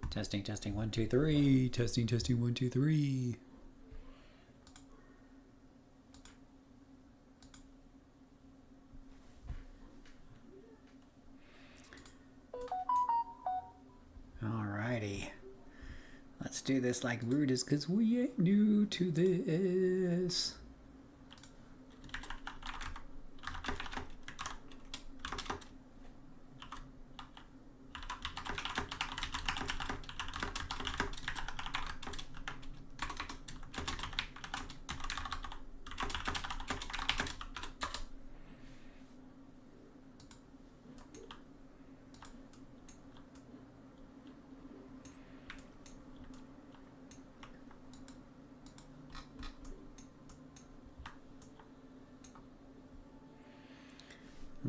Testing, testing, 1, 2, 3. Testing, testing, 1, 2, 3. Alrighty. Let's do this like Root is, because we ain't new to this.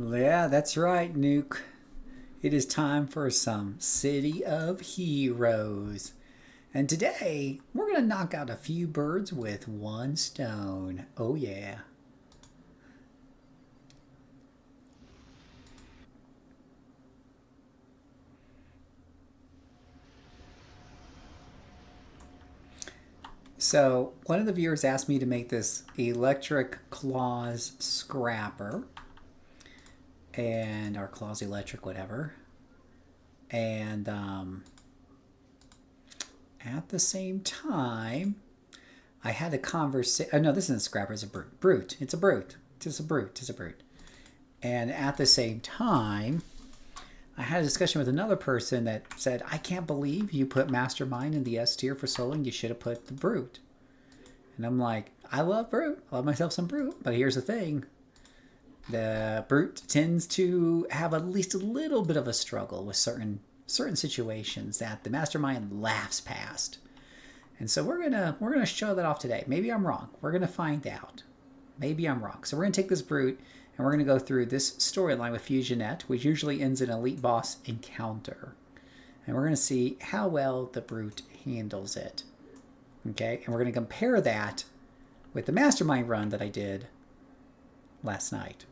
Yeah, that's right, Nuke. It is time for some City of Heroes. And today, we're going to knock out a few birds with one stone. Oh, yeah. So, one of the viewers asked me to make this electric claws scrapper. And our claws electric, whatever. And at the same time, I had a conversation. Oh, no, this isn't a scrapper, it's a brute. Brute. It's a brute. It's a brute. It's a brute. And at the same time, I had a discussion with another person that said, I can't believe you put Mastermind in the S tier for soloing. You should have put the Brute. And I'm like, I love Brute. I love myself some Brute. But here's the thing. The Brute tends to have at least a little bit of a struggle with certain situations that the Mastermind laughs past. And so we're gonna show that off today. Maybe I'm wrong. We're gonna find out. Maybe I'm wrong. So we're gonna take this Brute and we're gonna go through this storyline with Fusionette, which usually ends in an elite boss encounter. And we're gonna see how well the Brute handles it. Okay, and we're gonna compare that with the Mastermind run that I did last night.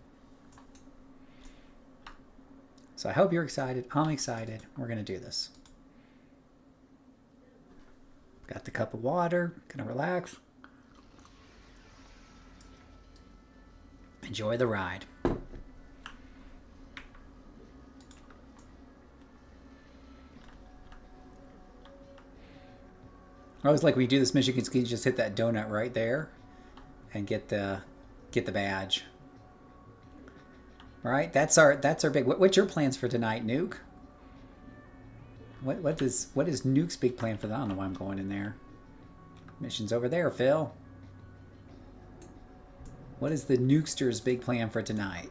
So I hope you're excited. I'm excited. We're going to do this. Got the cup of water. Going to relax. Enjoy the ride. I always like when you do this mission, you can just hit that donut right there and get the badge. All right, that's our big. What's your plans for tonight, Nuke? What is Nuke's big plan for that? I don't know why I'm going in there. Mission's over there, Phil. What is the Nukester's big plan for tonight?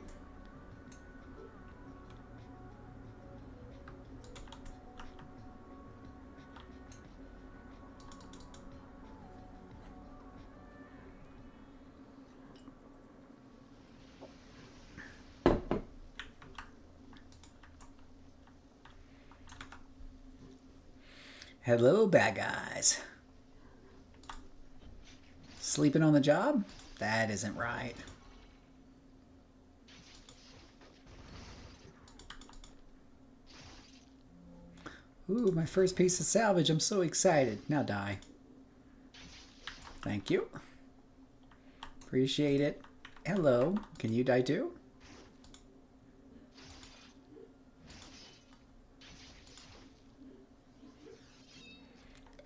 Hello, bad guys. Sleeping on the job? That isn't right. Ooh, my first piece of salvage. I'm so excited. Now die. Thank you. Appreciate it. Hello. Can you die too?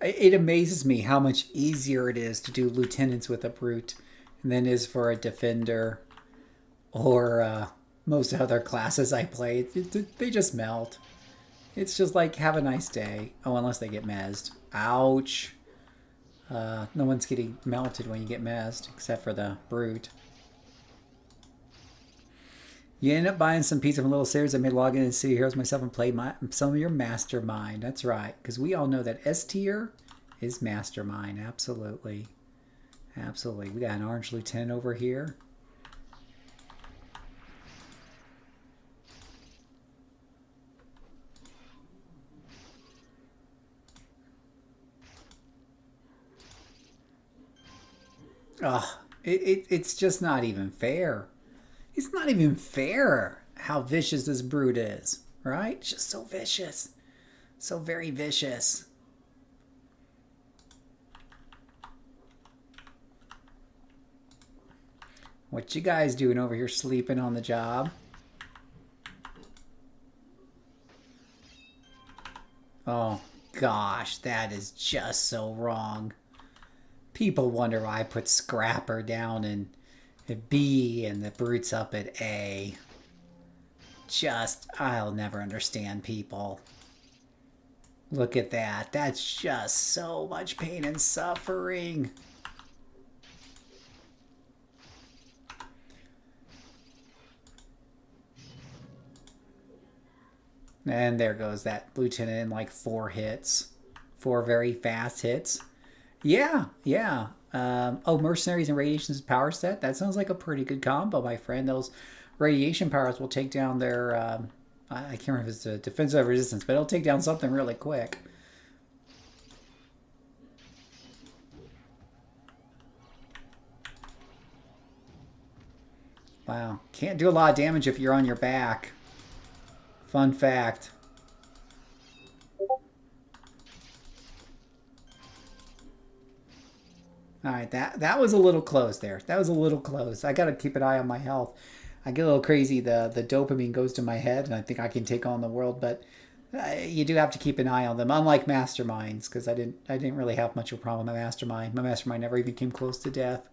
It amazes me how much easier it is to do lieutenants with a brute than it is for a defender or most other classes I play. They just melt. It's just like, have a nice day. Oh, unless they get mezzed. Ouch. No one's getting melted when you get mezzed, except for the brute. You end up buying some pizza from Little Caesars. I may log in and City Heroes myself and play some of your Mastermind. That's right, because we all know that S tier is Mastermind. Absolutely. Absolutely. We got an orange lieutenant over here. Oh, it's just not even fair. It's not even fair how vicious this brute is, right? It's just so vicious. So very vicious. What you guys doing over here sleeping on the job? Oh gosh, that is just so wrong. People wonder why I put Scrapper down in B and the Brute's up at A. I'll never understand people. Look at that. That's just so much pain and suffering. And there goes that lieutenant in like 4 hits. 4 very fast hits. Yeah, yeah. Oh, mercenaries and radiation's power set. That sounds like a pretty good combo, my friend. Those radiation powers will take down their... I can't remember if it's a defensive resistance, but it'll take down something really quick. Wow. Can't do a lot of damage if you're on your back. Fun fact. Alright, that was a little close there. That was a little close. I gotta keep an eye on my health. I get a little crazy. The dopamine goes to my head, and I think I can take on the world, but you do have to keep an eye on them. Unlike masterminds, because I didn't really have much of a problem with my mastermind. My mastermind never even came close to death.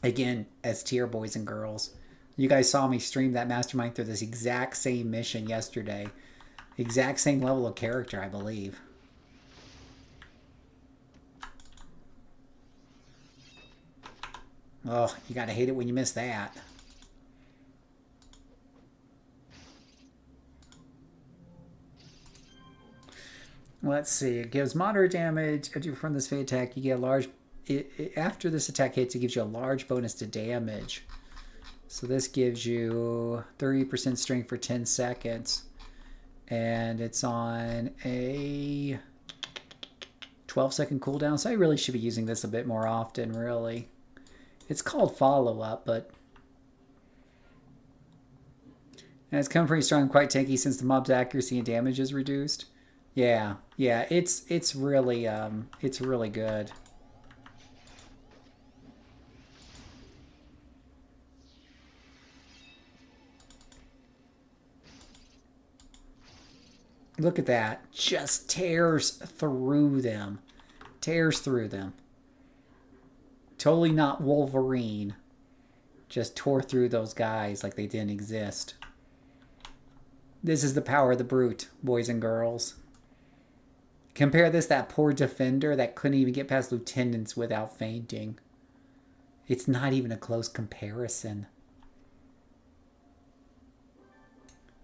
Again, S tier boys and girls. You guys saw me stream that mastermind through this exact same mission yesterday. Exact same level of character, I believe. Oh, you gotta hate it when you miss that. Let's see. It gives moderate damage. After you perform this fate attack, you get a large... after this attack hits, it gives you a large bonus to damage. So this gives you 30% strength for 10 seconds. And it's on a 12-second cooldown. So I really should be using this a bit more often, really. It's called follow-up, but... And it's come pretty strong and quite tanky since the mob's accuracy and damage is reduced. Yeah, it's really good. Look at that. Just tears through them. Tears through them. Totally not Wolverine. Just tore through those guys like they didn't exist. This is the power of the brute, boys and girls. Compare this to that poor defender that couldn't even get past lieutenants without fainting. It's not even a close comparison.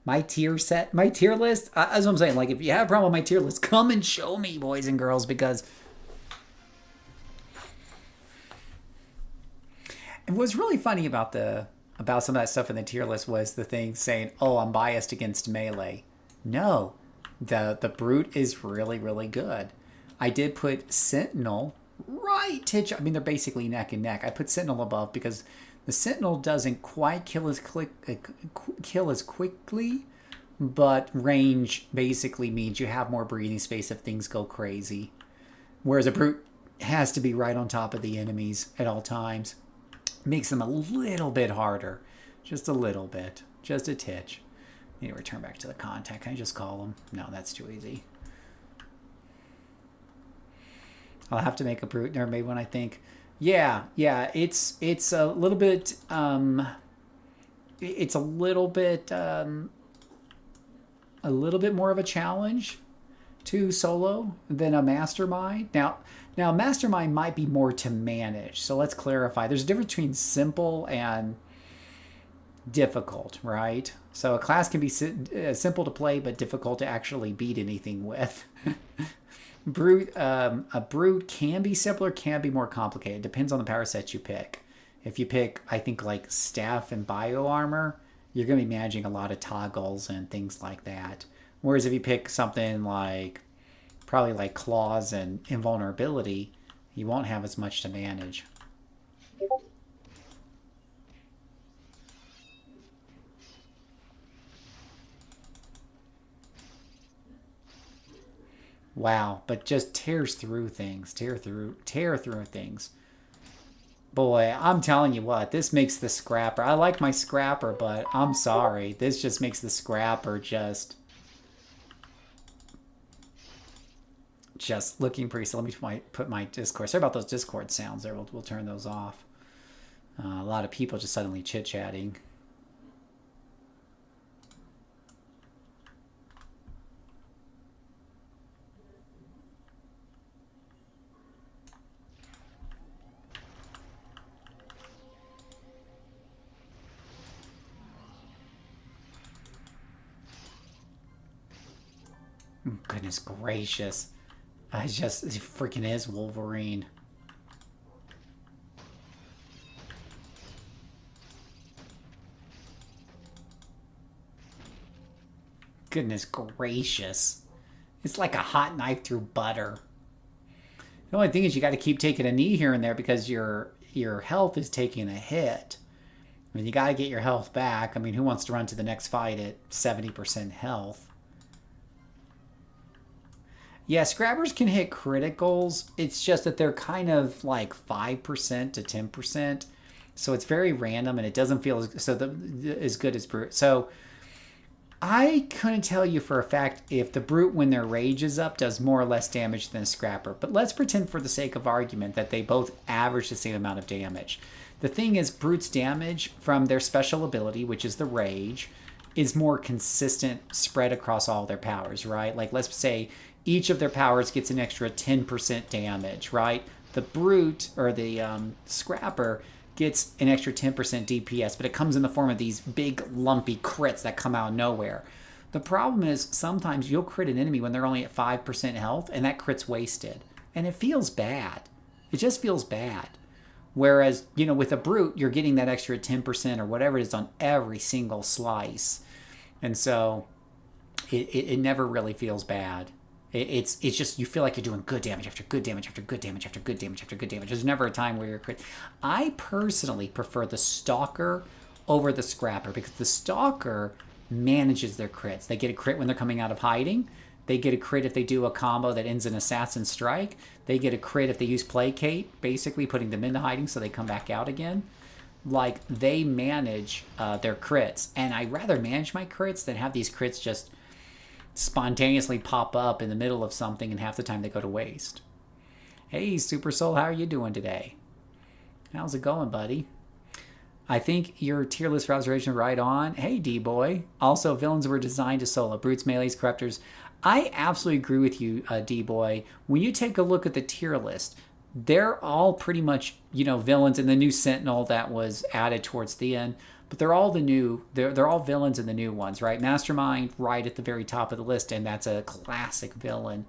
My tier set, my tier list, that's what I'm saying. Like, if you have a problem with my tier list, come and show me, boys and girls, because... And what's really funny about some of that stuff in the tier list was the thing saying, oh, I'm biased against melee. No. The brute is really, really good. I did put Sentinel right to... I mean, they're basically neck and neck. I put Sentinel above because the Sentinel doesn't quite kill as quickly, but range basically means you have more breathing space if things go crazy. Whereas a brute has to be right on top of the enemies at all times. Makes them a little bit harder. Just a little bit. Just a titch. Need to return back to the contact. Can I just call them? No, that's too easy. I'll have to make a brute there maybe when I think. Yeah, it's a little bit it's a little bit more of a challenge to solo than a mastermind. Now mastermind might be more to manage. So let's clarify. There's a difference between simple and difficult, right? So a class can be simple to play but difficult to actually beat anything with. A brute can be simpler, can be more complicated. Depends on the power set you pick. If you pick, I think, like staff and bio armor, you're going to be managing a lot of toggles and things like that. Whereas if you pick something like probably like claws and invulnerability, you won't have as much to manage. Wow, but just tears through things, tear through things. Boy, I'm telling you what, this makes the scrapper. I like my scrapper, but I'm sorry. This just makes the scrapper just looking pretty. So let me put my Discord. Sorry about those Discord sounds there. We'll turn those off. A lot of people just suddenly chit-chatting. Goodness gracious. It freaking is Wolverine. Goodness gracious. It's like a hot knife through butter. The only thing is you got to keep taking a knee here and there because your health is taking a hit. I mean, you got to get your health back. I mean, who wants to run to the next fight at 70% health? Yeah, scrappers can hit criticals. It's just that they're kind of like 5% to 10%. So it's very random and it doesn't feel as good as brute. So I couldn't tell you for a fact if the brute, when their rage is up, does more or less damage than a scrapper. But let's pretend for the sake of argument that they both average the same amount of damage. The thing is, brute's damage from their special ability, which is the rage, is more consistent spread across all their powers, right? Like, let's say each of their powers gets an extra 10% damage, right? The brute, or the scrapper, gets an extra 10% DPS, but it comes in the form of these big lumpy crits that come out of nowhere. The problem is sometimes you'll crit an enemy when they're only at 5% health, and that crit's wasted. And it feels bad. It just feels bad. Whereas, with a brute, you're getting that extra 10% or whatever it is on every single slice. And so it never really feels bad. It's just, you feel like you're doing good damage after good damage after good damage after good damage after good damage. There's never a time where you're crit. I personally prefer the Stalker over the Scrapper because the Stalker manages their crits. They get a crit when they're coming out of hiding. They get a crit if they do a combo that ends in Assassin Strike. They get a crit if they use Placate, basically putting them into hiding so they come back out again. Like, they manage their crits. And I'd rather manage my crits than have these crits just spontaneously pop up in the middle of something and half the time they go to waste. Hey, Super Soul, how are you doing today? How's it going, buddy? I think your tier list for observation right on. Hey, D-Boy. Also, villains were designed to solo. Brutes, melees, corruptors. I absolutely agree with you, D-Boy. When you take a look at the tier list, they're all pretty much, villains, and the new Sentinel that was added towards the end. But they're all they're all villains in the new ones, right? Mastermind right at the very top of the list, and that's a classic villain,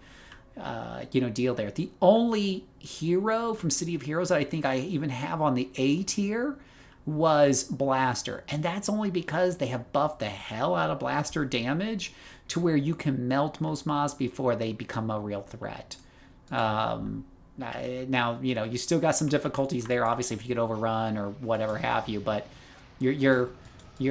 deal there. The only hero from City of Heroes that I think I even have on the A tier was Blaster. And that's only because they have buffed the hell out of Blaster damage to where you can melt most mobs before they become a real threat. Now, you still got some difficulties there, obviously, if you get overrun or whatever have you, but you're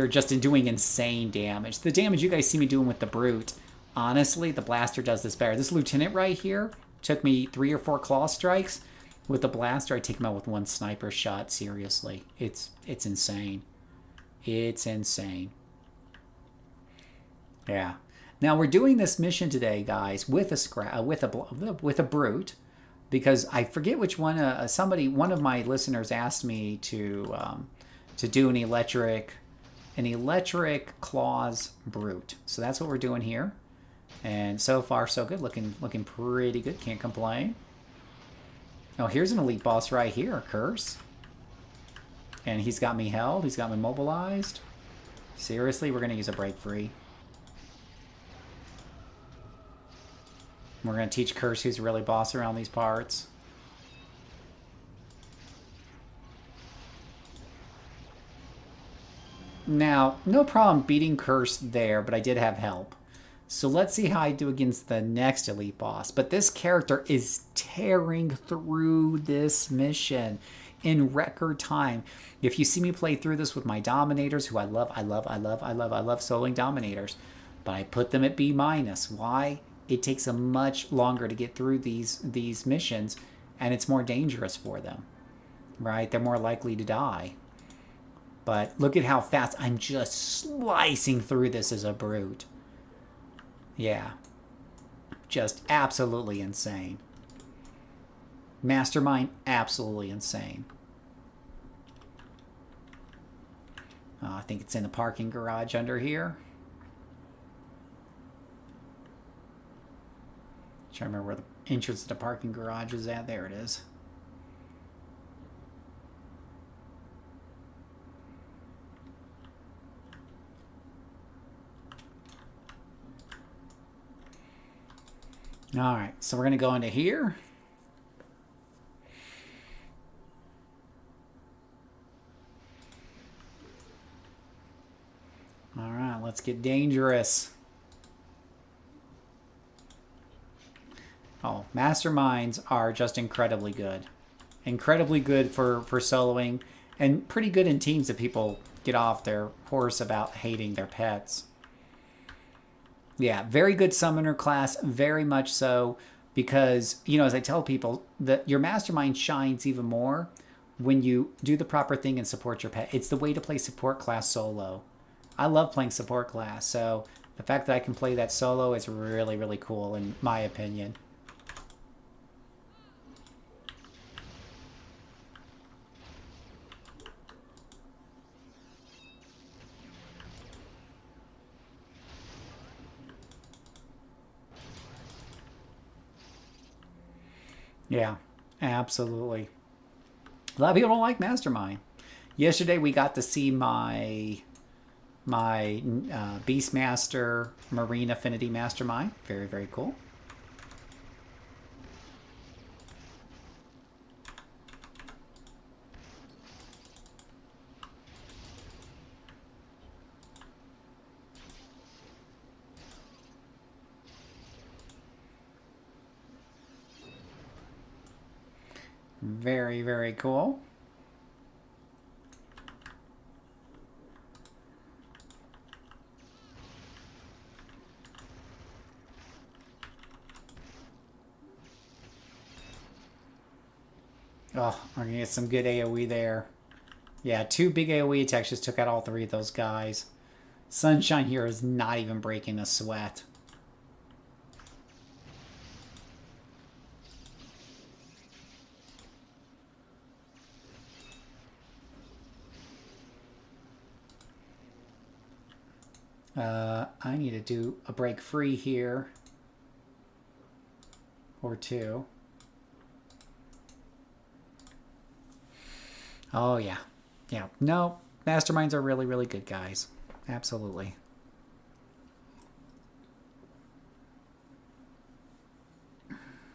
just doing insane damage. The damage you guys see me doing with the Brute, honestly, the Blaster does this better. This Lieutenant right here took me 3 or 4 claw strikes. With the Blaster, I take him out with 1 sniper shot. Seriously, it's insane. It's insane. Yeah. Now we're doing this mission today, guys, with a Brute, because I forget which one. One of my listeners asked me to do an electric claws Brute. So that's what we're doing here. And so far, so good. Looking pretty good. Can't complain. Oh, here's an elite boss right here, Curse. And he's got me held. He's got me mobilized. Seriously, we're going to use a break free. We're going to teach Curse who's really boss around these parts. Now, no problem beating Curse there, but I did have help. So let's see how I do against the next elite boss. But this character is tearing through this mission in record time. If you see me play through this with my Dominators, who I love soloing Dominators, but I put them at B-. Why? it takes them much longer to get through these missions, and it's more dangerous for them, right? They're more likely to die. But look at how fast I'm just slicing through this as a brute. Yeah. Just absolutely insane. Mastermind, absolutely insane. I think it's in the parking garage under here. Trying to remember where the entrance to the parking garage is at. There it is. All right, so we're going to go into here. All right, let's get dangerous. Oh, masterminds are just incredibly good. Incredibly good for soloing, and pretty good in teams that people get off their horse about hating their pets. Yeah, very good summoner class, very much so, because, you know, as I tell people, that your mastermind shines even more when you do the proper thing and support your pet. It's the way to play support class solo. I love playing support class, so the fact that I can play that solo is really, really cool in my opinion. Yeah, absolutely. A lot of people don't like Mastermind. Yesterday we got to see my Beastmaster Marine Affinity Mastermind. Very, very cool. Very, very cool. Oh, we're going to get some good AoE there. Yeah, 2 big AoE attacks just took out all 3 of those guys. Sunshine here is not even breaking a sweat. I need to do a break free here. Or 2. Oh, yeah. Yeah. No, masterminds are really, really good, guys. Absolutely.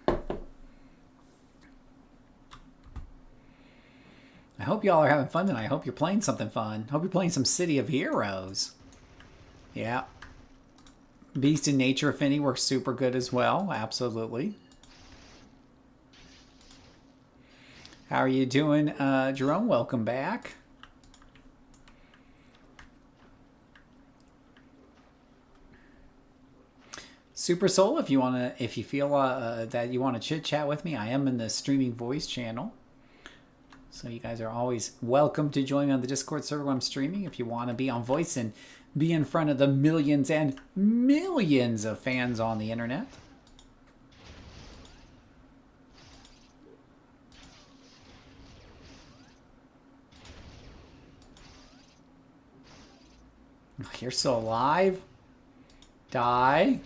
I hope y'all are having fun tonight. I hope you're playing something fun. I hope you're playing some City of Heroes. Yeah. Beast in Nature Affinity works super good as well. Absolutely. How are you doing, Jerome? Welcome back. Super Soul, if you feel that you want to chit chat with me, I am in the streaming voice channel. So you guys are always welcome to join me on the Discord server when I'm streaming. If you want to be on voice and be in front of the millions and millions of fans on the internet. You're still alive? Die?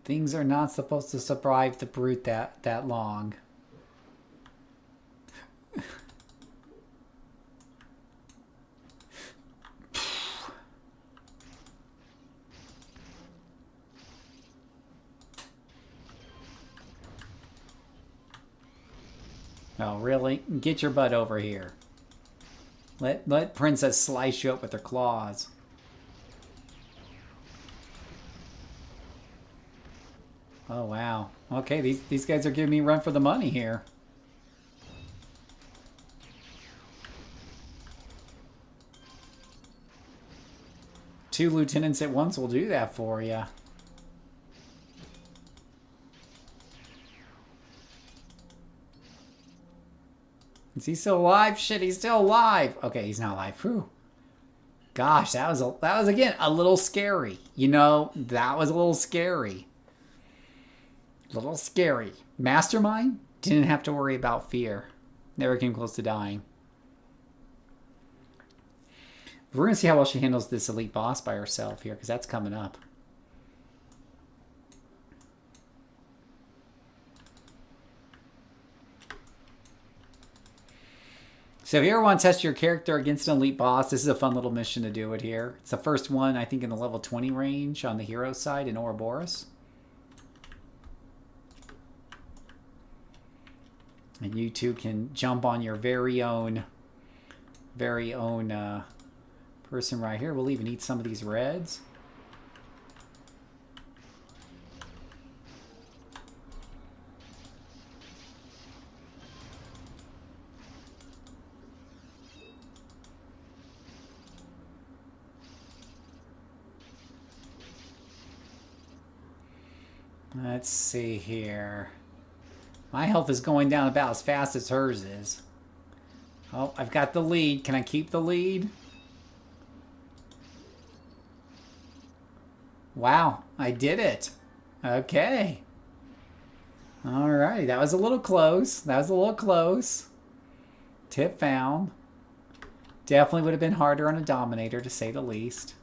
Things are not supposed to survive the brute that long. Oh, really? Get your butt over here. Let Princess slice you up with her claws. Oh, wow. Okay, these guys are giving me a run for the money here. 2 lieutenants at once will do that for you. Is he still alive? Shit, he's still alive. Okay, he's not alive. Whew. Gosh, that was again a little scary. You know, that was a little scary. Little scary. Mastermind didn't have to worry about fear. Never came close to dying. We're going to see how well she handles this elite boss by herself here, because that's coming up. So if you ever want to test your character against an elite boss, this is a fun little mission to do it here. It's the first one, I think, in the level 20 range on the hero side in Ouroboros. And you two can jump on your very own person right here. We'll even eat some of these reds. Let's see here. My health is going down about as fast as hers is. Oh, I've got the lead. Can I keep the lead? Wow, I did it. Okay. Alright, that was a little close. That was a little close. Tip found. Definitely would have been harder on a Dominator, to say the least.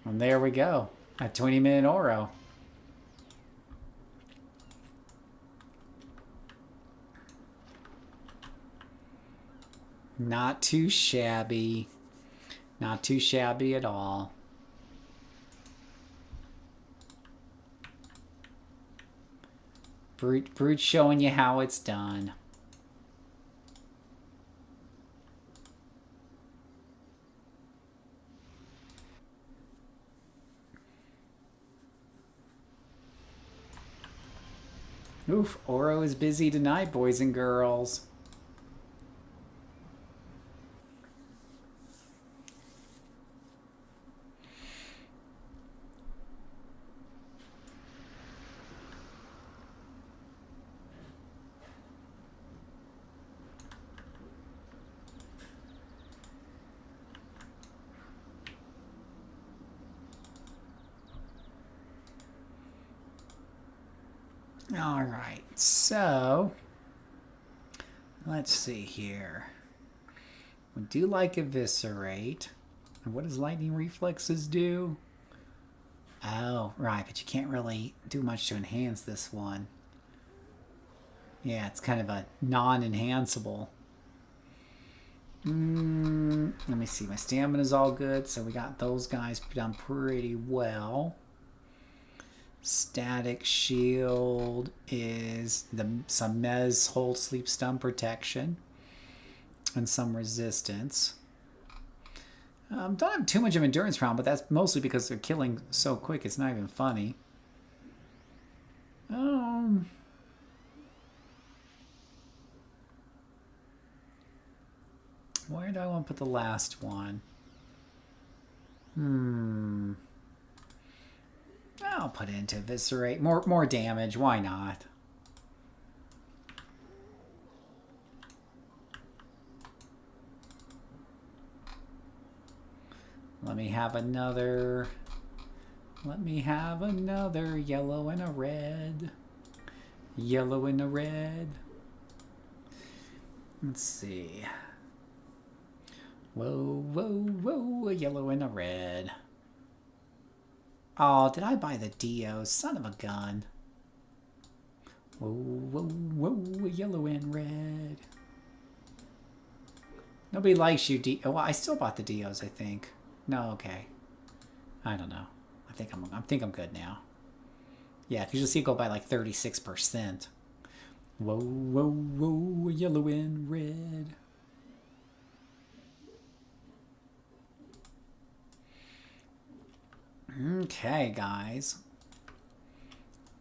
And there we go. A 20-minute Ouro. Not too shabby. Not too shabby at all. Brute showing you how it's done. Oof, Ouro is busy tonight, boys and girls. All right, so let's see here. We do like Eviscerate. And what does Lightning Reflexes do? Oh, right, but you can't really do much to enhance this one. Yeah, it's kind of a non-enhanceable. Let me see, my stamina's all good, so we got those guys done pretty well. Static shield is some mez hold sleep stun protection and some resistance. Don't have too much of endurance round, but that's mostly because they're killing so quick it's not even funny. Where do I want to put the last one? I'll put it into Eviscerate. More damage. Why not? Let me have another. Let me have another yellow and a red. Yellow and a red. Let's see. Whoa, whoa, whoa, a yellow and a red. Oh, did I buy the Dio? Son of a gun. Whoa, whoa, whoa, yellow and red. Nobody likes you, Dio. Well, I still bought the Dios, I think. No, okay. I don't know. I think I'm good now. Yeah, because you'll see it go by like 36%. Whoa, whoa, whoa, yellow and red. Okay, guys.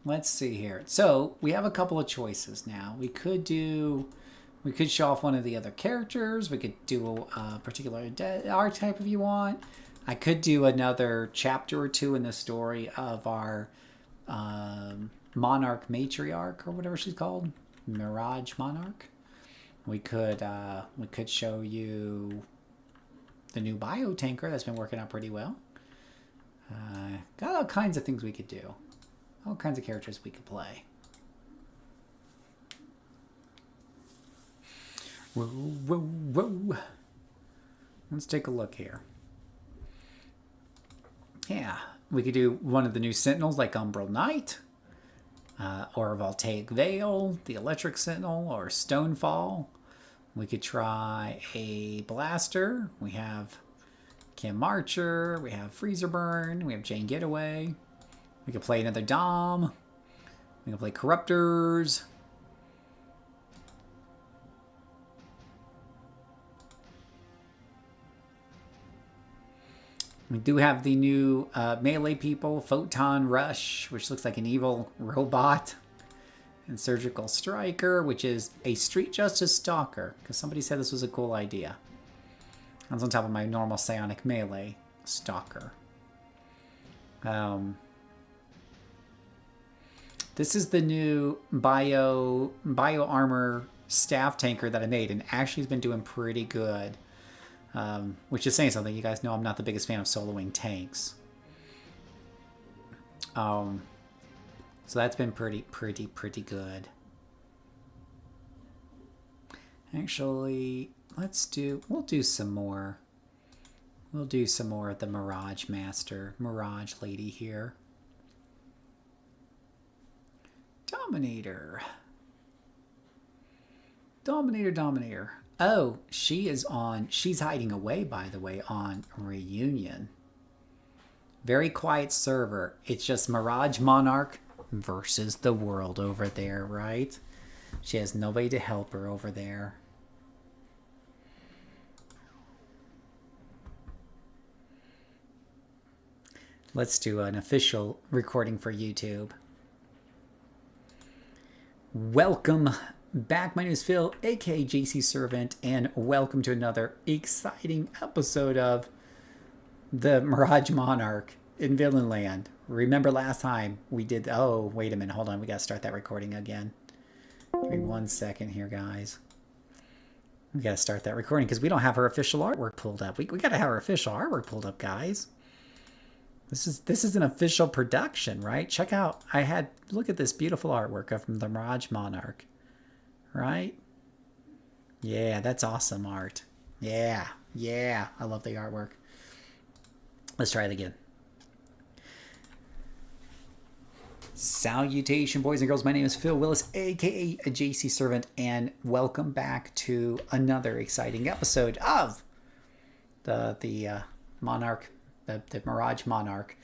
let's see here. So we have a couple of choices now. We could show off one of the other characters. We could do a particular archetype if you want. I could do another chapter or two in the story of our Monarch Matriarch or whatever she's called, Mirage Monarch. We could show you the new biotanker that's been working out pretty well. Got all kinds of things we could do. All kinds of characters we could play. Whoa, whoa, whoa. Let's take a look here. Yeah, we could do one of the new Sentinels like Umbral Knight, or Voltaic Veil, the Electric Sentinel, or Stonefall. We could try a Blaster. We have Kim Archer. We have Freezer Burn. We have Jane Getaway. We could play another Dom. We can play Corruptors. We do have the new melee people, Photon Rush, which looks like an evil robot, and Surgical Striker, which is a Street Justice Stalker, because somebody said this was a cool idea. That's on top of my normal Psionic Melee Stalker. This is the new bio armor staff tanker that I made, and actually has been doing pretty good. Which is saying something. You guys know I'm not the biggest fan of soloing tanks. So that's been pretty good. Actually, we'll do some more. We'll do some more of the Mirage Mirage lady here. Dominator. Oh, she's hiding away, by the way, on Reunion. Very quiet server. It's just Mirage Monarch versus the world over there, right? She has nobody to help her over there. Let's do an official recording for YouTube. Welcome back. My name is Phil, aka JCServant, and welcome to another exciting episode of the Mirage Monarch in Villain Land. Remember last time we did... Oh, wait a minute. Hold on. We got to start that recording again. Give me 1 second here, guys. We got to start that recording because we don't have her official artwork pulled up. We got to have her official artwork pulled up, guys. This is an official production, right? Check out... Look at this beautiful artwork of the Mirage Monarch. Right? Yeah, that's awesome art. Yeah. I love the artwork. Let's try it again. Salutation, boys and girls. My name is Phil Willis, aka a JCServant, and welcome back to another exciting episode of the Monarch, the Mirage Monarch,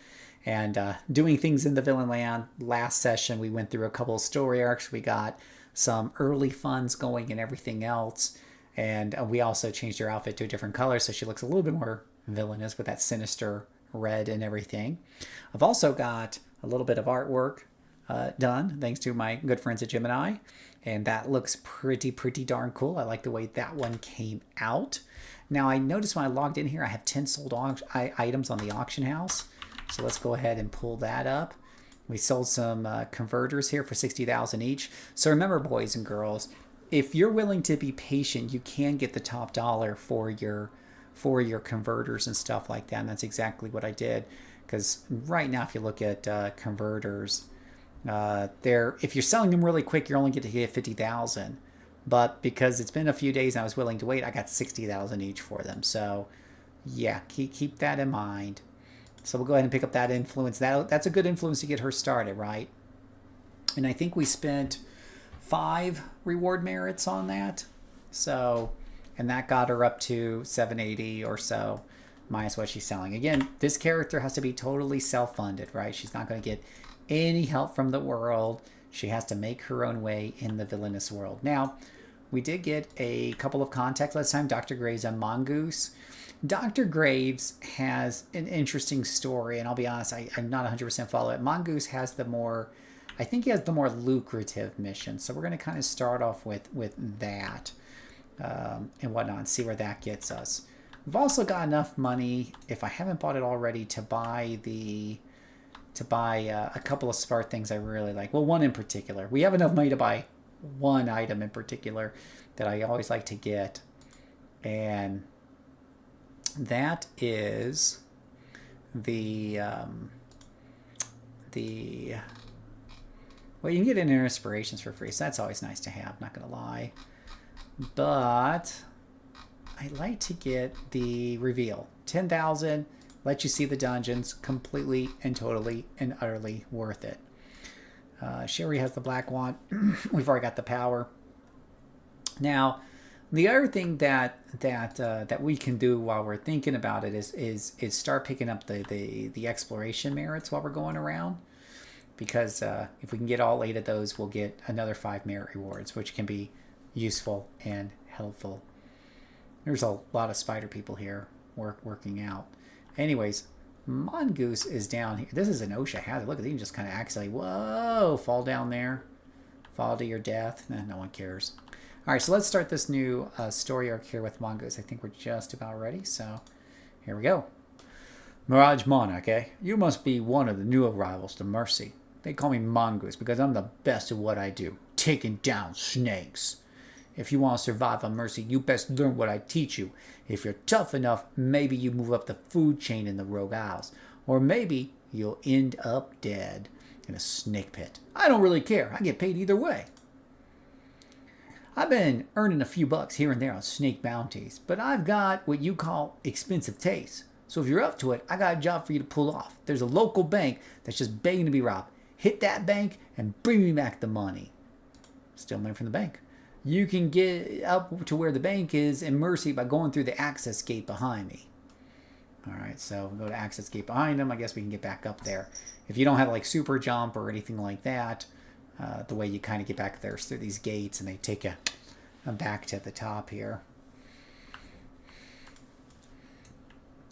and doing things in the Villain Land. Last session, we went through a couple of story arcs. We got some early funds going and everything else, and we also changed her outfit to a different color so she looks a little bit more villainous with that sinister red and everything. I've also got a little bit of artwork done thanks to my good friends at Gemini, and that looks pretty darn cool. I like the way that one came out. Now I noticed when I logged in here I have 10 sold items on the auction house, so let's go ahead and pull that up. We sold some converters here for 60,000 each. So remember, boys and girls, if you're willing to be patient, you can get the top dollar for your converters and stuff like that. And that's exactly what I did. Because right now, if you look at converters, if you're selling them really quick, you're only going to get 50,000. But because it's been a few days and I was willing to wait, I got 60,000 each for them. So yeah, keep that in mind. So we'll go ahead and pick up that influence. That's a good influence to get her started, right? And I think we spent 5 reward merits on that. So, and that got her up to 780 or so, minus what she's selling. Again, this character has to be totally self-funded, right? She's not going to get any help from the world. She has to make her own way in the villainous world. Now, we did get a couple of contacts last time. Dr. Graves and Mongoose. Dr. Graves has an interesting story, and I'll be honest, I'm not 100% follow it. Mongoose has the more, I think he has the more lucrative mission. So we're going to kind of start off with that and whatnot and see where that gets us. We've also got enough money, if I haven't bought it already, to buy a couple of smart things I really like. Well, one in particular. We have enough money to buy one item in particular that I always like to get. And that is well, you can get inspirations for free, so that's always nice to have, not going to lie. But I like to get the reveal. 10,000, let you see the dungeons, completely and totally and utterly worth it. Sherry has the black wand. We've already got the power. Now, the other thing that we can do while we're thinking about it is start picking up the exploration merits while we're going around, because if we can get all 8 of those, we'll get another 5 merit rewards, which can be useful and helpful. There's a lot of spider people here working out. Anyways, Mongoose is down here. This is an OSHA hazard. Look, you can just kind of accidentally, whoa, fall down there, fall to your death. No one cares. All right, so let's start this new story arc here with Mongoose. I think we're just about ready, so here we go. Mirage Monarch, eh? You must be one of the new arrivals to Mercy. They call me Mongoose because I'm the best at what I do, taking down snakes. If you want to survive on Mercy, you best learn what I teach you. If you're tough enough, maybe you move up the food chain in the Rogue Isles. Or maybe you'll end up dead in a snake pit. I don't really care. I get paid either way. I've been earning a few bucks here and there on snake bounties, but I've got what you call expensive taste. So if you're up to it, I got a job for you to pull off. There's a local bank that's just begging to be robbed. Hit that bank and bring me back the money. Steal money from the bank. You can get up to where the bank is in Mercy by going through the access gate behind me. All right, so we'll go to access gate behind them. I guess we can get back up there. If you don't have like super jump or anything like that, the way you kind of get back there is through these gates, and they take you back to the top here.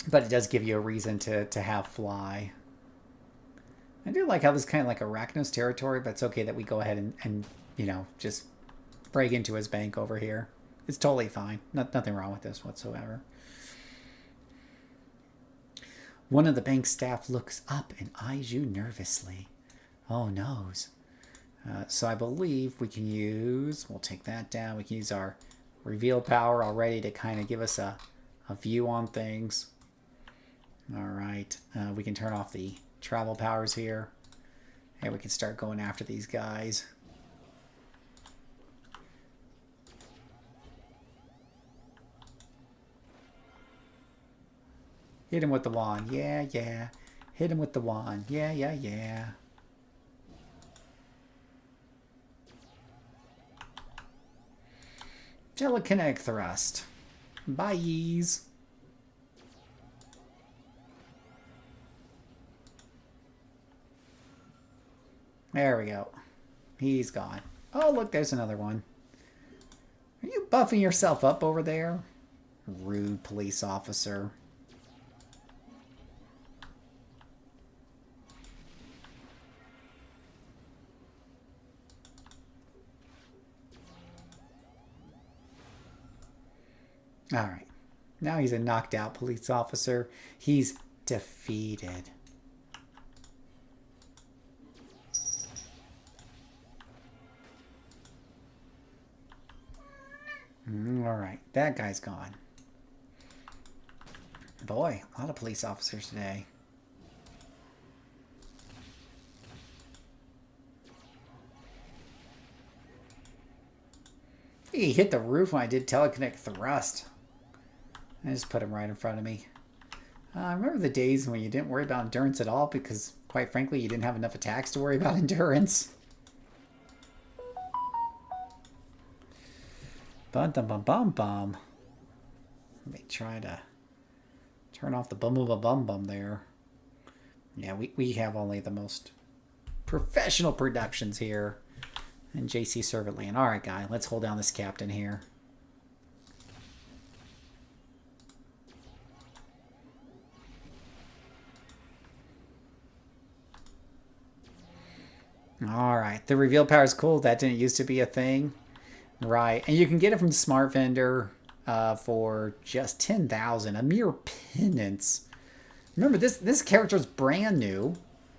But it does give you a reason to have fly. I do like how this is kind of like Arachnos territory, but it's okay that we go ahead and you know, just break into his bank over here. It's totally fine. Nothing wrong with this whatsoever. One of the bank staff looks up and eyes you nervously. Oh, noes. So I believe we can use, we'll take that down. We can use our reveal power already to kind of give us a view on things. All right. We can turn off the travel powers here. And we can start going after these guys. Hit him with the wand. Yeah, yeah. Hit him with the wand. Yeah, yeah, yeah. Telekinetic thrust. Bye-yees. There we go. He's gone. Oh, look, there's another one. Are you buffing yourself up over there? Rude police officer. All right. Now he's a knocked out police officer. He's defeated. All right. That guy's gone. Boy, a lot of police officers today. He hit the roof when I did telekinetic thrust. I just put him right in front of me. I remember the days when you didn't worry about endurance at all because, quite frankly, you didn't have enough attacks to worry about endurance. Bum bum bum bum bum. Let me try to turn off the bum bum bum bum bum there. Yeah, we have only the most professional productions here in JCServant land. All right, guy, let's hold down this captain here. All right. The reveal power is cool. That didn't used to be a thing. Right. And you can get it from Smart Vendor for just 10,000. A mere pittance. Remember, this character is brand new.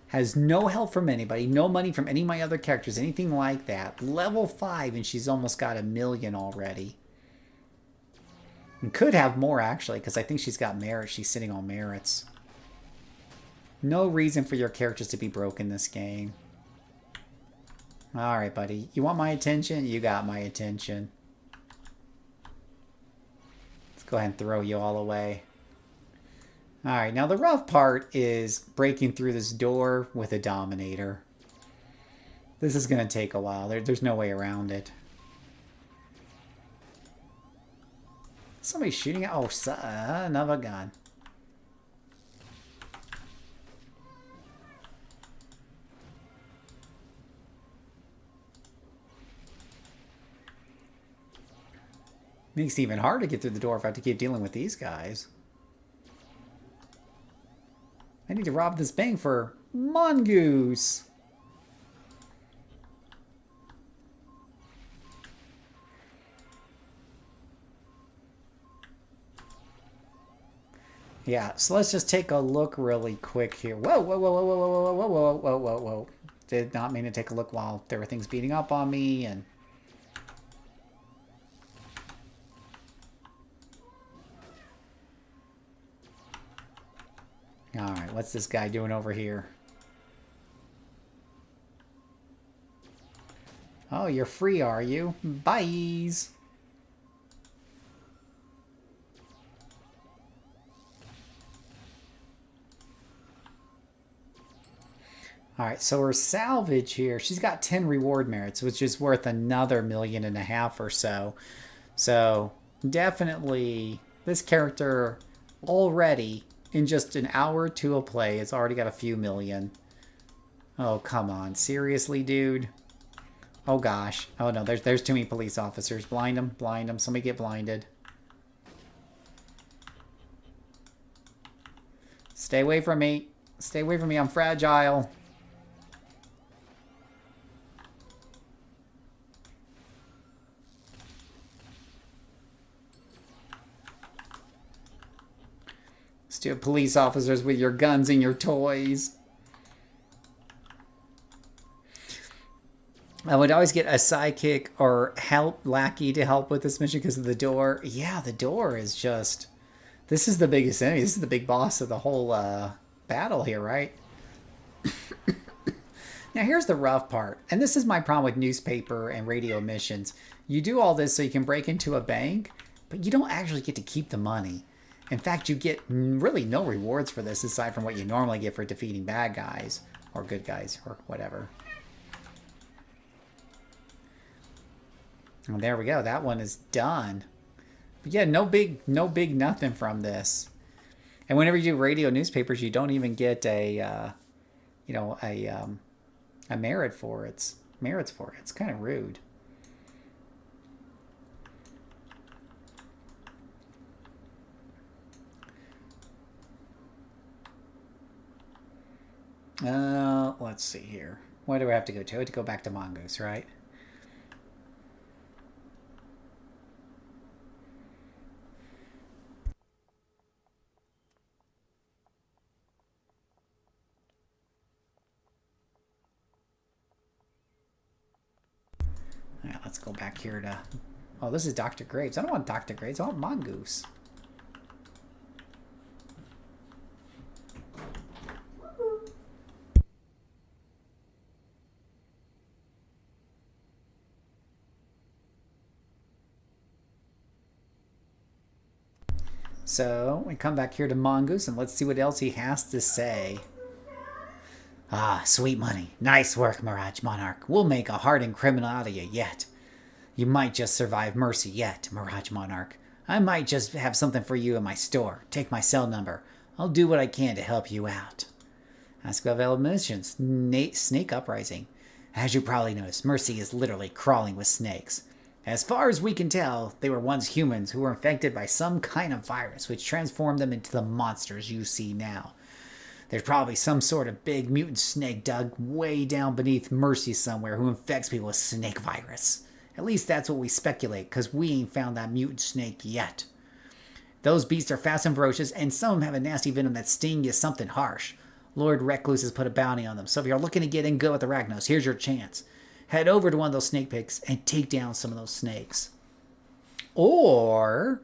Has no help from anybody. No money from any of my other characters. Anything like that. Level 5 and she's almost got 1 million already. And could have more, actually, because I think she's got merit. She's sitting on merits. No reason for your characters to be broke in this game. Alright, buddy. You want my attention? You got my attention. Let's go ahead and throw you all away. Alright, now the rough part is breaking through this door with a Dominator. This is going to take a while. There's no way around it. Somebody's shooting at... Oh, another gun. Makes it even harder to get through the door if I have to keep dealing with these guys. I need to rob this bank for Mongoose. Yeah, so let's just take a look really quick here. Whoa, whoa, whoa, whoa, whoa, whoa, whoa, whoa, whoa, whoa, whoa. Did not mean to take a look while there were things beating up on me and... Alright, what's this guy doing over here? Oh, you're free, are you? Byes! Alright, so her salvage here, she's got 10 reward merits, which is worth another 1.5 million or so. So, definitely, this character already, in just an hour or two of play, it's already got a few million. Oh, come on. Seriously, dude? Oh, gosh. Oh, no, there's too many police officers. Blind them, blind them. Somebody get blinded. Stay away from me. Stay away from me. I'm fragile. Stupid police officers with your guns and your toys. I would always get a sidekick or help lackey to help with this mission because of the door. Yeah, the door is just... This is the biggest enemy. This is the big boss of the whole battle here, right? Now, here's the rough part. And this is my problem with newspaper and radio missions. You do all this so you can break into a bank, but you don't actually get to keep the money. In fact, you get really no rewards for this aside from what you normally get for defeating bad guys or good guys or whatever. And there we go. That one is done. But yeah, no big nothing from this. And whenever you do radio newspapers, you don't even get a merit for it. Merits for it. It's kind of rude. Let's see here. Where do I have to go to? I have to go back to Mongoose, right? Yeah, let's go back here to... Oh, this is Dr. Graves. I don't want Dr. Graves. I want Mongoose. So, we come back here to Mongoose, and let's see what else he has to say. Ah, sweet money. Nice work, Mirage Monarch. We'll make a hardened criminal out of you yet. You might just survive Mercy yet, Mirage Monarch. I might just have something for you in my store. Take my cell number. I'll do what I can to help you out. Ask about available missions. Snake Uprising. As you probably noticed, Mercy is literally crawling with snakes. As far as we can tell, they were once humans who were infected by some kind of virus which transformed them into the monsters you see now. There's probably some sort of big mutant snake dug way down beneath Mercy somewhere who infects people with snake virus. At least that's what we speculate, because we ain't found that mutant snake yet. Those beasts are fast and ferocious, and some of them have a nasty venom that sting you something harsh. Lord Recluse has put a bounty on them, so if you're looking to get in good with Arachnos, here's your chance. Head over to one of those snake pits and take down some of those snakes. Or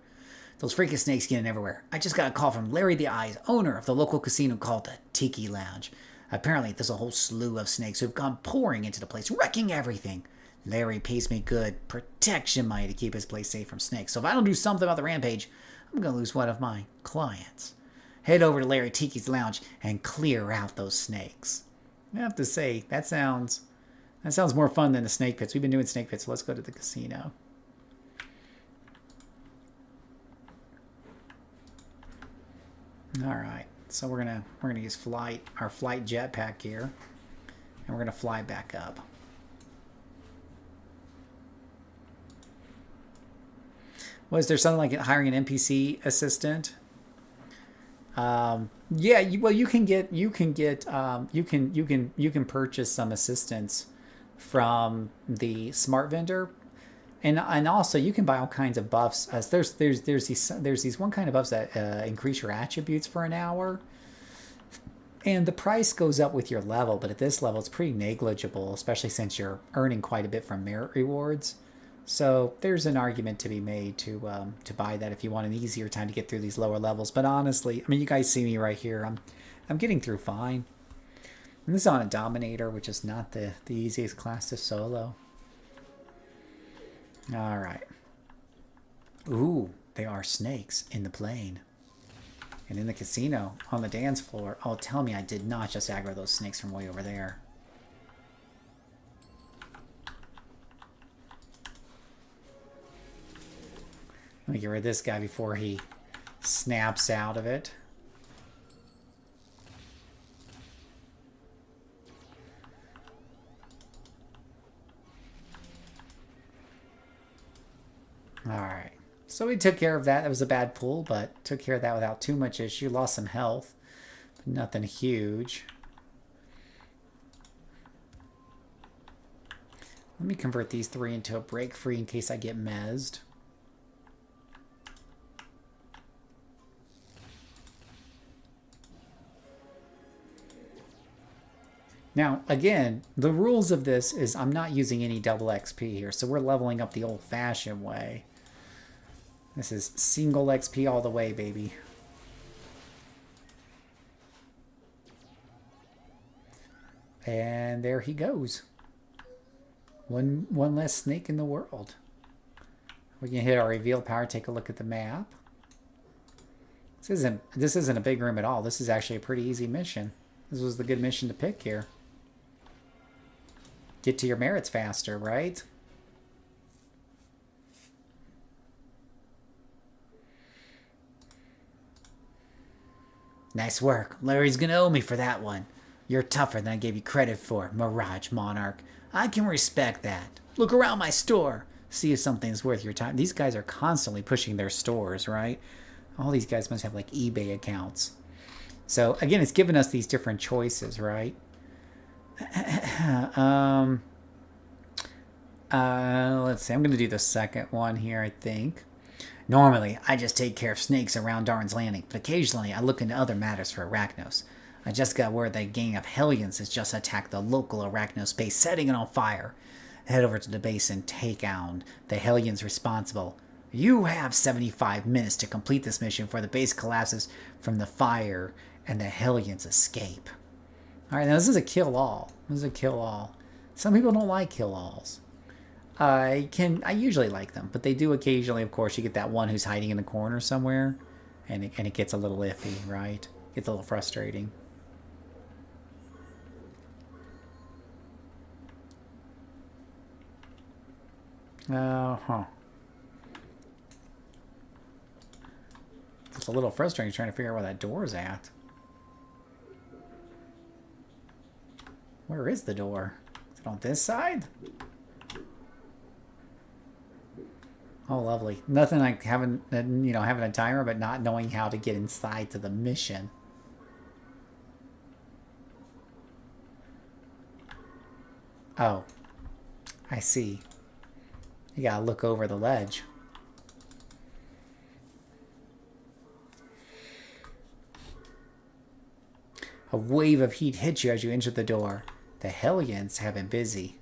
those freaking snakes getting everywhere. I just got a call from Larry the Eyes, owner of the local casino called the Tiki Lounge. Apparently, there's a whole slew of snakes who've gone pouring into the place, wrecking everything. Larry pays me good protection money to keep his place safe from snakes. So if I don't do something about the rampage, I'm going to lose one of my clients. Head over to Larry Tiki's Lounge and clear out those snakes. I have to say, that sounds more fun than the snake pits. We've been doing snake pits, so let's go to the casino. All right, so we're gonna use our flight jetpack here, and we're gonna fly back up. Was there something like hiring an NPC assistant? Yeah, you can purchase some assistance from the smart vendor, and also you can buy all kinds of buffs. There's these one kind of buffs that increase your attributes for an hour, and the price goes up with your level. But at this level, it's pretty negligible, especially since you're earning quite a bit from merit rewards. So there's an argument to be made to buy that if you want an easier time to get through these lower levels. But honestly, I mean, you guys see me right here. I'm getting through fine. And this is on a Dominator, which is not the easiest class to solo. All right. Ooh, there are snakes in the plane. And in the casino, on the dance floor. Oh, tell me I did not just aggro those snakes from way over there. Let me get rid of this guy before he snaps out of it. Alright. So we took care of that. That was a bad pull, but took care of that without too much issue. Lost some health. But nothing huge. Let me convert these 3 into a break free in case I get mezzed. Now, again, the rules of this is I'm not using any double XP here, so we're leveling up the old-fashioned way. This is single XP all the way, baby. And there he goes. One less snake in the world. We can hit our reveal power, take a look at the map. This isn't a big room at all. This is actually a pretty easy mission. This was the good mission to pick here. Get to your merits faster, right? Nice work. Larry's gonna owe me for that one. You're tougher than I gave you credit for, Mirage Monarch. I can respect that. Look around my store. See if something's worth your time. These guys are constantly pushing their stores, right? All these guys must have like eBay accounts. So again, it's given us these different choices, right? Let's see. I'm going to do the second one here, I think. Normally, I just take care of snakes around Darn's Landing, but occasionally I look into other matters for Arachnos. I just got word that a gang of Hellions has just attacked the local Arachnos base, setting it on fire. Head over to the base and take out the Hellions responsible. You have 75 minutes to complete this mission before the base collapses from the fire and the Hellions escape. Alright, now this is a kill-all. This is a kill-all. Some people don't like kill-alls. I usually like them, but they do occasionally, of course, you get that one who's hiding in the corner somewhere, and it gets a little iffy, right? Gets a little frustrating. It's a little frustrating trying to figure out where that door is at. Where is the door? Is it on this side? Oh, lovely. Nothing like having a timer, but not knowing how to get inside to the mission. Oh, I see. You gotta look over the ledge. A wave of heat hits you as you enter the door. The Hellions have been busy.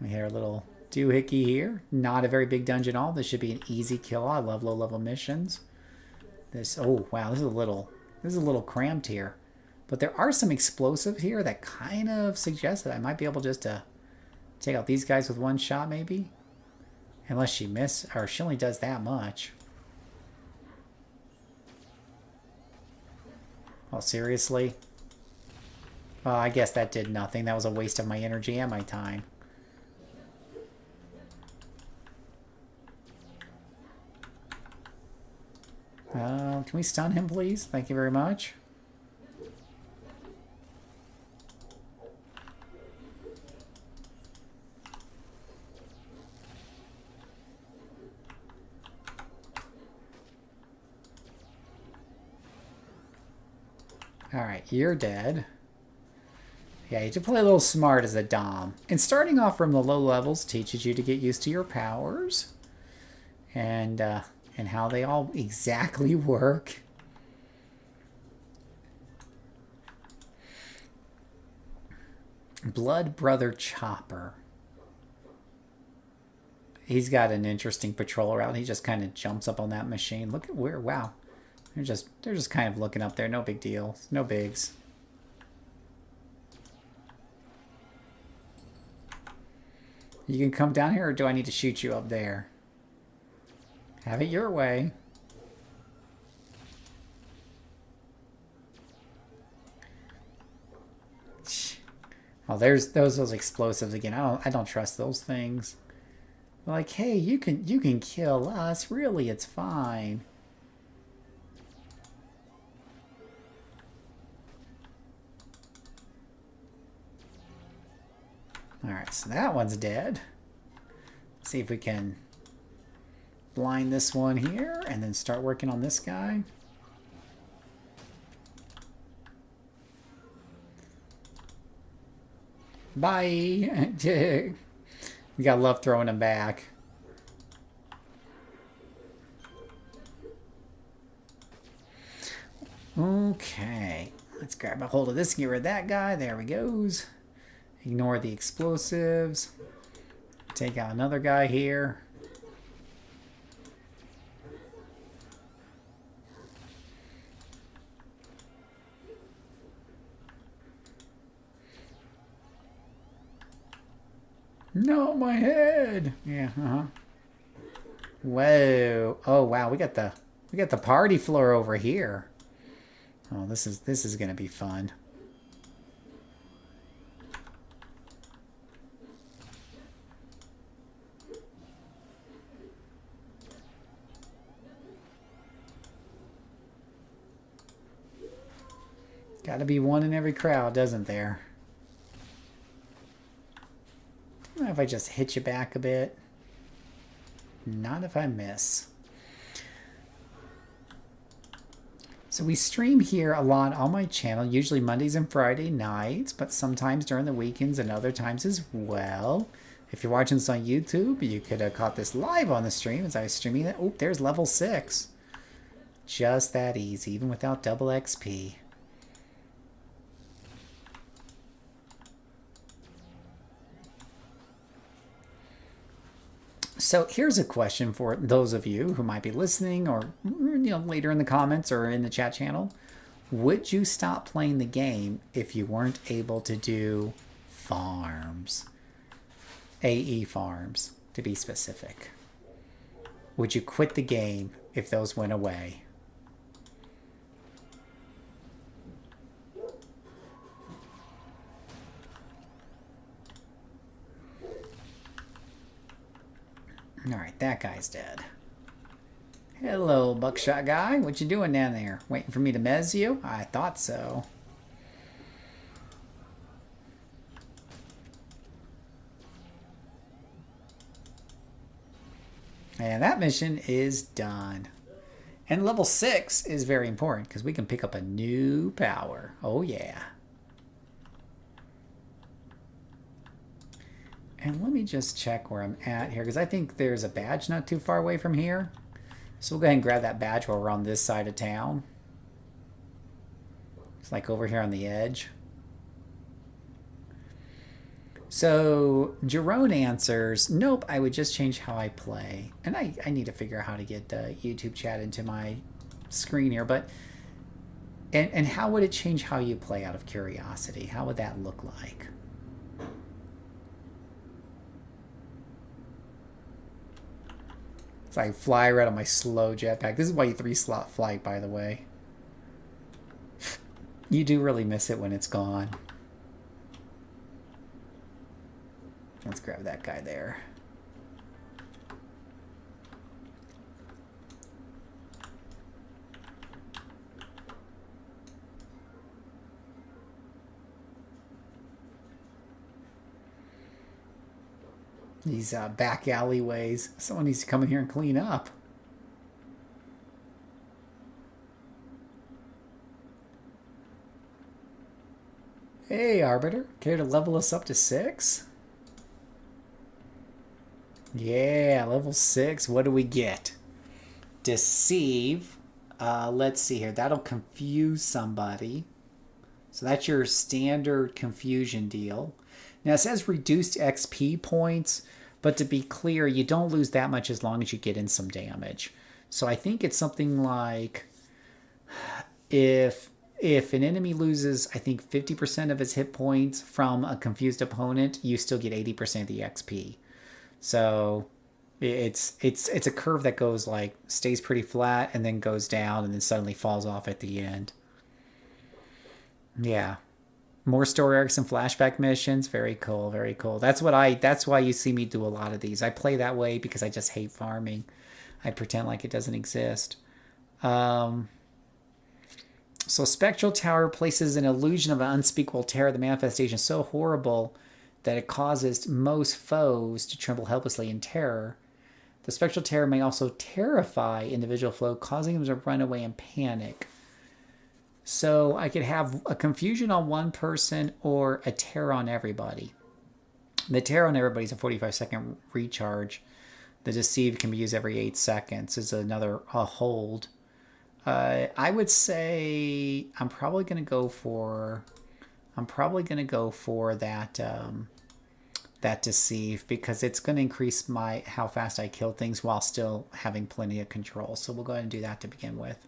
We hear a little doohickey here. Not a very big dungeon at all. This should be an easy kill. I love low-level missions. Oh wow, this is a little cramped here. But there are some explosives here that kind of suggest that I might be able just to take out these guys with one shot, maybe. Unless she or she only does that much. Oh, seriously? Well, I guess that did nothing. That was a waste of my energy and my time. Can we stun him, please? Thank you very much. Alright, you're dead. Yeah, you have to play a little smart as a Dom. And starting off from the low levels teaches you to get used to your powers. And how they all exactly work. Blood Brother Chopper. He's got an interesting patrol route. He just kind of jumps up on that machine. Look at where, wow. They're just kind of looking up there. No big deal. No bigs. You can come down here, or do I need to shoot you up there? Have it your way. Oh, there's those explosives again. I don't trust those things. They're like, hey, you can kill us. Really, it's fine. Alright, so that one's dead. Let's see if we can blind this one here and then start working on this guy. Bye! You gotta love throwing them back. Okay, let's grab a hold of this and get rid of that guy. There we goes. Ignore the explosives. Take out another guy here. No, my head. Yeah, Whoa. Oh wow, we got the party floor over here. Oh, this is gonna be fun. Gotta be one in every crowd, doesn't there? If I just hit you back a bit. Not if I miss. So we stream here a lot on my channel, usually Mondays and Friday nights, but sometimes during the weekends and other times as well. If you're watching this on YouTube, you could have caught this live on the stream as I was streaming it. Oh, there's level 6. Just that easy, even without double XP. So here's a question for those of you who might be listening or later in the comments or in the chat channel. Would you stop playing the game if you weren't able to do farms? AE farms, to be specific. Would you quit the game if those went away? Alright, that guy's dead. Hello, buckshot guy. What you doing down there? Waiting for me to mez you? I thought so. And that mission is done. And level 6 is very important because we can pick up a new power. Oh yeah. And let me just check where I'm at here, because I think there's a badge not too far away from here. So we'll go ahead and grab that badge while we're on this side of town. It's like over here on the edge. So Jerome answers, nope, I would just change how I play. And I need to figure out how to get YouTube chat into my screen here. But and how would it change how you play out of curiosity? How would that look like? So I fly right on my slow jetpack. This is why you 3-slot flight, by the way. You do really miss it when it's gone. Let's grab that guy there. These back alleyways. Someone needs to come in here and clean up. Hey, Arbiter. Care to level us up to 6? Yeah, level 6. What do we get? Deceive. Let's see here. That'll confuse somebody. So that's your standard confusion deal. Now it says reduced XP points, but to be clear, you don't lose that much as long as you get in some damage. So I think it's something like if an enemy loses, I think 50% of its hit points from a confused opponent, you still get 80% of the XP. So it's a curve that goes like stays pretty flat and then goes down and then suddenly falls off at the end. Yeah. More story arcs and flashback missions. Very cool, very cool. That's why you see me do a lot of these. I play that way because I just hate farming. I pretend like it doesn't exist. So Spectral Tower places an illusion of an unspeakable terror, the manifestation so horrible that it causes most foes to tremble helplessly in terror. The Spectral Terror may also terrify individual foe, causing them to run away in panic. So I could have a confusion on one person or a terror on everybody. The terror on everybody is a 45-second recharge. The deceive can be used every 8 seconds. Is another hold. I would say I'm probably going to go for that that deceive, because it's going to increase how fast I kill things while still having plenty of control. So we'll go ahead and do that to begin with.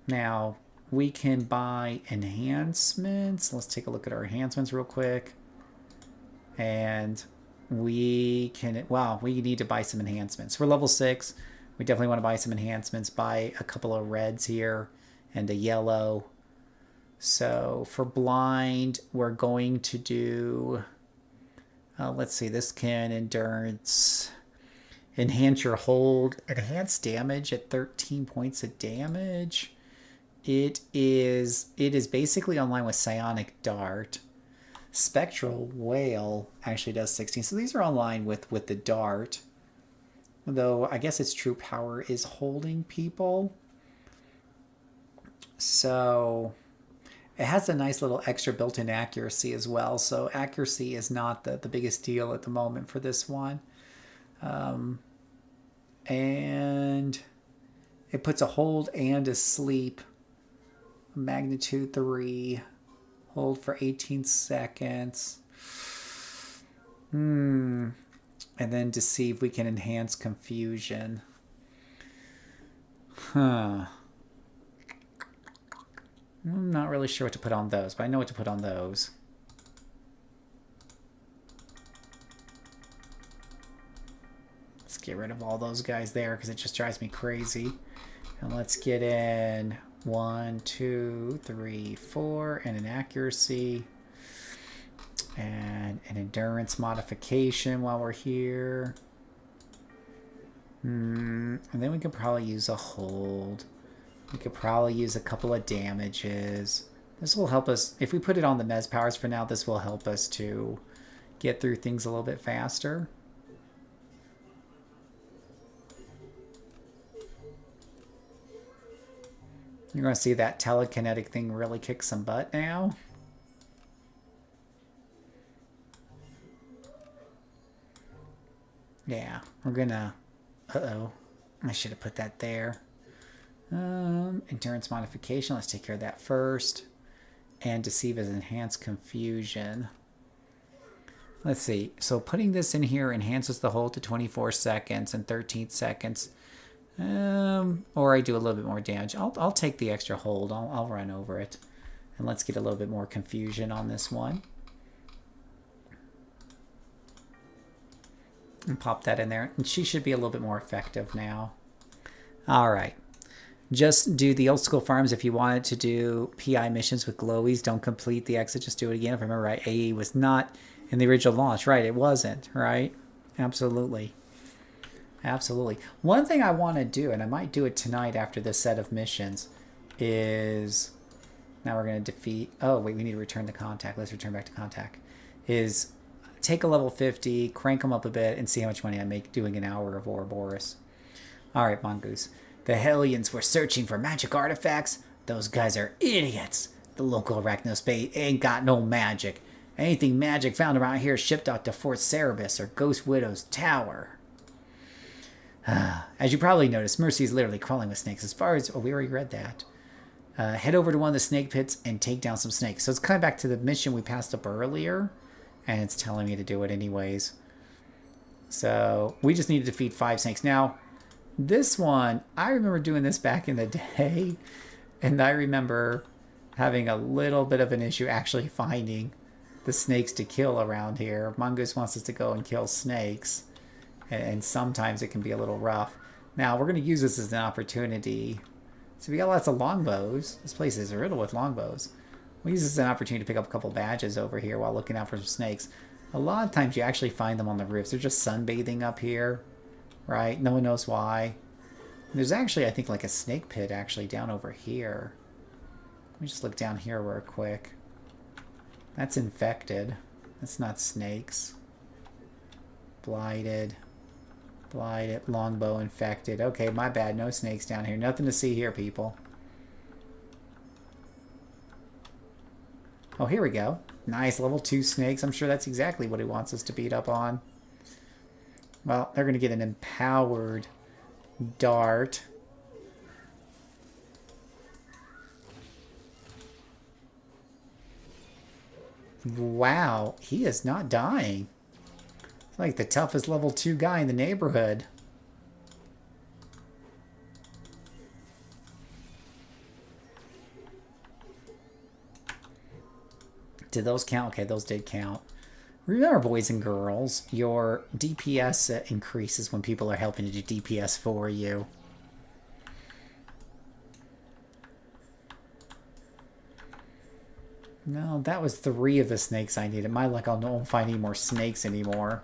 Now, we can buy enhancements. Let's take a look at our enhancements real quick. And we need to buy some enhancements. For level 6, we definitely want to buy some enhancements. Buy a couple of reds here and a yellow. So for blind, we're going to do... let's see, this can endurance... Enhance your hold. Enhance damage at 13 points of damage. It is basically online with Psionic Dart. Spectral Whale actually does 16. So these are online with the Dart. Though I guess its true power is holding people. So it has a nice little extra built-in accuracy as well. So accuracy is not the biggest deal at the moment for this one. And it puts a hold and a sleep. Magnitude 3. Hold for 18 seconds. And then deceive, we can enhance confusion. I'm not really sure what to put on those, but I know what to put on those. Let's get rid of all those guys there because it just drives me crazy. And let's get in 1, 2, 3, 4, and an accuracy. And an endurance modification while we're here. And then we could probably use a hold. We could probably use a couple of damages. This will help us. If we put it on the Mez powers for now, this will help us to get through things a little bit faster. You're going to see that telekinetic thing really kick some butt now. Yeah, we're gonna... Uh-oh. I should have put that there. Endurance modification. Let's take care of that first. And deceive as enhanced confusion. Let's see. So putting this in here enhances the hold to 24 seconds and 13 seconds. Or I do a little bit more damage. I'll take the extra hold. I'll run over it. And let's get a little bit more confusion on this one. And pop that in there. And she should be a little bit more effective now. All right. Just do the old school farms if you wanted to do PI missions with glowies. Don't complete the exit. Just do it again. If I remember right, AE was not in the original launch. Right, it wasn't. Right? Absolutely. Absolutely. One thing I want to do, and I might do it tonight after this set of missions, is... Now we're going to defeat... Oh, wait, we need to return to contact. Let's return back to contact. Is take a level 50, crank them up a bit, and see how much money I make doing an hour of Ouroboros. All right, Mongoose. The Hellions were searching for magic artifacts. Those guys are idiots. The local arachnospade ain't got no magic. Anything magic found around here is shipped out to Fort Cerberus or Ghost Widow's Tower. As you probably noticed, Mercy is literally crawling with snakes. As far as... Oh, we already read that. Head over to one of the snake pits and take down some snakes. So it's coming back to the mission we passed up earlier. And it's telling me to do it anyways. So we just need to defeat 5 snakes. Now... This one, I remember doing this back in the day, and I remember having a little bit of an issue actually finding the snakes to kill around here. Mongoose wants us to go and kill snakes, and sometimes it can be a little rough. Now, we're going to use this as an opportunity. So we got lots of longbows. This place is riddled with longbows. We'll use this as an opportunity to pick up a couple badges over here while looking out for some snakes. A lot of times you actually find them on the roofs. They're just sunbathing up here. Right? No one knows why. There's actually, I think, like a snake pit actually down over here. Let me just look down here real quick. That's infected. That's not snakes. Blighted. Blighted. Longbow infected. Okay, my bad. No snakes down here. Nothing to see here, people. Oh, here we go. Nice. Level 2 snakes. I'm sure that's exactly what he wants us to beat up on. Well, they're going to get an empowered dart. Wow, he is not dying. It's like the toughest level 2 guy in the neighborhood. Did those count? Okay, those did count. Remember, boys and girls, your DPS increases when people are helping to do DPS for you. No, that was 3 of the snakes I needed. My luck, I don't find any more snakes anymore.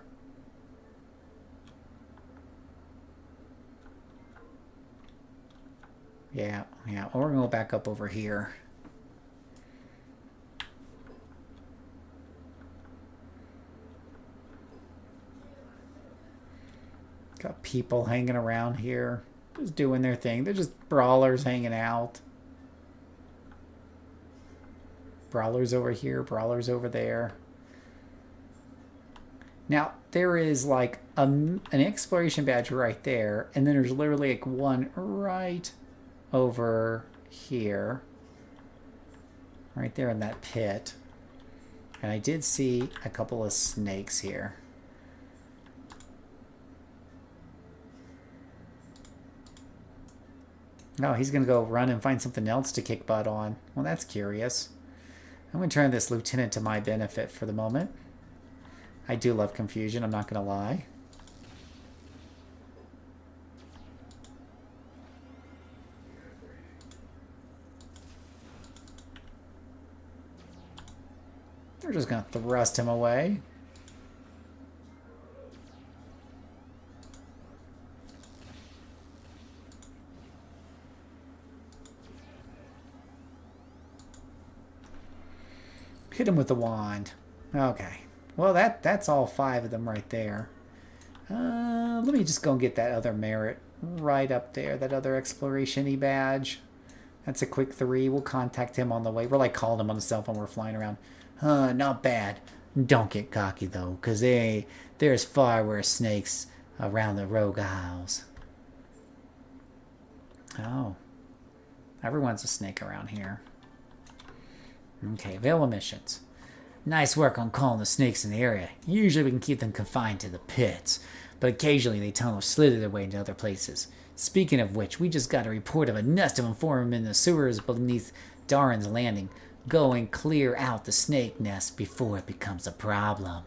Yeah. Well, we're going to go back up over here. Got people hanging around here, just doing their thing. They're just brawlers hanging out. Brawlers over here, brawlers over there. Now, there is like an exploration badge right there, and then there's literally like one right over here. Right there in that pit. And I did see a couple of snakes here. No, he's going to go run and find something else to kick butt on. Well, that's curious. I'm going to turn this lieutenant to my benefit for the moment. I do love confusion, I'm not going to lie. They're just going to thrust him away. Hit him with the wand. Okay. Well, that's all 5 of them right there. Let me just go and get that other merit right up there. That other exploration-y badge. That's a quick 3. We'll contact him on the way. We're like calling him on the cell phone. We're flying around. Not bad. Don't get cocky, though, because there's far worse snakes around the rogue isles. Oh. Everyone's a snake around here. Okay, available missions. Nice work on calling the snakes in the area. Usually we can keep them confined to the pits, but occasionally they tunnel or slither their way into other places. Speaking of which, we just got a report of a nest of them forming in the sewers beneath Darren's Landing. Go and clear out the snake nest before it becomes a problem.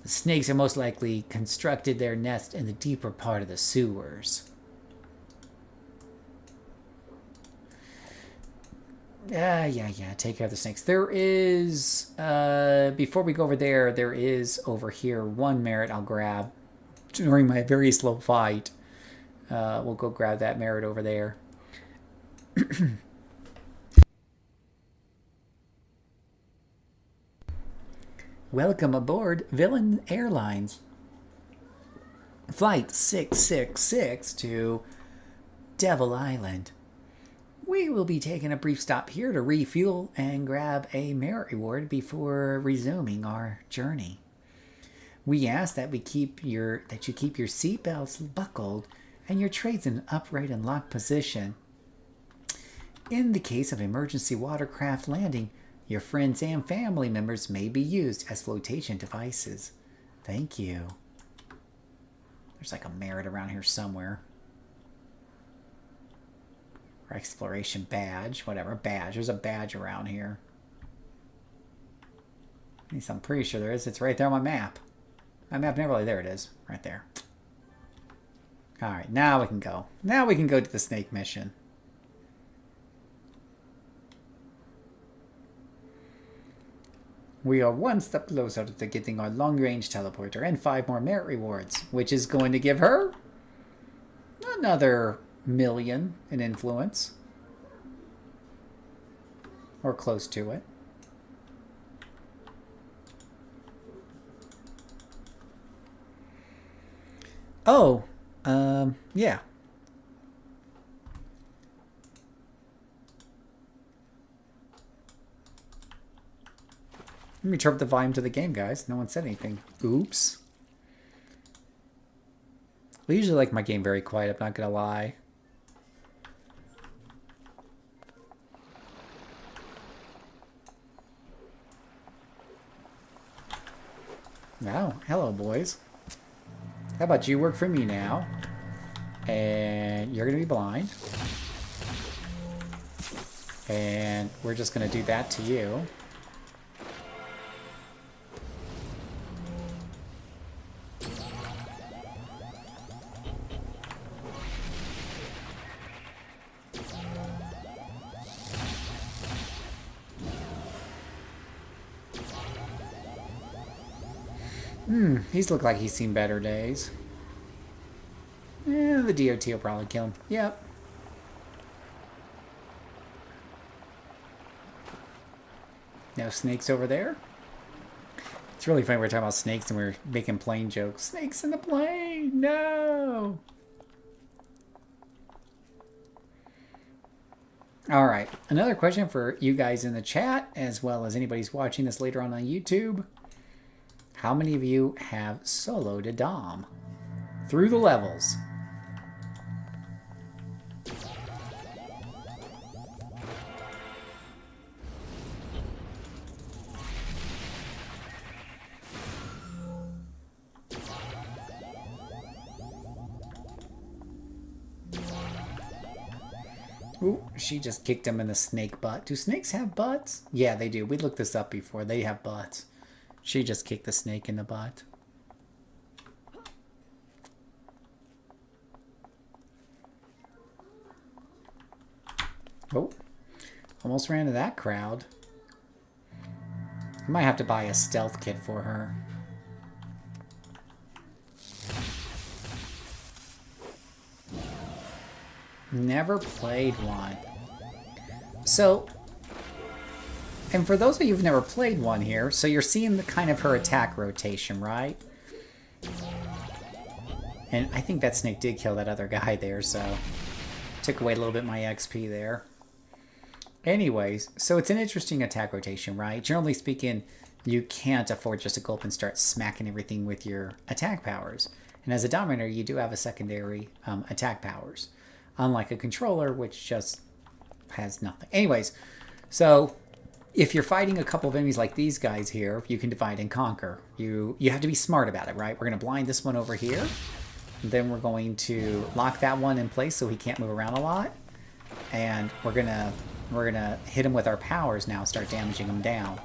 The snakes are most likely constructed their nest in the deeper part of the sewers. Yeah, take care of the snakes. There is, before we go over there, there is over here one merit I'll grab during my very slow fight. We'll go grab that merit over there. Welcome aboard Villain Airlines. Flight 666 to Devil Island. We will be taking a brief stop here to refuel and grab a merit reward before resuming our journey. We ask that you keep your seatbelts buckled and your trays in an upright and locked position. In the case of emergency watercraft landing, your friends and family members may be used as flotation devices. Thank you. There's like a merit around here somewhere. Or exploration badge, whatever, badge. There's a badge around here. At least I'm pretty sure there is. It's right there on my map. My map never really, there it is. Right there. Alright, now we can go. Now we can go to the snake mission. We are one step closer to getting our long-range teleporter and 5 more merit rewards, which is going to give her another million in influence. Or close to it. Oh, yeah. Let me turn up the volume to the game, guys. No one said anything. Oops. I usually like my game very quiet, I'm not gonna lie. Wow, hello boys. How about you work for me now? And you're gonna be blind. And we're just gonna do that to you. He's looked like he's seen better days. The DOT will probably kill him. Yep. No snakes over there? It's really funny we're talking about snakes and we're making plane jokes. Snakes in the plane! No! Alright, another question for you guys in the chat, as well as anybody who's watching this later on YouTube. How many of you have soloed a Dom through the levels? Ooh, she just kicked him in the snake butt. Do snakes have butts? Yeah, they do. We looked this up before. They have butts. She just kicked the snake in the butt. Oh, almost ran into that crowd. I might have to buy a stealth kit for her. Never played one. So, and for those of you who've never played one here, so you're seeing the kind of her attack rotation, right? And I think that snake did kill that other guy there, so took away a little bit of my XP there. Anyways, so it's an interesting attack rotation, right? Generally speaking, you can't afford just to go up and start smacking everything with your attack powers. And as a Dominator, you do have a secondary attack powers, unlike a Controller, which just has nothing. Anyways, so if you're fighting a couple of enemies like these guys here, you can divide and conquer. You have to be smart about it, right? We're going to blind this one over here. Then we're going to lock that one in place so he can't move around a lot. And we're gonna hit him with our powers now, start damaging him down.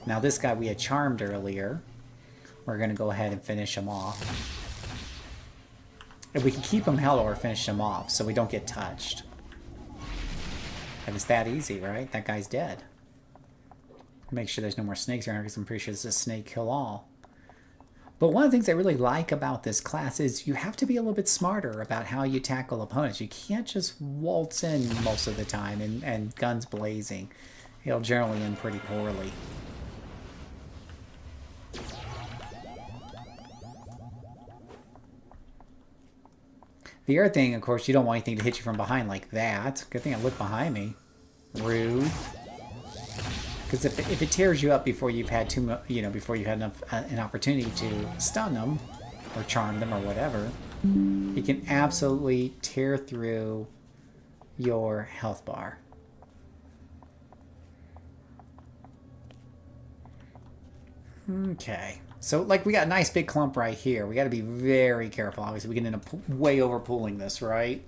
Now this guy we had charmed earlier. We're gonna go ahead and finish him off. If we can keep him held or finish him off so we don't get touched. And it's that easy, right? That guy's dead. Make sure there's no more snakes around because I'm pretty sure this is a snake kill all. But one of the things I really like about this class is you have to be a little bit smarter about how you tackle opponents. You can't just waltz in most of the time and guns blazing. It'll generally end pretty poorly. The other thing, of course, you don't want anything to hit you from behind like that. Good thing I looked behind me. Rude. Because if it tears you up before you've had before you had enough an opportunity to stun them or charm them or whatever, it can absolutely tear through your health bar. Okay, so like we got a nice big clump right here. We got to be very careful. Obviously, we can end up way over pooling this, right?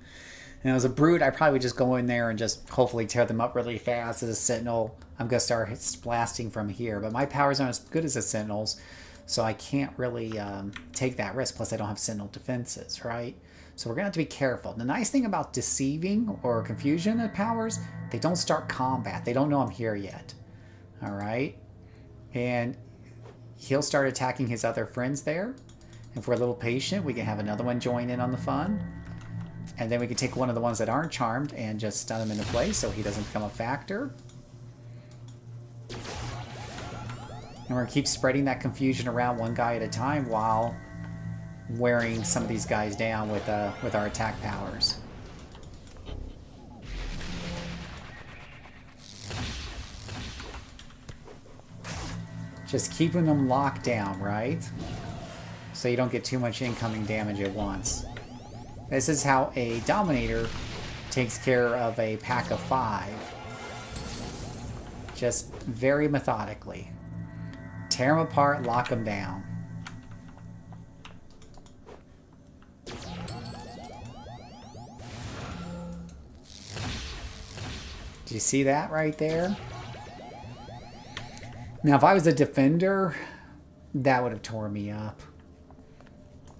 And as a brute, I probably would just go in there and just hopefully tear them up really fast. As a sentinel, I'm going to start blasting from here. But my powers aren't as good as a sentinel's, so I can't really take that risk. Plus, I don't have sentinel defenses, right? So we're going to have to be careful. The nice thing about deceiving or confusion of powers, they don't start combat. They don't know I'm here yet. All right? And he'll start attacking his other friends there. If we're a little patient, we can have another one join in on the fun. And then we can take one of the ones that aren't charmed and just stun him into place so he doesn't become a factor. And we're going to keep spreading that confusion around one guy at a time while wearing some of these guys down with our attack powers. Just keeping them locked down, right? So you don't get too much incoming damage at once. This is how a Dominator takes care of a pack of 5. Just very methodically. Tear them apart, lock them down. Do you see that right there? Now, if I was a defender, that would have torn me up.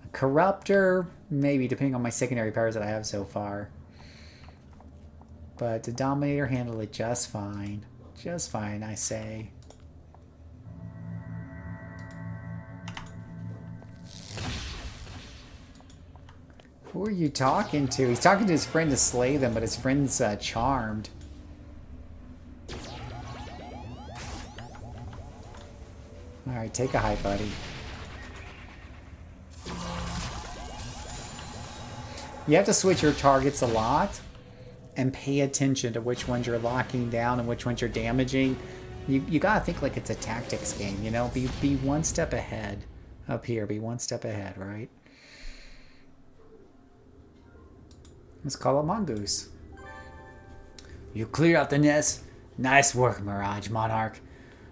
A corruptor, maybe, depending on my secondary powers that I have so far. But the Dominator handled it just fine. Just fine, I say. Who are you talking to? He's talking to his friend to slay them, but his friend's charmed. Alright, take a high, buddy. You have to switch your targets a lot and pay attention to which ones you're locking down and which ones you're damaging. You gotta think like it's a tactics game, you know? Be one step ahead up here. Be one step ahead, right? Let's call it Mongoose. You cleared out the nest. Nice work, Mirage Monarch.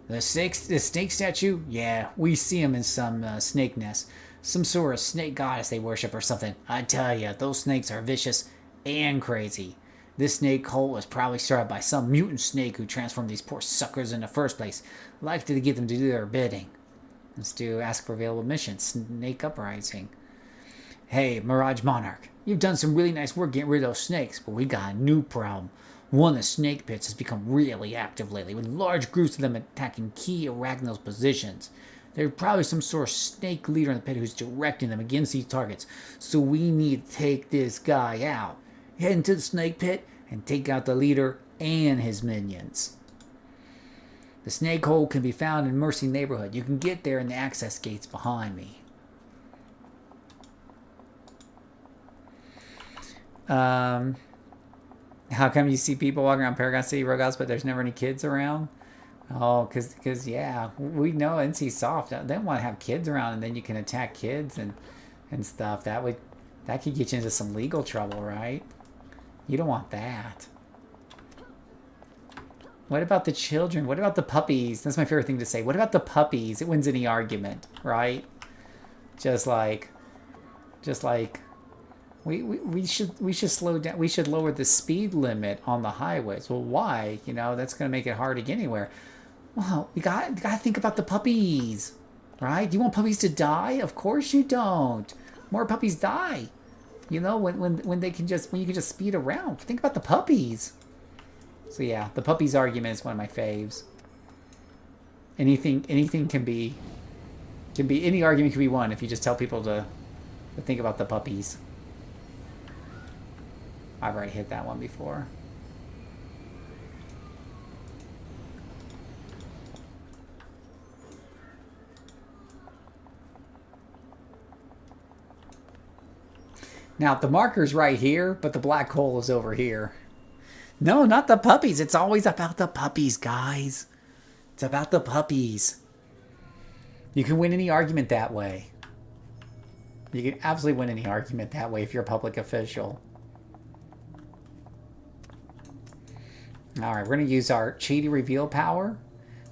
The snake statue? Yeah, we see him in some snake nest. Some sort of snake goddess they worship or something. I tell ya, those snakes are vicious and crazy. This snake cult was probably started by some mutant snake who transformed these poor suckers in the first place. Likely to get them to do their bidding. Let's do ask for available missions. Snake Uprising. Hey, Mirage Monarch. You've done some really nice work getting rid of those snakes, but we got a new problem. One of the snake pits has become really active lately, with large groups of them attacking key Arachnos positions. There's probably some sort of snake leader in the pit who's directing them against these targets, so we need to take this guy out. Head into the snake pit and take out the leader and his minions. The snake hole can be found in Mercy neighborhood. You can get there in the access gates behind me. How come you see people walking around Paragon City Roadhouse, but there's never any kids around? Oh, because yeah, we know NC Soft. They don't want to have kids around, and then you can attack kids, and and stuff. That could get you into some legal trouble, right? You don't want that. What about the children? What about the puppies? That's my favorite thing to say. What about the puppies? It wins any argument, right? Just like we should slow down. We should lower the speed limit on the highways. Well, why? You know, that's going to make it hard to get anywhere. Well, you got to think about the puppies, right? Do you want puppies to die? Of course you don't. More puppies die. You know, when you can just speed around. Think about the puppies. So yeah, the puppies argument is one of my faves. Anything can be any argument can be won if you just tell people to think about the puppies. I've already hit that one before. Now, the marker's right here, but the black hole is over here. No, not the puppies. It's always about the puppies, guys. It's about the puppies. You can win any argument that way. You can absolutely win any argument that way if you're a public official. Alright, we're going to use our Shady Reveal power.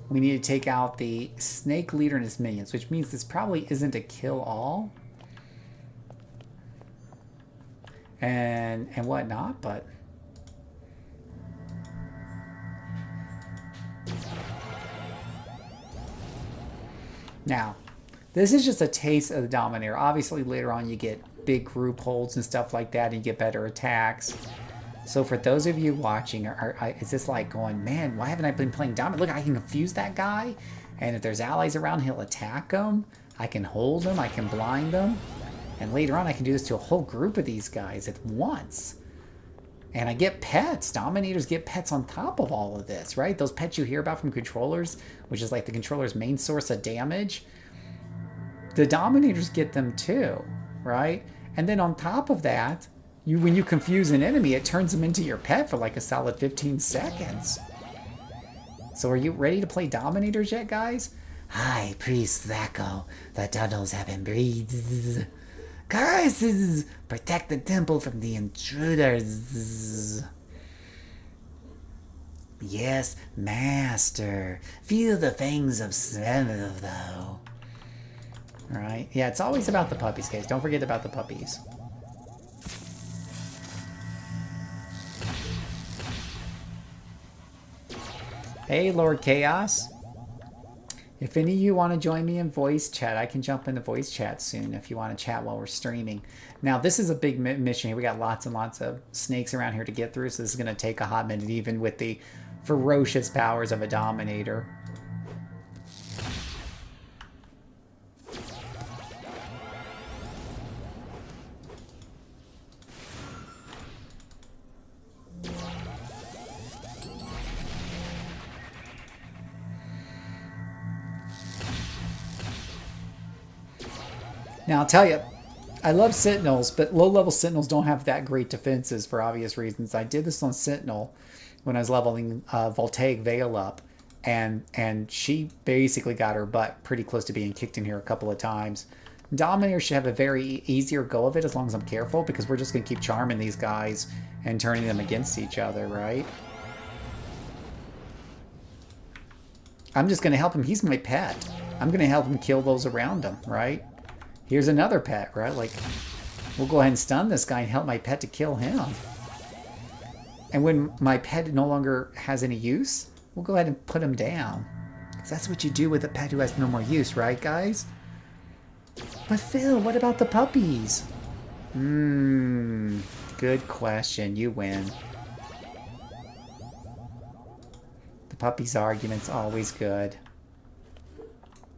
We need to take out the Snake Leader and his minions, which means this probably isn't a kill-all. And whatnot, but... Now, this is just a taste of the Dominator. Obviously, later on you get big group holds and stuff like that, and you get better attacks. So for those of you watching, is this like going, man, why haven't I been playing Dominator? Look, I can confuse that guy, and if there's allies around, he'll attack them. I can hold them, I can blind them, and later on I can do this to a whole group of these guys at once. And I get pets. Dominators get pets on top of all of this, right? Those pets you hear about from controllers, which is like the controller's main source of damage. The Dominators get them too, right? And then on top of that, when you confuse an enemy, it turns them into your pet for like a solid 15 seconds. So are you ready to play Dominators yet, guys? Hi, Priest Zacco. The tunnels have been breathed. Curses! Protect the temple from the intruders. Yes, Master. Feel the fangs of Sven, though. Alright. Yeah, it's always about the puppies, guys. Don't forget about the puppies. Hey, Lord Chaos. If any of you want to join me in voice chat, I can jump into voice chat soon if you want to chat while we're streaming. Now, this is a big mission here. We got lots and lots of snakes around here to get through, so this is going to take a hot minute, even with the ferocious powers of a Dominator. Now, I'll tell you, I love Sentinels, but low-level Sentinels don't have that great defenses for obvious reasons. I did this on Sentinel when I was leveling Voltaic Veil up, and she basically got her butt pretty close to being kicked in here a couple of times. Dominator should have a very easier go of it as long as I'm careful, because we're just going to keep charming these guys and turning them against each other, right? I'm just going to help him. He's my pet. I'm going to help him kill those around him, right? Here's another pet, right? Like, we'll go ahead and stun this guy and help my pet to kill him. And when my pet no longer has any use, we'll go ahead and put him down. Because that's what you do with a pet who has no more use, right, guys? But Phil, what about the puppies? Good question. You win. The puppies argument's always good.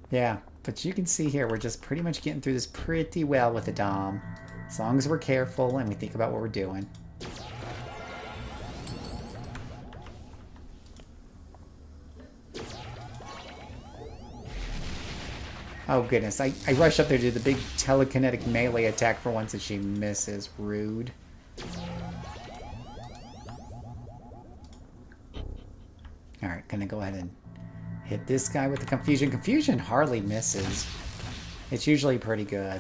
Yeah. But you can see here, we're just pretty much getting through this pretty well with the Dom. As long as we're careful and we think about what we're doing. Oh goodness, I rush up there to do the big telekinetic melee attack for once and she misses. Rude. Alright, gonna go ahead and hit this guy with the confusion. Confusion hardly misses. It's usually pretty good.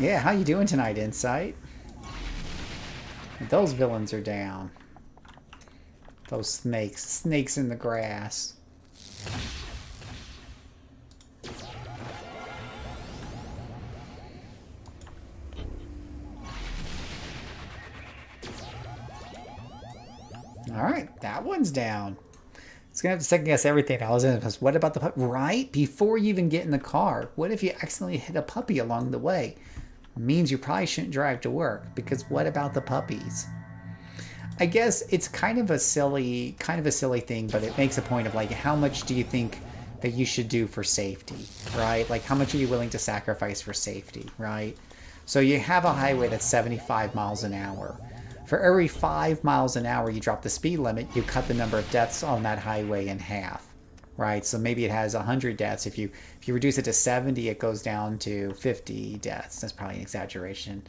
Yeah, how you doing tonight, Insight? Those villains are down. Those snakes. Snakes in the grass. Alright, that one's down. It's going to have to second guess everything I was in. Because what about the puppy? Right? Before you even get in the car, what if you accidentally hit a puppy along the way? It means you probably shouldn't drive to work. Because what about the puppies? I guess it's kind of a silly thing, but it makes a point of like, how much do you think that you should do for safety, right? Like, how much are you willing to sacrifice for safety, right? So you have a highway that's 75 miles an hour. For every 5 miles an hour you drop the speed limit, you cut the number of deaths on that highway in half, right? So maybe it has 100 deaths. If you reduce it to 70, it goes down to 50 deaths. That's probably an exaggeration.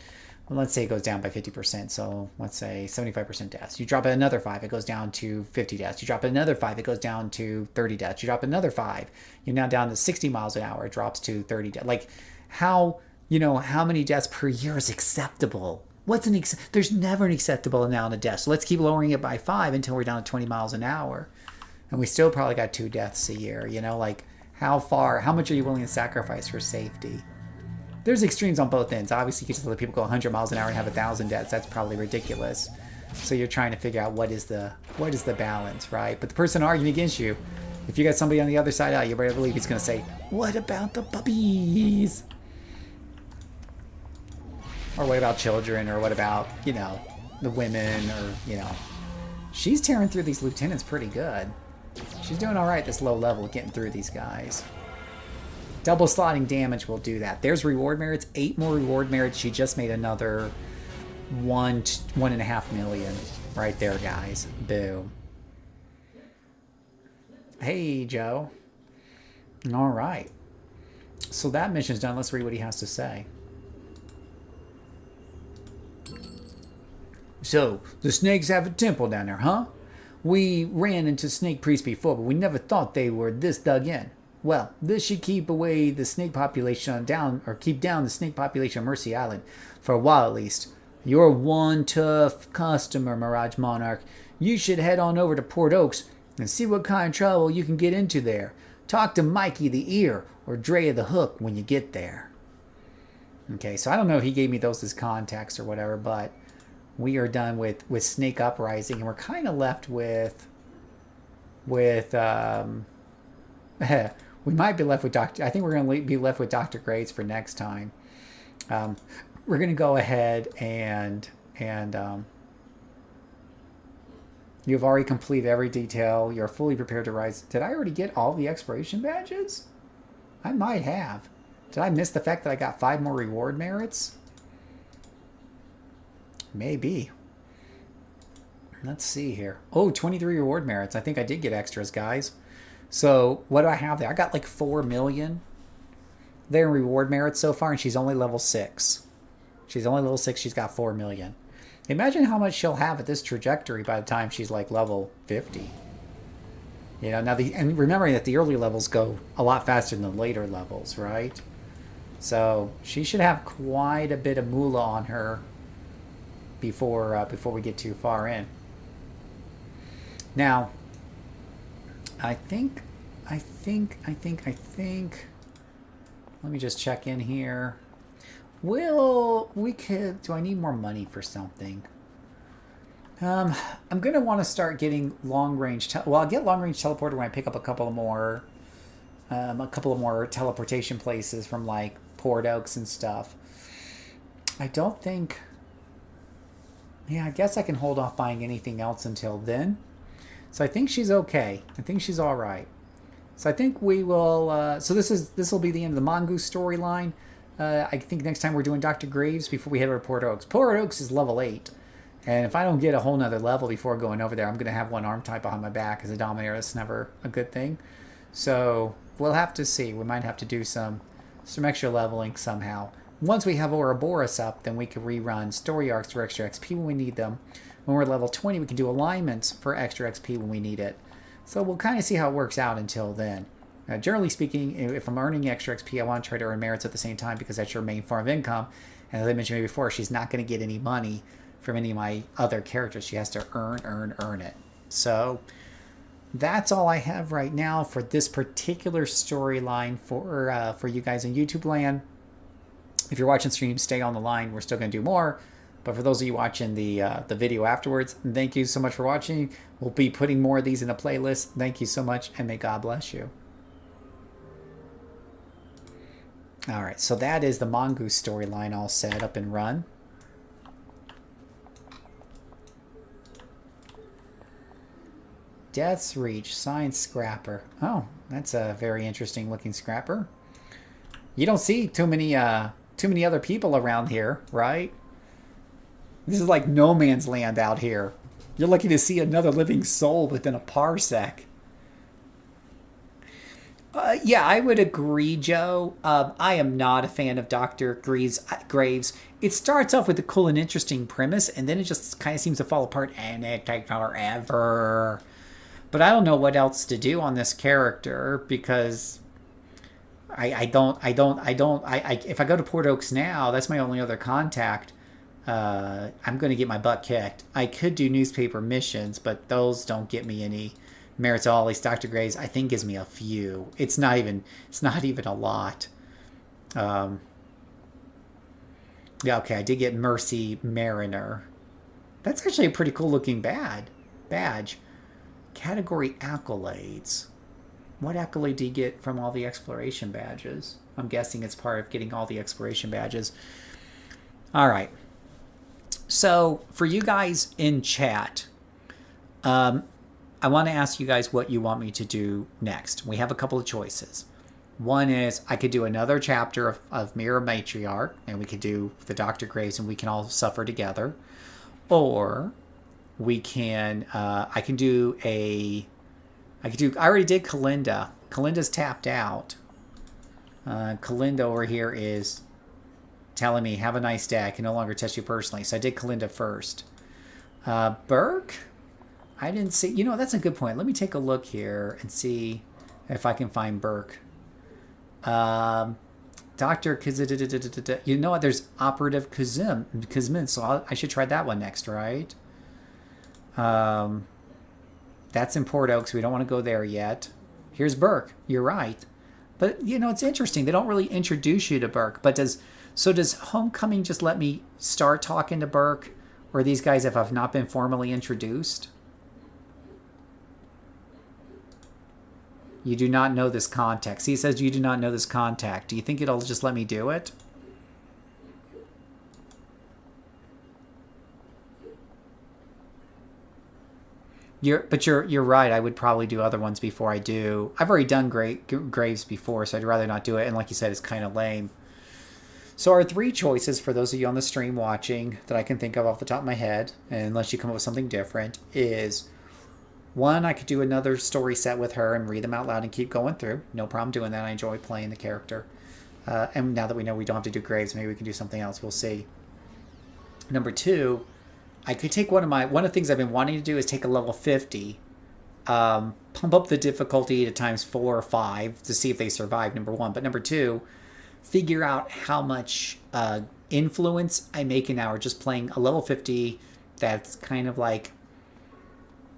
Well, let's say it goes down by 50%. So let's say 75% deaths. You drop it another 5, it goes down to 50 deaths. You drop it another 5, it goes down to 30 deaths. You drop another 5, you're now down to 60 miles an hour. It drops to 30 deaths. Like, how many deaths per year is acceptable? There's never an acceptable amount of deaths. So let's keep lowering it by 5 until we're down to 20 miles an hour. And we still probably got 2 deaths a year. Like, how much are you willing to sacrifice for safety? There's extremes on both ends. Obviously, you can just let people go 100 miles an hour and have 1,000 deaths. That's probably ridiculous. So you're trying to figure out what is the balance, right? But the person arguing against you, if you got somebody on the other side out, you better believe he's going to say, what about the puppies? Or what about children? Or what about, the women? Or, she's tearing through these lieutenants pretty good. She's doing all right this low level, getting through these guys. Double slotting damage will do that. There's reward merits. 8 more reward merits. She just made another 1.5 million right there, guys. Boom. Hey, Joe. All right. So that mission's done. Let's read what he has to say. So, the snakes have a temple down there, huh? We ran into snake priests before, but we never thought they were this dug in. Well, this should keep away the snake population keep down the snake population on Mercy Island, for a while at least. You're one tough customer, Mirage Monarch. You should head on over to Port Oaks and see what kind of trouble you can get into there. Talk to Mikey the Ear or Drea the Hook when you get there. Okay, so I don't know if he gave me those as context or whatever, but we are done with Snake Uprising, and we're kind of left with we might be left with I think we're going to be left with Dr. Graves for next time. We're going to go ahead and you've already completed every detail. You're fully prepared to rise. Did I already get all the exploration badges? I might have. Did I miss the fact that I got 5 more reward merits? Maybe. Let's see here. Oh, 23 reward merits. I think I did get extras, guys. So what do I have there? I got like 4 million there in reward merits so far, and she's only level 6. She's only level 6. She's got 4 million. Imagine how much she'll have at this trajectory by the time she's like level 50. Now and remembering that the early levels go a lot faster than the later levels, right? So she should have quite a bit of moolah on her before we get too far in. Now, I think. Let me just check in here. Do I need more money for something? I'm gonna want to start getting long range. I'll get long range teleporter when I pick up a couple of more teleportation places from like Port Oaks and stuff. I don't think. Yeah, I guess I can hold off buying anything else until then. So I think she's okay. I think she's all right. So I think we will. So this will be the end of the Mongoose storyline. I think next time we're doing Dr. Graves before we head over to Port Oaks. Port Oaks is level 8. And if I don't get a whole nother level before going over there, I'm going to have one archetype behind my back as a Dominator. That's never a good thing. So we'll have to see. We might have to do some extra leveling somehow. Once we have Ouroboros up, then we can rerun story arcs for extra XP when we need them. When we're level 20, we can do alignments for extra XP when we need it. So we'll kind of see how it works out until then. Generally speaking, if I'm earning extra XP, I want to try to earn merits at the same time because that's your main form of income. And as I mentioned before, she's not going to get any money from any of my other characters. She has to earn it. So that's all I have right now for this particular storyline for you guys in YouTube land. If you're watching stream, stay on the line. We're still going to do more. But for those of you watching the video afterwards, thank you so much for watching. We'll be putting more of these in a playlist. Thank you so much, and may God bless you. All right, so that is the Mongoose storyline all set up and run. Death's Reach, Science Scrapper. Oh, that's a very interesting looking scrapper. You don't see too many other people around here, right? This is like no man's land out here. You're lucky to see another living soul within a parsec. Yeah, I would agree, Joe. I am not a fan of Dr. Graves. It starts off with a cool and interesting premise, and then it just kind of seems to fall apart, and it takes forever. But I don't know what else to do on this character, because if I go to Port Oaks now, that's my only other contact. I'm going to get my butt kicked. I could do newspaper missions, but those don't get me any merits at all. At least Dr. Graves, I think, gives me a few. It's not even a lot. Yeah, okay, I did get Mercy Mariner. That's actually a pretty cool looking badge. Category accolades. What accolade do you get from all the exploration badges? I'm guessing it's part of getting all the exploration badges. All right. So for you guys in chat, I want to ask you guys what you want me to do next. We have a couple of choices. One is I could do another chapter of Mirror Matriarch, and we could do the Dr. Graves, and we can all suffer together. Or we can, I already did Kalinda. Kalinda's tapped out. Kalinda over here is telling me, have a nice day. I can no longer test you personally. So I did Kalinda first. Burke? I didn't see. You know, that's a good point. Let me take a look here and see if I can find Burke. Dr. Kazim. You know what? There's Operative Kazim. So I should try that one next, right? That's in Port Oaks. We don't want to go there yet. Here's Burke. You're right. But, you know, it's interesting. They don't really introduce you to Burke. But does Homecoming just let me start talking to Burke? Or these guys, if I've not been formally introduced? You do not know this contact. See, it says you do not know this contact. Do you think it'll just let me do it? You're right. I would probably do other ones before I do. I've already done Graves before, so I'd rather not do it. And like you said, it's kind of lame. So our three choices for those of you on the stream watching that I can think of off the top of my head, and unless you come up with something different, is one, I could do another story set with her and read them out loud and keep going through. No problem doing that. I enjoy playing the character. And now that we know we don't have to do Graves, maybe we can do something else. We'll see. Number two, I could take one of the things I've been wanting to do is take a level 50, pump up the difficulty to times 4 or 5 to see if they survive, number one. But number two, figure out how much influence I make an hour just playing a level 50 that's kind of like,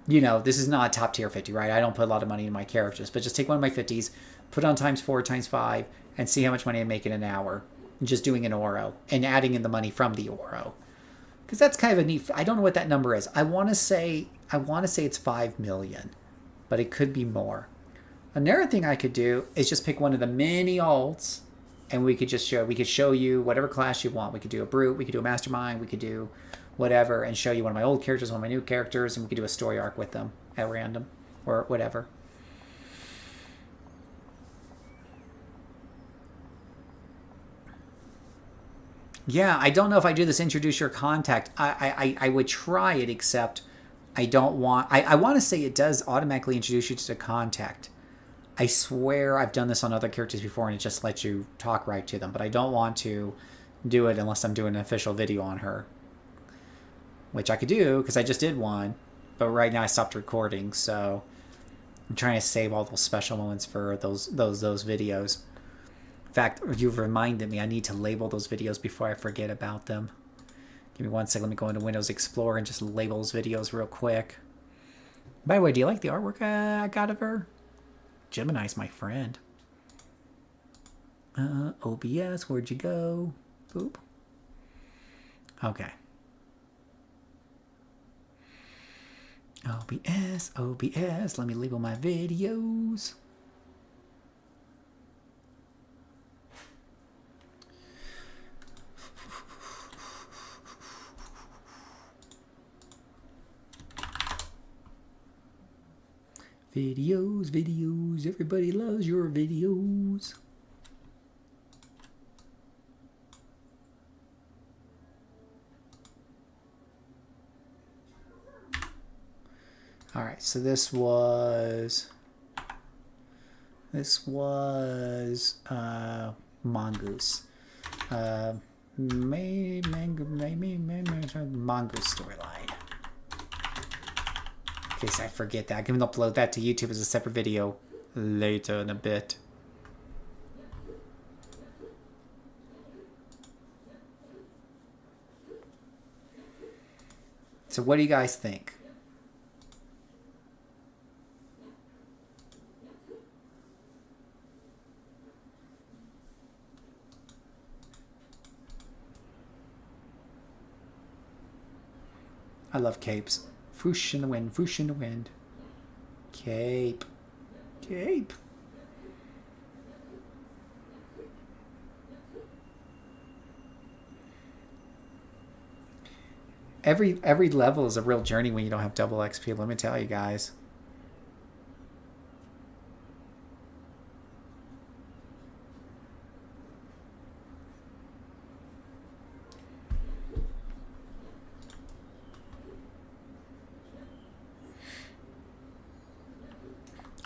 you know, this is not a top tier 50, right? I don't put a lot of money in my characters, but just take one of my 50s, put it on times 4, times 5, and see how much money I make in an hour. Just doing an Ouro and adding in the money from the Ouro. Because that's kind of a neat, I don't know what that number is. I want to say it's 5 million, but it could be more. Another thing I could do is just pick one of the many alts, and we could show you whatever class you want. We could do a brute, we could do a mastermind, we could do whatever, and show you one of my old characters, one of my new characters, and we could do a story arc with them at random or whatever. Yeah, I don't know if I do this introduce your contact. I would try it, except I don't want... I want to say it does automatically introduce you to the contact. I swear I've done this on other characters before, and it just lets you talk right to them. But I don't want to do it unless I'm doing an official video on her. Which I could do, because I just did one. But right now I stopped recording, so... I'm trying to save all those special moments for those videos. fact, you've reminded me I need to label those videos before I forget about them. Give me 1 second. Let me go into Windows Explorer and just label those videos real quick. By the way, do you like the artwork I got of her? Gemini's my friend. OBS, where'd you go? Boop. Okay. OBS, let me label my videos. Videos, everybody loves your videos. All right, so this was Mongoose. Mongoose storyline. In case I forget that, I can upload that to YouTube as a separate video later in a bit. So what do you guys think? I love capes. Foosh in the wind, foosh in the wind. Cape. Cape. Every level is a real journey when you don't have double XP, let me tell you guys.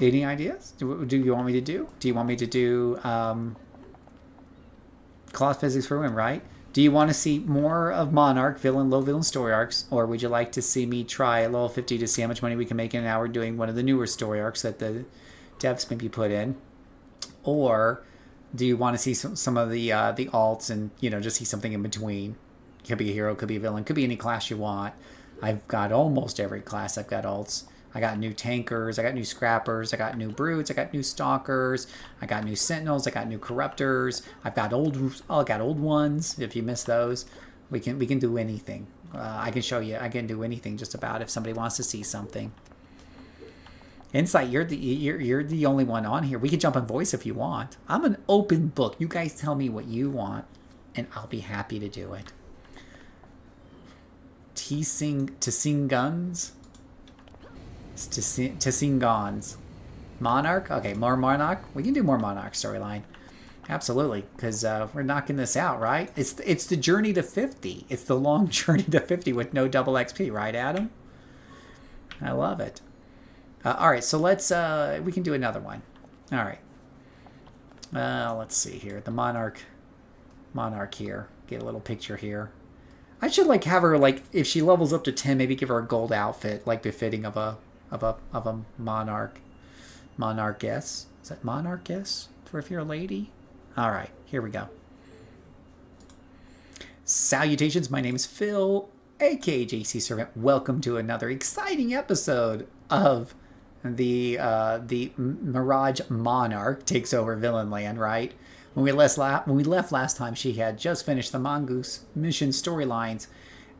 Any ideas? Do you want me to do? Do you want me to do Cloth Physics for Women, right? Do you want to see more of Monarch, villain, low villain story arcs? Or would you like to see me try at level 50 to see how much money we can make in an hour doing one of the newer story arcs that the devs maybe put in? Or do you want to see some of the alts and, you know, just see something in between? Could be a hero, could be a villain, could be any class you want. I've got almost every class. I've got alts. I got new tankers, I got new scrappers, I got new brutes, I got new stalkers, I got new sentinels, I got new corruptors, I got old ones. If you miss those, we can do anything. I can show you. I can do anything just about if somebody wants to see something. Insight, you're the only one on here. We can jump on voice if you want. I'm an open book. You guys tell me what you want, and I'll be happy to do it. To sing guns. To sing gons. Monarch? Okay, more Monarch? We can do more Monarch storyline. Absolutely, because we're knocking this out, right? It's the journey to 50. It's the long journey to 50 with no double XP, right, Adam? I love it. All right, so let's, we can do another one. All right. Let's see here. The Monarch here. Get a little picture here. I should, like, have her, like, if she levels up to 10, maybe give her a gold outfit, like, befitting of a monarchess. Is that monarchess for if you're a lady? All right, here we go. Salutations, my name is Phil, aka JCServant. Welcome to another exciting episode of the Mirage Monarch takes over Villain Land, right? When we left last time, she had just finished the Mongoose mission storylines,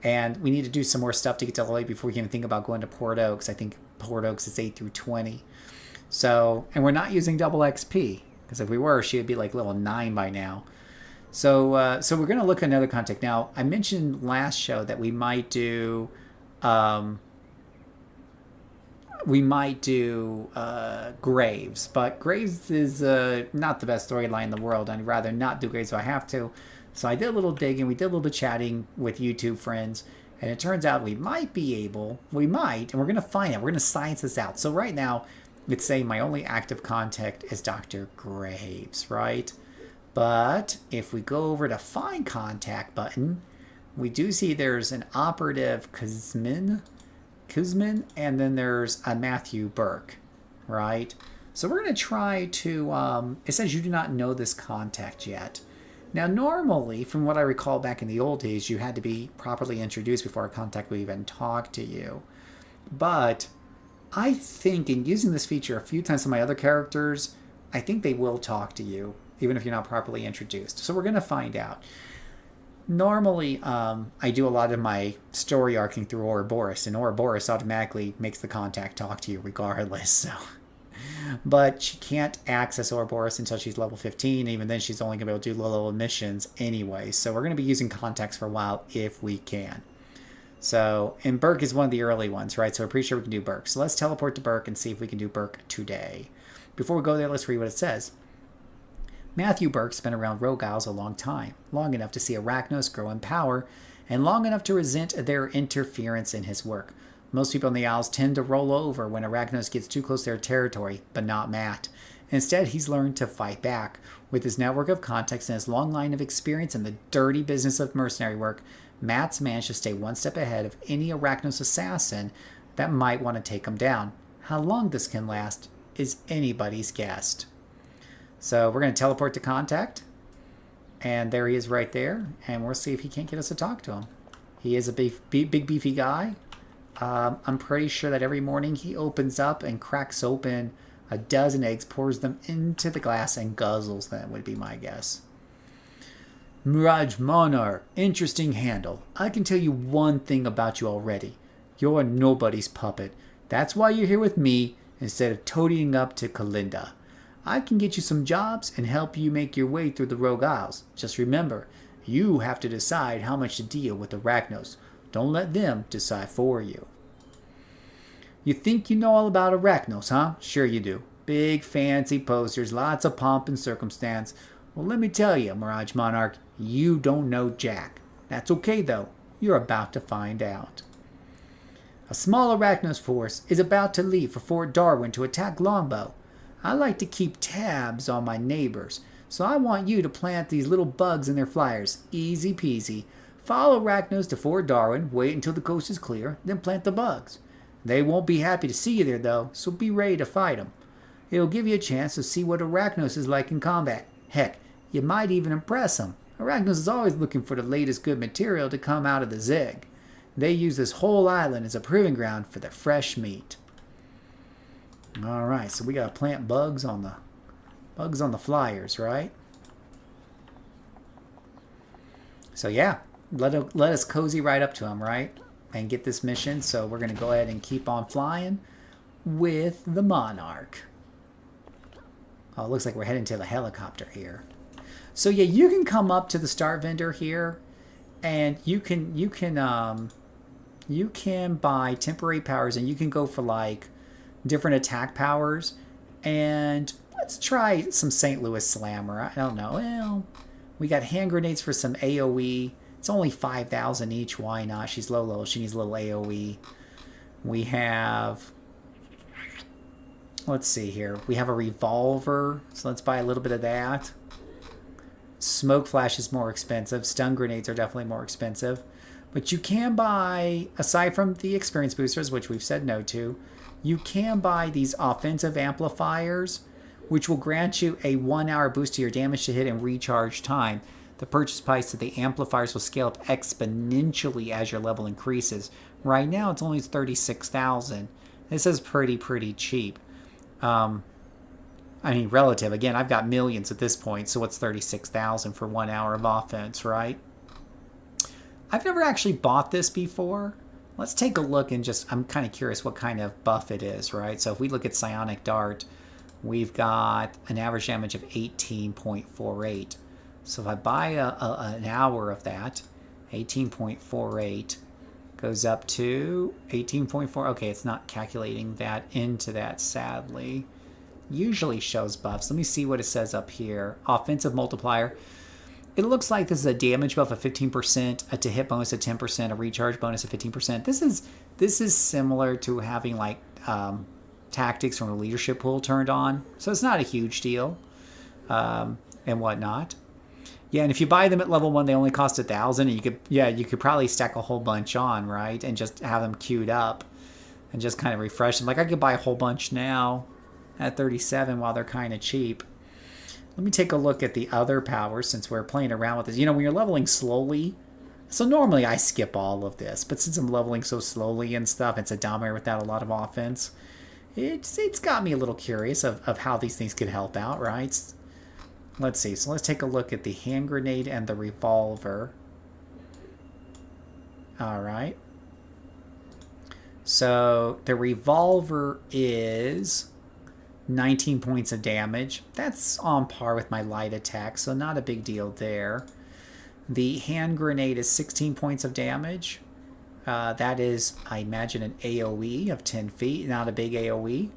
and we need to do some more stuff to get to LA before we can even think about going to Port Oaks. I think Port Oaks is 8 through 20. So, and we're not using double XP, because if we were, she would be like level 9 by now. So, so we're going to look at another contact. Now, I mentioned last show that we might do Graves, but Graves is not the best storyline in the world. I'd rather not do Graves if I have to. So I did a little digging, we did a little bit chatting with YouTube friends, and it turns out we might, and we're going to find out. We're going to science this out. So right now, it's saying my only active contact is Dr. Graves, right? But if we go over to Find Contact button, we do see there's an operative Kuzmin, and then there's a Matthew Burke, right? So we're going to try to, it says you do not know this contact yet. Now, normally, from what I recall back in the old days, you had to be properly introduced before a contact would even talk to you. But I think in using this feature a few times with my other characters, I think they will talk to you, even if you're not properly introduced. So we're going to find out. Normally, I do a lot of my story arcing through Ouroboros, and Ouroboros automatically makes the contact talk to you regardless. So, but she can't access Ouroboros until she's level 15. Even then, she's only going to be able to do low-level missions anyway. So we're going to be using contacts for a while if we can. So, and Burke is one of the early ones, right? So we're pretty sure we can do Burke. So let's teleport to Burke and see if we can do Burke today. Before we go there, let's read what it says. Matthew Burke's been around Rogue Isles a long time, long enough to see Arachnos grow in power, and long enough to resent their interference in his work. Most people in the Isles tend to roll over when Arachnos gets too close to their territory, but not Matt. Instead, he's learned to fight back. With his network of contacts and his long line of experience in the dirty business of mercenary work, Matt's managed to stay one step ahead of any Arachnos assassin that might want to take him down. How long this can last is anybody's guess. So we're going to teleport to contact, and there he is right there, and we'll see if he can't get us to talk to him. He is a big beefy guy. I'm pretty sure that every morning he opens up and cracks open a dozen eggs, pours them into the glass, and guzzles them, would be my guess. Mirage Monarch, interesting handle. I can tell you one thing about you already. You're nobody's puppet. That's why you're here with me instead of toadying up to Kalinda. I can get you some jobs and help you make your way through the Rogue Isles. Just remember, you have to decide how much to deal with Arachnos. Don't let them decide for you. You think you know all about Arachnos, huh? Sure you do. Big fancy posters, lots of pomp and circumstance. Well, let me tell you, Mirage Monarch, you don't know jack. That's okay, though. You're about to find out. A small Arachnos force is about to leave for Fort Darwin to attack Longbow. I like to keep tabs on my neighbors, so I want you to plant these little bugs in their flyers. Easy peasy. Follow Arachnos to Fort Darwin, wait until the coast is clear, then plant the bugs. They won't be happy to see you there, though, so be ready to fight them. It'll give you a chance to see what Arachnos is like in combat. Heck, you might even impress them. Arachnos is always looking for the latest good material to come out of the Zig. They use this whole island as a proving ground for the fresh meat. Alright, so we gotta plant bugs on the flyers, right? So yeah, let us cozy right up to them, right? And get this mission. So we're gonna go ahead and keep on flying with the Monarch. Oh, it looks like we're heading to the helicopter here. So yeah, you can come up to the start vendor here, and you can buy temporary powers, and you can go for like different attack powers. And let's try some St. Louis Slammer. I don't know. Well, we got hand grenades for some AoE. It's only 5,000 each. Why not? She's low level. She needs a little AoE. We have, let's see here. We have a revolver, so let's buy a little bit of that. Smoke flash is more expensive. Stun grenades are definitely more expensive. But you can buy, aside from the experience boosters, which we've said no to, you can buy these offensive amplifiers, which will grant you a 1 hour boost to your damage to hit and recharge time. The purchase price of the amplifiers will scale up exponentially as your level increases. Right now, it's only 36,000. This is pretty cheap. I mean, relative. Again, I've got millions at this point, so what's 36,000 for 1 hour of offense, right? I've never actually bought this before. Let's take a look and just, I'm kind of curious what kind of buff it is, right? So if we look at Psionic Dart, we've got an average damage of 18.48. So if I buy an hour of that, 18.48 goes up to 18.4. Okay, it's not calculating that into that, sadly. Usually shows buffs. Let me see what it says up here. Offensive multiplier. It looks like this is a damage buff of 15%, a to hit bonus of 10%, a recharge bonus of 15%. This is similar to having like tactics from a leadership pool turned on. So it's not a huge deal and whatnot. Yeah, and if you buy them at level 1, they only cost 1,000. And you could probably stack a whole bunch on, right? And just have them queued up and just kind of refresh them. Like I could buy a whole bunch now at 37 while they're kind of cheap. Let me take a look at the other powers since we're playing around with this. You know, when you're leveling slowly, so normally I skip all of this, but since I'm leveling so slowly and stuff, it's a dominator without a lot of offense. It's got me a little curious of how these things could help out, right? Let's see. So let's take a look at the hand grenade and the revolver. All right. So the revolver is 19 points of damage. That's on par with my light attack, so not a big deal there. The hand grenade is 16 points of damage. That is, I imagine, an AoE of 10 feet. Not a big AoE,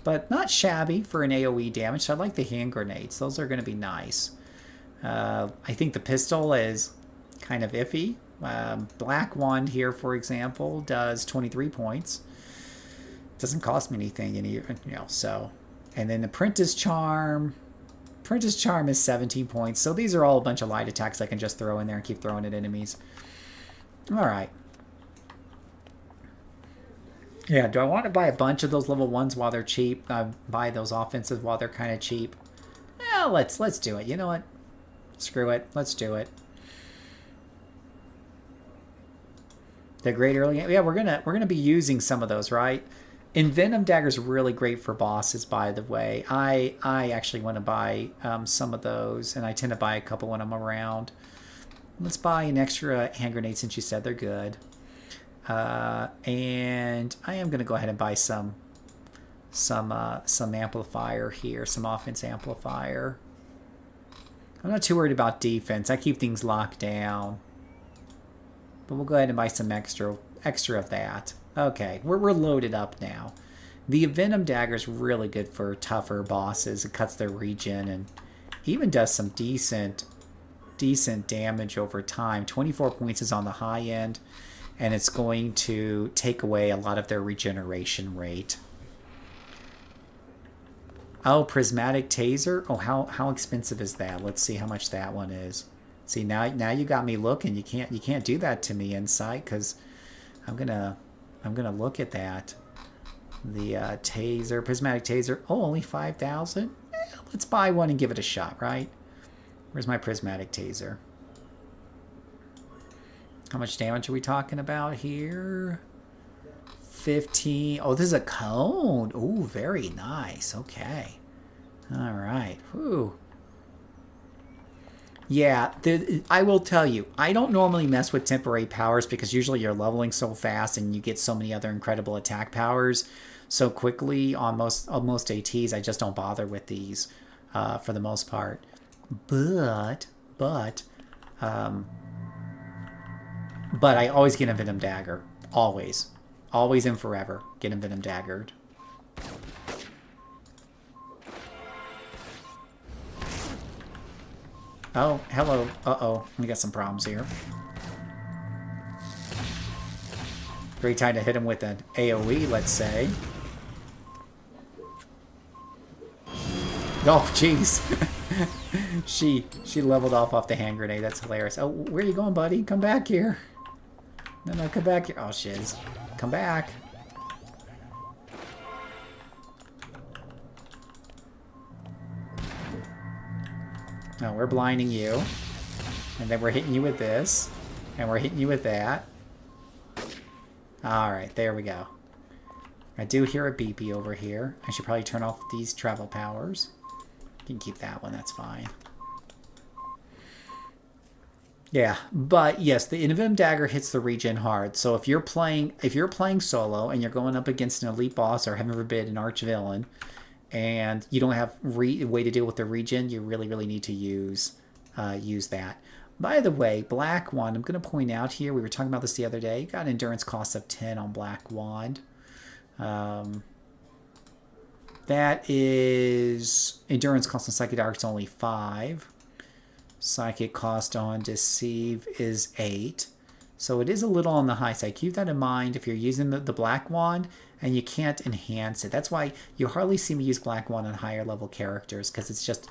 but not shabby for an AoE damage. So I like the hand grenades. Those are going to be nice. I think the pistol is kind of iffy. Black Wand here, for example, does 23 points. Doesn't cost me anything, so. And then the Apprentice Charm. Apprentice Charm is 17 points. So these are all a bunch of light attacks I can just throw in there and keep throwing at enemies. All right. Yeah, do I want to buy a bunch of those level 1s while they're cheap? Buy those offensives while they're kind of cheap? Yeah, let's do it. You know what? Screw it. Let's do it. The great early game. Yeah, we're gonna be using some of those, right? Envenom Dagger is really great for bosses, by the way. I actually want to buy some of those, and I tend to buy a couple when I'm around. Let's buy an extra hand grenade since you said they're good. And I am gonna go ahead and buy some amplifier here, some offense amplifier. I'm not too worried about defense. I keep things locked down. But we'll go ahead and buy some extra of that. Okay, we're loaded up now. The Venom Dagger is really good for tougher bosses. It cuts their regen and even does some decent damage over time. 24 points is on the high end, and it's going to take away a lot of their regeneration rate. Oh, Prismatic Taser. Oh, how expensive is that? Let's see how much that one is. See, now you got me looking. You can't do that to me, Insight, because I'm gonna look at that. The taser, Prismatic Taser. Oh, only 5,000. Let's buy one and give it a shot, right? Where's my Prismatic Taser? How much damage are we talking about here? 15. Oh, this is a cone. Oh, very nice. Okay. All right. Whew. Yeah, I will tell you, I don't normally mess with temporary powers because usually you're leveling so fast and you get so many other incredible attack powers so quickly on most ATs. I just don't bother with these for the most part. But I always get a Venom Dagger. Always and forever get a Venom Daggered. Oh, hello. Uh-oh. We got some problems here. Great time to hit him with an AoE, let's say. Oh, jeez. she leveled off the hand grenade. That's hilarious. Oh, where are you going, buddy? Come back here. No, come back here. Oh, shiz. Come back. No, we're blinding you. And then we're hitting you with this. And we're hitting you with that. Alright, there we go. I do hear a beepy over here. I should probably turn off these travel powers. You can keep that one, that's fine. Yeah, but yes, the Venom Dagger hits the regen hard. So if you're playing solo and you're going up against an elite boss or heaven forbid an arch villain, and you don't have a way to deal with the regen, you really need to use that. By the way, Black Wand, I'm going to point out here, we were talking about this the other day, you got an endurance cost of 10 on Black Wand. That is endurance cost on Psychic Dark's only 5. Psychic cost on Deceive is 8. So it is a little on the high side. Keep that in mind if you're using the Black Wand and you can't enhance it. That's why you hardly see me use Black Wand on higher level characters, because it's just,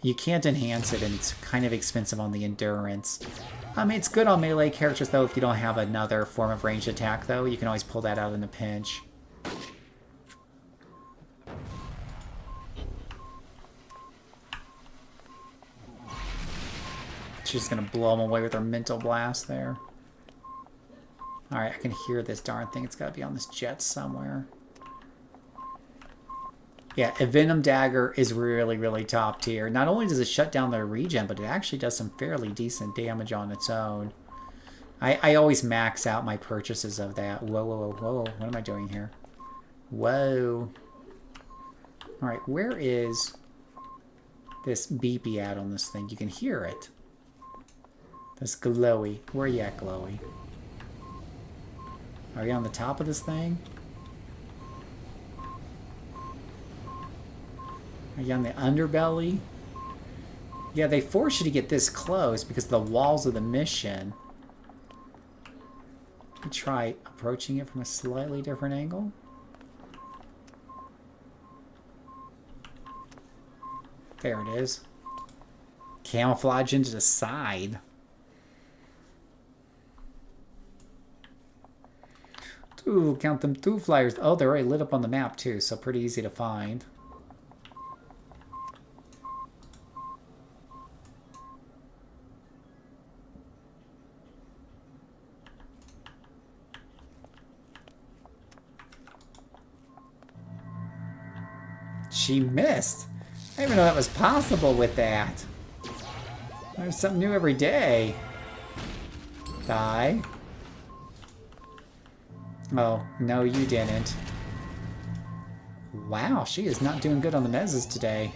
you can't enhance it and it's kind of expensive on the endurance. It's good on melee characters though if you don't have another form of ranged attack though. You can always pull that out in a pinch. She's gonna blow him away with her mental blast there. Alright, I can hear this darn thing. It's gotta be on this jet somewhere. Yeah, a Venom Dagger is really, really top tier. Not only does it shut down their regen, but it actually does some fairly decent damage on its own. I always max out my purchases of that. Whoa, whoa, whoa, whoa. What am I doing here? Whoa. Alright, where is this beepy at on this thing? You can hear it. This glowy. Where are you at, glowy? Are you on the top of this thing? Are you on the underbelly? Yeah, they force you to get this close because of the walls of the mission. Let me try approaching it from a slightly different angle. There it is. Camouflage into the side. Ooh, count them 2 flyers. Oh, they're already lit up on the map too, so pretty easy to find. She missed. I didn't even know that was possible with that. There's something new every day. Die. Oh, no you didn't. Wow, she is not doing good on the mezzes today.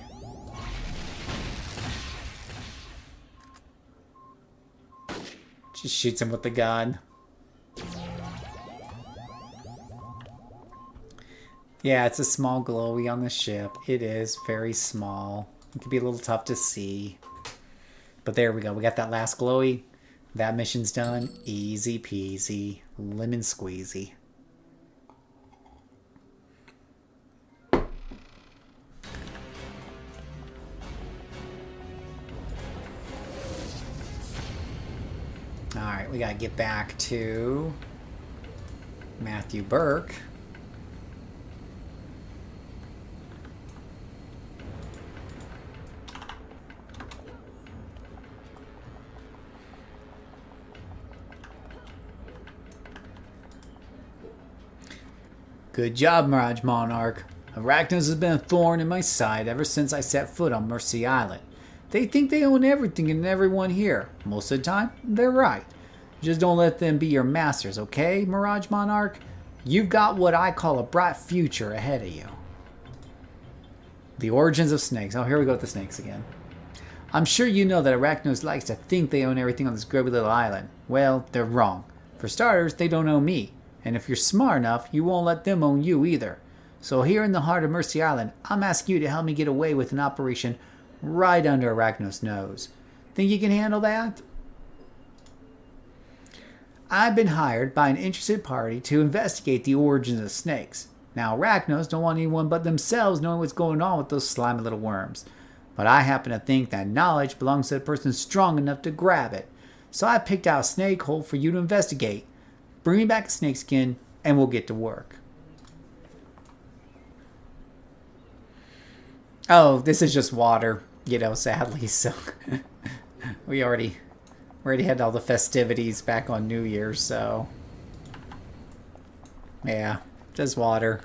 Just shoots him with the gun. Yeah, it's a small glowy on the ship. It is very small. It can be a little tough to see. But there we go. We got that last glowy. That mission's done. Easy peasy. Lemon squeezy. Alright, we gotta get back to Matthew Burke. Good job, Mirage Monarch. Arachnos has been a thorn in my side ever since I set foot on Mercy Island. They think they own everything and everyone here. Most of the time, they're right. Just don't let them be your masters, okay, Mirage Monarch? You've got what I call a bright future ahead of you. The origins of snakes. Oh, here we go with the snakes again. I'm sure you know that Arachnos likes to think they own everything on this grubby little island. Well, they're wrong. For starters, they don't own me. And if you're smart enough, you won't let them own you either. So here in the heart of Mercy Island, I'm asking you to help me get away with an operation right under Arachnos' nose. Think you can handle that? I've been hired by an interested party to investigate the origins of snakes. Now, Arachnos don't want anyone but themselves knowing what's going on with those slimy little worms. But I happen to think that knowledge belongs to the person strong enough to grab it. So I picked out a snake hole for you to investigate. Bring me back a snakeskin, and we'll get to work. Oh, this is just water, you know, sadly, so... we already had all the festivities back on New Year's, so... yeah, just water.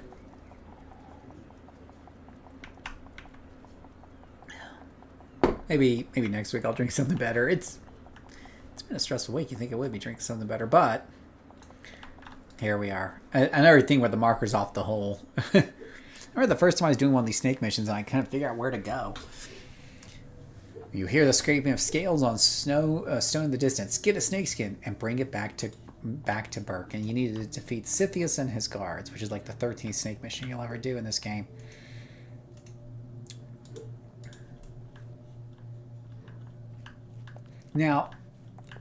Maybe next week I'll drink something better. It's been a stressful week. You think I would be drinking something better, but... here we are. Another thing where the marker's off the hole. I remember the first time I was doing one of these snake missions and I couldn't figure out where to go. You hear the scraping of scales on stone in the distance. Get a snakeskin and bring it back to Burke. And you need to defeat Scythius and his guards, which is like the 13th snake mission you'll ever do in this game. Now,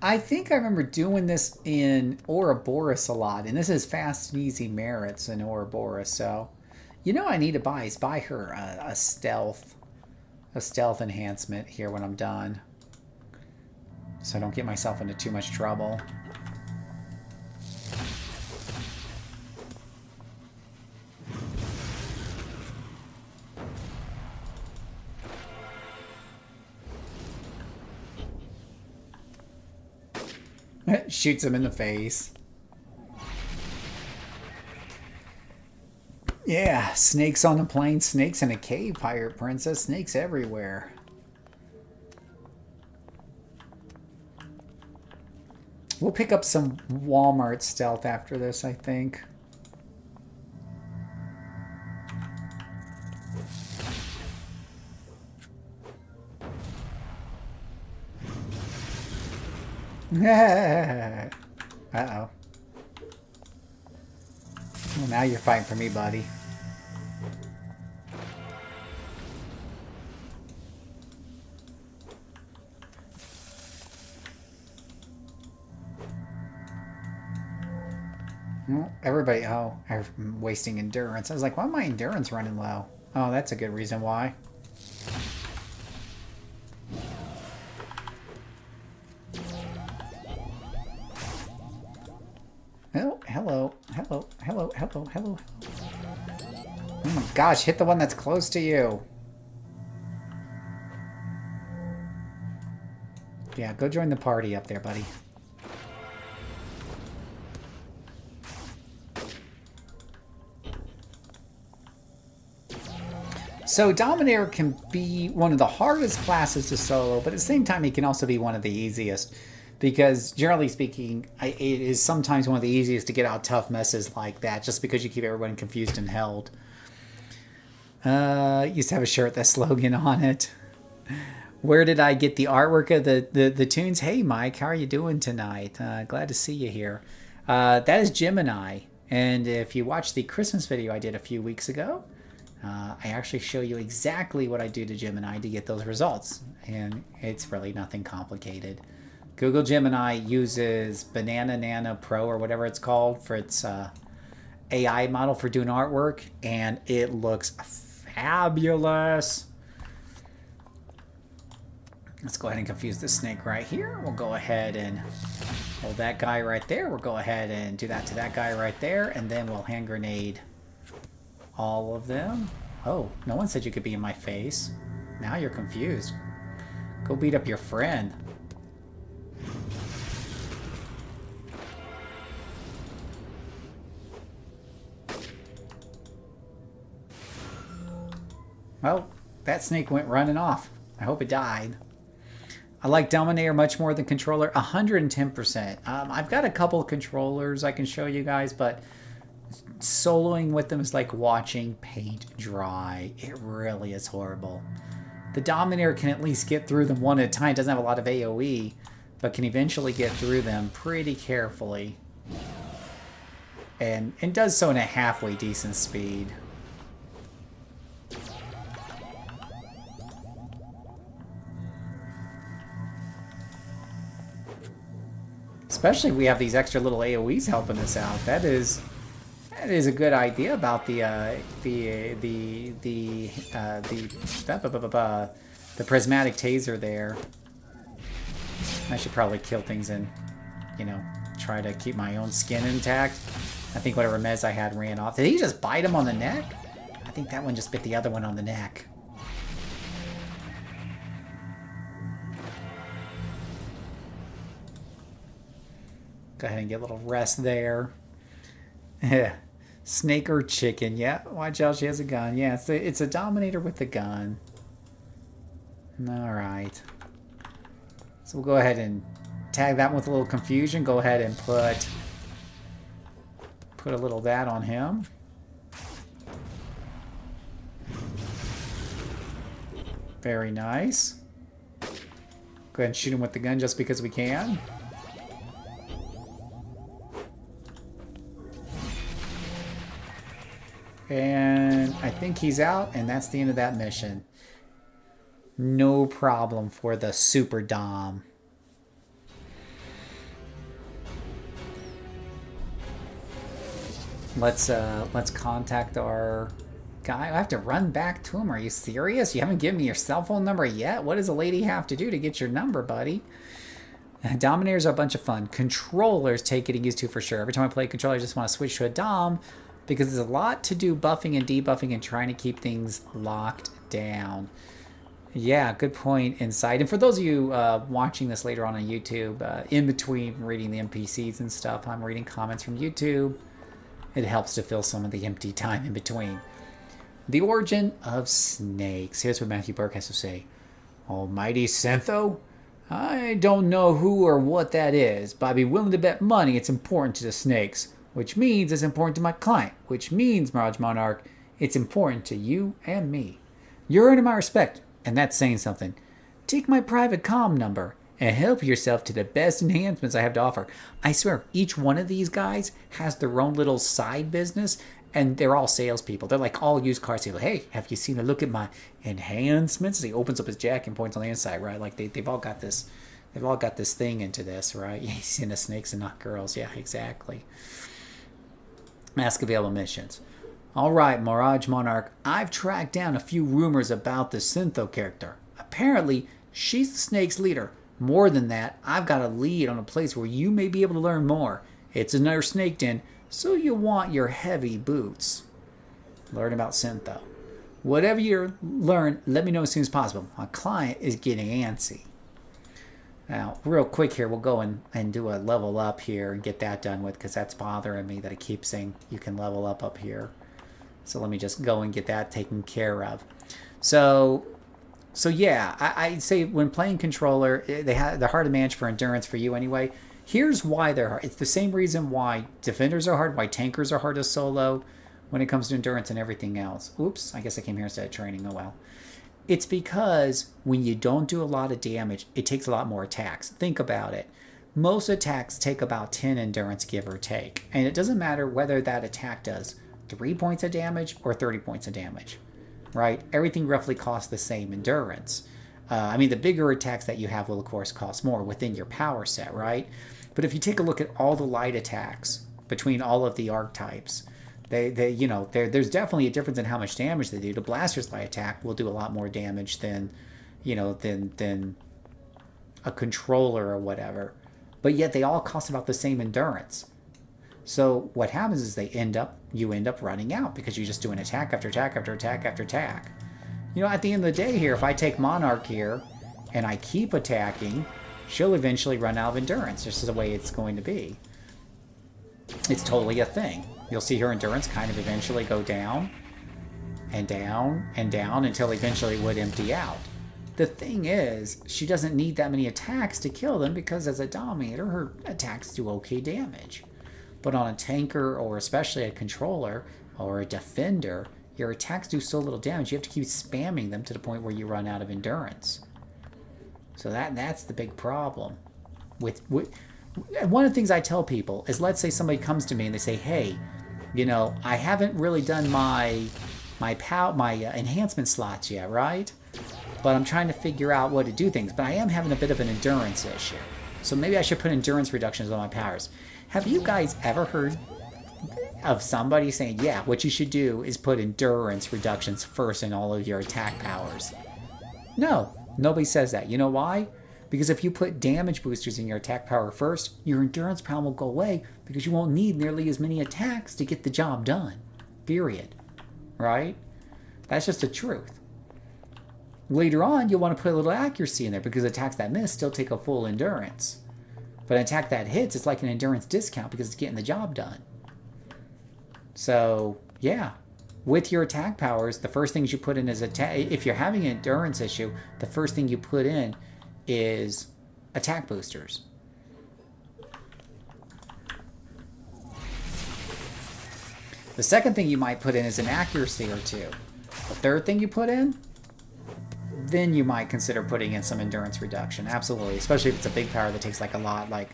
I think I remember doing this in Ouroboros a lot, and this is fast and easy merits in Ouroboros, so you know what I need to buy is buy her a stealth enhancement here when I'm done, so I don't get myself into too much trouble. Shoots him in the face. Yeah, snakes on a plane, snakes in a cave, Pirate Princess, snakes everywhere. We'll pick up some Walmart stealth after this, I think. Uh-oh. Well, now you're fighting for me, buddy. Well, everybody, oh, I'm wasting endurance. I was like, why am my endurance running low? Oh, that's a good reason why. Oh, hello, hello, hello, hello, hello. Oh my gosh, hit the one that's close to you. Yeah, go join the party up there, buddy. So Dominator can be one of the hardest classes to solo, but at the same time, he can also be one of the easiest. Because generally speaking, it is sometimes one of the easiest to get out tough messes like that, just because you keep everyone confused and held. Used to have a shirt with that slogan on it. Where did I get the artwork of the tunes? Hey, Mike, how are you doing tonight? Glad to see you here. That is Gemini. And if you watched the Christmas video I did a few weeks ago, I actually show you exactly what I do to Gemini to get those results. And it's really nothing complicated. Google Gemini uses Banana Nana Pro or whatever it's called for its AI model for doing artwork, and it looks fabulous. Let's go ahead and confuse the snake right here. We'll go ahead and hold that guy right there. We'll go ahead and do that to that guy right there, and then we'll hand grenade all of them. Oh, no one said you could be in my face. Now you're confused. Go beat up your friend. Well, that snake went running off. I hope it died. I like Dominator much more than Controller. 110%. I've got a couple of controllers I can show you guys, but soloing with them is like watching paint dry. It really is horrible. The Dominator can at least get through them one at a time. Doesn't have a lot of AoE, but can eventually get through them pretty carefully. And does so in a halfway decent speed. Especially if we have these extra little AoEs helping us out. That is a good idea about the prismatic taser there. I should probably kill things and, you know, try to keep my own skin intact. I think whatever mez I had ran off. Did he just bite him on the neck? I think that one just bit the other one on the neck. Go ahead and get a little rest there. Snake or chicken. Yeah, watch out, she has a gun. Yeah, it's a Dominator with a gun. Alright. So we'll go ahead and tag that one with a little confusion. Go ahead and put a little of that on him. Very nice. Go ahead and shoot him with the gun just because we can. And I think he's out, and that's the end of that mission. No problem for the Super Dom. Let's contact our guy. I have to run back to him. Are you serious? You haven't given me your cell phone number yet? What does a lady have to do to get your number, buddy? Dominators are a bunch of fun. Controllers take getting used to for sure. Every time I play a controller, I just want to switch to a Dom, because there's a lot to do buffing and debuffing and trying to keep things locked down. Yeah, good point, insight. And for those of you watching this later on YouTube, in between reading the NPCs and stuff, I'm reading comments from YouTube. It helps to fill some of the empty time in between. The origin of snakes. Here's what Matthew Burke has to say. Almighty Syntho? I don't know who or what that is, but I'd be willing to bet money it's important to the snakes, which means it's important to my client, which means, Mirage Monarch, it's important to you and me. You're earning my respect, and that's saying something. Take my private comm number and help yourself to the best enhancements I have to offer. I swear, each one of these guys has their own little side business, and they're all salespeople. They're like all used car salespeople. Hey, have you seen a look at my enhancements? He opens up his jacket and points on the inside, right? Like they've all got this thing into this, right? He's into snakes and not girls. Yeah, exactly. Ask available missions. All right, Mirage Monarch, I've tracked down a few rumors about the Syntho character. Apparently, she's the snake's leader. More than that, I've got a lead on a place where you may be able to learn more. It's another snake den, so you want your heavy boots. Learn about Syntho. Whatever you learn, let me know as soon as possible. My client is getting antsy. Now, real quick here, we'll go and do a level up here and get that done with, because that's bothering me that it keeps saying you can level up here. So let me just go and get that taken care of. So yeah, I'd say when playing controller, they're hard to manage for endurance for you anyway. Here's why they're hard. It's the same reason why defenders are hard, why tankers are hard to solo when it comes to endurance and everything else. Oops, I guess I came here instead of training. Oh well. It's because when you don't do a lot of damage, it takes a lot more attacks. Think about it. Most attacks take about 10 endurance, give or take. And it doesn't matter whether that attack does 3 points of damage or 30 points of damage, right? Everything roughly costs the same endurance. I mean, the bigger attacks that you have will, of course, cost more within your power set, right? But if you take a look at all the light attacks between all of the archetypes, there's definitely a difference in how much damage they do. The Blaster's light attack will do a lot more damage than a controller or whatever. But yet they all cost about the same endurance. So what happens is you end up running out because you just do an attack after attack after attack after attack. At the end of the day here, if I take Monarch here and I keep attacking, she'll eventually run out of endurance. This is the way it's going to be. It's totally a thing. You'll see her endurance kind of eventually go down and down and down until eventually it would empty out. The thing is, she doesn't need that many attacks to kill them because as a Dominator, her attacks do okay damage. But on a tanker or especially a controller or a defender, your attacks do so little damage, you have to keep spamming them to the point where you run out of endurance. So that's the big problem. One of the things I tell people is, let's say somebody comes to me and they say, hey, I haven't really done my enhancement slots yet, right? But I'm trying to figure out what to do things. But I am having a bit of an endurance issue. So maybe I should put endurance reductions on my powers. Have you guys ever heard of somebody saying, yeah, what you should do is put endurance reductions first in all of your attack powers? No, nobody says that. You know why? Because if you put damage boosters in your attack power first, your endurance problem will go away because you won't need nearly as many attacks to get the job done. Period. Right? That's just the truth. Later on, you'll want to put a little accuracy in there because attacks that miss still take a full endurance. But an attack that hits, it's like an endurance discount because it's getting the job done. So, yeah. With your attack powers, the first things you put in is attack. If you're having an endurance issue, the first thing you put in is attack boosters. The second thing you might put in is an accuracy or two. The third thing you put in, then you might consider putting in some endurance reduction. Absolutely, especially if it's a big power that takes like a lot. Like,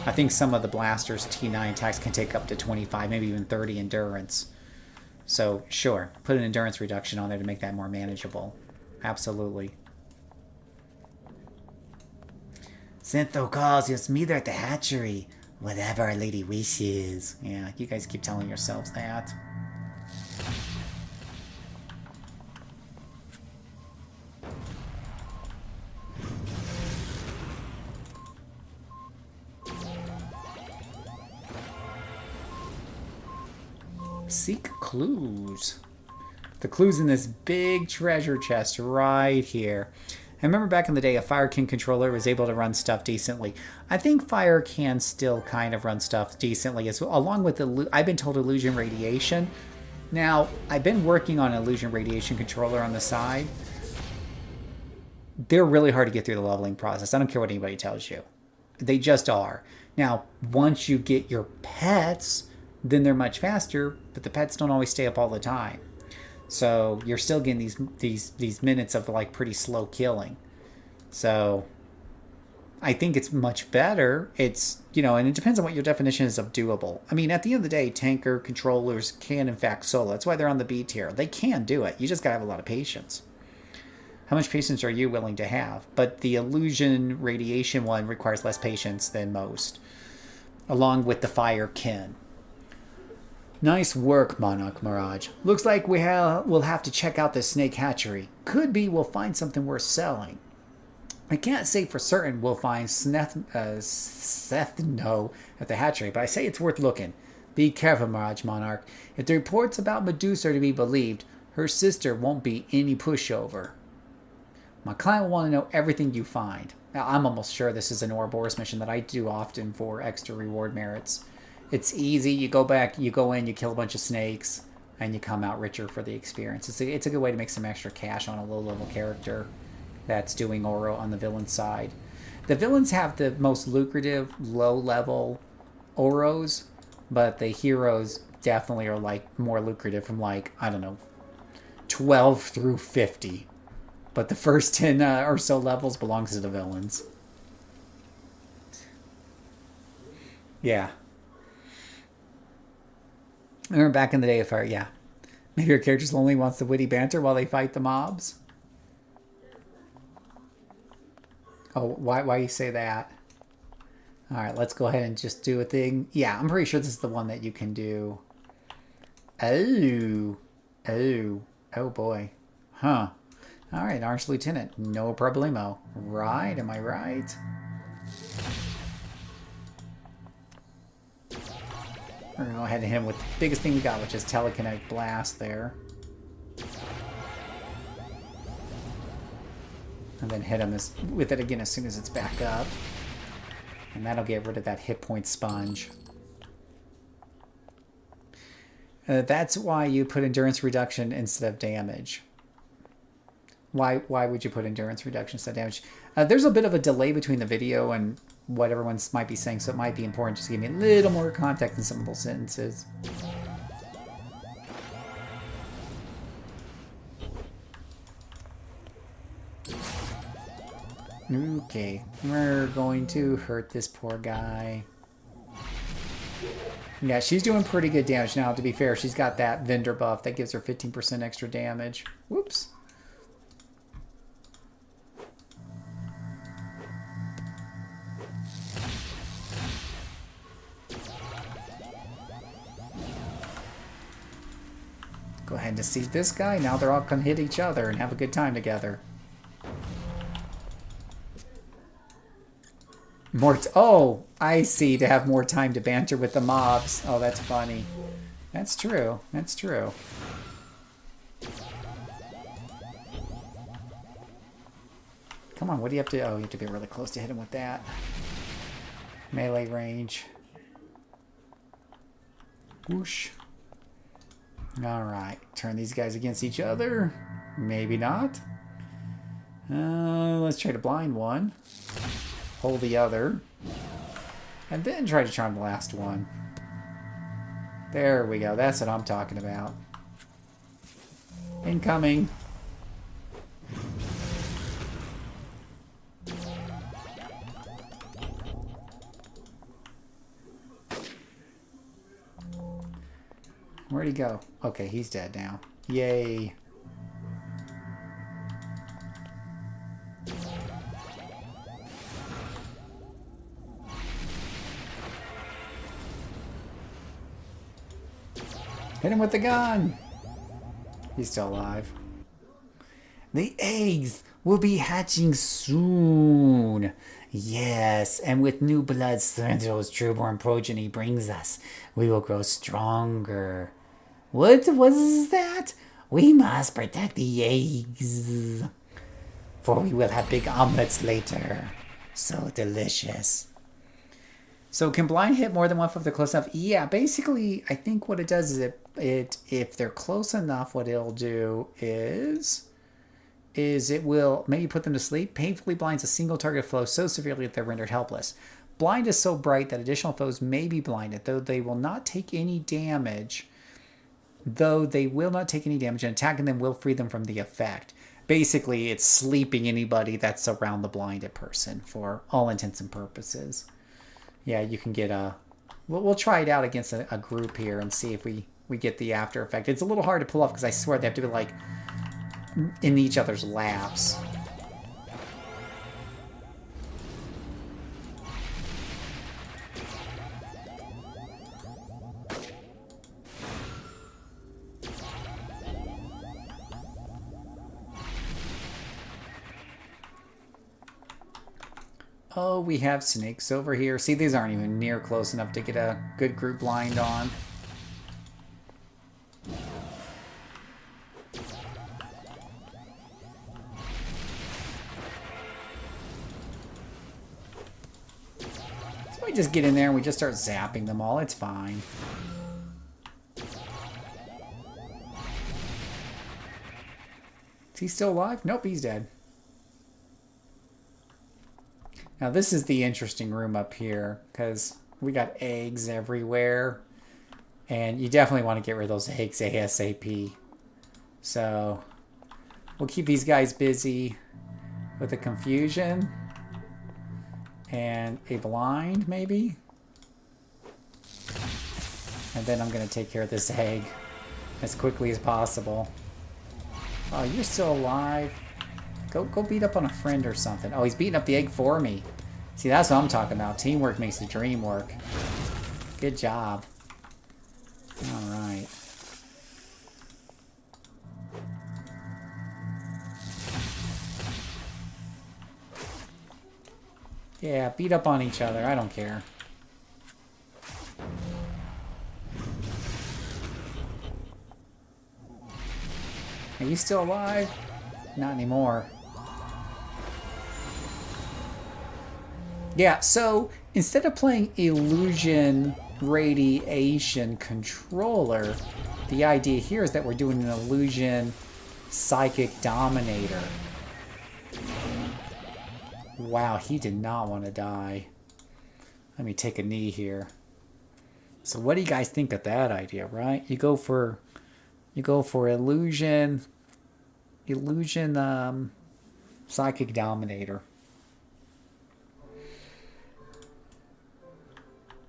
I think some of the Blasters T9 attacks can take up to 25, maybe even 30 endurance. So, sure, put an endurance reduction on there to make that more manageable. Absolutely. Syntho calls, you'll meet her at the hatchery. Whatever our lady wishes. Yeah, you guys keep telling yourselves that. Seek clues. The clue's in this big treasure chest right here. I remember back in the day, a Fire King controller was able to run stuff decently. I think Fire can still kind of run stuff decently, as along with the. I've been told Illusion Radiation. Now, I've been working on an Illusion Radiation controller on the side. They're really hard to get through the leveling process. I don't care what anybody tells you. They just are. Now, once you get your pets, then they're much faster, but the pets don't always stay up all the time. So you're still getting these minutes of like pretty slow killing. So I think it's much better. It's, and it depends on what your definition is of doable. I mean, at the end of the day, tanker controllers can in fact solo. That's why they're on the B tier. They can do it. You just gotta have a lot of patience. How much patience are you willing to have? But the illusion radiation one requires less patience than most, along with the fire kin. Nice work, Monarch Mirage. Looks like we'll have to check out this snake hatchery. Could be we'll find something worth selling. I can't say for certain we'll find Sethno at the hatchery, but I say it's worth looking. Be careful, Mirage Monarch. If the reports about Medusa are to be believed, her sister won't be any pushover. My client will want to know everything you find. Now, I'm almost sure this is an Ouroboros mission that I do often for extra reward merits. It's easy. You go back, you go in, you kill a bunch of snakes, and you come out richer for the experience. It's a good way to make some extra cash on a low-level character that's doing Ouro on the villain side. The villains have the most lucrative low-level Ouros, but the heroes definitely are like more lucrative from like, I don't know, 12 through 50. But the first 10 or so levels belongs to the villains. Yeah. I remember back in the day, maybe your character's lonely, wants the witty banter while they fight the mobs. Oh, why you say that? All right, let's go ahead and just do a thing. Yeah, I'm pretty sure this is the one that you can do. Oh boy. Huh. All right, Arch Lieutenant, no problemo. Right, am I right? We're going to go ahead and hit him with the biggest thing we got, which is Telekinetic Blast there. And then hit him with it again as soon as it's back up. And that'll get rid of that hit point sponge. That's why you put endurance reduction instead of damage. Why would you put endurance reduction instead of damage? There's a bit of a delay between the video and what everyone might be saying, so it might be important just to give me a little more context in some of those sentences. Okay, we're going to hurt this poor guy. Yeah, she's doing pretty good damage now. To be fair, she's got that vendor buff that gives her 15% extra damage. Whoops. Go ahead and deceive this guy. Now they're all going to hit each other and have a good time together. Oh, I see. To have more time to banter with the mobs. Oh, that's funny. That's true. That's true. Come on, what do you have to... Oh, you have to be really close to hit him with that. Melee range. Whoosh. Alright, turn these guys against each other. Maybe not. Let's try to blind one. Hold the other. And then try to charm the last one. There we go. That's what I'm talking about. Incoming. Where'd he go? Okay, he's dead now. Yay. Hit him with the gun. He's still alive. The eggs will be hatching soon. Yes, and with new blood Sorrento's trueborn progeny brings us, we will grow stronger. What was that? We must protect the eggs, for we will have big omelets later. So delicious. So can blind hit more than one foot if they're close enough? Yeah, basically, I think what it does is if they're close enough, what it'll do is it will maybe put them to sleep. Painfully blinds a single target foe so severely that they're rendered helpless. Blind is so bright that additional foes may be blinded, though they will not take any damage. And attacking them will free them from the effect. Basically, it's sleeping anybody that's around the blinded person for all intents and purposes. Yeah, you can get a... We'll try it out against a group here and see if we get the after effect. It's a little hard to pull off because I swear they have to be like in each other's laps. Oh, we have snakes over here. See, these aren't even near close enough to get a good group blind on. So we just get in there and we just start zapping them all. It's fine. Is he still alive? Nope, he's dead. Now this is the interesting room up here because we got eggs everywhere and you definitely want to get rid of those eggs ASAP. So we'll keep these guys busy with a confusion and a blind maybe. And then I'm going to take care of this egg as quickly as possible. Oh, you're still alive. Go beat up on a friend or something. Oh, he's beating up the egg for me. See, that's what I'm talking about. Teamwork makes the dream work. Good job. Alright. Yeah, beat up on each other. I don't care. Are you still alive? Not anymore. Yeah, so instead of playing Illusion Radiation Controller, the idea here is that we're doing an Illusion Psychic Dominator. Wow, he did not want to die. Let me take a knee here. So what do you guys think of that idea, right? You go for Illusion Psychic Dominator.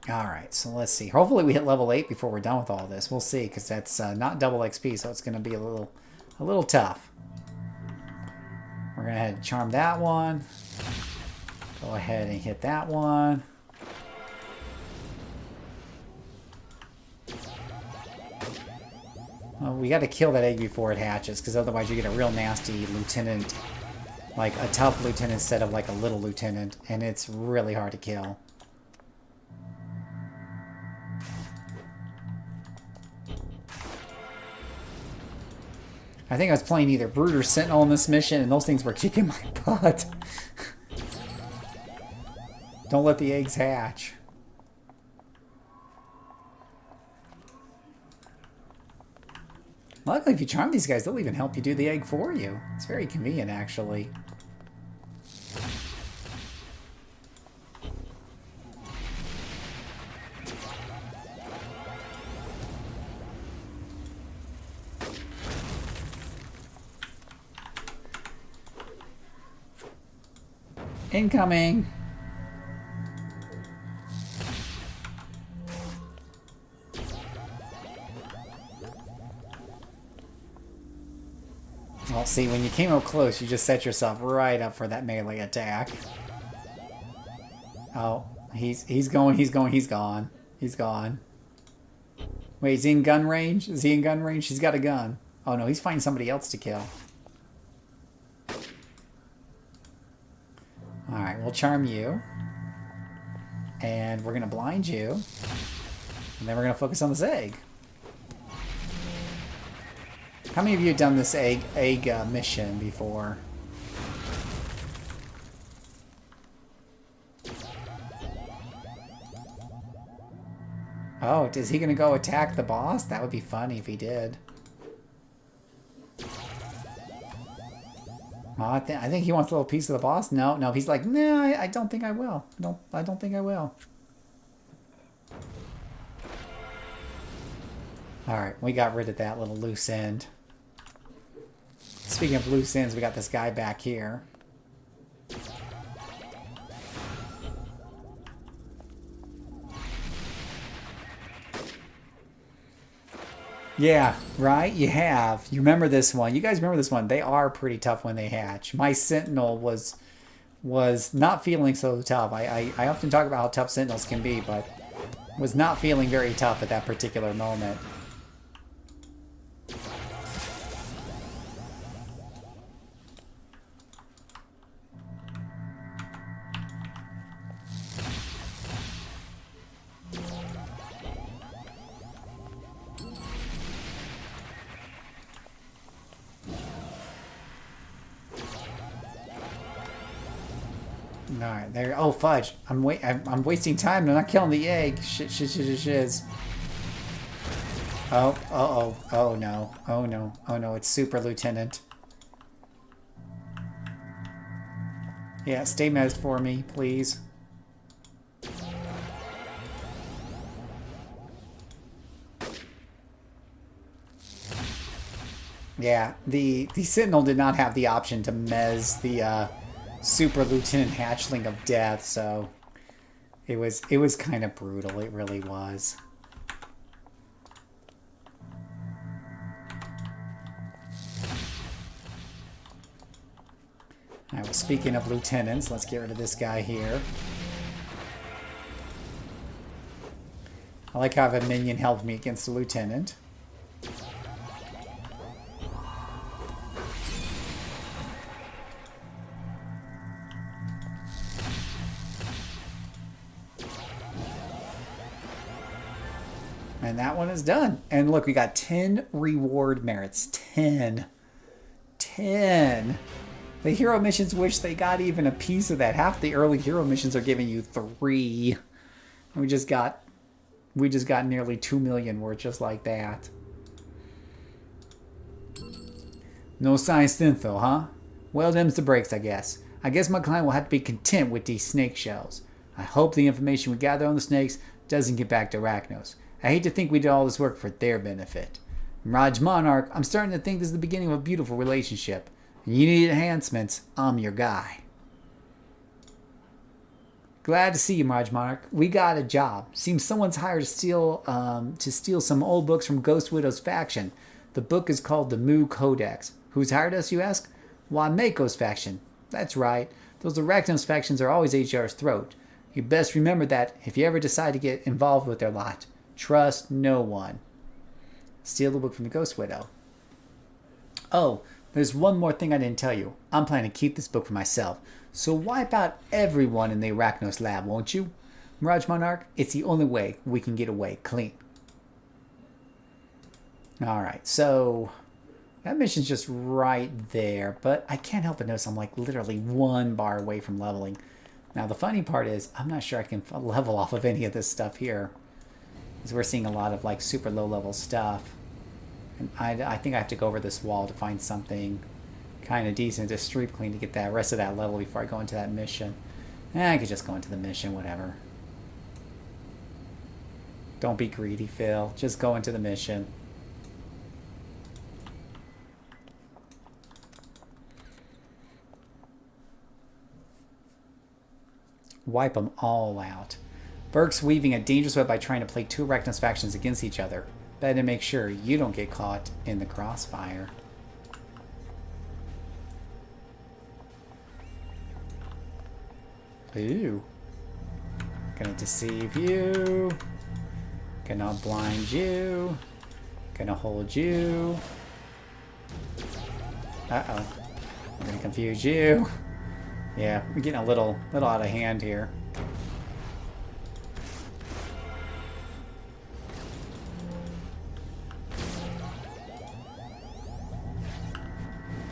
Alright, so let's see. Hopefully we hit level 8 before we're done with all this. We'll see, because that's not double XP, so it's going to be a little tough. We're going to head and charm that one. Go ahead and hit that one. Well, we got to kill that egg before it hatches, because otherwise you get a real nasty lieutenant, like a tough lieutenant instead of like a little lieutenant, and it's really hard to kill. I think I was playing either Brute or Sentinel in this mission, and those things were kicking my butt. Don't let the eggs hatch. Luckily, if you charm these guys, they'll even help you do the egg for you. It's very convenient, actually. Incoming! Well, see, when you came up close, you just set yourself right up for that melee attack. Oh, he's gone. He's gone. Wait, is he in gun range? Is he in gun range? He's got a gun. Oh no, he's finding somebody else to kill. Alright, we'll charm you. And we're going to blind you. And then we're going to focus on this egg. How many of you have done this egg mission before? Oh, is he going to go attack the boss? That would be funny if he did. Oh, I think he wants a little piece of the boss. No, no, he's like, no, I don't think I will. I don't think I will. All right, we got rid of that little loose end. Speaking of loose ends, we got this guy back here. Yeah, right? You have. You remember this one. You guys remember this one. They are pretty tough when they hatch. My Sentinel was not feeling so tough. I often talk about how tough Sentinels can be, but was not feeling very tough at that particular moment. All right, there. Oh fudge! I'm wasting time. I'm not killing the egg. Shiz. Oh, oh no, oh no, oh no! It's Super Lieutenant. Yeah, stay mezzed for me, please. Yeah, the Sentinel did not have the option to mez the Super Lieutenant Hatchling of Death, so it was kind of brutal. It really was. All right, well, speaking of lieutenants, let's get rid of this guy here. I like how I have a minion help me against a lieutenant. And that one is done. And look, we got 10 reward merits. 10. 10. The hero missions wish they got even a piece of that. Half the early hero missions are giving you 3. And we just got nearly 2 million worth just like that. No science info, huh? Well, them's the breaks, I guess. I guess my client will have to be content with these snake shells. I hope the information we gather on the snakes doesn't get back to Arachnos. I hate to think we did all this work for their benefit. Raj Monarch, I'm starting to think this is the beginning of a beautiful relationship. And you need enhancements, I'm your guy. Glad to see you, Raj Monarch. We got a job. Seems someone's hired to steal some old books from Ghost Widow's faction. The book is called the Mu Codex. Who's hired us, you ask? Why, Mako's faction. That's right. Those Arachnos factions are always HR's throat. You best remember that if you ever decide to get involved with their lot. Trust no one. Steal the book from the Ghost Widow. Oh, there's one more thing I didn't tell you. I'm planning to keep this book for myself. So wipe out everyone in the Arachnos lab, won't you? Mirage Monarch, it's the only way we can get away clean. Alright, so that mission's just right there, but I can't help but notice I'm like literally 1 bar away from leveling. Now the funny part is I'm not sure I can level off of any of this stuff here. Because we're seeing a lot of like super low level stuff. And I think I have to go over this wall to find something kind of decent to street clean to get that rest of that level before I go into that mission. I could just go into the mission, whatever. Don't be greedy, Phil. Just go into the mission. Wipe them all out. Burke's weaving a dangerous web by trying to play 2 Arachnos factions against each other. Better make sure you don't get caught in the crossfire. Ooh. Gonna deceive you. Gonna blind you. Gonna hold you. Uh-oh. I'm gonna confuse you. Yeah, we're getting a little out of hand here.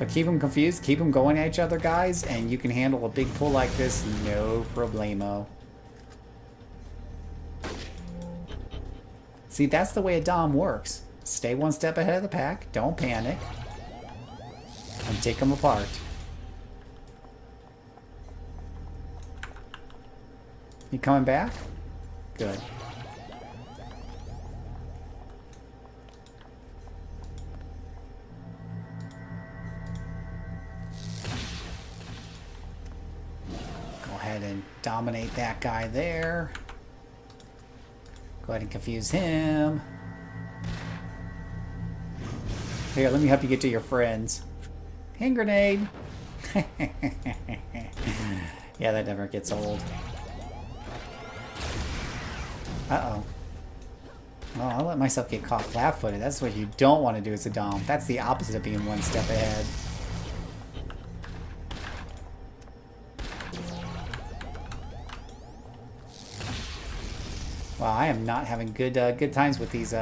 So keep them confused, keep them going at each other, guys, and you can handle a big pull like this, no problemo. See, that's the way a Dom works. Stay one step ahead of the pack, don't panic, and take them apart. You coming back? Good. Go ahead and dominate that guy there. Go ahead and confuse him. Here, let me help you get to your friends. Hand grenade. Yeah, that never gets old. Uh-oh. Well, I'll let myself get caught flat-footed. That's what you don't want to do as a Dom. That's the opposite of being one step ahead. Wow, I am not having good times with these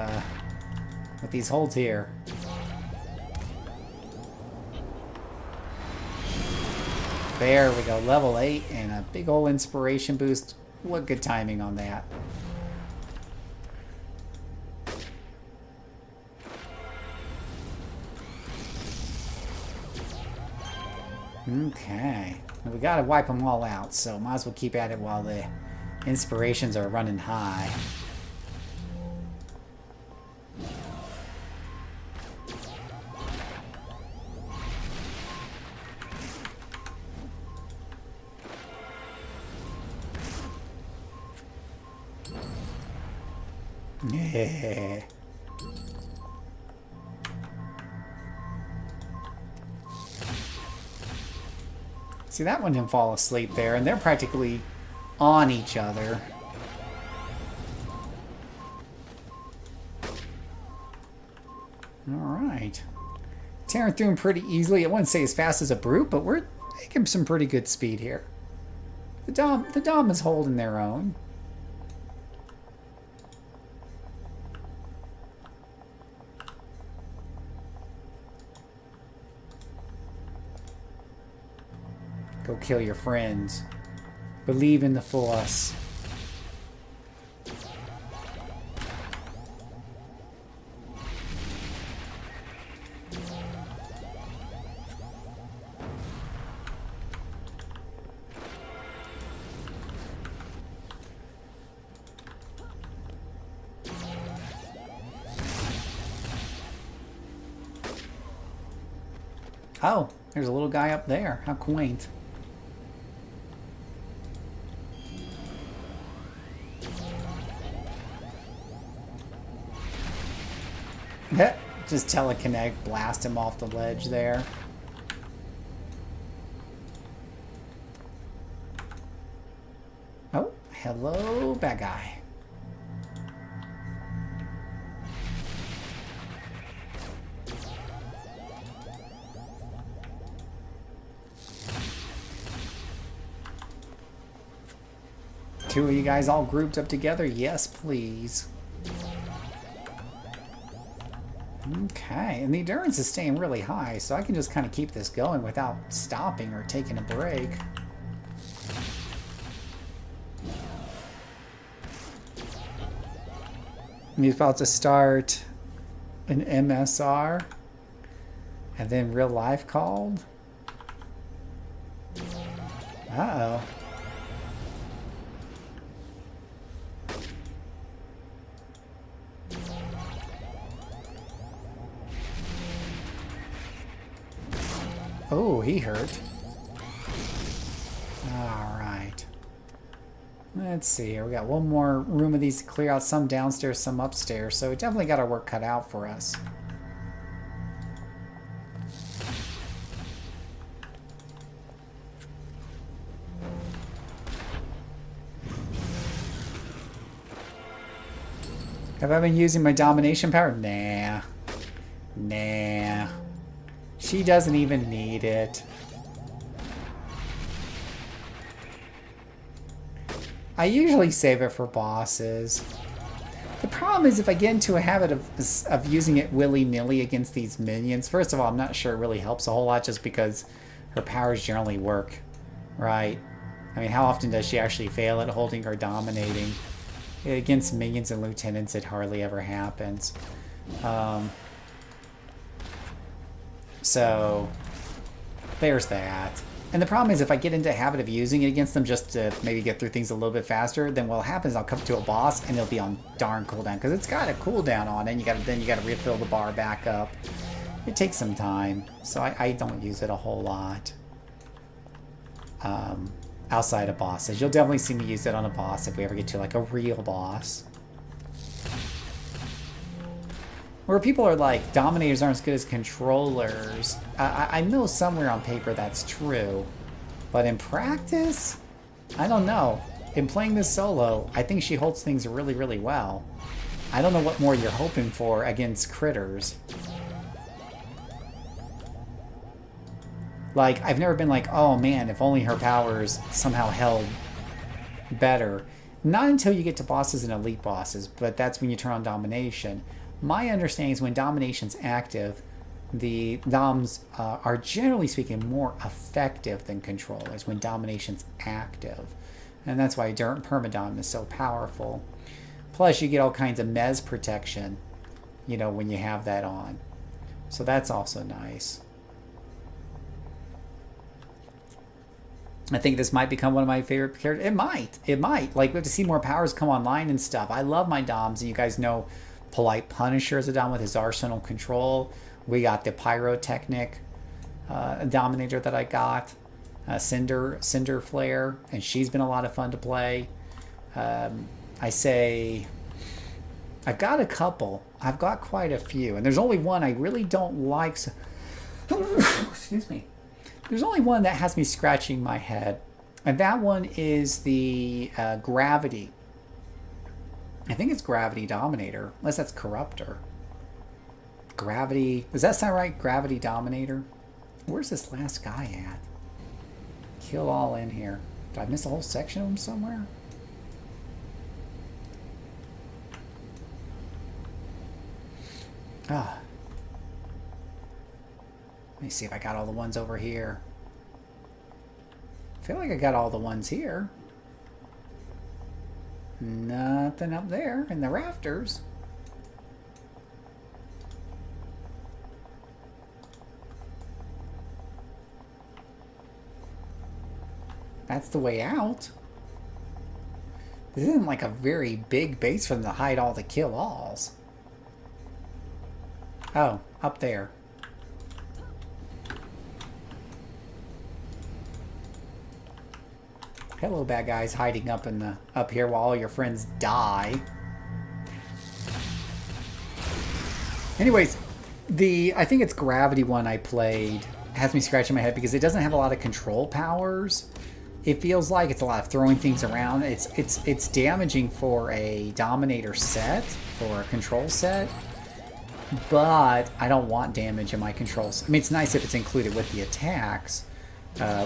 holds here. There we go, level 8 and a big old inspiration boost. What good timing on that. Okay, we gotta wipe them all out, so might as well keep at it while the inspirations are running high. Yeah. See, that one didn't fall asleep there, and they're practically on each other. Alright. Tearing through them pretty easily. I wouldn't say as fast as a brute, but we're making some pretty good speed here. The Dom is holding their own. Go kill your friends. Believe in the Force. Oh, there's a little guy up there. How quaint. Just telekinetic blast him off the ledge there. Oh, hello, bad guy. Two of you guys all grouped up together? Yes, please. Okay, and the endurance is staying really high, so I can just kind of keep this going without stopping or taking a break. He's about to start an MSR and then real life called. Uh-oh. Oh, he hurt. Alright. Let's see here. We got one more room of these to clear out, some downstairs, some upstairs, so we definitely got our work cut out for us. Have I been using my domination power? Nah. Nah. She doesn't even need it. I usually save it for bosses. problem is if I get into a habit of using it willy-nilly against these minions, first of all, I'm not sure it really helps a whole lot just because her powers generally work, right? I mean, how often does she actually fail at holding or dominating? Against minions and lieutenants, it hardly ever happens. So, there's that. And the problem is if I get into a habit of using it against them just to maybe get through things a little bit faster, then what happens, I'll come to a boss and it'll be on darn cooldown. Because it's got a cooldown on it, and then you gotta refill the bar back up. It takes some time, so I don't use it a whole lot. Outside of bosses. You'll definitely see me use it on a boss if we ever get to like a real boss. Where people are like, dominators aren't as good as controllers. I know somewhere on paper that's true. But in practice, I don't know. In playing this solo, I think she holds things really, really well. I don't know what more you're hoping for against critters. Like, I've never been like, oh man, if only her powers somehow held better. Not until you get to bosses and elite bosses, but that's when you turn on domination. My understanding is when domination's active, the doms are generally speaking more effective than controllers when domination's active. And that's why permadom is so powerful. Plus you get all kinds of mez protection, you know, when you have that on. So that's also nice. I think this might become one of my favorite characters. It might. It might. Like, we have to see more powers come online and stuff. I love my doms, and you guys know Polite Punisher is a dom with his arsenal control. We got the Pyrotechnic Dominator that I got. Cinder Flare, and she's been a lot of fun to play. I say... I've got a couple. I've got quite a few. And there's only one I really don't like. So excuse me. There's only one that has me scratching my head. And that one is the Gravity. I think it's Gravity Dominator. Unless that's Corruptor. Gravity. Does that sound right? Gravity Dominator? Where's this last guy at? Kill all in here. Did I miss a whole section of him somewhere? Ah. Let me see if I got all the ones over here. I feel like I got all the ones here. Nothing up there in the rafters. That's the way out. This isn't like a very big base for them to hide all the kill-alls. Oh, up there. Hello, bad guys hiding up in the here while all your friends die. Anyways, I think it's Gravity one I played has me scratching my head because it doesn't have a lot of control powers. It feels like it's a lot of throwing things around. It's damaging for a Dominator set, for a control set, but I don't want damage in my controls. I mean, it's nice if it's included with the attacks,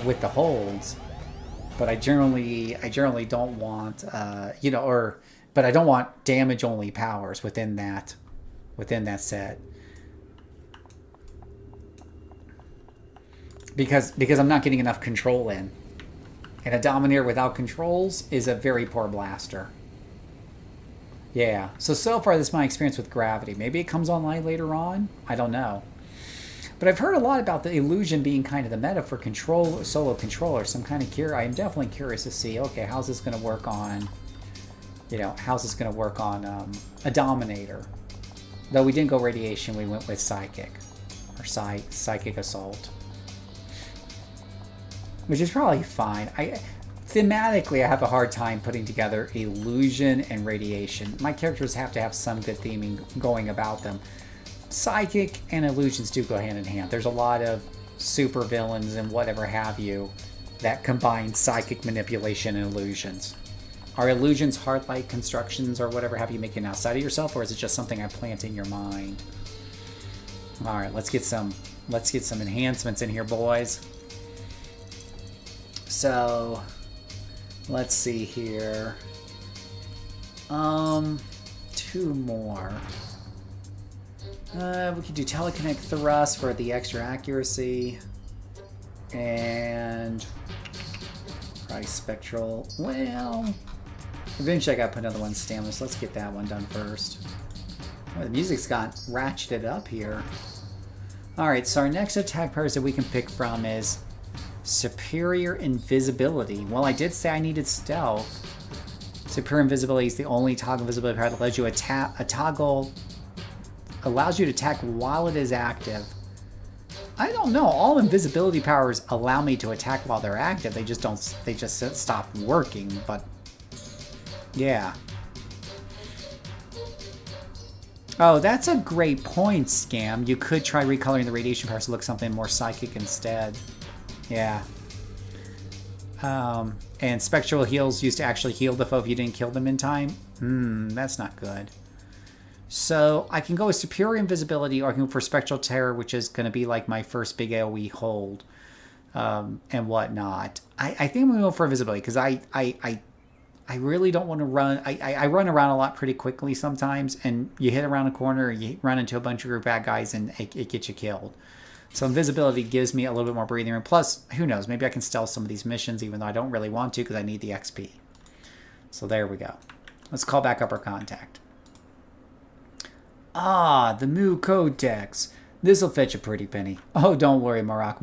with the holds. But I generally don't want, you know, but I don't want damage only powers within that set. Because I'm not getting enough control in. And a Dominator without controls is a very poor blaster. Yeah, so far this is my experience with Gravity. Maybe it comes online later on. I don't know. But I've heard a lot about the illusion being kind of the meta for solo controllers. So I'm kind of curious. I'm definitely curious to see, okay, how's this going to work on, you know, how's this going to work on a Dominator? Though we didn't go Radiation, we went with Psychic. Or Psychic Assault. Which is probably fine. Thematically, I have a hard time putting together Illusion and Radiation. My characters have to have some good theming going about them. Psychic and illusions do go hand in hand. There's a lot of super villains and whatever have you that combine psychic manipulation and illusions. Are illusions heart-like constructions or whatever have you making outside of yourself, or is it just something I plant in your mind? All right, let's get some enhancements in here, boys. So let's see here. 2 2 more. We could do telekinetic thrust for the extra accuracy. And price spectral. Well, eventually I gotta put another one stamina, so let's get that one done first. Oh, the music's got ratcheted up here. Alright, so our next attack powers that we can pick from is superior invisibility. Well, I did say I needed stealth. Superior invisibility is the only toggle invisibility power that allows you allows you to attack while it is active. I don't know. All invisibility powers allow me to attack while they're active. They just don't. They just stop working. But yeah. Oh, that's a great point, Scam. You could try recoloring the radiation powers to look something more psychic instead. Yeah. And spectral heals used to actually heal the foe if you didn't kill them in time. That's not good. So I can go with superior invisibility, or I can go for spectral terror, which is going to be like my first big AoE hold, and whatnot. I think I'm going to go for invisibility because I really don't want to run. I run around a lot pretty quickly sometimes, and you hit around a corner, or you run into a bunch of group bad guys, and it gets you killed. So invisibility gives me a little bit more breathing room. Plus, who knows? Maybe I can stealth some of these missions, even though I don't really want to because I need the XP. So there we go. Let's call back up our contact. Ah, the Mu Codex. This'll fetch a pretty penny. Oh, don't worry, Mirage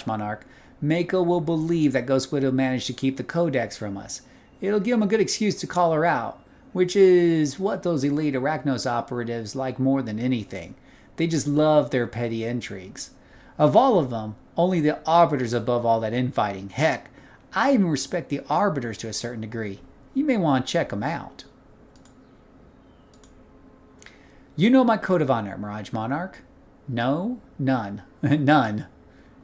Monarch. Mako will believe that Ghost Widow managed to keep the Codex from us. It'll give him a good excuse to call her out, which is what those elite Arachnos operatives like more than anything. They just love their petty intrigues. Of all of them, only the Arbiters above all that infighting. Heck, I even respect the Arbiters to a certain degree. You may want to check them out. You know my code of honor, Mirage Monarch? No? None. None.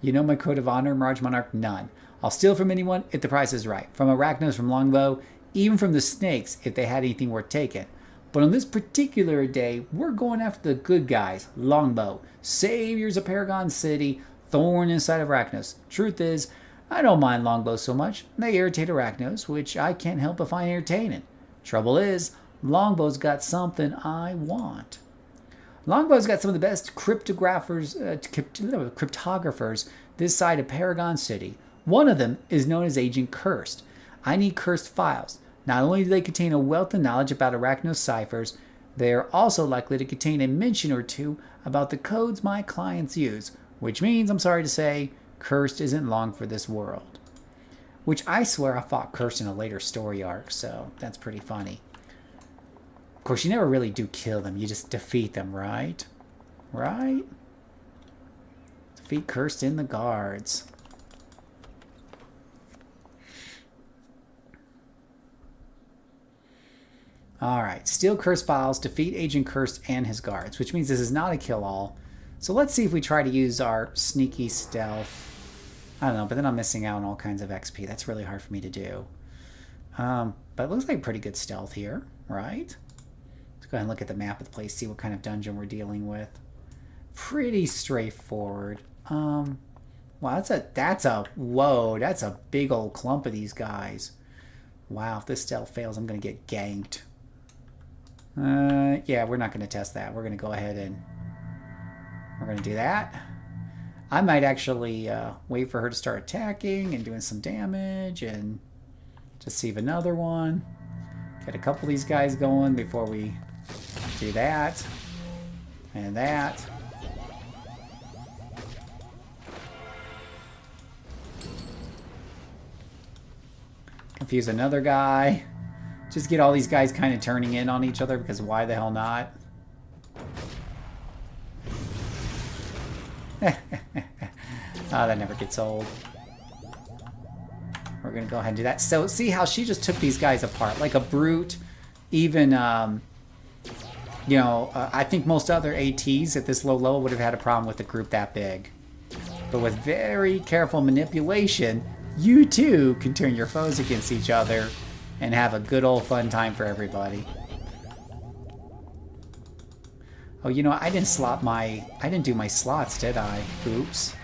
You know my code of honor, Mirage Monarch? None. I'll steal from anyone if the price is right. From Arachnos, from Longbow, even from the Snakes if they had anything worth taking. But on this particular day, we're going after the good guys. Longbow, saviors of Paragon City, thorn inside of Arachnos. Truth is, I don't mind Longbow so much. They irritate Arachnos, which I can't help but find entertaining. Trouble is, Longbow's got something I want. Longbow's got some of the best cryptographers this side of Paragon City. One of them is known as Agent Cursed. I need cursed files. Not only do they contain a wealth of knowledge about Arachnos ciphers, they are also likely to contain a mention or two about the codes my clients use, which means, I'm sorry to say, Cursed isn't long for this world. Which I swear I fought Cursed in a later story arc, so that's pretty funny. Of course, you never really do kill them, you just defeat them, right? Right? Defeat Cursed in the guards. Alright, steal Cursed files, defeat Agent Cursed and his guards, which means this is not a kill-all. So let's see if we try to use our sneaky stealth. I don't know, but then I'm missing out on all kinds of XP. That's really hard for me to do. But it looks like pretty good stealth here, right? Let's go ahead and look at the map of the place, see what kind of dungeon we're dealing with. Pretty straightforward. Wow, that's a big old clump of these guys. Wow, if this stealth fails, I'm going to get ganked. Yeah, we're not going to test that. We're going to go ahead and we're going to do that. I might actually wait for her to start attacking and doing some damage and just save another one. Get a couple of these guys going before we do that and that. Confuse another guy. Just get all these guys kind of turning in on each other because why the hell not? Oh, that never gets old. We're going to go ahead and do that. So see how she just took these guys apart like a brute. Even, you know, I think most other ATs at this low level would have had a problem with a group that big. But with very careful manipulation, you too can turn your foes against each other and have a good old fun time for everybody. Oh, you know, I didn't do my slots, did I? Oops.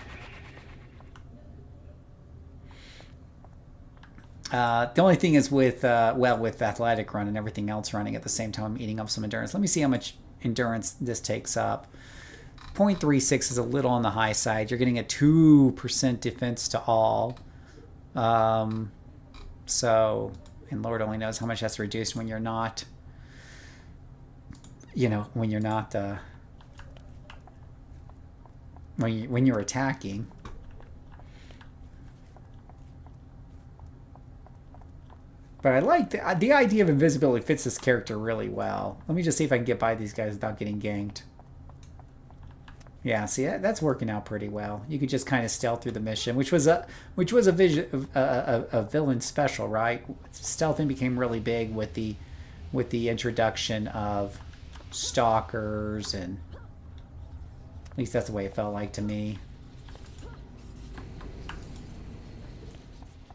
The only thing is with, well, with athletic run and everything else running at the same time, I'm eating up some endurance. Let me see how much endurance this takes up. 0.36 is a little on the high side. You're getting a 2% defense to all. So, and Lord only knows how much that's reduced when you're not, you know, when you're not, when you're attacking. But I like the idea of invisibility fits this character really well. Let me just see if I can get by these guys without getting ganked. Yeah, see, that's working out pretty well. You could just kind of stealth through the mission, which was a villain special, right? Stealthing became really big with the introduction of stalkers, and at least that's the way it felt like to me.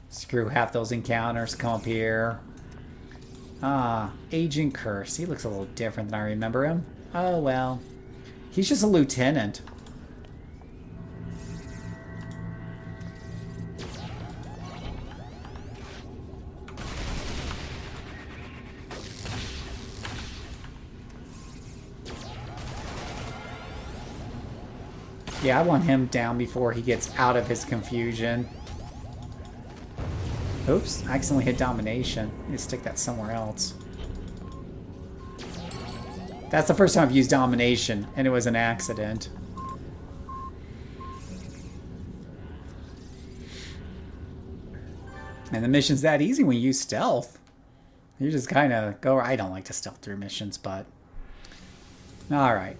Screw half those encounters. Come up here. Ah, Agent Curse. He looks a little different than I remember him. Oh well. He's just a lieutenant. Yeah, I want him down before he gets out of his confusion. Oops, I accidentally hit domination. I need to stick that somewhere else. That's the first time I've used domination, and it was an accident. And the mission's that easy when you use stealth. You just kind of go... I don't like to stealth through missions, but... Alright.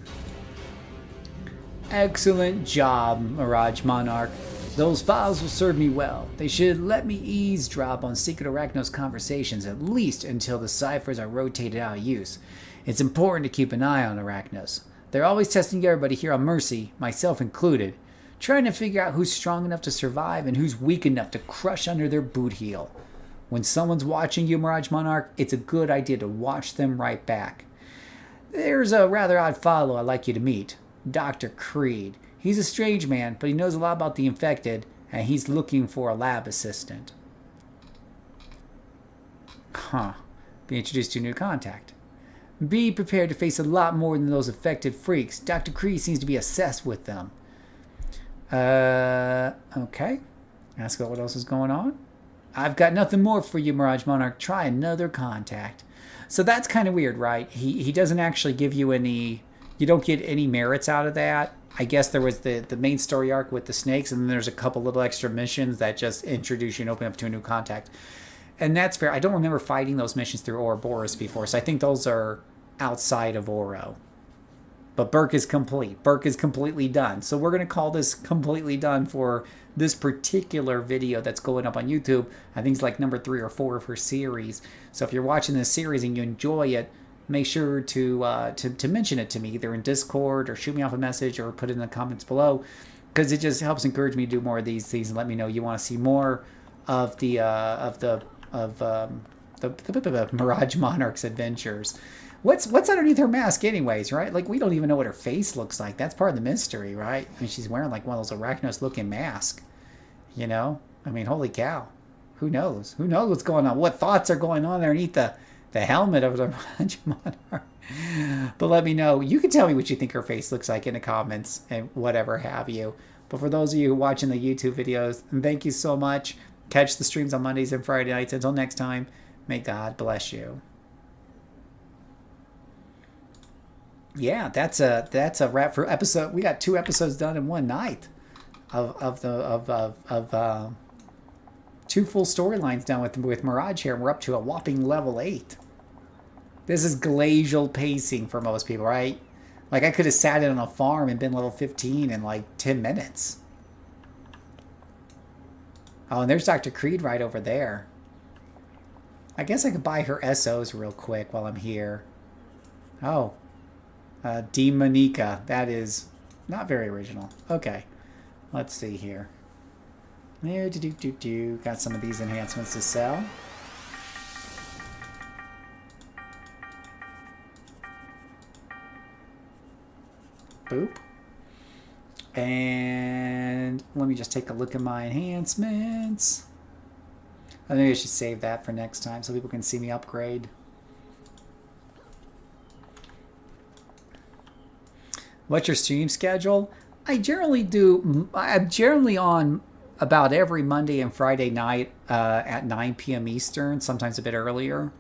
Excellent job, Mirage Monarch. Those files will serve me well. They should let me eavesdrop on Secret Arachnos conversations, at least until the ciphers are rotated out of use. It's important to keep an eye on Arachnos. They're always testing everybody here on Mercy, myself included, trying to figure out who's strong enough to survive and who's weak enough to crush under their boot heel. When someone's watching you, Mirage Monarch, it's a good idea to watch them right back. There's a rather odd fellow I'd like you to meet, Dr. Creed. He's a strange man, but he knows a lot about the infected, and he's looking for a lab assistant. Huh. Be introduced to a new contact. Be prepared to face a lot more than those affected freaks. Dr. Creed seems to be obsessed with them. Okay. Ask what else is going on. I've got nothing more for you, Mirage Monarch. Try another contact. So that's kind of weird, right? He doesn't actually give you any... You don't get any merits out of that. I guess there was the main story arc with the snakes, and then there's a couple little extra missions that just introduce you and open up to a new contact. And that's fair. I don't remember fighting those missions through Ouroboros before, so I think those are outside of Ouro. But Burke is complete. Burke is completely done. So we're going to call this completely done for this particular video that's going up on YouTube. I think it's like number 3 or 4 of her series. So if you're watching this series and you enjoy it, make sure to mention it to me, either in Discord or shoot me off a message or put it in the comments below, because it just helps encourage me to do more of these and let me know you want to see more of the Mirage Monarch's adventures. What's underneath her mask anyways, right? Like, we don't even know what her face looks like. That's part of the mystery, right? I mean, she's wearing like one of those Arachnos looking masks, you know? I mean, holy cow. Who knows? Who knows what's going on? What thoughts are going on underneath the helmet of the Mirage Monarch? But let me know. You can tell me what you think her face looks like in the comments and whatever have you. But for those of you watching the YouTube videos, thank you so much. Catch the streams on Mondays and Friday nights. Until next time, may God bless you. Yeah, that's a wrap for episode. We got 2 episodes done in one night of 2 full storylines done with Mirage here, and we're up to a whopping level 8. This is glacial pacing for most people, right? Like, I could have sat in on a farm and been level 15 in like 10 minutes. Oh, and there's Dr. Creed right over there. I guess I could buy her SOs real quick while I'm here. Oh. Demonica. That is not very original. Okay. Let's see here. Got some of these enhancements to sell. Boop. And let me just take a look at my enhancements. I think I should save that for next time so people can see me upgrade. What's your stream schedule? I'm generally on about every Monday and Friday night at 9 p.m. Eastern, sometimes a bit earlier.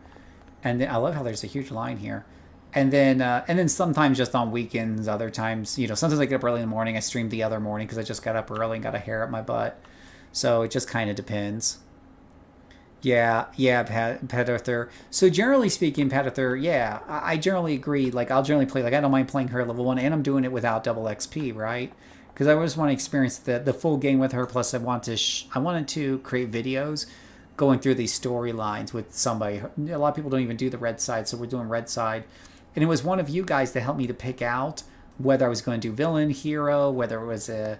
And then, I love how there's a huge line here. And then sometimes just on weekends, other times, sometimes I get up early in the morning. I stream the other morning because I just got up early and got a hair up my butt. So it just kind of depends. Yeah, Pet Arthur. So generally speaking, Pet Arthur, yeah, I generally agree. Like, I'll generally play, like, I don't mind playing her at level 1, and I'm doing it without double XP, right? Because I just want to experience the full game with her, plus I wanted to create videos going through these storylines with somebody. A lot of people don't even do the red side, so we're doing red side. And it was one of you guys that helped me to pick out whether I was going to do villain, hero, whether it was a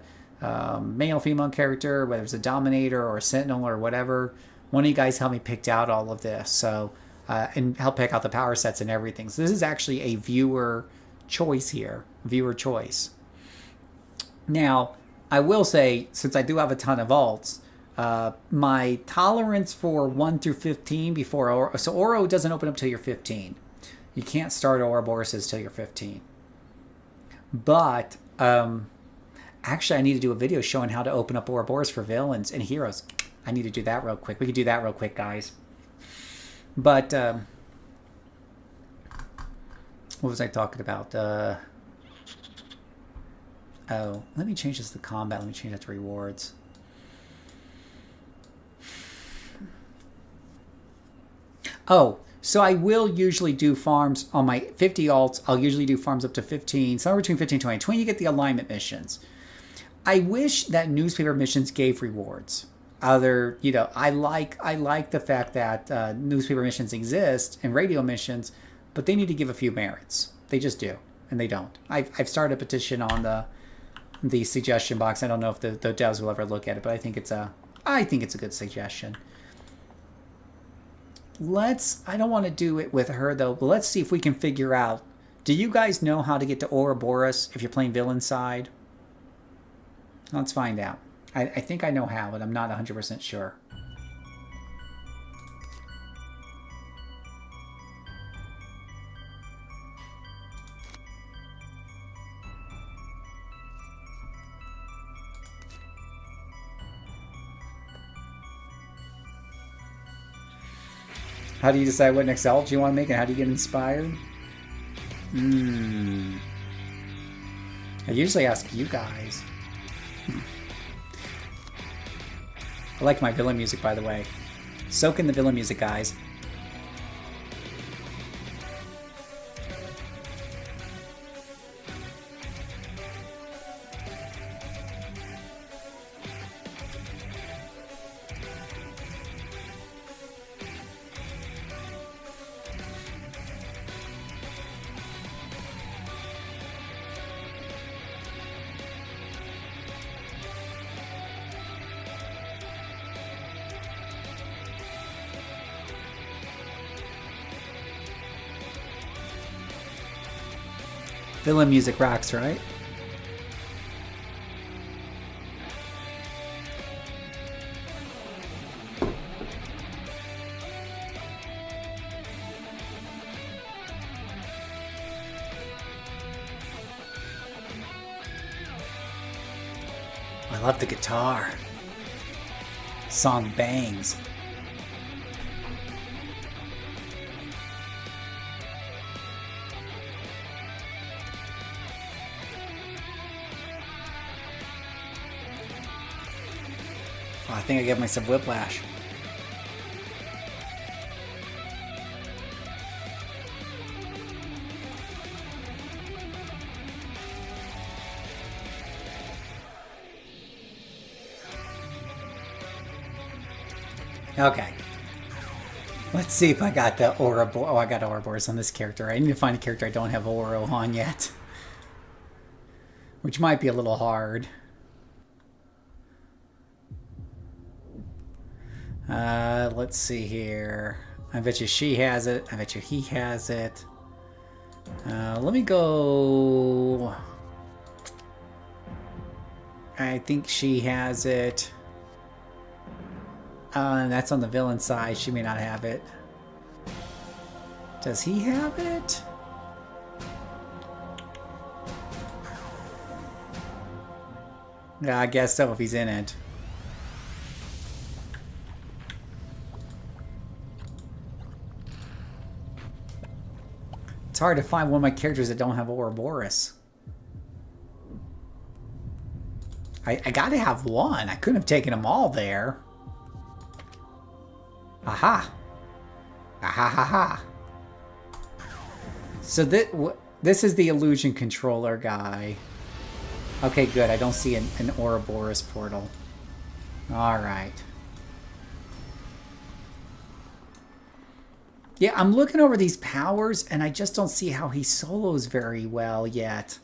male, female character, whether it was a dominator or a sentinel or whatever. One of you guys helped me pick out all of this, so and help pick out the power sets and everything. So this is actually a viewer choice here, viewer choice. Now, I will say, since I do have a ton of alts, my tolerance for 1 through 15 before Ouro, so Ouro doesn't open up till you're 15. You can't start Ouroboros till you're 15. But actually, I need to do a video showing how to open up Ouroboros for villains and heroes. I need to do that real quick. We can do that real quick, guys. But what was I talking about? Oh, let me change this to combat. Let me change that to rewards. Oh, so I will usually do farms on my 50 alts. I'll usually do farms up to 15, somewhere between 15 and 20. 20, you get the alignment missions. I wish that newspaper missions gave rewards. I like the fact that newspaper missions exist and radio missions, but they need to give a few merits. They just do, and they don't. I've started a petition on the suggestion box. I don't know if the devs will ever look at it, but I think it's a good suggestion. I don't want to do it with her though, but let's see if we can figure out. Do you guys know how to get to Ouroboros if you're playing villain side? Let's find out. I think I know how, but I'm not 100% sure. How do you decide what next alt you want to make and how do you get inspired? I usually ask you guys. I like my villain music, by the way. Soak in the villain music, guys. Villain music rocks, right? I love the guitar. Song bangs. Oh, I think I gave myself whiplash. Okay. Let's see if I got the Ouro. Oh, I got Ouroboros on this character. I need to find a character I don't have Ouro on yet. Which might be a little hard. Let's see here. I bet you she has it. I bet you he has it. Let me go... I think she has it. That's on the villain side. She may not have it. Does he have it? Yeah, I guess so if he's in it. It's hard to find one of my characters that don't have Ouroboros. I gotta have one. I couldn't have taken them all there. Aha. Aha ha ha. So this is the illusion controller guy. Okay, good. I don't see an Ouroboros portal. Alright. Yeah, I'm looking over these powers, and I just don't see how he solos very well yet.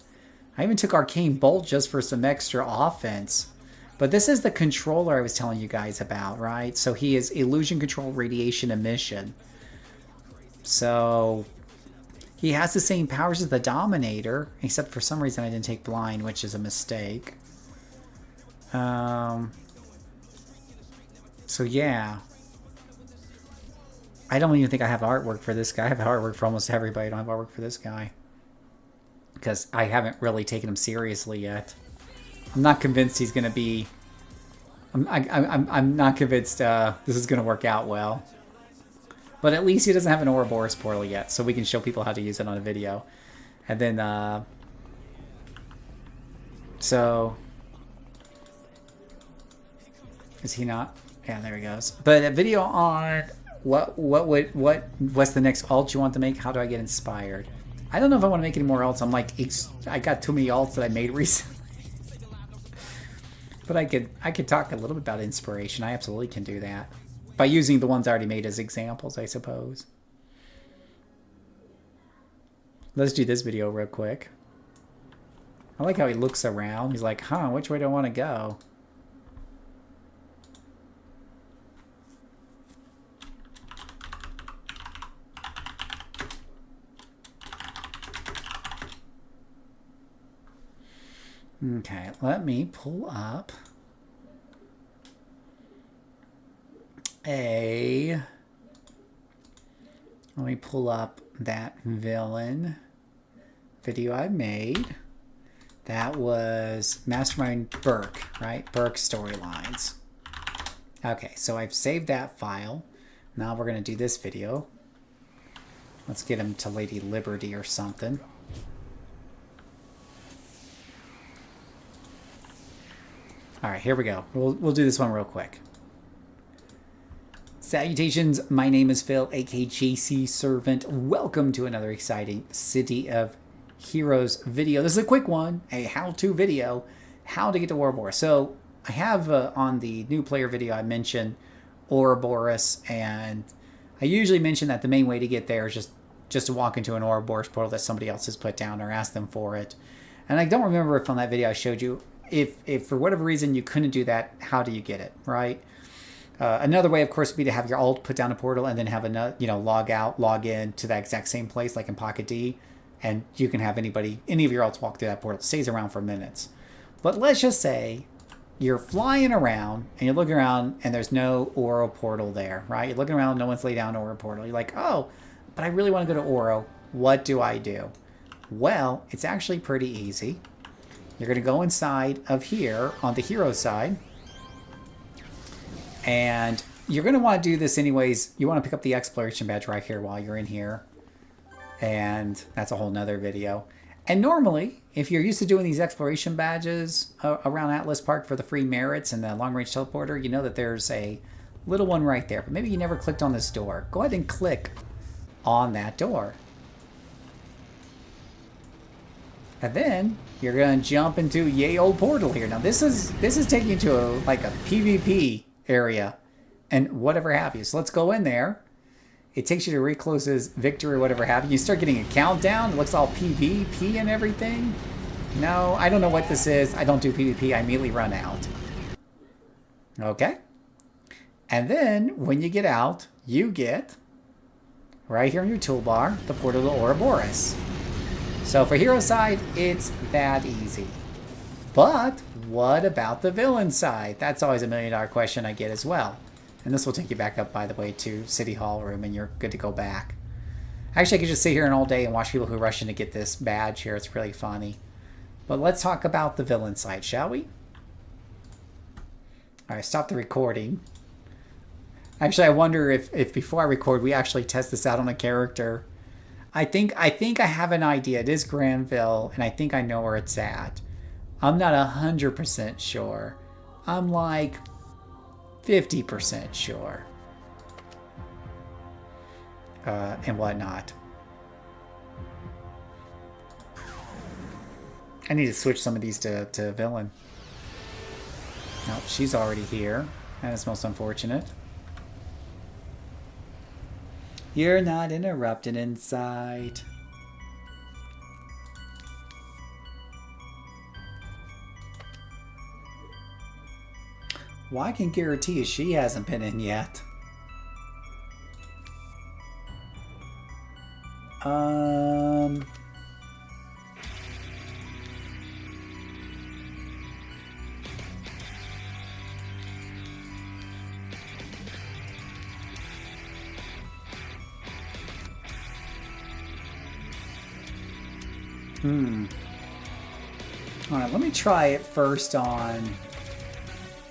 I even took Arcane Bolt just for some extra offense. But this is the controller I was telling you guys about, right? So he is Illusion Control, Radiation, Emission. So he has the same powers as the Dominator, except for some reason I didn't take Blind, which is a mistake. So yeah. I don't even think I have artwork for this guy. I have artwork for almost everybody. I don't have artwork for this guy. Because I haven't really taken him seriously yet. I'm not convinced he's going to be... I'm not convinced this is going to work out well. But at least he doesn't have an Ouroboros portal yet, so we can show people how to use it on a video. And then, so... Is he not? Yeah, there he goes. But a video on what's the next alt you want to make? How do I get inspired? I don't know if I want to make any more alts. I'm like, I got too many alts that I made recently. But I could talk a little bit about inspiration. I absolutely can do that. By using the ones I already made as examples, I suppose. Let's do this video real quick. I like how he looks around. He's like, huh, which way do I want to go? Okay, let me pull up let me pull up that villain video I made. That was Mastermind Burke, right? Burke storylines. Okay, so I've saved that file. Now we're going to do this video. Let's get him to Lady Liberty or something. Alright, here we go. We'll do this one real quick. Salutations, my name is Phil, aka JCServant. Welcome to another exciting City of Heroes video. This is a quick one, a how-to video, how to get to Ouroboros. So I have on the new player video I mentioned Ouroboros, and I usually mention that the main way to get there is just to walk into an Ouroboros portal that somebody else has put down or ask them for it. And I don't remember if on that video I showed you if for whatever reason you couldn't do that, how do you get it, right? Another way, of course, would be to have your alt put down a portal and then have another, log out, log in to that exact same place, like in Pocket D, and you can have any of your alts walk through that portal. It stays around for minutes. But let's just say you're flying around and you're looking around and there's no Ouro portal there, right? You're looking around, no one's laid down an Ouro portal. You're like, oh, but I really want to go to Ouro. What do I do? Well, it's actually pretty easy. You're going to go inside of here on the hero side. And you're going to want to do this anyways. You want to pick up the exploration badge right here while you're in here. And that's a whole nother video. And normally, if you're used to doing these exploration badges around Atlas Park for the free merits and the long-range teleporter, you know that there's a little one right there. But maybe you never clicked on this door. Go ahead and click on that door. And then you're going to jump into yay old portal here. Now this is taking you to a PvP area and whatever have you. So let's go in there. It takes you to Reclose's victory or whatever have you. You start getting a countdown. It looks all PvP and everything. No, I don't know what this is. I don't do PvP. I immediately run out. Okay. And then when you get out, you get right here in your toolbar the portal to Ouroboros. So for hero side, it's that easy. But what about the villain side? That's always a $1 million question I get as well. And this will take you back up, by the way, to City Hall room, and you're good to go back. Actually, I could just sit here all day and watch people who rush in to get this badge here. It's really funny. But let's talk about the villain side, shall we? Alright, stop the recording. Actually, I wonder if before I record, we actually test this out on a character. I think I have an idea. It is Granville, and I think I know where it's at. I'm not 100% sure. I'm like 50% sure. And whatnot. I need to switch some of these to villain. Nope, she's already here. That is most unfortunate. You're not interrupted inside. Well, I can guarantee you she hasn't been in yet. Alright, let me try it first on...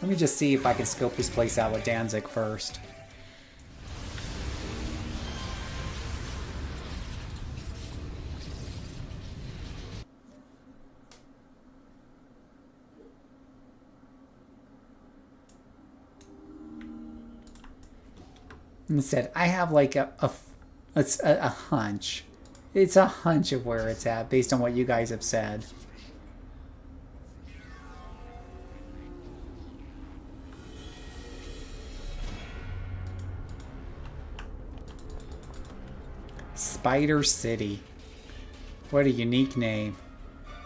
Let me just see if I can scope this place out with Danzig first. Instead, I have like a hunch. It's a hunch of where it's at based on what you guys have said. Spider City. What a unique name.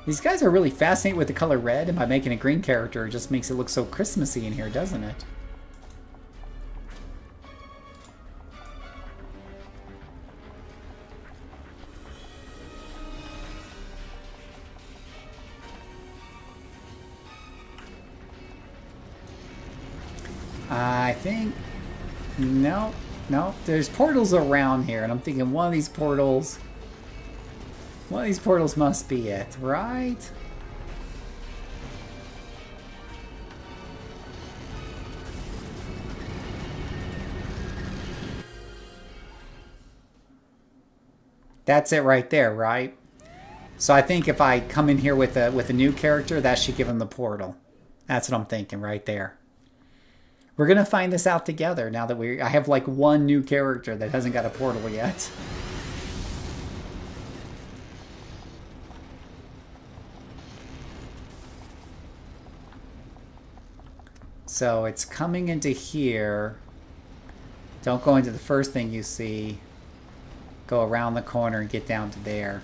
These guys are really fascinated with the color red, and by making a green character, it just makes it look so Christmassy in here, doesn't it? I think... No, there's portals around here, and I'm thinking one of these portals must be it, right? That's it right there, right? So I think if I come in here with a new character, that should give him the portal. That's what I'm thinking right there. We're going to find this out together now that I have like one new character that hasn't got a portal yet. So it's coming into here. Don't go into the first thing you see. Go around the corner and get down to there.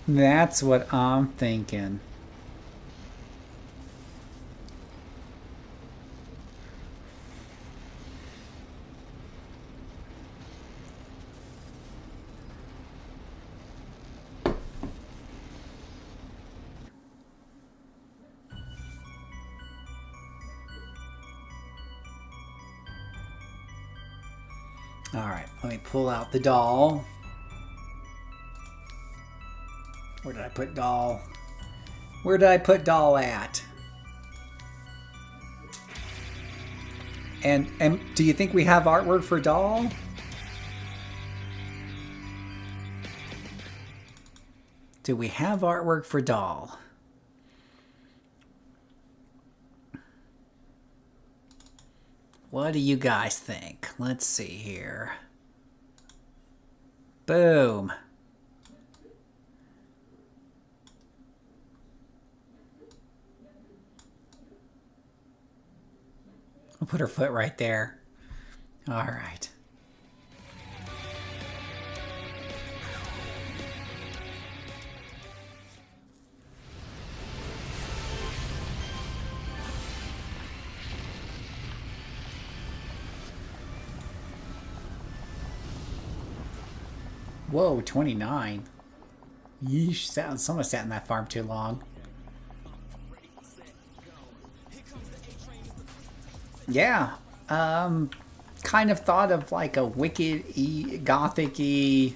That's what I'm thinking. All right, let me pull out the doll. Where did I put doll? Where did I put doll at? And do you think we have artwork for doll? Do we have artwork for doll? What do you guys think? Let's see here. Boom. We'll put her foot right there. All right. Whoa, 29. Yeesh, someone sat in that farm too long. Yeah. Kind of thought of like a wicked, gothic-y,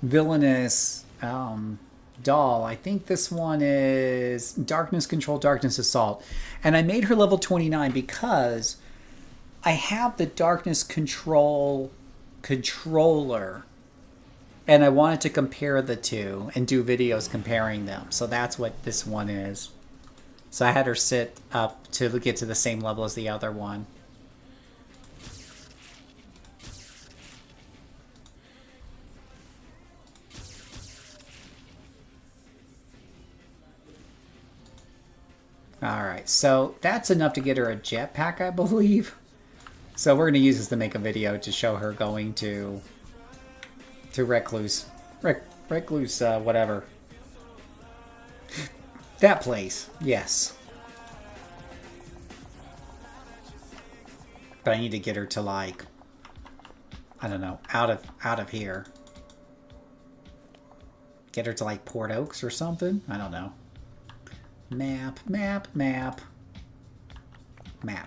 villainous doll. I think this one is Darkness Control, Darkness Assault. And I made her level 29 because I have the Darkness Control controller. And I wanted to compare the two and do videos comparing them. So that's what this one is. So I had her sit up to get to the same level as the other one. Alright, so that's enough to get her a jetpack, I believe. So we're going to use this to make a video to show her going to Recluse. Recluse, whatever. That place, yes. But I need to get her to, like, I don't know, out of here. Get her to, like, Port Oaks or something? I don't know. Map.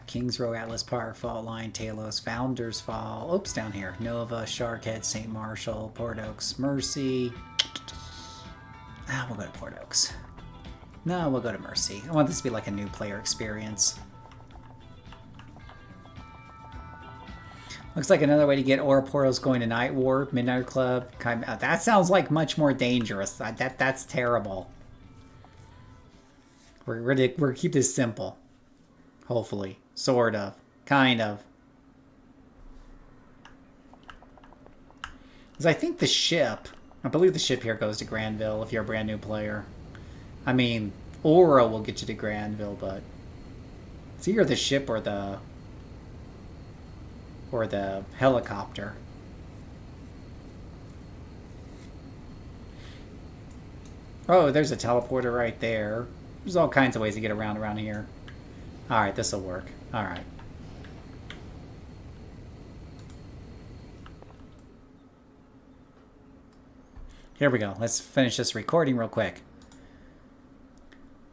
Kings Row, Atlas Park, Fault Line, Talos, Founders Fall. Oops, down here. Nova, Sharkhead, St. Marshall, Port Oaks, Mercy. We'll go to Port Oaks. No, we'll go to Mercy. I want this to be like a new player experience. Looks like another way to get Aura Portals going to Night Warp, Midnight Club. That sounds like much more dangerous. That's terrible. We're gonna keep this simple. Hopefully. Sort of. Kind of. Because I think the ship... I believe the ship here goes to Granville if you're a brand new player. I mean, Ouro will get you to Granville, but... It's either the ship or the helicopter. Oh, there's a teleporter right there. There's all kinds of ways to get around here. Alright, this'll work. Alright. Here we go. Let's finish this recording real quick.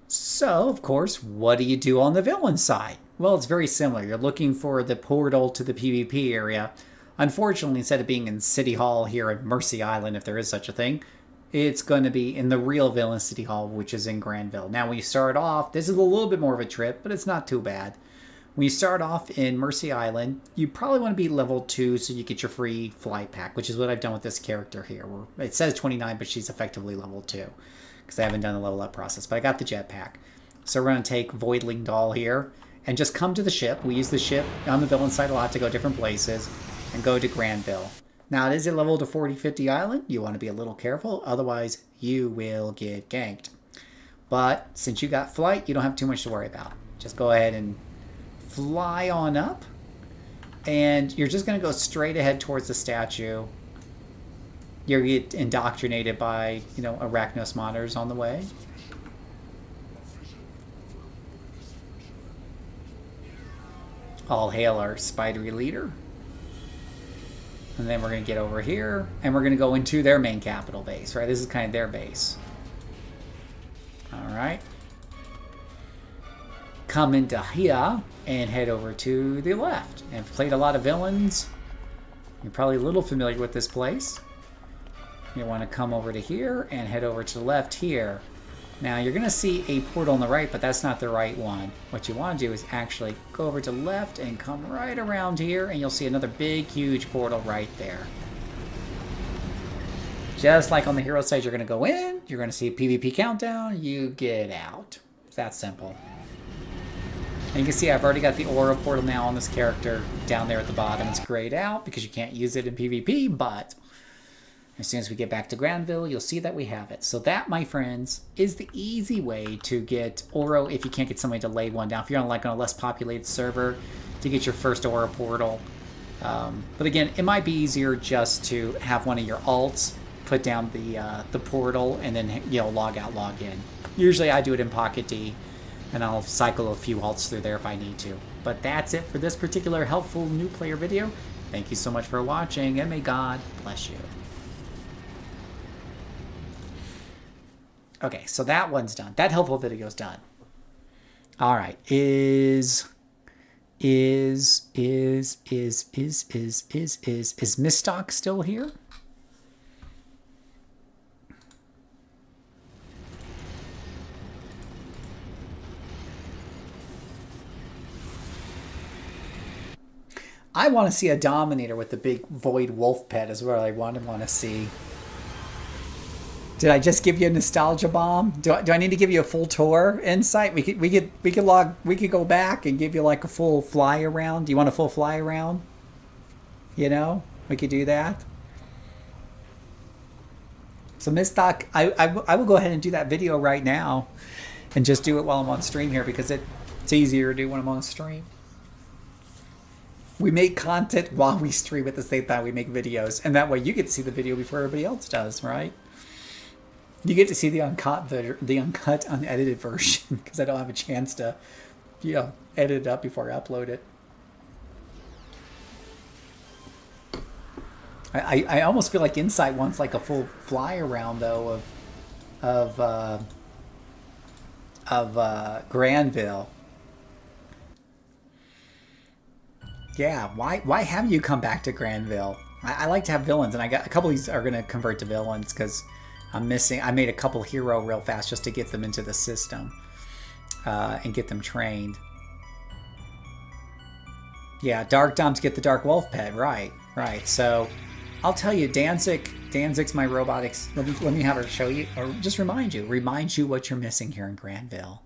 So, of course, what do you do on the villain side? Well, it's very similar. You're looking for the portal to the PvP area. Unfortunately, instead of being in City Hall here at Mercy Island, if there is such a thing, it's going to be in the real villain City Hall, which is in Granville. Now, when you start off, this is a little bit more of a trip, but it's not too bad. When you start off in Mercy Island, you probably want to be level 2 so you get your free flight pack, which is what I've done with this character here. It says 29, but she's effectively level 2, because I haven't done the level up process, but I got the jetpack. So we're going to take Voidling Doll here, and just come to the ship. We use the ship on the villain side a lot to go different places, and go to Granville. Now, it is a level to 40-50 island. You want to be a little careful, otherwise you will get ganked. But since you got flight, you don't have too much to worry about. Just go ahead and fly on up, and you're just going to go straight ahead towards the statue. You'll get indoctrinated by, Arachnos monitors on the way. All hail our spidery leader. And then we're going to get over here, and we're going to go into their main capital base, right? This is kind of their base. All right. Come into here and head over to the left. And I've played a lot of villains. You're probably a little familiar with this place. You want to come over to here and head over to the left here. Now, you're going to see a portal on the right, but that's not the right one. What you want to do is actually go over to the left and come right around here, and you'll see another big, huge portal right there. Just like on the hero side, you're going to go in, you're going to see a PvP countdown, you get out. It's that simple. And you can see I've already got the Aura portal now on this character down there at the bottom. It's grayed out because you can't use it in PvP, but as soon as we get back to Granville, you'll see that we have it. So that, my friends, is the easy way to get Ouro if you can't get somebody to lay one down. If you're on a less populated server, to get your first Aura portal. But again, it might be easier just to have one of your alts put down the portal and then log out, log in. Usually I do it in Pocket D, and I'll cycle a few alts through there if I need to. But that's it for this particular helpful new player video. Thank you so much for watching, and may God bless you. Okay, so that one's done. That helpful video's done. All right, is Mistock still here? I want to see a Dominator with the big void wolf pet is what I want to see. Did I just give you a nostalgia bomb? Do I need to give you a full tour insight? We could go back and give you like a full fly around. Do you want a full fly around? You know, we could do that. So Mistock, I will go ahead and do that video right now, and just do it while I'm on stream here because it's easier to do when I'm on stream. We make content while we stream at the same time we make videos, and that way you get to see the video before everybody else does, right? You get to see the uncut, unedited version because I don't have a chance to, edit it up before I upload it. I almost feel like Insight wants like a full fly around though of Granville. Yeah, why have you come back to Granville? I like to have villains, and I got a couple of these are going to convert to villains because I made a couple hero real fast just to get them into the system and get them trained. Yeah, Dark Doms get the Dark Wolf pet, right. So I'll tell you, Danzig's my robotics. Let me have her show you, or just remind you what you're missing here in Granville.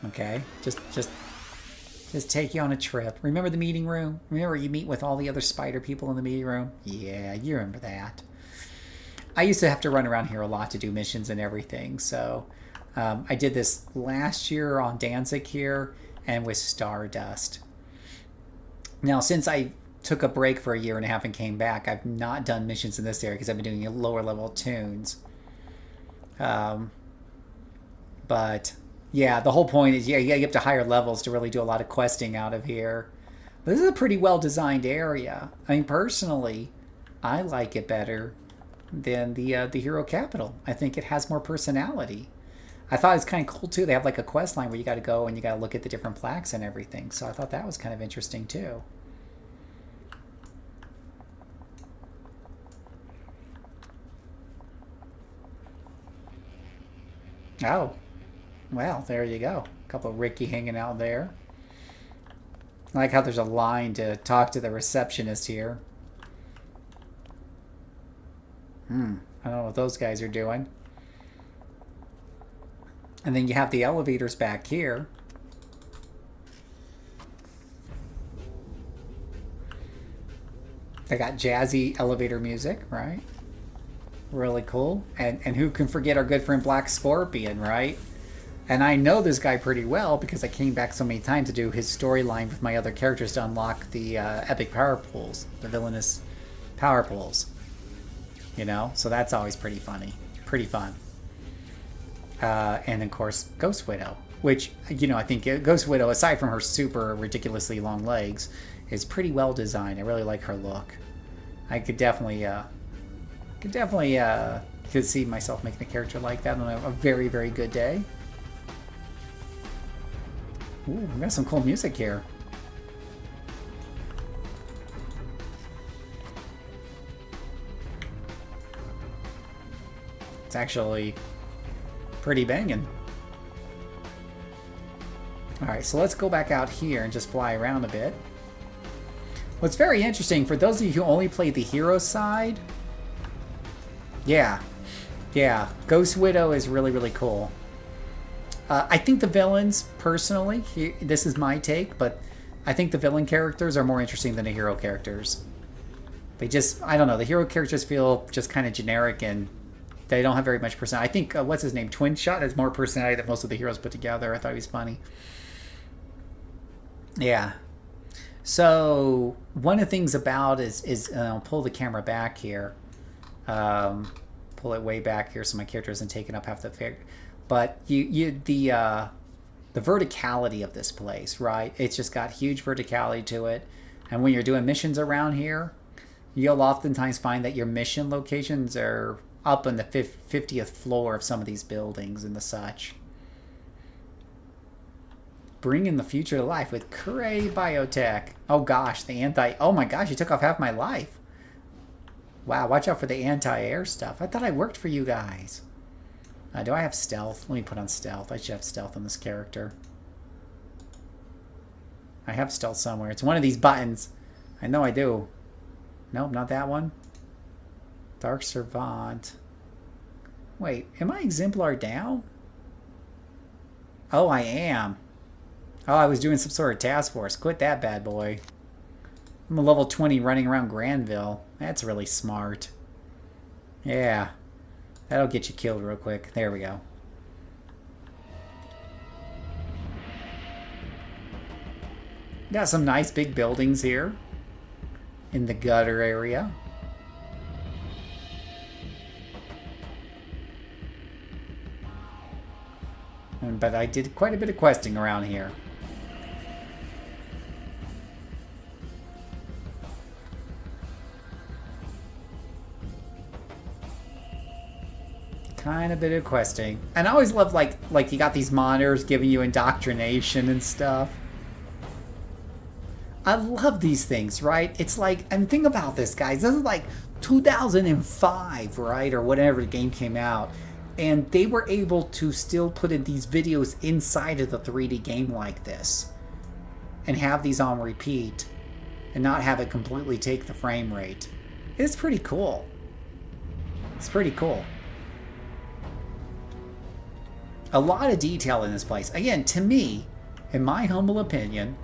Okay, just take you on a trip. Remember the meeting room? Remember you meet with all the other spider people in the meeting room? Yeah, you remember that. I used to have to run around here a lot to do missions and everything. So I did this last year on Danzig here and with Stardust. Now, since I took a break for a year and a half and came back, I've not done missions in this area because I've been doing lower level tunes. But yeah, the whole point is, you get up to higher levels to really do a lot of questing out of here. But this is a pretty well designed area. I mean, personally, I like it better than the Hero Capital. I think it has more personality. I thought it's kind of cool too. They have like a quest line where you got to go and you got to look at the different plaques and everything. So I thought that was kind of interesting too. Oh, well, there you go. A couple of Ricky hanging out there. I like how there's a line to talk to the receptionist here. I don't know what those guys are doing. And then you have the elevators back here. They got jazzy elevator music, right? Really cool. And who can forget our good friend Black Scorpion, right? And I know this guy pretty well because I came back so many times to do his storyline with my other characters to unlock the epic power pools, the villainous power pools. You know, so that's always pretty funny, pretty fun. And of course, Ghost Widow, which, you know, I think Ghost Widow, aside from her super ridiculously long legs, is pretty well designed. I really like her look. I could definitely could see myself making a character like that on a very, very good day. Ooh, we got some cool music here. It's actually pretty banging. Alright, so let's go back out here and just fly around a bit. What's very interesting, for those of you who only play the hero side, yeah, Ghost Widow is really, really cool. I think the villains, personally, this is my take, but I think the villain characters are more interesting than the hero characters. They just, I don't know, the hero characters feel just kind of generic and they don't have very much personality. I think, what's his name, Twin Shot has more personality than most of the heroes put together. I thought he was funny. Yeah. So, one of the things about is I'll pull the camera back here. Pull it way back here so my character isn't taking up half the figure. But the verticality of this place, right? It's just got huge verticality to it. And when you're doing missions around here, you'll oftentimes find that your mission locations are up on the 50th floor of some of these buildings and the such. Bringing the future to life with Cray Biotech. Oh gosh, the anti... Oh my gosh, you took off half my life. Wow, watch out for the anti-air stuff. I thought I worked for you guys. Do I have stealth? Let me put on stealth. I should have stealth on this character. I have stealth somewhere. It's one of these buttons. I know I do. Nope, not that one. JCServant. Wait, am I exemplar down? Oh, I am. Oh, I was doing some sort of task force. Quit that bad boy. I'm a level 20 running around Granville. That's really smart. Yeah. That'll get you killed real quick. There we go. Got some nice big buildings here in the gutter area. But I did quite a bit of questing around here. Kind of bit of questing. And I always love like you got these monitors giving you indoctrination and stuff. I love these things, right? It's like, and think about this, guys. This is like 2005, right? Or whatever the game came out. And they were able to still put in these videos inside of the 3D game like this. And have these on repeat. And not have it completely take the frame rate. It's pretty cool. It's pretty cool. A lot of detail in this place. Again, to me, in my humble opinion,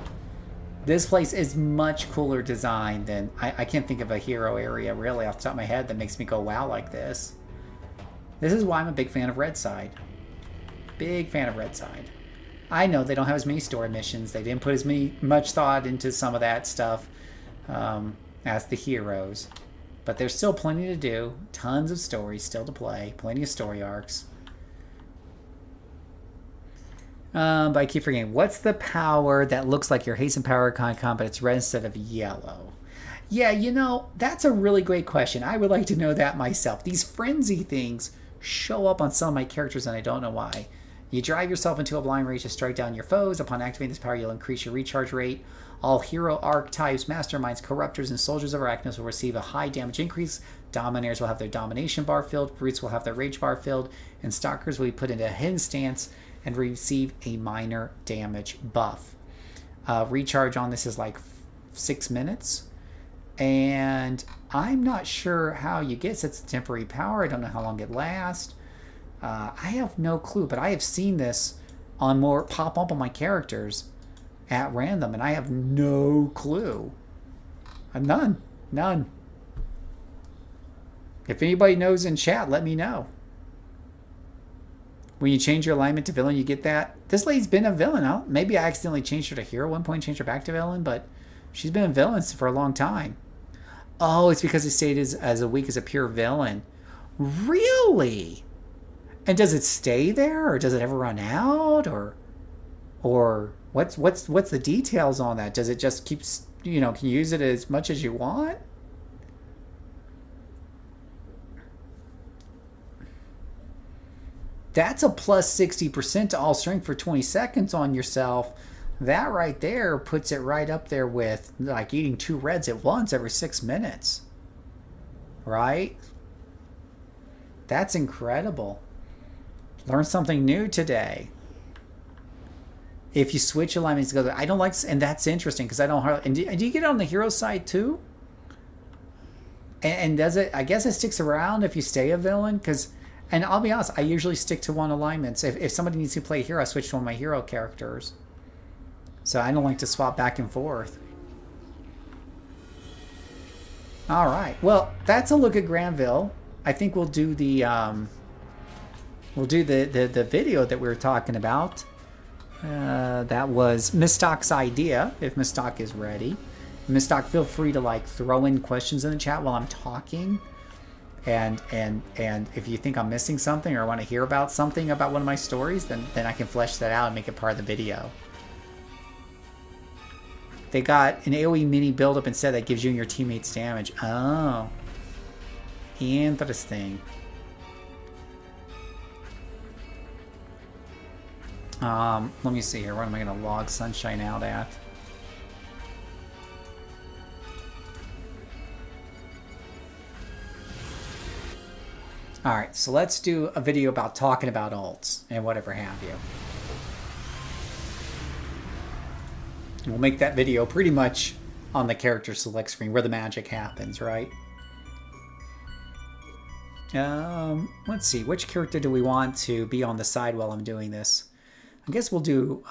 this place is much cooler design than... I can't think of a hero area, really, off the top of my head that makes me go wow like this. This is why I'm a big fan of Redside. Big fan of Redside. I know they don't have as many story missions. They didn't put as much thought into some of that stuff as the heroes. But there's still plenty to do. Tons of stories still to play. Plenty of story arcs. But I keep forgetting. What's the power that looks like your hasten power icon, but it's red instead of yellow? Yeah, you know, that's a really great question. I would like to know that myself. These frenzy things show up on some of my characters, and I don't know why. You drive yourself into a blind rage to strike down your foes. Upon activating this power, you'll increase your recharge rate. All hero archetypes, masterminds, corruptors, and soldiers of Arachnos will receive a high damage increase. Dominators will have their domination bar filled. Brutes will have their rage bar filled. And stalkers will be put into a hidden stance and receive a minor damage buff. Recharge on this is like 6 minutes. And I'm not sure how you get such a temporary power. I don't know how long it lasts. I have no clue, but I have seen this on more pop up on my characters at random, and I have no clue. None. If anybody knows in chat, let me know. When you change your alignment to villain, you get that. This lady's been a villain. Maybe I accidentally changed her to hero at one point, changed her back to villain, but she's been a villain for a long time. Oh, it's because it stayed as a week as a pure villain. Really? And does it stay there, or does it ever run out, or what's the details on that? Does it just keep, can you use it as much as you want? That's a plus 60% to all strength for 20 seconds on yourself. That right there puts it right up there with like eating 2 reds at once every 6 minutes. Right? That's incredible. Learn something new today. If you switch alignments together, I don't like, and that's interesting because I don't hardly, and do you get it on the hero side too? And does it, I guess it sticks around if you stay a villain, because, and I'll be honest, I usually stick to one alignment. So if somebody needs to play hero, I switch to one of my hero characters. So I don't like to swap back and forth. All right. Well, that's a look at Granville. I think we'll do the the video that we were talking about. That was Mistock's idea. If Mistock is ready, Mistock, feel free to like throw in questions in the chat while I'm talking. And if you think I'm missing something or want to hear about something about one of my stories, then I can flesh that out and make it part of the video. They got an AoE mini build-up instead that gives you and your teammates damage. Oh. Interesting. Let me see here. What am I going to log Sunshine out at? Alright, so let's do a video about talking about alts and whatever have you. We'll make that video pretty much on the character select screen where the magic happens, right? Let's see, which character do we want to be on the side while I'm doing this? I guess we'll do,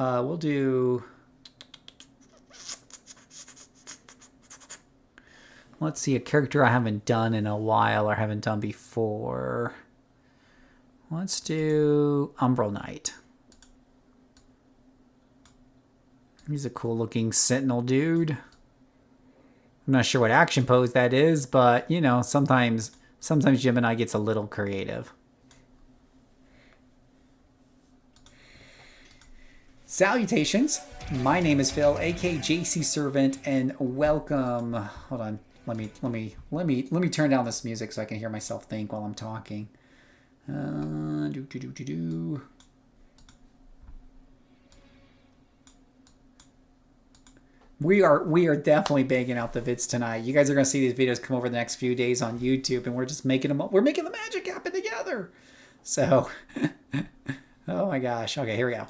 let's see, a character I haven't done in a while or haven't done before. Let's do Umbral Knight. He's a cool looking sentinel dude. I'm not sure what action pose that is, but you know, sometimes Gemini gets a little creative. Salutations. My name is Phil, aka JCServant, and welcome. Hold on. Let me turn down this music so I can hear myself think while I'm talking. We are definitely banging out the vids tonight. You guys are gonna see these videos come over the next few days on YouTube, and we're just making them. We're making the magic happen together. So, oh my gosh. Okay, here we go.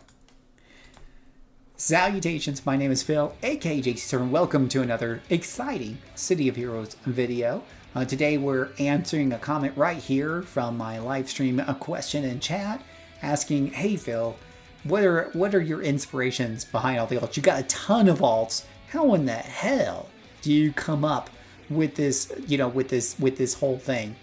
Salutations, my name is Phil, aka JCServant. Welcome to another exciting City of Heroes video. Today we're answering a comment right here from my live stream, a question in chat asking, hey Phil, what are your inspirations behind all the alts? You got a ton of alts. How in the hell do you come up with this, with this whole thing?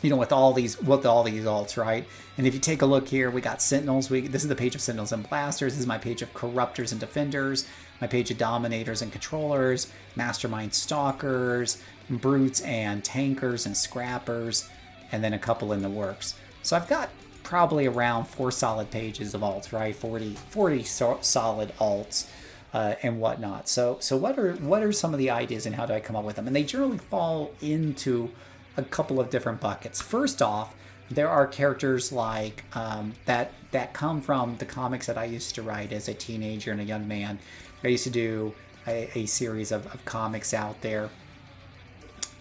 With all these alts, right? And if you take a look here, we got Sentinels. This is the page of Sentinels and Blasters. This is my page of Corruptors and Defenders, my page of Dominators and Controllers, Mastermind Stalkers, Brutes and Tankers and Scrappers, and then a couple in the works. So I've got probably around 4 solid pages of alts, right? 40 solid alts and whatnot. So what are some of the ideas and how do I come up with them? And they generally fall into a couple of different buckets. First off, there are characters like that come from the comics that I used to write as a teenager and a young man. I used to do a series of comics out there,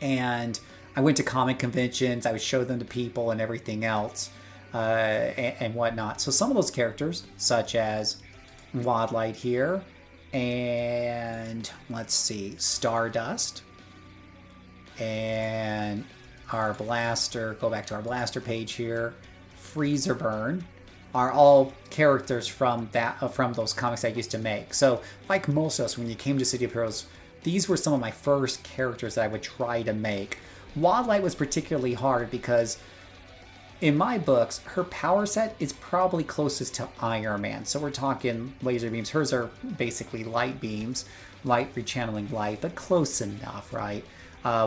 and I went to comic conventions. I would show them to people and everything else and whatnot. So some of those characters, such as Wadlight here, and let's see, Stardust, and our Blaster, go back to our Blaster page here, Freezer Burn, are all characters from those comics I used to make. So like most of us, when you came to City of Heroes, these were some of my first characters that I would try to make. Wadlight was particularly hard because in my books, her power set is probably closest to Iron Man. So we're talking laser beams. Hers are basically light beams, light rechanneling light, but close enough, right?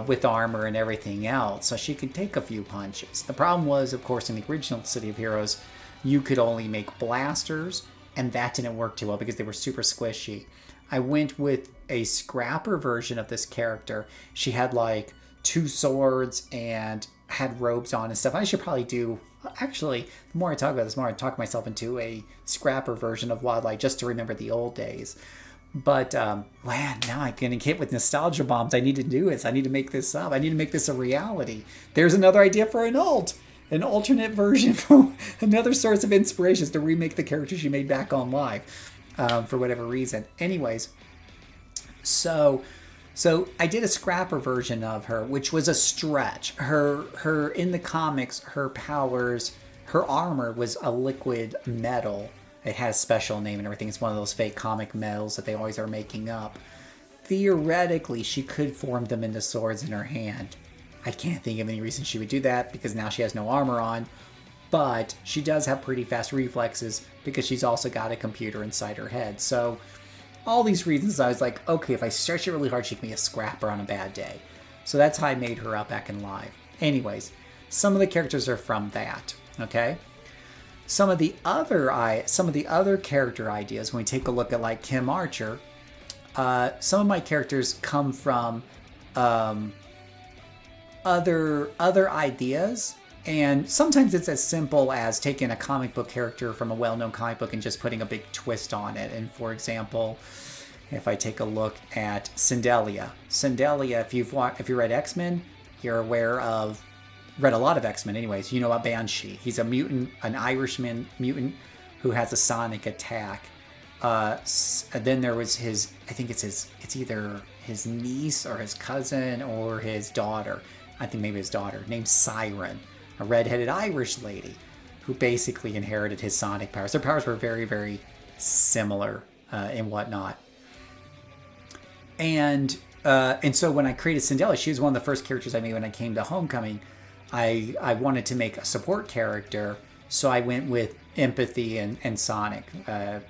With armor and everything else, so she could take a few punches. The problem was, of course, in the original City of Heroes, you could only make blasters, and that didn't work too well because they were super squishy. I went with a scrapper version of this character. She had like 2 swords and had robes on and stuff. I should probably do, actually, the more I talk about this, the more I talk myself into a scrapper version of Wildlight just to remember the old days. But, man, now I'm getting hit with nostalgia bombs. I need to do this. I need to make this up. I need to make this a reality. There's another idea for an alt. An alternate version from another source of inspirations to remake the characters you made back on live for whatever reason. Anyways, so I did a scrapper version of her, which was a stretch. Her in the comics, her powers, her armor was a liquid metal. It has a special name and everything. It's one of those fake comic metals that they always are making up. Theoretically, she could form them into swords in her hand. I can't think of any reason she would do that because now she has no armor on. But she does have pretty fast reflexes because she's also got a computer inside her head. So all these reasons, I was like, okay, if I stretch it really hard, she can be a scrapper on a bad day. So that's how I made her up back in live. Anyways, some of the characters are from that, okay? Some of the other character ideas, when we take a look at like Kim Archer, some of my characters come from other ideas And sometimes it's as simple as taking a comic book character from a well-known comic book and just putting a big twist on it. And for example, if I take a look at Cindelia, if you read X-Men, you're aware of, read a lot of X-Men anyways, you know about Banshee. He's a mutant, an Irishman mutant who has a sonic attack. Then there was his, I think it's either his niece or his cousin or his daughter. I think maybe his daughter, named Siren, a redheaded Irish lady who basically inherited his sonic powers. Their powers were very, very similar and whatnot. And so when I created Cinderella, she was one of the first characters I made when I came to Homecoming. I wanted to make a support character, so I went with empathy and Sonic. I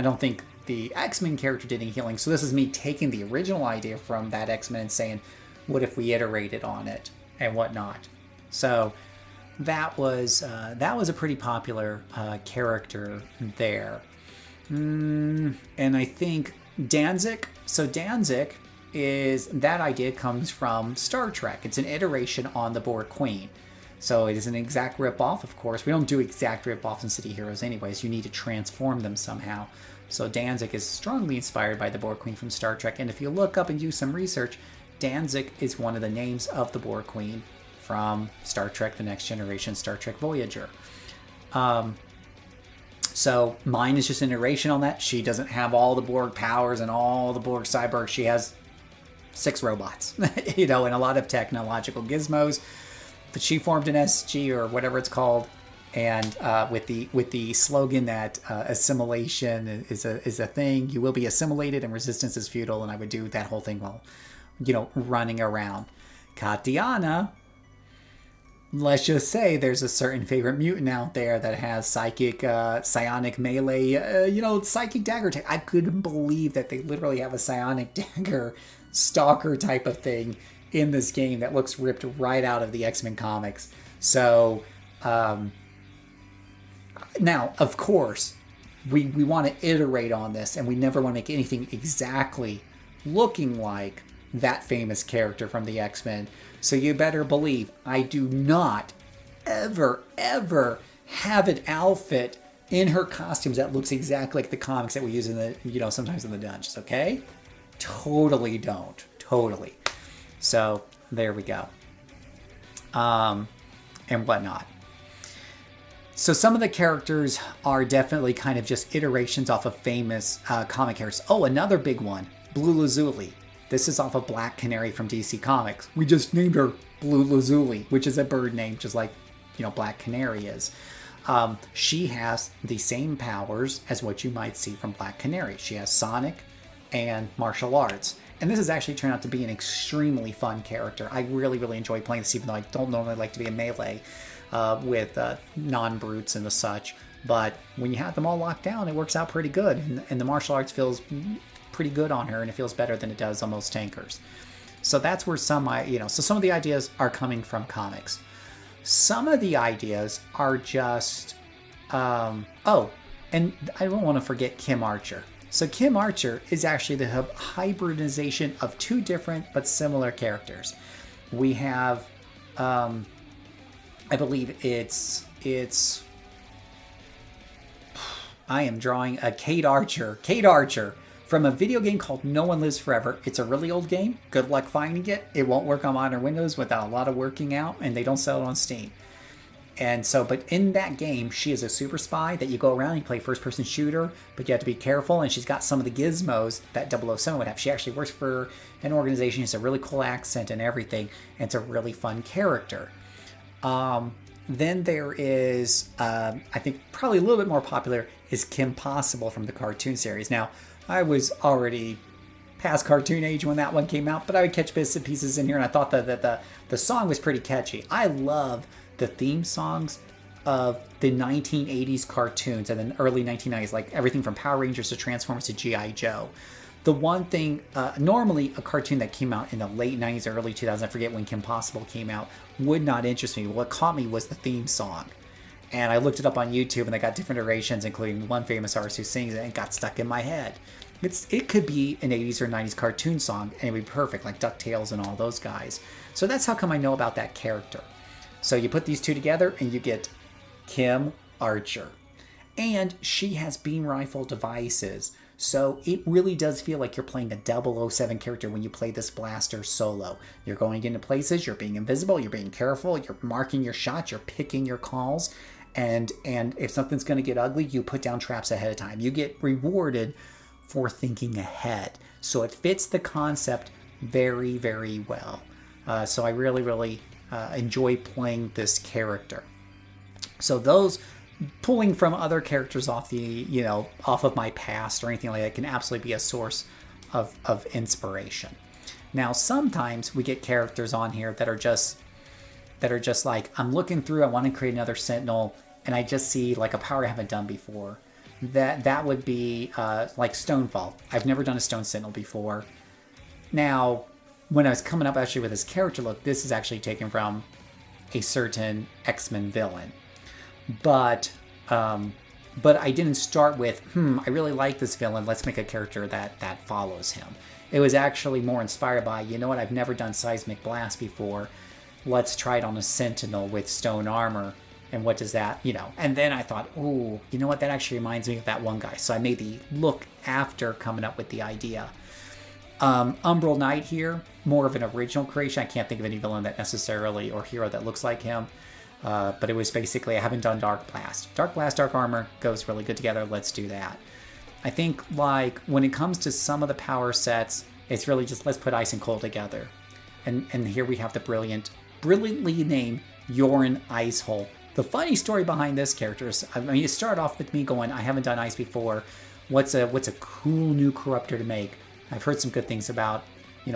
don't think the X-Men character did any healing, so this is me taking the original idea from that X-Men and saying, what if we iterated on it and whatnot? So that was a pretty popular character there. And I think Danzig. So Danzig that idea comes from Star Trek. It's an iteration on the Borg Queen. So it is an exact rip-off, of course. We don't do exact rip-offs in City Heroes anyways. You need to transform them somehow. So Danzig is strongly inspired by the Borg Queen from Star Trek. And if you look up and do some research, Danzig is one of the names of the Borg Queen from Star Trek The Next Generation, Star Trek Voyager. So mine is just an iteration on that. She doesn't have all the Borg powers and all the Borg cyborgs. She has 6 robots, and a lot of technological gizmos. But she formed an SG or whatever it's called, and with the slogan that assimilation is a thing. You will be assimilated, and resistance is futile. And I would do that whole thing while, running around. Katiana. Let's just say there's a certain favorite mutant out there that has psychic, psionic melee, psychic dagger. I couldn't believe that they literally have a psionic dagger stalker type of thing in this game that looks ripped right out of the X-Men comics. So, now, of course, we want to iterate on this, and we never want to make anything exactly looking like that famous character from the X-Men. So you better believe I do not ever have an outfit in her costumes that looks exactly like the comics that we use in the, sometimes in the dungeons, okay? Totally don't. Totally. So there we go. And whatnot. So some of the characters are definitely kind of just iterations off of famous comic characters. Oh, another big one, Blue Lazuli. This is off of Black Canary from DC Comics. We just named her Blue Lazuli, which is a bird name, just like, Black Canary is. She has the same powers as what you might see from Black Canary. She has Sonic and martial arts. And this has actually turned out to be an extremely fun character. I really, really enjoy playing this, even though I don't normally like to be a melee with non-brutes and the such. But when you have them all locked down, it works out pretty good. And the martial arts feels pretty good on her, and it feels better than it does on most tankers. So that's where some of the ideas are coming from comics. Some of the ideas are just, and I don't want to forget Kim Archer. So Kim Archer is actually the hybridization of 2 different but similar characters. We have, I believe it's, I am drawing a Kate Archer from a video game called No One Lives Forever. It's a really old game. Good luck finding it. It won't work on modern Windows without a lot of working out, and they don't sell it on Steam. And so, but in that game, she is a super spy that you go around and you play first-person shooter, but you have to be careful, and she's got some of the gizmos that 007 would have. She actually works for an organization. She has a really cool accent and everything, and it's a really fun character. Then there is, I think probably a little bit more popular, is Kim Possible from the cartoon series. Now, I was already past cartoon age when that one came out, but I would catch bits and pieces in here, and I thought that the song was pretty catchy. I love the theme songs of the 1980s cartoons and then early 1990s, like everything from Power Rangers to Transformers to G.I. Joe. The one thing, normally a cartoon that came out in the late 90s or early 2000s, I forget when Kim Possible came out, would not interest me. What caught me was the theme song. And I looked it up on YouTube, and they got different iterations, including one famous artist who sings it, and it got stuck in my head. It could be an 80s or 90s cartoon song, and it would be perfect, like DuckTales and all those guys. So that's how come I know about that character. So you put these two together and you get Kim Archer. And she has beam rifle devices. So it really does feel like you're playing a 007 character when you play this blaster solo. You're going into places, you're being invisible, you're being careful, you're marking your shots, you're picking your calls. And if something's going to get ugly, you put down traps ahead of time. You get rewarded for thinking ahead. So it fits the concept very, very well. So I really, really enjoy playing this character. So those pulling from other characters off off of my past or anything like that can absolutely be a source of inspiration. Now, sometimes we get characters on here that are just like, I'm looking through, I want to create another Sentinel, and I just see like a power I haven't done before. That would be like Stonefall. I've never done a Stone Sentinel before. Now, when I was coming up actually with this character look, this is actually taken from a certain X-Men villain. But I didn't start with, I really like this villain, let's make a character that follows him. It was actually more inspired by, you know what, I've never done Seismic Blast before. Let's try it on a Sentinel with stone armor. And what does that, And then I thought, ooh, you know what, that actually reminds me of that one guy. So I made the look after coming up with the idea. Umbral Knight here, more of an original creation. I can't think of any villain that necessarily, or hero that looks like him. But it was basically, I haven't done Dark Blast. Dark Blast, Dark Armor goes really good together. Let's do that. I think, like, when it comes to some of the power sets, it's really just, let's put Ice and Cold together. And here we have the brilliantly named Yorin Icehole. The funny story behind this character is, I mean, it started off with me going, I haven't done Ice before. What's a cool new corruptor to make? I've heard some good things about,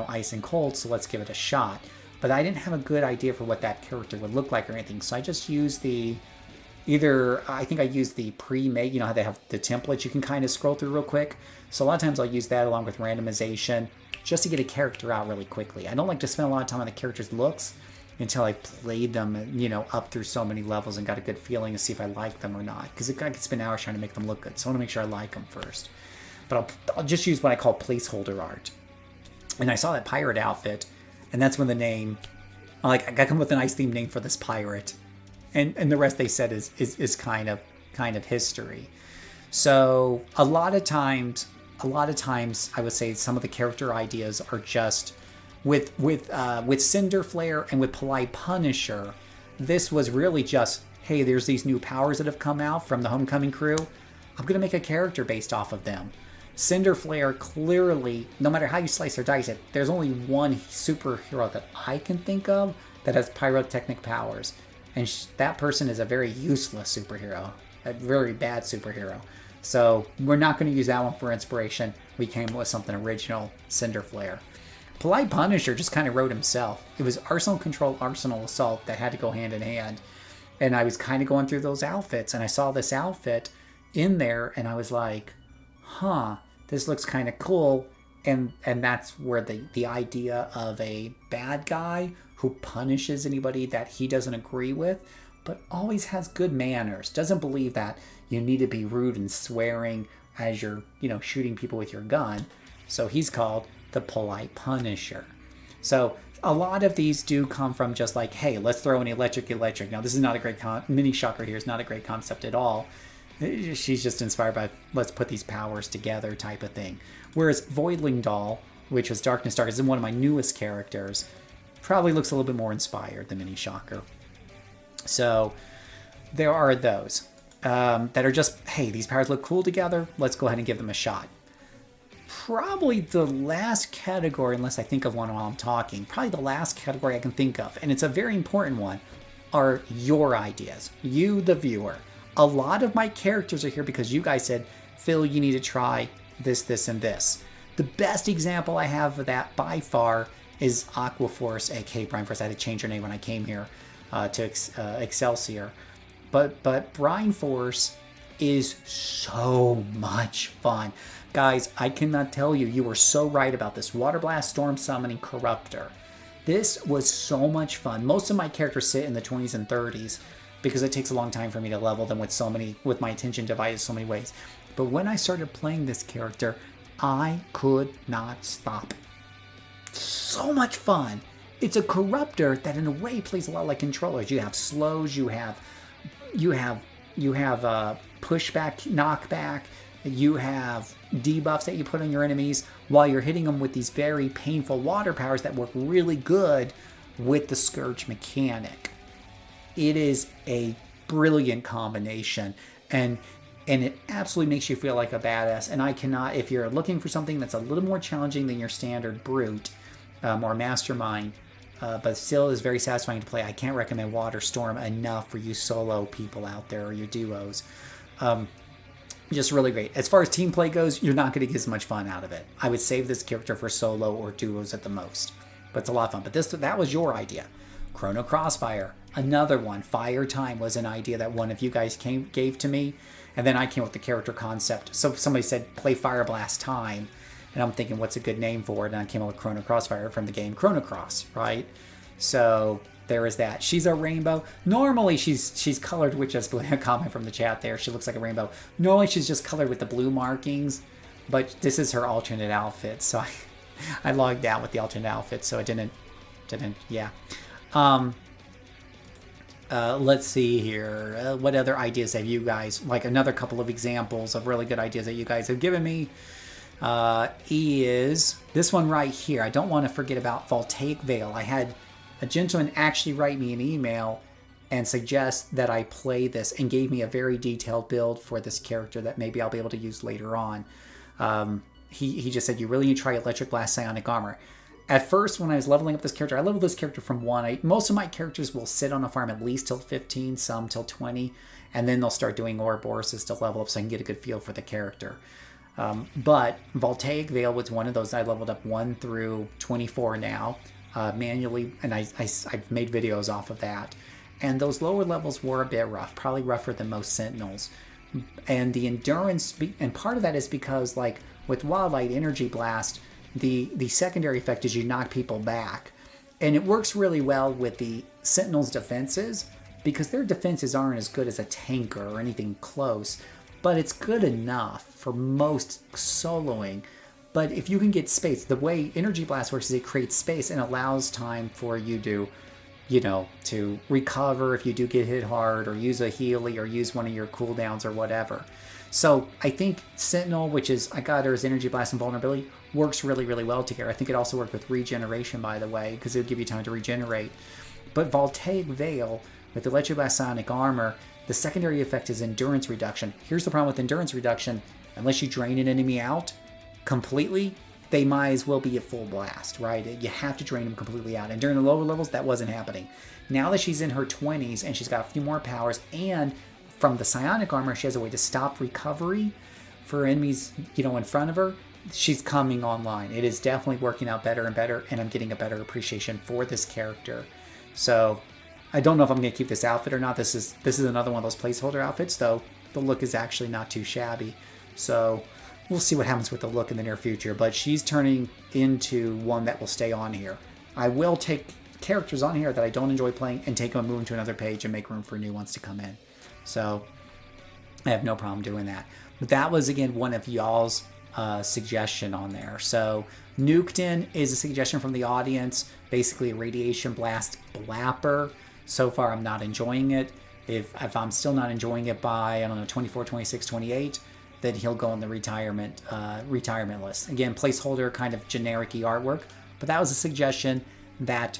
Ice and Cold, so let's give it a shot. But I didn't have a good idea for what that character would look like or anything. So I just used I think I used the pre-made, how they have the templates you can kind of scroll through real quick. So a lot of times I'll use that along with randomization just to get a character out really quickly. I don't like to spend a lot of time on the character's looks until I've played them, up through so many levels and got a good feeling to see if I like them or not. Because I could spend hours trying to make them look good. So I want to make sure I like them first. But I'll just use what I call placeholder art. And I saw that pirate outfit. And that's when the name, I got to come with a nice theme name for this pirate. And the rest they said is kind of history. So a lot of times I would say some of the character ideas are just with Cinder Flare and with Polite Punisher. This was really just, hey, there's these new powers that have come out from the Homecoming crew. I'm gonna make a character based off of them. Cinder Flare, clearly, no matter how you slice or dice it, there's only one superhero that I can think of that has pyrotechnic powers. And that person is a very useless superhero, a very bad superhero. So we're not going to use that one for inspiration. We came with something original, Cinder Flare. Polite Punisher just kind of wrote himself. It was Arsenal Control, Arsenal Assault that had to go hand in hand. And I was kind of going through those outfits, and I saw this outfit in there, and I was like, this looks kind of cool. And that's where the idea of a bad guy who punishes anybody that he doesn't agree with, but always has good manners, doesn't believe that you need to be rude and swearing as you're, shooting people with your gun. So he's called the Polite Punisher. So a lot of these do come from just like, hey, let's throw an electric. Now, this is not a great mini shocker here. Is not a great concept at all. She's just inspired by, let's put these powers together type of thing. Whereas Voidling Doll, which was Darkness Dark, is one of my newest characters, probably looks a little bit more inspired than Mini Shocker. So there are those that are just, hey, these powers look cool together. Let's go ahead and give them a shot. Probably the last category, unless I think of one while I'm talking, probably the last category I can think of, and it's a very important one, are your ideas. You, the viewer. A lot of my characters are here because you guys said, Phil, you need to try this, this, and this. The best example I have of that by far is Aquaforce, aka Brine Force. I had to change her name when I came here to Excelsior. But Brine Force is so much fun. Guys, I cannot tell you, you were so right about this. Water Blast, Storm Summoning, Corruptor. This was so much fun. Most of my characters sit in the 20s and 30s because it takes a long time for me to level them with my attention divided so many ways. But when I started playing this character, I could not stop. So much fun. it's a corruptor that in a way plays a lot like controllers. You have slows, you have pushback, knockback, you have debuffs that you put on your enemies while you're hitting them with these very painful water powers that work really good with the Scourge mechanic. It is a brilliant combination, and it absolutely makes you feel like a badass. And I cannot, if you're looking for something that's a little more challenging than your standard brute or mastermind, but still is very satisfying to play, I can't recommend Water Storm enough for you solo people out there or your duos. Just really great. As far as team play goes, you're not going to get as much fun out of it. I would save this character for solo or duos at the most, but it's a lot of fun. But that was your idea. Chrono Crossfire, another one. Fire Time was an idea that one of you guys gave to me, and then I came up with the character concept. So somebody said play Fire Blast Time, and I'm thinking what's a good name for it, and I came up with Chrono Crossfire from the game Chrono Cross, right? So there is that. She's a rainbow. Normally she's colored with just blue. A comment from the chat there. She looks like a rainbow. Normally she's just colored with the blue markings, but this is her alternate outfit. So I logged out with the alternate outfit, so it didn't. Yeah. Let's see here. What other ideas have you guys, like another couple of examples of really good ideas that you guys have given me? Is this one right here. I don't want to forget about Voltaic Veil. I had a gentleman actually write me an email and suggest that I play this, and gave me a very detailed build for this character that maybe I'll be able to use later on. He just said, you really need to try Electric Blast Psionic Armor. At first, when I was leveling up this character, I leveled this character from 1. Most of my characters will sit on a farm at least till 15, some till 20, and then they'll start doing Ouroboroses to level up so I can get a good feel for the character. But Voltaic Veil was one of those. I leveled up 1 through 24 now, manually, and I've made videos off of that. And those lower levels were a bit rough, probably rougher than most Sentinels. And the endurance, and part of that is because, like, with Wildlight Energy Blast, the secondary effect is you knock people back. And it works really well with the Sentinels' defenses, because their defenses aren't as good as a tanker or anything close, but it's good enough for most soloing. But if you can get space, the way Energy Blast works is it creates space and allows time for you to, to recover if you do get hit hard, or use a Healy, or use one of your cooldowns or whatever. So I think Sentinel, which is, I got her as Energy Blast and Vulnerability, works really, really well together. I think it also worked with Regeneration, by the way, because it would give you time to regenerate. But Voltaic Veil, with Electric Blast Psionic Armor, the secondary effect is Endurance Reduction. Here's the problem with Endurance Reduction. Unless you drain an enemy out completely, they might as well be at full blast, right? You have to drain them completely out. And during the lower levels, that wasn't happening. Now that she's in her 20s and she's got a few more powers, and from the Psionic Armor, she has a way to stop recovery for enemies, in front of her, she's coming online. It is definitely working out better and better, and I'm getting a better appreciation for this character. So I don't know if I'm going to keep this outfit or not. This is another one of those placeholder outfits, though the look is actually not too shabby. So we'll see what happens with the look in the near future. But she's turning into one that will stay on here. I will take characters on here that I don't enjoy playing and take them and move them to another page and make room for new ones to come in. So I have no problem doing that. But that was, again, one of y'all's suggestion on there. So Nuked-In is a suggestion from the audience. Basically a Radiation Blast Blapper. So far, I'm not enjoying it. If I'm still not enjoying it by, 24, 26, 28, then he'll go on the retirement list. Again, placeholder, kind of generic-y artwork. But that was a suggestion that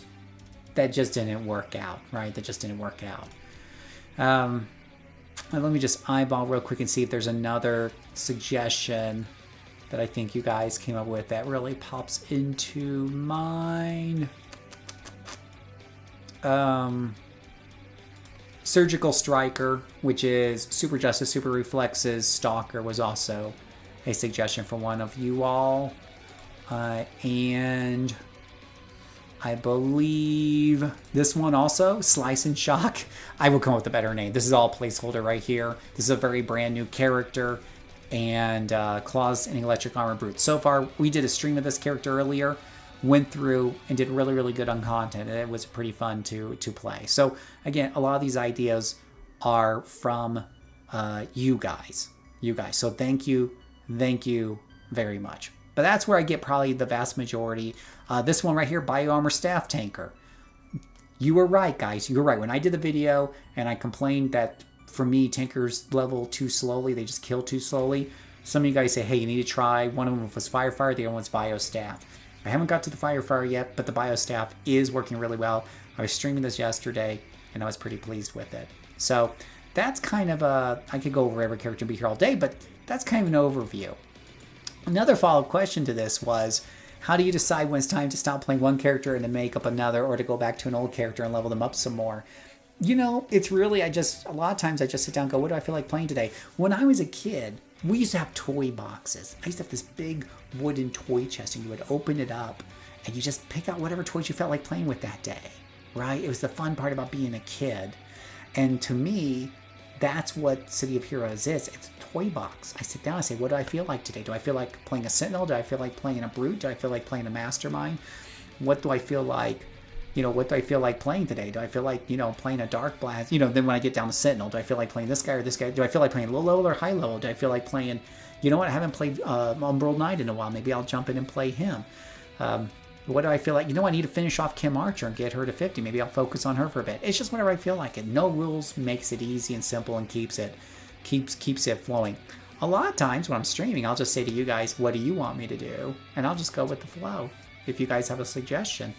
just didn't work out, right? That just didn't work out. Let me just eyeball real quick and see if there's another suggestion that I think you guys came up with that really pops into mind. Surgical Striker, which is Super Justice, Super Reflexes, Stalker, was also a suggestion from one of you all. And I believe this one also, Slice and Shock. I will come up with a better name. This is all placeholder right here. This is a very brand new character. And Claws and Electric Armor Brute. So far, we did a stream of this character earlier. Went through and did really, really good on content. It was pretty fun to play. So again, a lot of these ideas are from you guys. So thank you very much. But that's where I get probably the vast majority. This one right here, Bio Armor Staff Tanker. You were right, guys. You were right. When I did the video and I complained that for me, tankers level too slowly. They just kill too slowly. Some of you guys say, hey, you need to try. One of them was Firefire. The other one's Bio Staff. I haven't got to the Firefire yet, but the Bio Staff is working really well. I was streaming this yesterday, and I was pretty pleased with it. So that's kind of a... I could go over every character and be here all day, but that's kind of an overview. Another follow-up question to this was, how do you decide when it's time to stop playing one character and to make up another, or to go back to an old character and level them up some more? You know, it's really, a lot of times I just sit down and go, what do I feel like playing today? When I was a kid, we used to have toy boxes. I used to have this big wooden toy chest, and you would open it up, and you just pick out whatever toys you felt like playing with that day, right? It was the fun part about being a kid. And to me, that's what City of Heroes is. It's a toy box. I sit down and say, what do I feel like today? Do I feel like playing a Sentinel? Do I feel like playing a Brute? Do I feel like playing a Mastermind? What do I feel like, what do I feel like playing today? Do I feel like, playing a Dark Blast? Then when I get down to Sentinel, do I feel like playing this guy or this guy? Do I feel like playing low level or high level? Do I feel like playing, I haven't played Umbral Knight in a while. Maybe I'll jump in and play him. What do I feel like? I need to finish off Kim Archer and get her to 50. Maybe I'll focus on her for a bit. It's just whenever I feel like it. No rules, makes it easy and simple and keeps it flowing. A lot of times when I'm streaming, I'll just say to you guys, what do you want me to do? And I'll just go with the flow if you guys have a suggestion.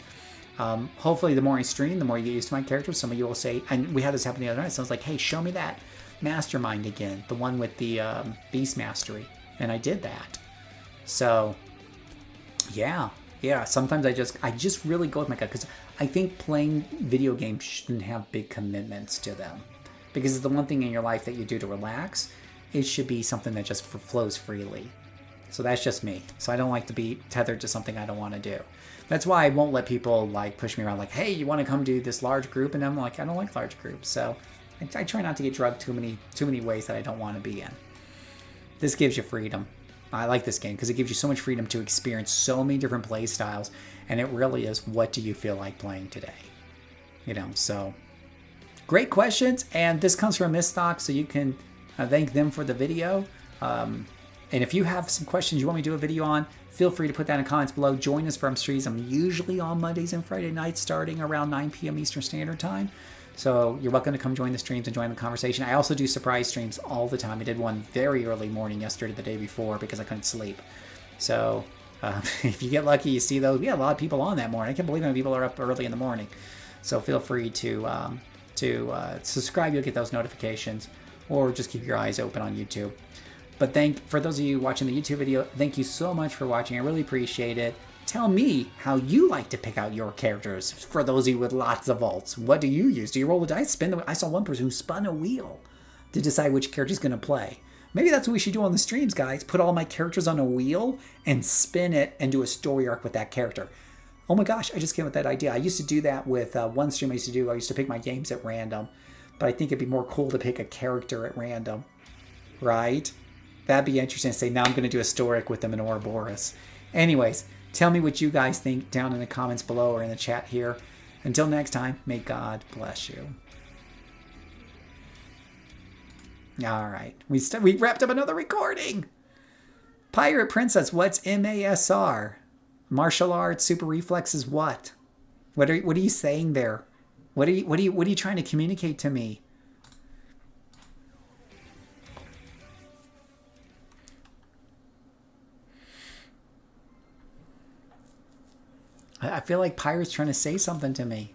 Hopefully the more I stream, the more you get used to my characters. Some of you will say, and we had this happen the other night, so I was like, hey, show me that Mastermind again, the one with the Beast Mastery. And I did that. So, yeah, sometimes I just really go with my gut, because I think playing video games shouldn't have big commitments to them, because it's the one thing in your life that you do to relax. It should be something that just flows freely. So that's just me. So I don't like to be tethered to something I don't want to do. That's why I won't let people push me around hey, you want to come do this large group? And I'm like, I don't like large groups. So I try not to get drugged too many ways that I don't want to be in. This gives you freedom. I like this game because it gives you so much freedom to experience so many different play styles, and it really is, what do you feel like playing today? So great questions, and this comes from Mistock, so you can thank them for the video. And if you have some questions you want me to do a video on, feel free to put that in the comments below. Join us for streams. I'm usually on Mondays and Friday nights starting around 9 p.m. Eastern Standard Time. So you're welcome to come join the streams and join the conversation. I also do surprise streams all the time. I did one very early morning yesterday, the day before, because I couldn't sleep. So if you get lucky, you see those. We had a lot of people on that morning. I can't believe how many people are up early in the morning. So feel free to subscribe. You'll get those notifications, or just keep your eyes open on YouTube. But for those of you watching the YouTube video, thank you so much for watching. I really appreciate it. Tell me how you like to pick out your characters. For those of you with lots of vaults, what do you use? Do you roll the dice? I saw one person who spun a wheel to decide which character he's going to play. Maybe that's what we should do on the streams, guys. Put all my characters on a wheel and spin it and do a story arc with that character. Oh my gosh, I just came with that idea. I used to do that with one stream I used to pick my games at random. But I think it'd be more cool to pick a character at random, right? That'd be interesting to say, now I'm going to do a story arc with them in Ouroboros. Anyways, tell me what you guys think down in the comments below or in the chat here. Until next time, may God bless you. All right. We wrapped up another recording. Pirate Princess, what's MASR? Martial arts, super reflexes, what? What are you saying there? What are you trying to communicate to me? I feel like Pirate's trying to say something to me.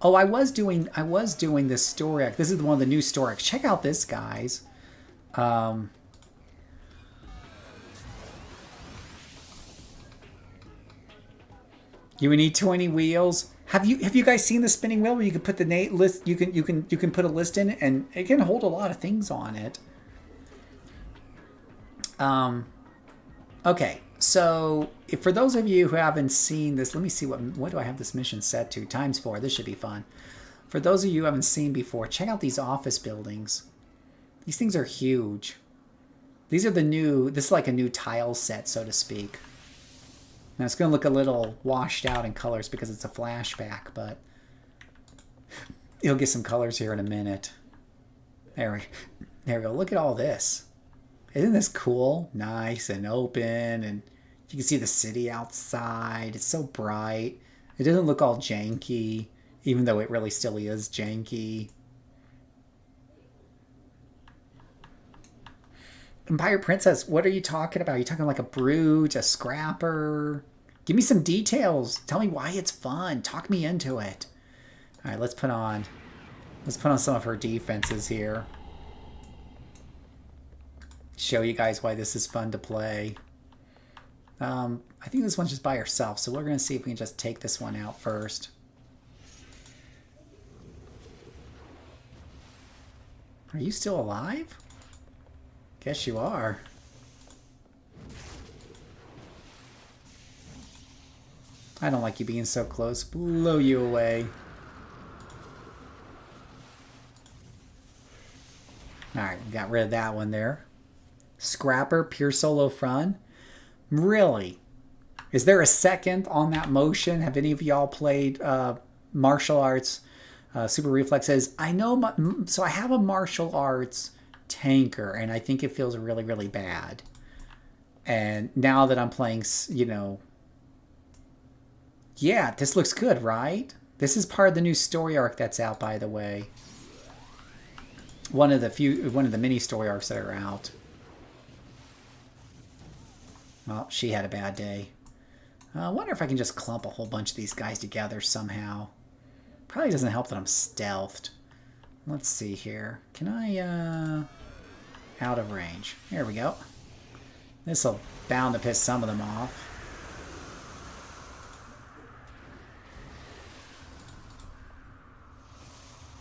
Oh, I was doing this story arc. This is one of the new story arcs. Check out this, guys. You need 20 wheels. Have you guys seen the spinning wheel where you can put the list? You can put a list in it, and it can hold a lot of things on it. Okay. So, for those of you who haven't seen this, let me see what do I have this mission set to? ×4. This should be fun. For those of you who haven't seen before, check out these office buildings. These things are huge. These are this is like a new tile set, so to speak. Now, it's going to look a little washed out in colors because it's a flashback, but you'll get some colors here in a minute. There we go. Look at all this. Isn't this cool? Nice and open, and You can see the city outside. It's so bright. It doesn't look all janky, even though it really still is janky. Empire Princess, what are you talking about? Are you talking like a brute, a scrapper? Give me some details. Tell me why it's fun. Talk me into it. All right, let's put on some of her defenses here. Show you guys why this is fun to play. I think this one's just by herself, so we're going to see if we can just take this one out first. Are you still alive? Guess you are. I don't like you being so close. Blow you away. Alright, got rid of that one there. Scrapper, pure solo fun. Really? Is there a second on that motion? Have any of y'all played martial arts? Super Reflexes. I know, so I have a martial arts tanker, and I think it feels really, really bad. And now that I'm playing, you know, yeah, this looks good, right? This is part of the new story arc that's out, by the way. One of the mini story arcs that are out. Well, she had a bad day. I wonder if I can just clump a whole bunch of these guys together somehow. Probably doesn't help that I'm stealthed. Let's see here. Can I, out of range. Here we go. This'll bound to piss some of them off.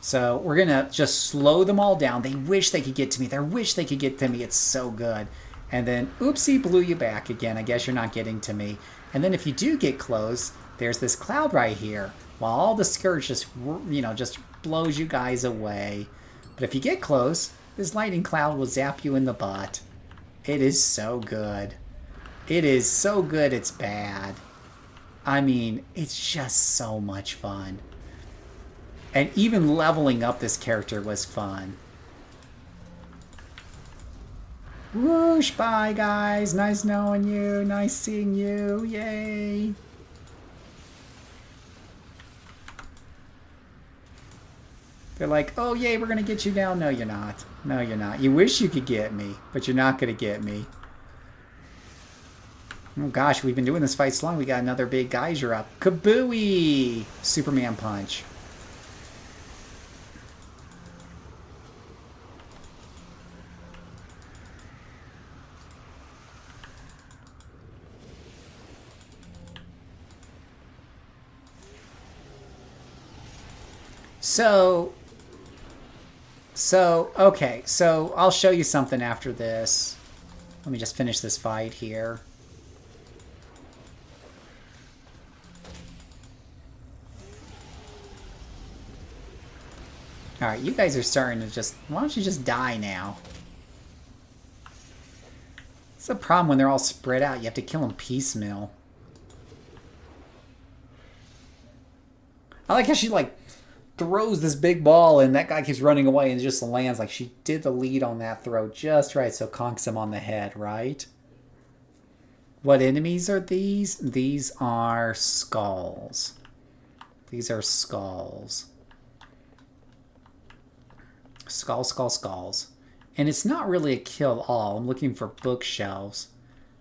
So we're going to just slow them all down. They wish they could get to me. They wish they could get to me. It's so good. And then, oopsie, blew you back again. I guess you're not getting to me. And then if you do get close, there's this cloud right here. While all the Scourge just, you know, just blows you guys away. But if you get close, this lightning cloud will zap you in the butt. It is so good. It is so good it's bad. I mean, it's just so much fun. And even leveling up this character was fun. Whoosh, bye guys. Nice knowing you. Nice seeing you. Yay. They're like, oh yay, we're going to get you down. No, you're not. No, you're not. You wish you could get me, but you're not going to get me. Oh gosh, we've been doing this fight so long, we got another big geyser up. Kabooey! Superman punch. Okay, so I'll show you something after this. Let me just finish this fight here. Alright, you guys are starting to just... Why don't you just die now? It's a problem when they're all spread out. You have to kill them piecemeal. I like how she, like, throws this big ball and that guy keeps running away and it just lands. Like, she did the lead on that throw just right, so conks him on the head, right? What enemies are these? These are skulls. These are skulls. Skulls. And it's not really a kill all. I'm looking for bookshelves.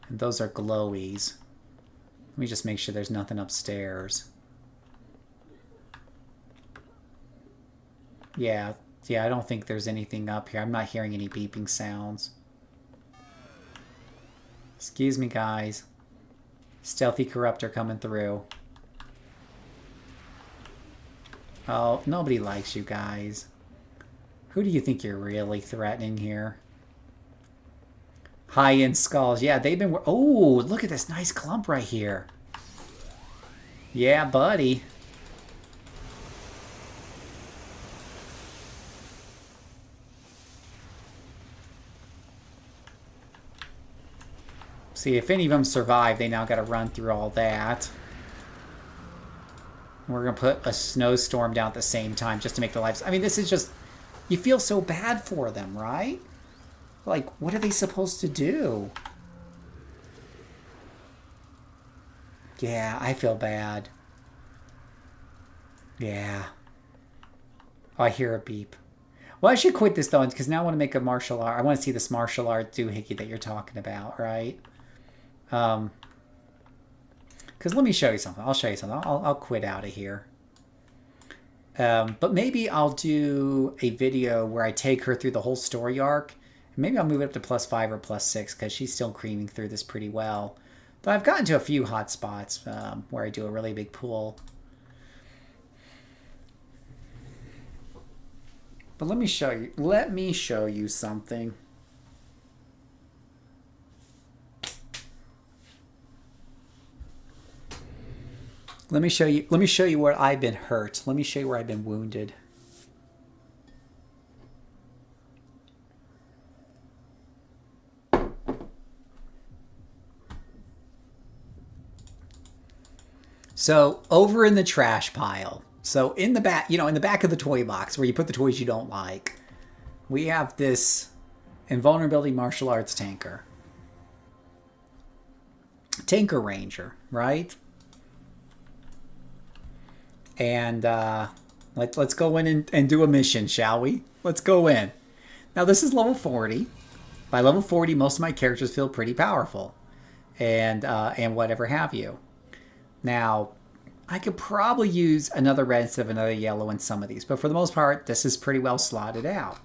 And those are glowies. Let me just make sure there's nothing upstairs. Yeah, I don't think there's anything up here. I'm not hearing any beeping sounds. Excuse me, guys. Stealthy Corruptor coming through. Oh, nobody likes you guys. Who do you think you're really threatening here? High-end skulls. Yeah, they've been... Oh, look at this nice clump right here. Yeah, buddy. See, if any of them survive, they now got to run through all that. We're going to put a snowstorm down at the same time just to make their lives... I mean, this is just... You feel so bad for them, right? Like, what are they supposed to do? Yeah, I feel bad. Yeah. Oh, I hear a beep. Well, I should quit this though, because now I want to make a martial art. I want to see this martial art doohickey that you're talking about, right? Because let me show you something. I'll show you something. I'll quit out of here. But maybe I'll do a video where I take her through the whole story arc. Maybe I'll move it up to +5 or +6 because she's still creaming through this pretty well. But I've gotten to a few hot spots where I do a really big pull. But let me show you. Let me show you something. Let me show you where I've been hurt. Let me show you where I've been wounded. So over in the trash pile. So in the back, in the back of the toy box where you put the toys you don't like, we have this invulnerability martial arts tanker. Tanker Ranger, right? And let's go in and do a mission, shall we? Let's go in. Now this is level 40. By level 40, most of my characters feel pretty powerful, and whatever have you. Now, I could probably use another red instead of another yellow in some of these, but for the most part, this is pretty well slotted out.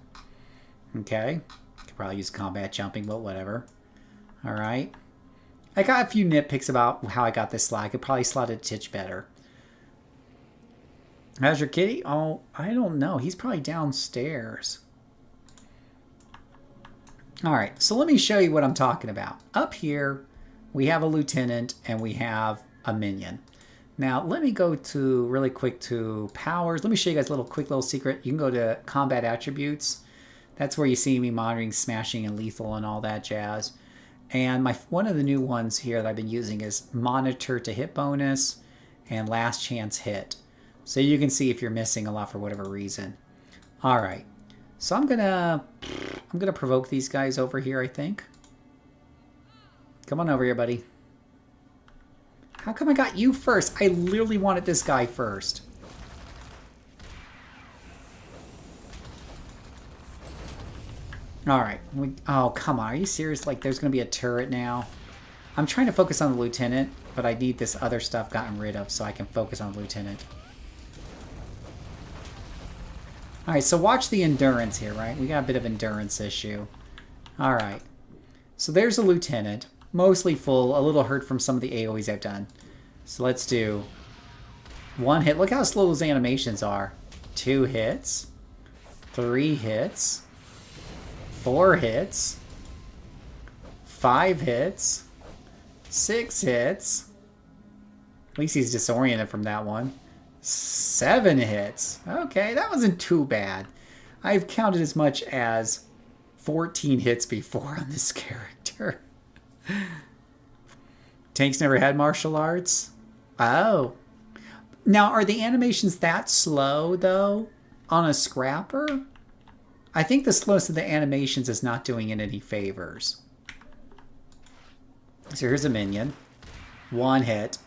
Okay, could probably use combat jumping, but whatever. All right, I got a few nitpicks about how I got this slot. I could probably slot it a titch better. How's your kitty? Oh, I don't know. He's probably downstairs. All right, so let me show you what I'm talking about. Up here, we have a lieutenant and we have a minion. Now, let me go to really quick to powers. Let me show you guys a quick little secret. You can go to combat attributes. That's where you see me monitoring, smashing, and lethal and all that jazz. And one of the new ones here that I've been using is monitor to hit bonus and last chance hit. So you can see if you're missing a lot for whatever reason. All right. So I'm gonna provoke these guys over here, I think. Come on over here, buddy. How come I got you first? I literally wanted this guy first. All right. Oh, come on. Are you serious? Like, there's going to be a turret now? I'm trying to focus on the lieutenant, but I need this other stuff gotten rid of so I can focus on the lieutenant. All right, so watch the endurance here, right? We got a bit of endurance issue. All right. So there's a lieutenant. Mostly full, a little hurt from some of the AoEs I've done. So let's do one hit. Look how slow those animations are. 2 hits. 3 hits. 4 hits. 5 hits. 6 hits. At least he's disoriented from that one. 7 hits. Okay, that wasn't too bad. I've counted as much as 14 hits before on this character. Tank's never had martial arts? Oh. Now, are the animations that slow, though, on a scrapper? I think the slowness of the animations is not doing it any favors. So here's a minion. 1 hit.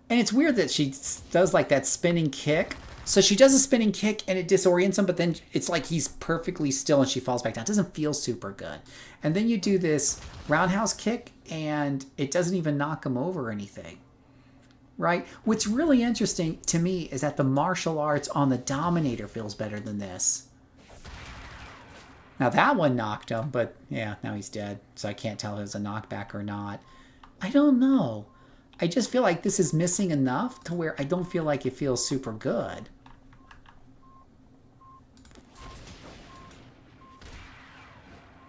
And it's weird that she does like that spinning kick. So she does a spinning kick and it disorients him, but then it's like he's perfectly still and she falls back down. It doesn't feel super good. And then you do this roundhouse kick and it doesn't even knock him over or anything. Right? What's really interesting to me is that the martial arts on the Dominator feels better than this. Now that one knocked him, but yeah, now he's dead. So I can't tell if it was a knockback or not. I don't know. I just feel like this is missing enough to where I don't feel like it feels super good.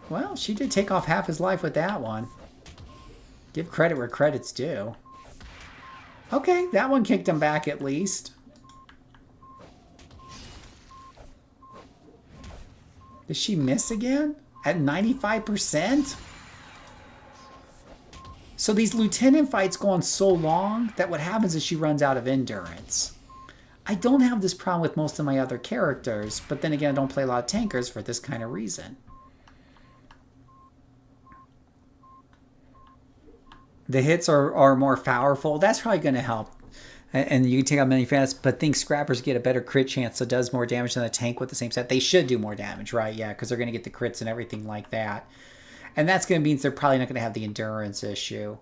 Well, she did take off half his life with that one. Give credit where credit's due. Okay, that one kicked him back at least. Did she miss again? At 95%? So these lieutenant fights go on so long that what happens is she runs out of endurance. I don't have this problem with most of my other characters, but then again, I don't play a lot of tankers for this kind of reason. The hits are more powerful. That's probably going to help. And you can take out many fans, but think scrappers get a better crit chance, so it does more damage than a tank with the same set. They should do more damage, right? Yeah, because they're going to get the crits and everything like that. And that's going to mean they're probably not going to have the endurance issue.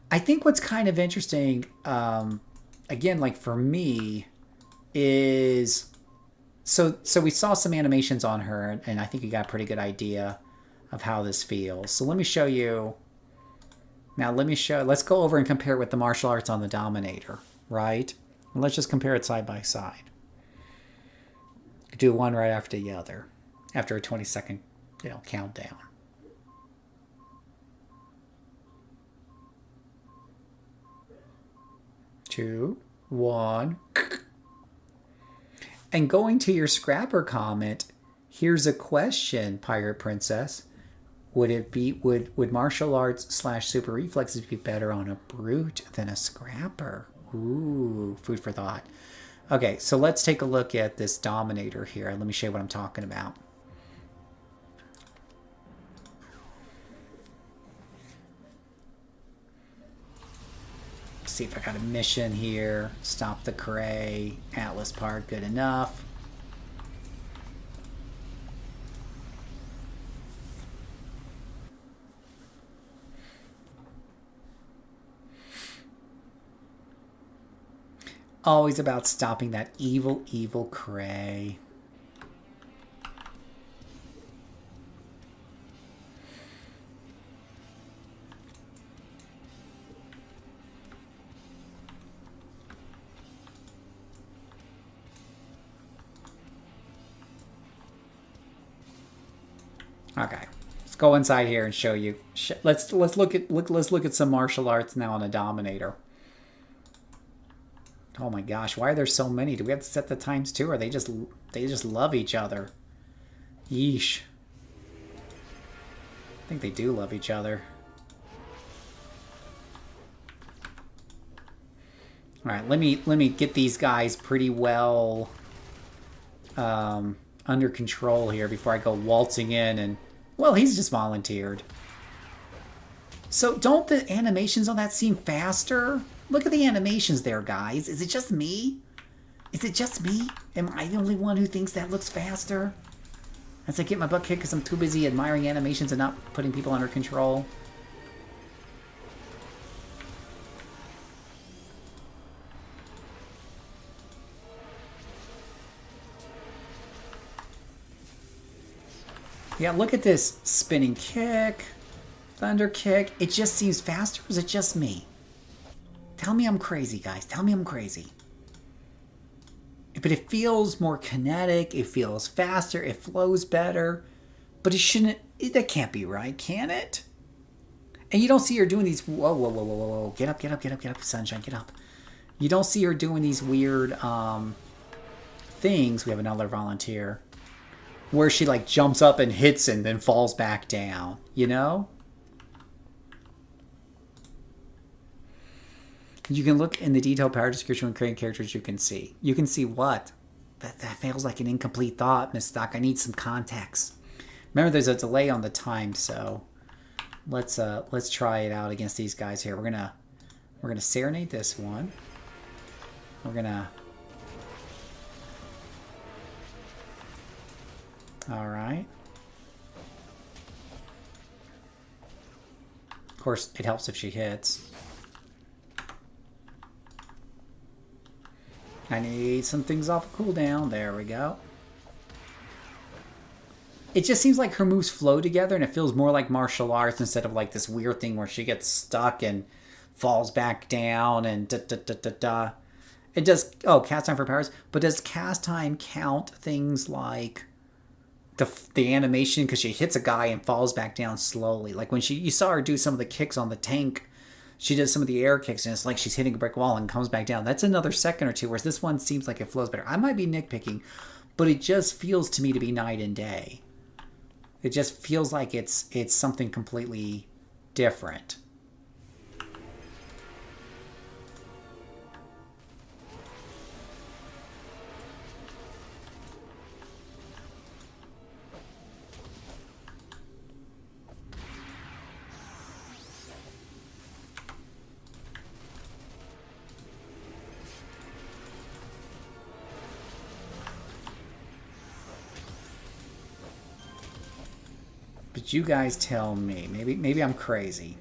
I think what's kind of interesting, again, like for me, is so we saw some animations on her, and I think you got a pretty good idea of how this feels. So let me show you. Now let's go over and compare it with the martial arts on the Dominator, right? And let's just compare it side by side. Do one right after the other, after a 20-second, countdown. Two, one. And going to your Scrapper comment, here's a question, Pirate Princess. Would martial arts / super reflexes be better on a brute than a scrapper? Ooh, food for thought. Okay, so let's take a look at this Dominator here. Let me show you what I'm talking about. Let's see if I got a mission here. Stop the Cray. Atlas Park, good enough. Always about stopping that evil, evil Cray. Okay, let's go inside here and show you. Let's look at some martial arts now on a Dominator. Oh my gosh, why are there so many? Do we have to set the times too, or they just love each other? Yeesh. I think they do love each other. All right, let me get these guys pretty well under control here before I go waltzing in and, well, he's just volunteered. So don't the animations on that seem faster? Look at the animations there, guys. Is it just me? Is it just me? Am I the only one who thinks that looks faster? As I get my butt kicked because I'm too busy admiring animations and not putting people under control. Yeah, look at this spinning kick, thunder kick. It just seems faster, or is it just me? Tell me I'm crazy, guys. Tell me I'm crazy. But it feels more kinetic. It feels faster. It flows better. But it shouldn't. That can't be right, can it? And you don't see her doing these. Whoa, whoa, whoa, whoa, whoa, whoa. Get up, get up, get up, get up, Sunshine, get up. You don't see her doing these weird things. We have another volunteer. Where she like jumps up and hits and then falls back down. You know? You can look in the detailed power description when creating characters. You can see. You can see what? That feels like an incomplete thought, Miss Stock. I need some context. Remember, there's a delay on the time, so let's try it out against these guys here. We're gonna serenade this one. We're gonna. All right. Of course, it helps if she hits. I need some things off of cooldown. There we go. It just seems like her moves flow together, and it feels more like martial arts instead of like this weird thing where she gets stuck and falls back down and da-da-da-da-da. It does... Oh, cast time for powers. But does cast time count things like the animation? Because she hits a guy and falls back down slowly. Like when you saw her do some of the kicks on the tank, she does some of the air kicks, and it's like she's hitting a brick wall and comes back down. That's another second or two, whereas this one seems like it flows better. I might be nitpicking, but it just feels to me to be night and day. It just feels like it's something completely different. But you guys tell me. Maybe I'm crazy.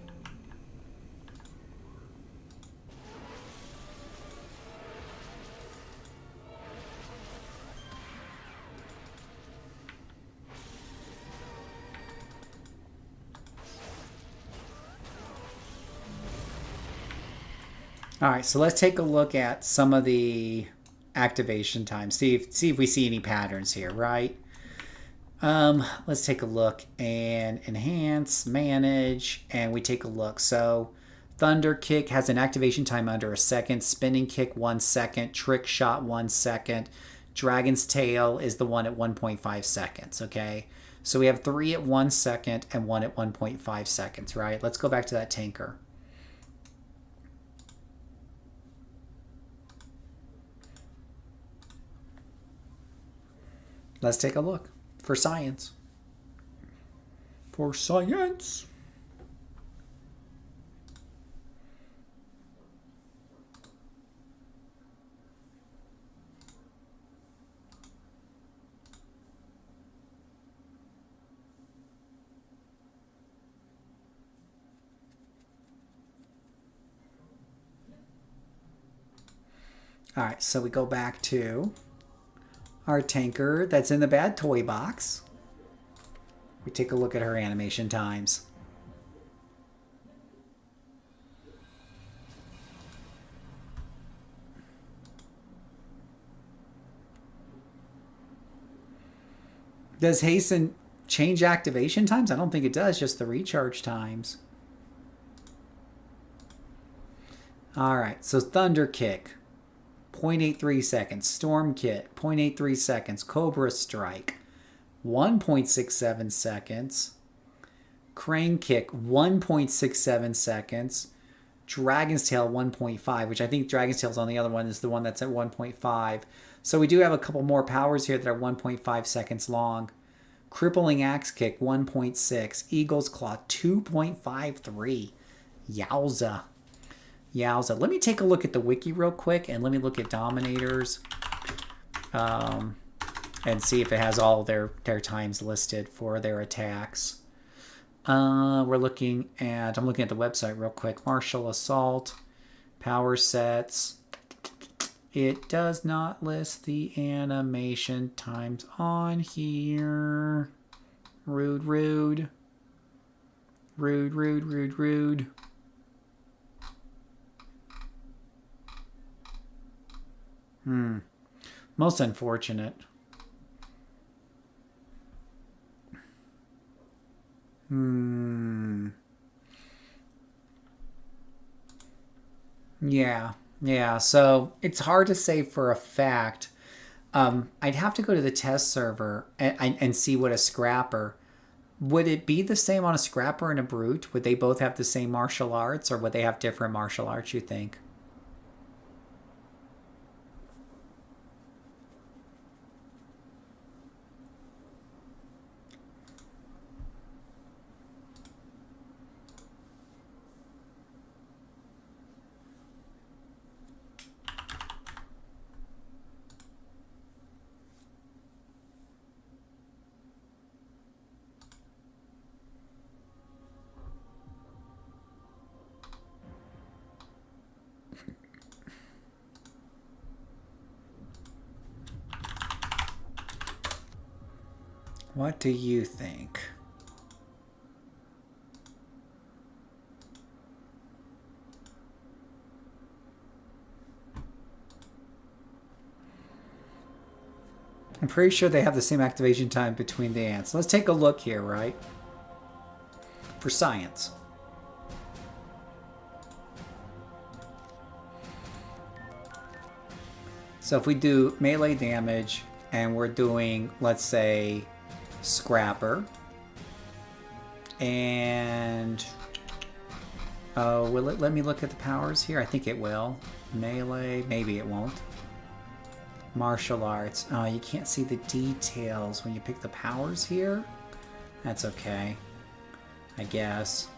All right, so let's take a look at some of the activation times. See if we see any patterns here, right? Let's take a look and enhance, manage, and we take a look. So Thunder Kick has an activation time under a second, Spinning Kick 1 second, Trick Shot 1 second, Dragon's Tail is the one at 1.5 seconds, okay? So we have 3 at 1 second and 1 at 1.5 seconds, right? Let's go back to that tanker. Let's take a look for science. For science. All right, so we go back to our tanker that's in the bad toy box. We take a look at her animation times. Does hasten change activation times? I don't think it does, just the recharge times. All right, so Thunder Kick, 0.83 seconds. Storm Kick, 0.83 seconds. Cobra Strike, 1.67 seconds. Crane Kick, 1.67 seconds. Dragon's Tail, 1.5, which I think Dragon's Tail's on the other one, is the one that's at 1.5. So we do have a couple more powers here that are 1.5 seconds long. Crippling Axe Kick, 1.6. Eagle's Claw, 2.53. Yowza. Yowza. Let me take a look at the wiki real quick, and let me look at Dominators and see if it has all their times listed for their attacks. I'm looking at the website real quick. Martial Assault, power sets. It does not list the animation times on here. Rude, rude. Rude, rude, rude, rude. Most unfortunate. Yeah, so it's hard to say for a fact. I'd have to go to the test server and see what a scrapper. Would it be the same on a scrapper and a brute? Would they both have the same martial arts, or would they have different martial arts, you think? What do you think? I'm pretty sure they have the same activation time between the ants. Let's take a look here, right? For science. So if we do melee damage and we're doing, let's say, Scrapper, and will it let me look at the powers here? I think it will. Melee, maybe it won't. Martial arts. Oh, you can't see the details when you pick the powers here. That's okay, I guess.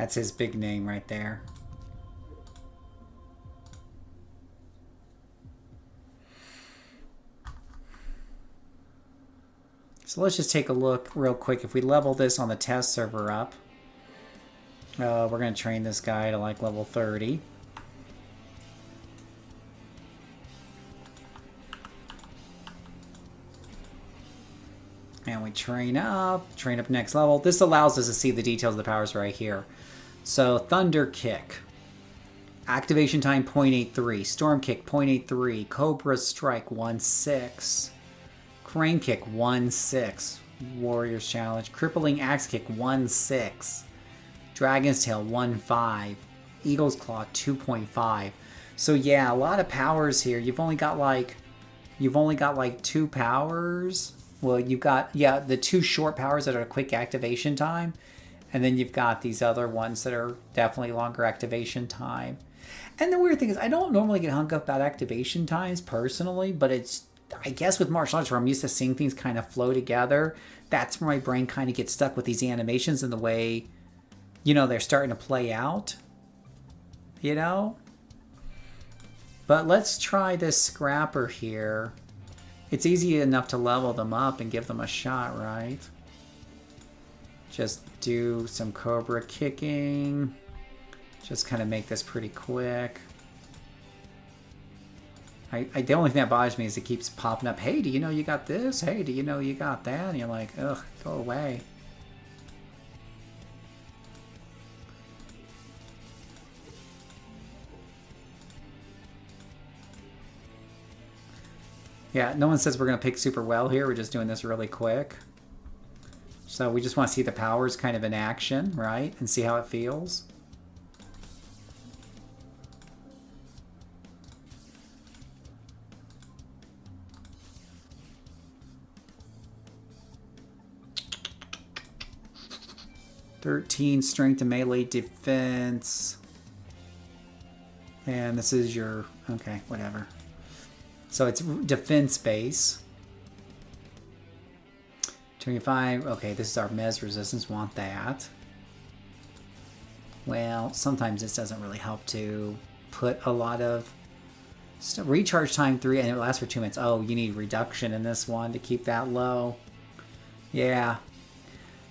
That's his big name right there. So let's just take a look real quick. If we level this on the test server up, we're going to train this guy to like level 30. And we train up next level. This allows us to see the details of the powers right here. So Thunder Kick, activation time 0.83, Storm Kick 0.83, Cobra Strike 1.6, Crane Kick 1.6, Warrior's Challenge, Crippling Axe Kick 1.6, Dragon's Tail 1.5, Eagle's Claw 2.5. So yeah, a lot of powers here. You've only got like 2 powers. Well, you've got, yeah, the 2 short powers that are a quick activation time. And then you've got these other ones that are definitely longer activation time. And the weird thing is, I don't normally get hung up about activation times personally, but it's, I guess with martial arts where I'm used to seeing things kind of flow together, that's where my brain kind of gets stuck with these animations and the way, you know, they're starting to play out, you know? But let's try this scrapper here. It's easy enough to level them up and give them a shot, right? Just do some Cobra kicking. Just kind of make this pretty quick. The only thing that bothers me is it keeps popping up. Hey, do you know you got this? Hey, do you know you got that? And you're like, ugh, go away. Yeah, no one says we're going to pick super well here. We're just doing this really quick. So we just want to see the powers kind of in action, right? And see how it feels. (13) strength and melee defense. And this is your, okay, whatever. So it's defense base. 25, okay, this is our Mez resistance, want that. Well, sometimes this doesn't really help to put a lot of stuff. Recharge time 3 and it lasts for 2 minutes. Oh, you need reduction in this one to keep that low. Yeah.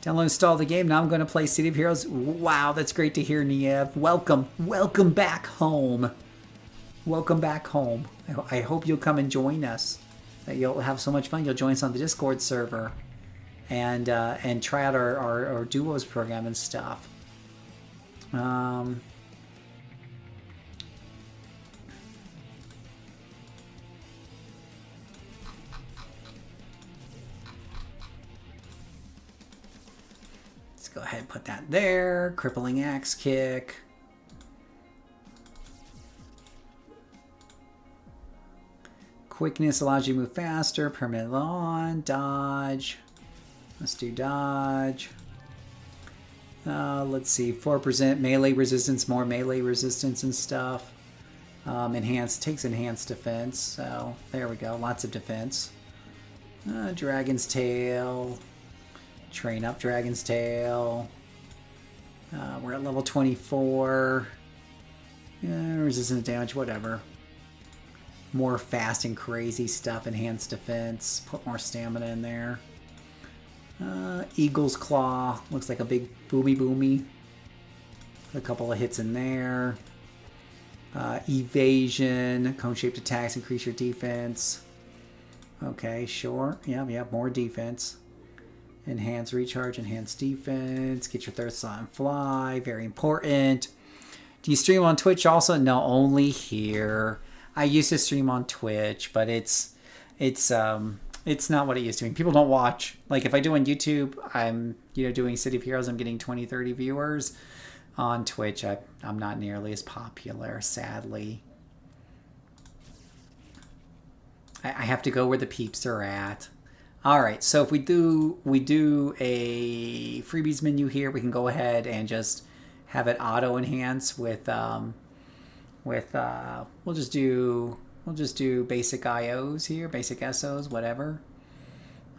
Download and install the game. Now I'm going to play City of Heroes. Wow, that's great to hear, Niev. Welcome. Welcome back home. Welcome back home. I hope you'll come and join us. That you'll have so much fun. You'll join us on the Discord server and try out our duos program and stuff. Let's go ahead and put that there. Crippling Axe Kick. Quickness allows you to move faster. Permanent on. Dodge. Let's do dodge. Let's see. 4% melee resistance. More melee resistance and stuff. Enhanced. Takes enhanced defense. So there we go. Lots of defense. Dragon's Tail. Train up Dragon's Tail. We're at level 24. Resistance damage. Whatever. More fast and crazy stuff. Enhanced defense. Put more stamina in there. Eagle's Claw. Looks like a big boomy. A couple of hits in there. Evasion. Cone-shaped attacks increase your defense. Okay, sure. Yeah, more defense. Enhance recharge, enhance defense. Get your third slot and fly. Very important. Do you stream on Twitch also? No, only here. I used to stream on Twitch, but it's not what it used to be. People don't watch. Like if I do on YouTube, I'm doing City of Heroes, I'm getting 20, 30 viewers. On Twitch, I'm not nearly as popular, sadly. I have to go where the peeps are at. All right, so if we do a freebies menu here, we can go ahead and just have it auto enhance with we'll just do basic IOs here, basic SOs, whatever.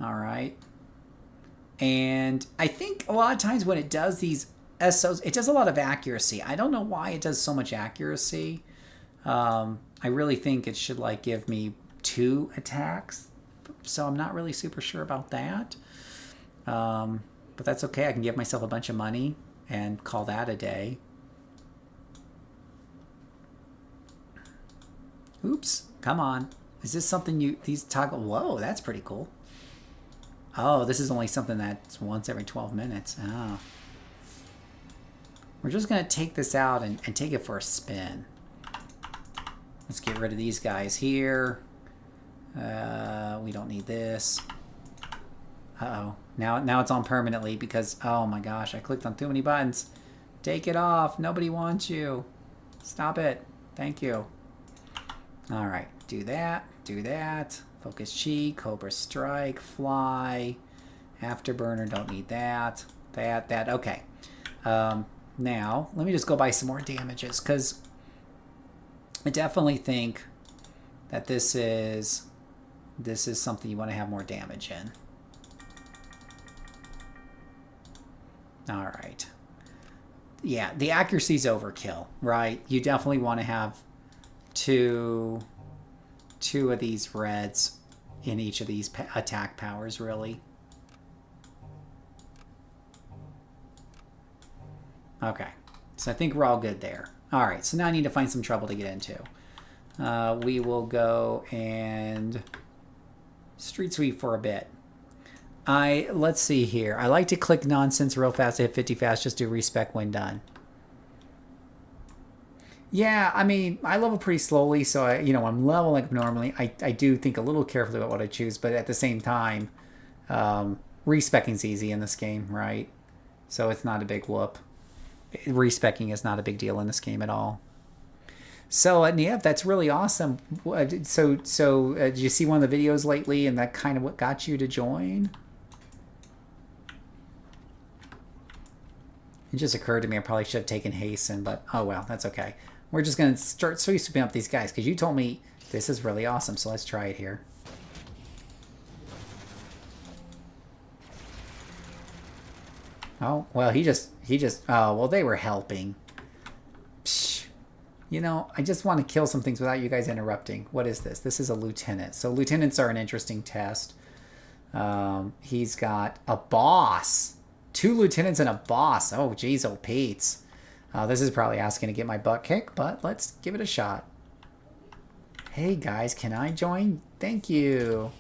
All right. And I think a lot of times when it does these it does a lot of accuracy. I don't know why it does so much accuracy. I really think it should like give me 2 attacks. So I'm not really super sure about that. But that's okay. I can give myself a bunch of money and call that a day. Oops. Come on. Is this something these toggle? Whoa, that's pretty cool. Oh, this is only something that's once every 12 minutes. Oh. We're just going to take this out and take it for a spin. Let's get rid of these guys here. We don't need this. Uh-oh. Now it's on permanently because, oh my gosh, I clicked on too many buttons. Take it off. Nobody wants you. Stop it. Thank you. All right. Do that. Do that. Focus Chi. Cobra Strike. Fly. Afterburner. Don't need that. That. Okay. Now, let me just go by some more damages because I definitely think that this is something you want to have more damage in. All right. Yeah, the accuracy's overkill, right? You definitely want to have two of these reds in each of these attack powers, really. Okay, so I think we're all good there. All right, so now I need to find some trouble to get into. We will go and street sweep for a bit. Let's see here. I like to click nonsense real fast, hit 50 fast, just do respec when done. Yeah, I mean, I level pretty slowly, so I'm leveling normally. I do think a little carefully about what I choose, but at the same time, respecing's easy in this game, right? So it's not a big whoop. Respecing is not a big deal in this game at all. So, yeah, that's really awesome. So did you see one of the videos lately, and that kind of what got you to join? It just occurred to me I probably should have taken Hasten, but oh well, that's okay. We're just going to start sweeping up these guys, because you told me this is really awesome, so let's try it here. Oh, well, oh, well, they were helping. Psh. I just want to kill some things without you guys interrupting. What is this? This is a lieutenant. So lieutenants are an interesting test. He's got a boss. 2 lieutenants and a boss. Oh, geez, oh, Pete's. This is probably asking to get my butt kicked, but let's give it a shot. Hey, guys, can I join? Thank you.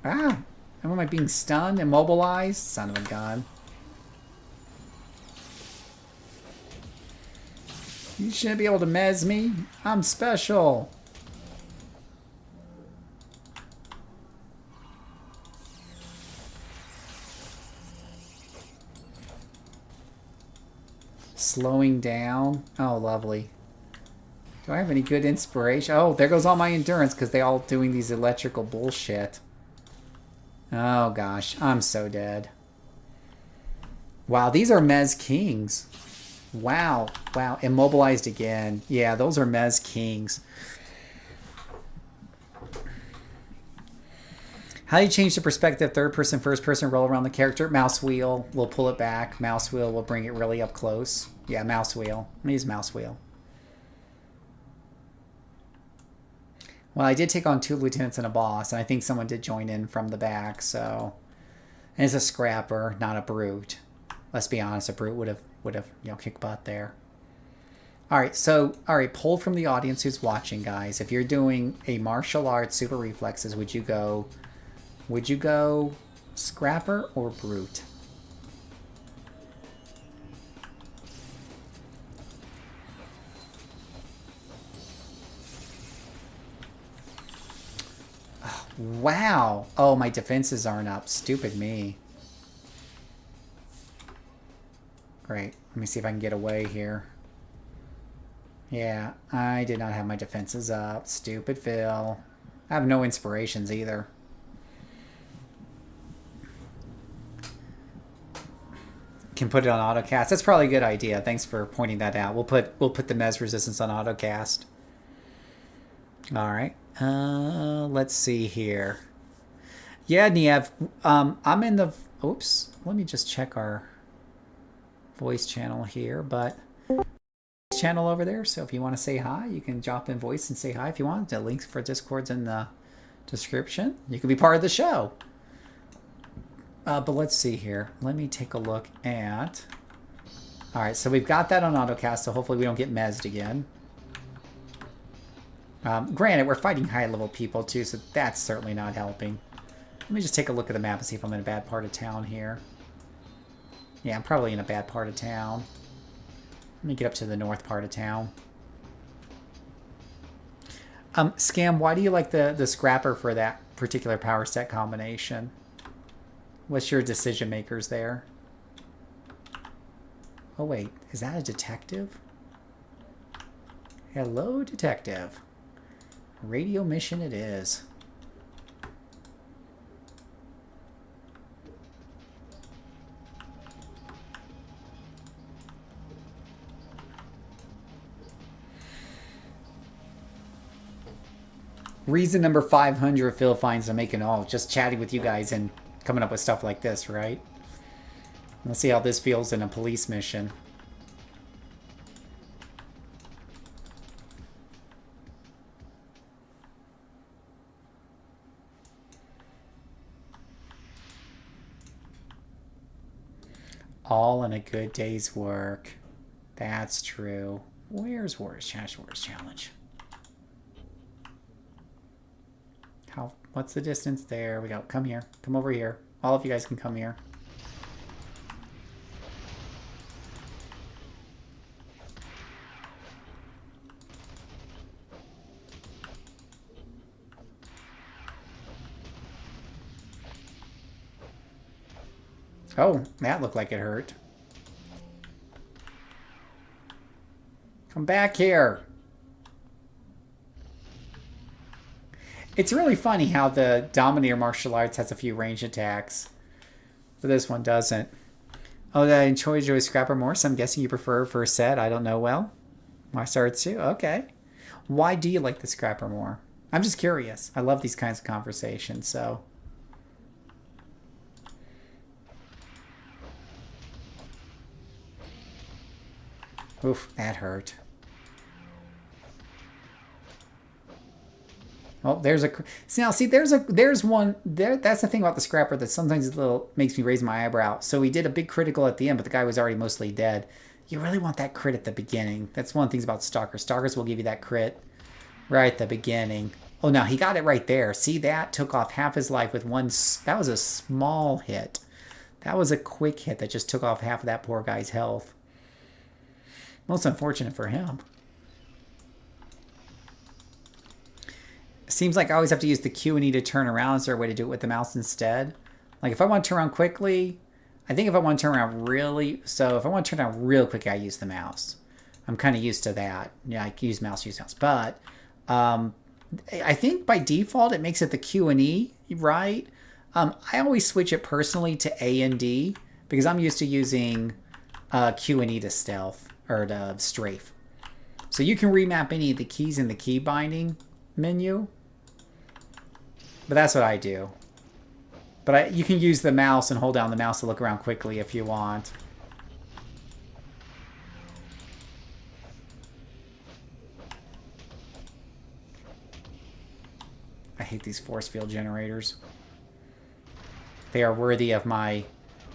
Ah, am I being stunned, immobilized? Son of a gun. You shouldn't be able to mez me. I'm special. Slowing down. Oh, lovely. Do I have any good inspiration? Oh, there goes all my endurance because they all doing these electrical bullshit. Oh, gosh. I'm so dead. Wow, these are Mez Kings. Wow. Wow. Immobilized again. Yeah, those are Mez Kings. How do you change the perspective? Third person, first person, roll around the character. Mouse wheel will pull it back. Mouse wheel will bring it really up close. Yeah, mouse wheel. I'm going to use mouse wheel. Well, I did take on 2 lieutenants and a boss, and I think someone did join in from the back, so... And it's a scrapper, not a brute. Let's be honest, a brute would have kicked butt there. Alright, poll from the audience who's watching, guys. If you're doing a martial arts super reflexes, would you go scrapper or brute? Wow. Oh, my defenses aren't up. Stupid me. Great. Let me see if I can get away here. Yeah, I did not have my defenses up. Stupid Phil. I have no inspirations either. Can put it on autocast. That's probably a good idea. Thanks for pointing that out. We'll put the Mez resistance on autocast. All right. Let's see here. Yeah, Niev. I'm in the... Oops. Let me just check our voice channel here, but... channel over there, so if you want to say hi, you can drop in voice and say hi if you want. The links for Discord's in the description. You can be part of the show. But let's see here. Let me take a look at... Alright, so we've got that on AutoCast, so hopefully we don't get mezzed again. Granted, we're fighting high-level people too, so that's certainly not helping. Let me just take a look at the map and see if I'm in a bad part of town here. Yeah, I'm probably in a bad part of town. Let me get up to the north part of town. Scam, why do you like the scrapper for that particular power set combination? What's your decision makers there? Oh wait, is that a detective? Hello, detective. Radio mission it is. Reason number 500 Phil finds I'm making all just chatting with you guys and coming up with stuff like this, right? Let's see how this feels in a police mission. All in a good day's work. That's true. Where's Wars Challenge? What's the distance? There we go. Come here. Come over here. All of you guys can come here. Oh, that looked like it hurt. Come back here. It's really funny how the Dominator martial arts has a few range attacks, but this one doesn't. Oh, I enjoy Joey Scrapper more, so I'm guessing you prefer first set. I don't know well. Masaritsu, okay. Why do you like the Scrapper more? I'm just curious. I love these kinds of conversations, so... Oof, that hurt. Oh, there's a... See, there's one... That's the thing about the Scrapper that sometimes a little makes me raise my eyebrow. So we did a big critical at the end, but the guy was already mostly dead. You really want that crit at the beginning. That's one of the things about Stalkers. Stalkers will give you that crit right at the beginning. Oh, no, he got it right there. See, that took off half his life with one... That was a small hit. That was a quick hit that just took off half of that poor guy's health. Most unfortunate for him. Seems like I always have to use the Q and E to turn around. Is there a way to do it with the mouse instead? Like if I want to turn around quickly, I think if I want to turn around really... So if I want to turn around real quick, I use the mouse. I'm kind of used to that. Yeah, I use mouse. But I think by default, it makes it the Q and E, right? I always switch it personally to A and D because I'm used to using Q and E to stealth or to strafe. So you can remap any of the keys in the key binding menu. But that's what I do. But you can use the mouse and hold down the mouse to look around quickly if you want. I hate these force field generators. They are worthy of my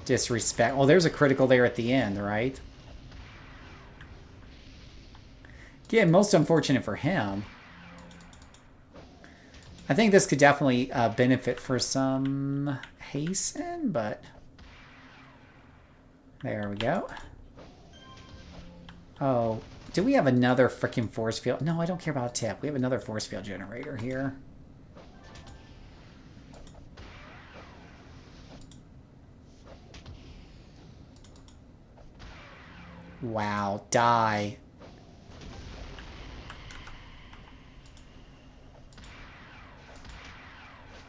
disrespect. Oh, there's a critical there at the end, right? Yeah, most unfortunate for him. I think this could definitely benefit for some hasten, but there we go. Oh, do we have another freaking force field? No, I don't care about tip. We have another force field generator here. Wow, die.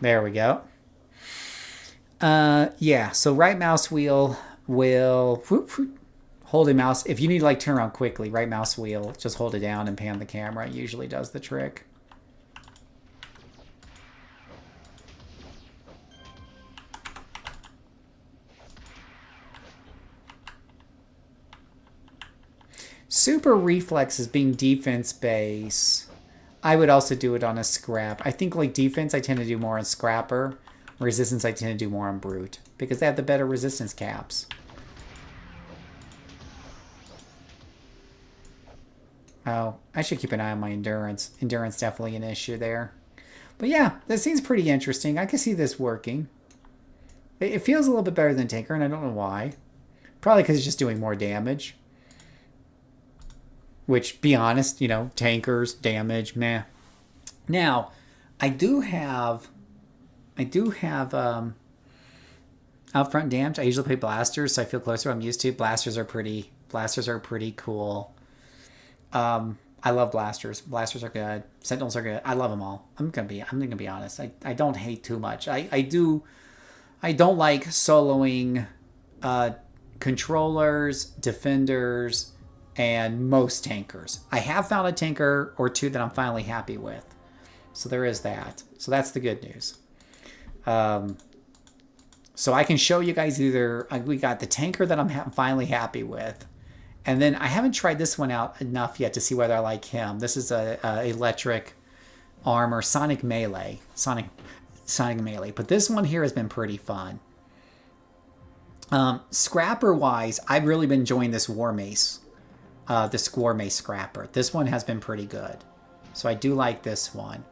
There we go. Yeah, so right mouse wheel will hold a mouse. If you need to like turn around quickly, right mouse wheel, just hold it down and pan the camera. It usually does the trick. Super reflexes being defense base. I would also do it on a scrap. I think like defense I tend to do more on scrapper. Resistance I tend to do more on brute. Because they have the better resistance caps. Oh, I should keep an eye on my endurance. Endurance definitely an issue there. But yeah, this seems pretty interesting. I can see this working. It feels a little bit better than Tinker, and I don't know why. Probably because it's just doing more damage. Which, be honest, you know, tankers, damage, meh. Now, I do have upfront damage. I usually play blasters, so I feel closer. I'm used to. Blasters are pretty cool. I love blasters. Blasters are good. Sentinels are good. I love them all. I'm gonna be honest. I don't hate too much. I don't like soloing controllers, defenders, and most tankers. I have found a tanker or two that I'm finally happy with. So there is that. So that's the good news. So I can show you guys either we got the tanker that I'm finally happy with, and then I haven't tried this one out enough yet to see whether I like him. This is a electric armor sonic melee, sonic melee. But this one here has been pretty fun. Scrapper wise, I've really been enjoying this War Mace. This War Mace Scrapper. This one has been pretty good. So I do like this one.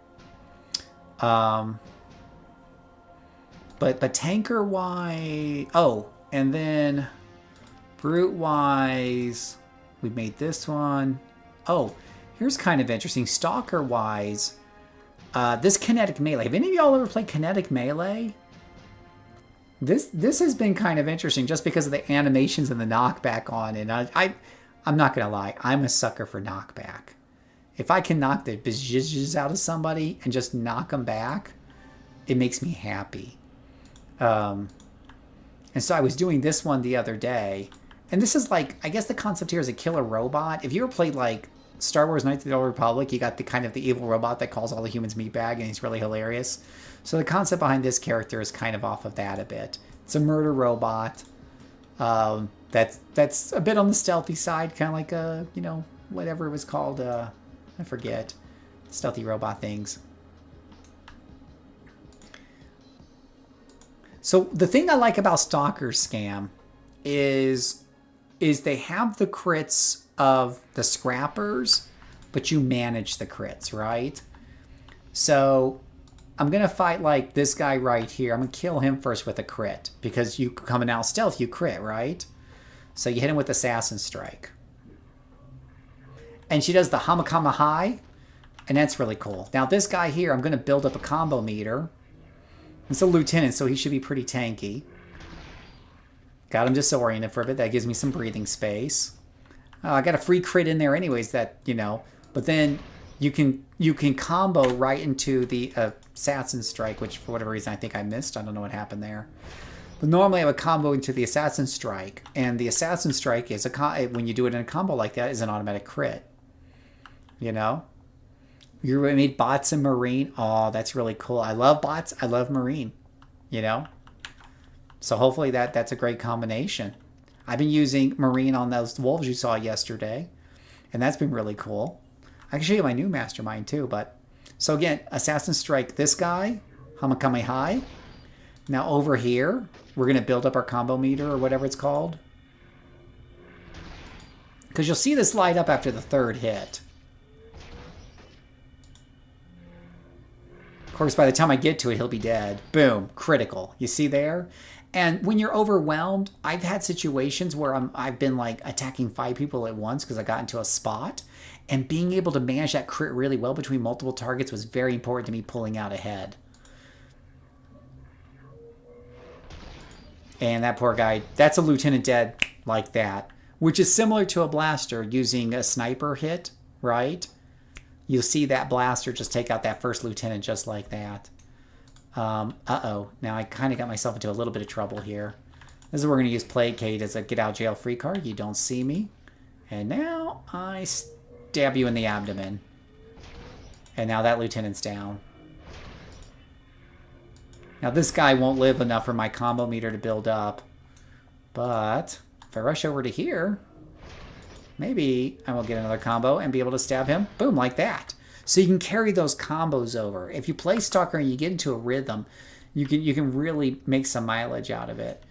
But tanker wise... Oh, and then brute wise, we made this one. Oh, here's kind of interesting. Stalker wise, this kinetic melee. Have any of y'all ever played kinetic melee? This has been kind of interesting just because of the animations and the knockback on it. I'm not going to lie. I'm a sucker for knockback. If I can knock the bejesus out of somebody and just knock them back, it makes me happy. And so I was doing this one the other day. And this is like, I guess the concept here is a killer robot. If you ever played like Star Wars Knights of the Old Republic, you got the kind of the evil robot that calls all the humans meatbag, and he's really hilarious. So the concept behind this character is kind of off of that a bit. It's a murder robot. That's a bit on the stealthy side, kind of like a, you know, whatever it was called. I forget. Stealthy robot things. So the thing I like about Stalker Scam is they have the crits of the scrappers, but you manage the crits, right? So I'm going to fight like this guy right here. I'm going to kill him first with a crit because you coming out stealth, you crit, right? So you hit him with Assassin Strike. And she does the Hamakama High, and that's really cool. Now this guy here, I'm going to build up a combo meter. It's a lieutenant, so he should be pretty tanky. Got him disoriented for a bit. That gives me some breathing space. I got a free crit in there anyways that, you know. But then you can combo right into the Assassin Strike, which for whatever reason I think I missed. I don't know what happened there. But normally I would combo into the Assassin Strike. And the Assassin Strike is when you do it in a combo like that, is an automatic crit. You know? You made bots and Marine. Oh, that's really cool. I love bots. I love Marine. You know? So hopefully that's a great combination. I've been using Marine on those wolves you saw yesterday. And that's been really cool. I can show you my new mastermind too. But so again, Assassin Strike this guy. Hamakame High. Now over here, we're going to build up our combo meter or whatever it's called. Because you'll see this light up after the third hit. Of course, by the time I get to it, he'll be dead. Boom. Critical. You see there? And when you're overwhelmed, I've had situations where I've been like attacking 5 people at once because I got into a spot. And being able to manage that crit really well between multiple targets was very important to me pulling out ahead. And that poor guy, that's a lieutenant dead like that. Which is similar to a blaster using a sniper hit, right? You'll see that blaster just take out that first lieutenant just like that. Uh-oh. Now I kind of got myself into a little bit of trouble here. This is where we're going to use Placate as a get-out-jail-free card. You don't see me. And now I stab you in the abdomen. And now that lieutenant's down. Now this guy won't live enough for my combo meter to build up. But if I rush over to here, Maybe I will get another combo and be able to stab him. Boom, like that. So you can carry those combos over. If you play Stalker and you get into a rhythm, you can really make some mileage out of it.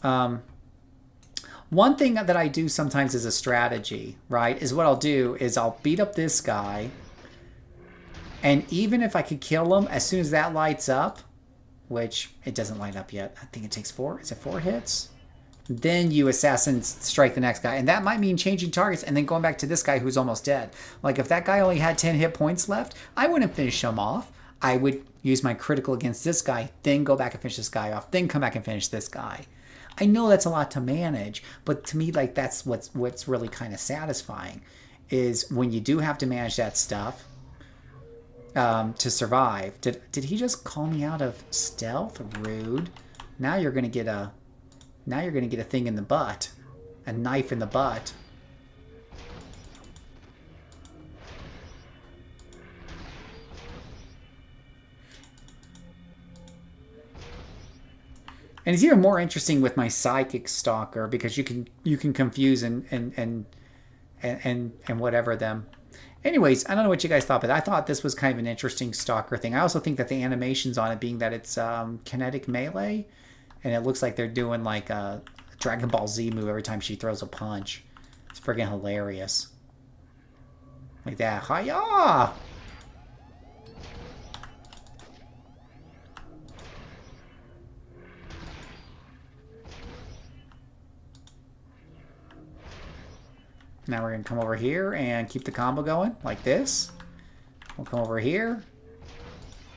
One thing that I do sometimes as a strategy, right, is what I'll do is I'll beat up this guy. And even if I could kill him, as soon as that lights up, which it doesn't light up yet. I think it takes 4. Is it 4 hits? Then you assassin strike the next guy. And that might mean changing targets and then going back to this guy who's almost dead. Like if that guy only had 10 hit points left, I wouldn't finish him off. I would use my critical against this guy, then go back and finish this guy off, then come back and finish this guy. I know that's a lot to manage, but to me, like that's what's really kind of satisfying is when you do have to manage that stuff. To survive. Did he just call me out of stealth? Rude. Now you're gonna get a thing in the butt. A knife in the butt. And it's even more interesting with my psychic stalker because you can confuse and whatever them. Anyways, I don't know what you guys thought, but I thought this was kind of an interesting stalker thing. I also think that the animations on it, being that it's kinetic melee, and it looks like they're doing like a Dragon Ball Z move every time she throws a punch. It's friggin' hilarious. Like that. Hi-ya! Now we're going to come over here and keep the combo going, like this. We'll come over here.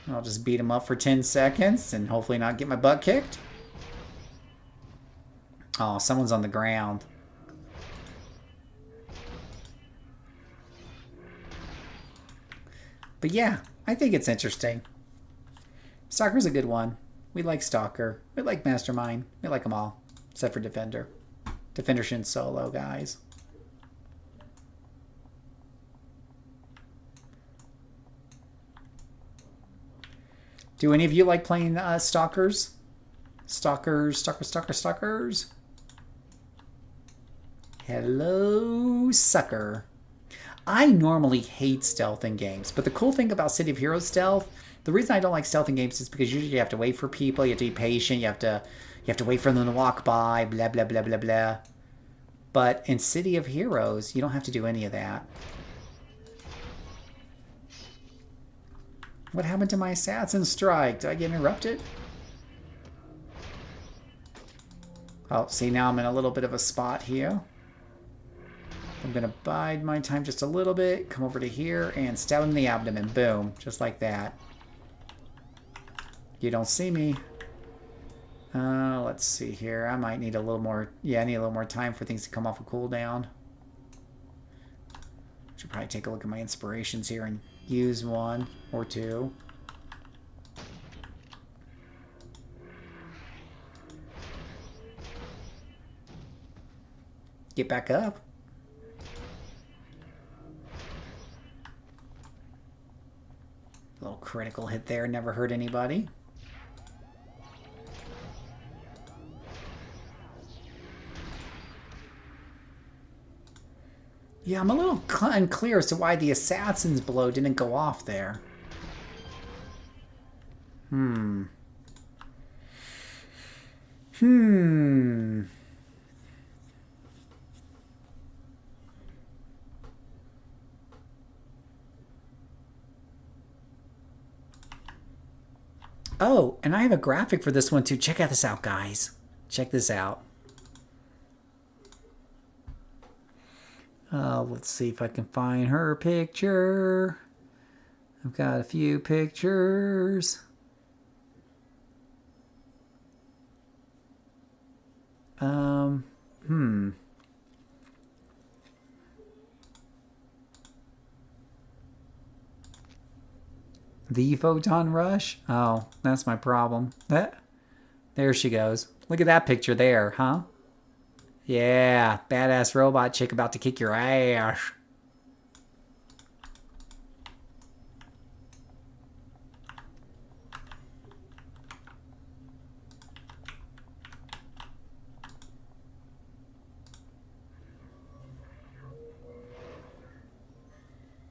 And I'll just beat him up for 10 seconds and hopefully not get my butt kicked. Oh, someone's on the ground. But yeah, I think it's interesting. Stalker's a good one. We like Stalker. We like Mastermind. We like them all. Except for Defender. Defender shouldn't solo, guys. Do any of you like playing Stalkers? Stalkers? Hello, sucker. I normally hate stealth in games, but the cool thing about City of Heroes stealth, the reason I don't like stealth in games is because usually you have to wait for people, you have to be patient, you have to wait for them to walk by, blah, blah, blah, blah, blah. But in City of Heroes, you don't have to do any of that. What happened to my assassin strike? Did I get interrupted? Oh, see, now I'm in a little bit of a spot here. I'm going to bide my time just a little bit, come over to here, and stab him in the abdomen. Boom. Just like that. You don't see me. Let's see here. I might need a little more... Yeah, I need a little more time for things to come off a cooldown. Should probably take a look at my inspirations here and use 1 or 2. Get back up. A little critical hit there, never hurt anybody. Yeah, I'm a little unclear as to why the assassin's blow didn't go off there. Oh, and I have a graphic for this one too. Check this out, guys. Check this out. Let's see if I can find her picture. I've got a few pictures. The photon rush? Oh, that's my problem. There she goes. Look at that picture there, huh? Yeah, badass robot chick about to kick your ass.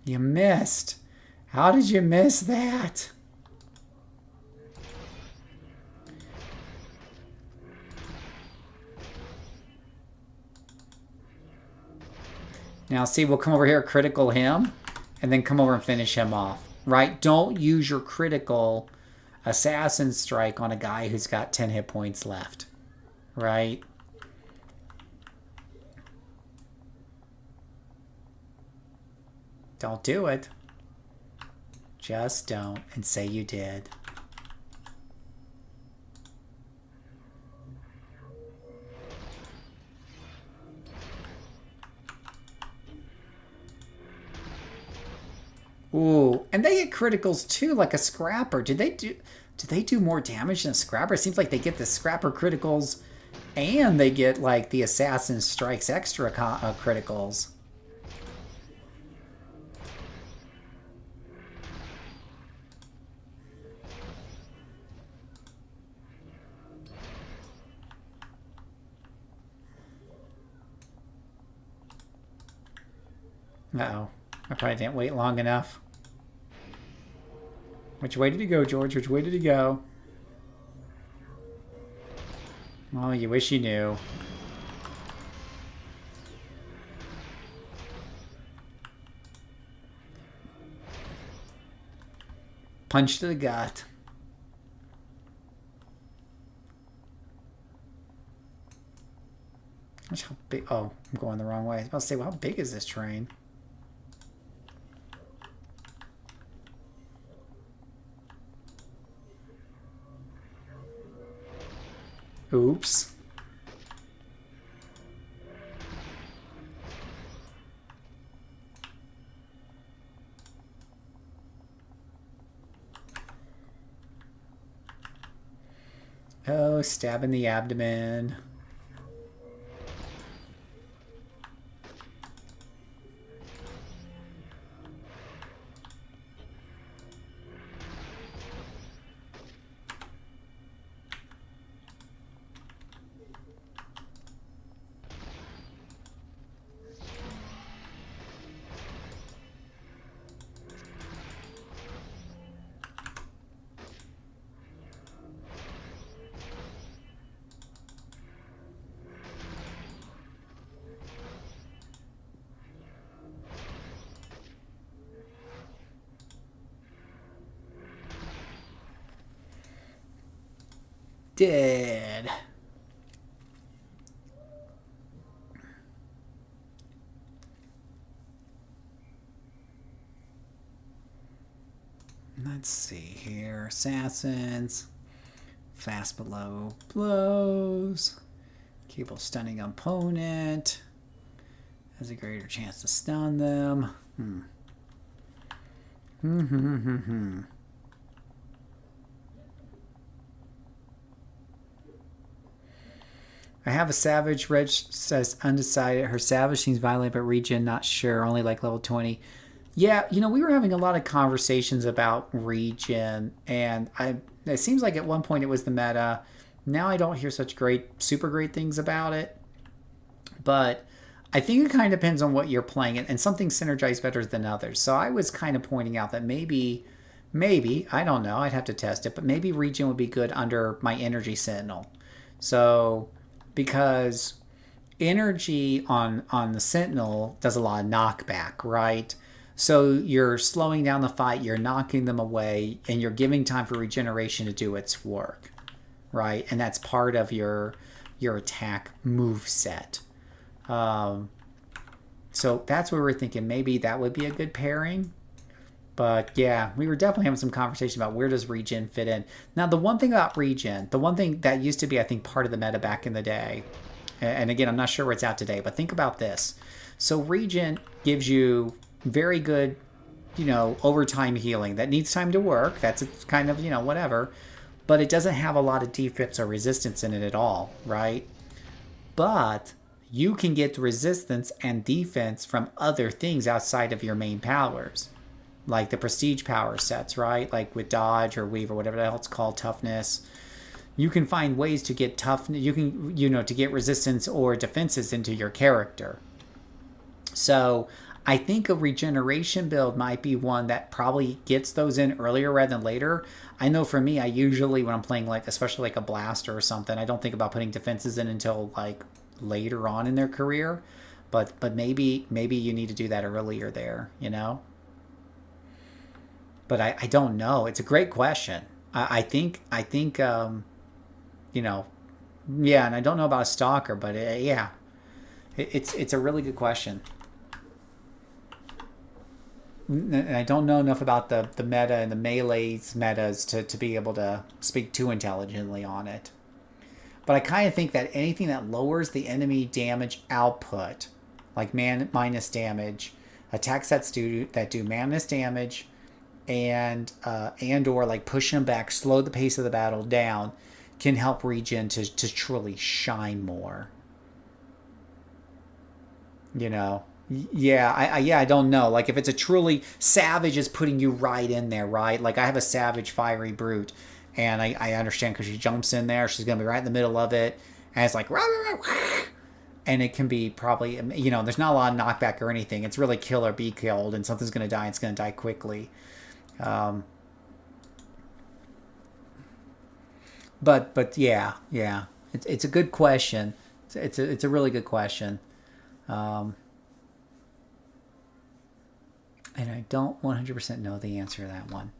You missed. How did you miss that? Now see, we'll come over here, critical him, and then come over and finish him off. Right? Don't use your critical assassin strike on a guy who's got 10 hit points left. Right? Don't do it. Just don't, and say you did. Ooh, and they get criticals too, like a scrapper. Did they do more damage than a scrapper? It seems like they get the scrapper criticals, and they get like the assassin strikes extra criticals. Uh-oh. I probably didn't wait long enough. Which way did he go, George? Which way did he go? Oh, you wish you knew. Punch to the gut. Watch how big... Oh, I'm going the wrong way. I was about to say, well, how big is this train? Oops. Oh, stab in the abdomen. Dead. Let's see here. Assassins. Fast below blows. Cable stunning opponent. Has a greater chance to stun them. I have a Savage. Reg says undecided. Her Savage seems violent, but Regen, not sure. Only like level 20. Yeah, you know, we were having a lot of conversations about Regen, and it seems like at one point it was the meta. Now I don't hear such super great things about it. But I think it kind of depends on what you're playing, and some things synergize better than others. So I was kind of pointing out that maybe, I don't know, I'd have to test it, but maybe Regen would be good under my Energy Sentinel. So... because energy on the Sentinel does a lot of knockback, right? So you're slowing down the fight, you're knocking them away, and you're giving time for regeneration to do its work, right? And that's part of your attack move set. So that's what we're thinking. Maybe that would be a good pairing. But yeah, we were definitely having some conversation about where does Regen fit in. Now, the one thing about Regen, the one thing that used to be, I think, part of the meta back in the day, and again, I'm not sure where it's at today, but think about this. So Regen gives you very good, overtime healing. That needs time to work. That's kind of, whatever. But it doesn't have a lot of defense or resistance in it at all, right? But you can get resistance and defense from other things outside of your main powers. Like the prestige power sets, right? Like with dodge or weave or whatever the hell it's called, toughness. You can find ways to get toughness. You can, to get resistance or defenses into your character. So I think a regeneration build might be one that probably gets those in earlier rather than later. I know for me, I usually, when I'm playing like, especially like a blaster or something, I don't think about putting defenses in until like later on in their career. But maybe you need to do that earlier there, you know? But I don't know. It's a great question. I think you know, yeah, and I don't know about a stalker, but yeah, it's a really good question. And I don't know enough about the meta and the melee's metas to be able to speak too intelligently on it. But I kind of think that anything that lowers the enemy damage output, like minus damage, attacks that do minus damage, and or like push them back, slow the pace of the battle down, can help regen to truly shine more. You know, yeah, I don't know. Like if it's a truly savage is putting you right in there, right? Like I have a savage fiery brute, and I understand because she jumps in there, she's gonna be right in the middle of it, and it's like rah, rah, rah, and it can be probably, you know, there's not a lot of knockback or anything. It's really kill or be killed, and something's gonna die. It's gonna die quickly. Um, but yeah, it's a good question. It's a really good question. Um, and I don't 100% know the answer to that one.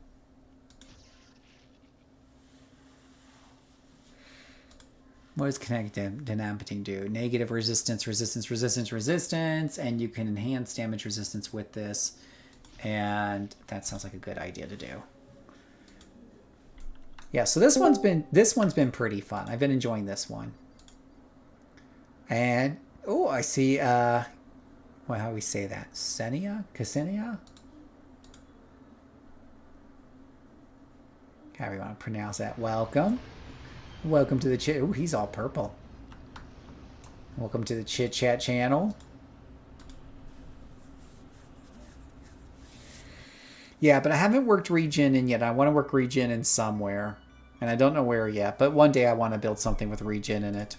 What does kinetic dynamiting do? Negative resistance, resistance, resistance, resistance, and you can enhance damage resistance with this, and that sounds like a good idea to do. Yeah, so this one's been pretty fun. I've been enjoying this one. And oh, I see. Well, how do we say that? Ksenia? How do we want to pronounce that? Welcome. Welcome to the chit. Oh, he's all purple. Welcome to the Chit Chat channel. Yeah, but I haven't worked regen in yet. I want to work regen in somewhere. And I don't know where yet. But one day I want to build something with regen in it.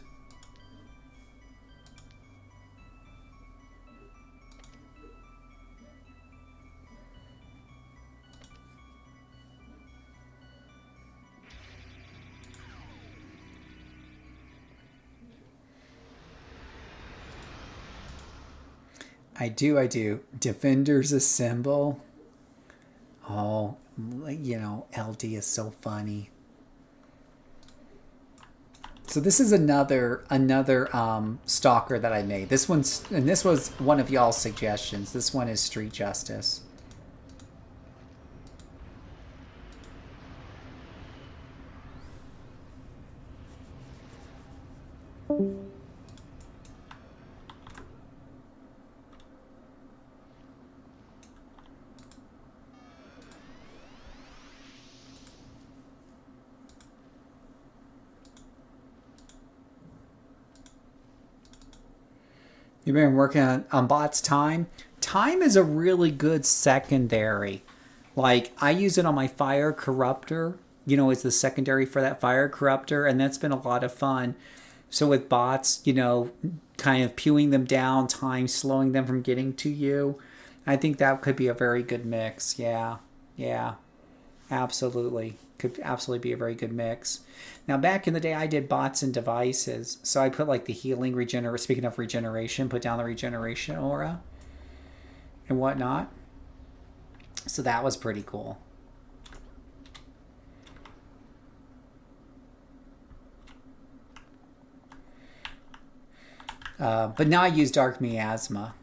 I do. Defenders assemble. Oh, you know, LD is so funny. So this is another stalker that I made. This was one of y'all's suggestions. This one is Street Justice. You've been working on bots time. Time is a really good secondary. Like I use it on my fire corruptor, you know, as the secondary for that fire corruptor, and that's been a lot of fun. So with bots, you know, kind of pewing them down, time slowing them from getting to you. I think that could be a very good mix. Yeah. Yeah. Absolutely. Could absolutely be a very good mix. Now, back in the day, I did bots and devices. So I put like the healing regeneration, speaking of regeneration, put down the regeneration aura and whatnot. So that was pretty cool. But now I use Dark Miasma.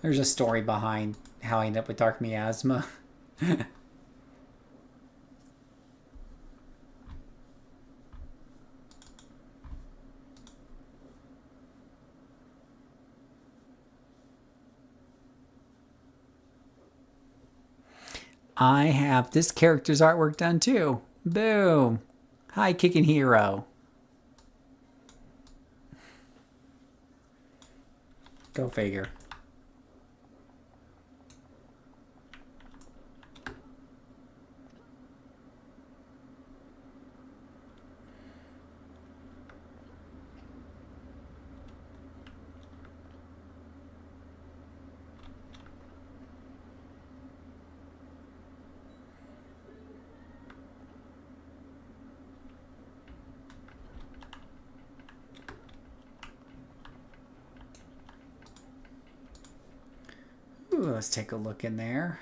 There's a story behind how I ended up with Dark Miasma. I have this character's artwork done too. Boom. Hi, Kickin' Hero. Go figure. Ooh, let's take a look in there.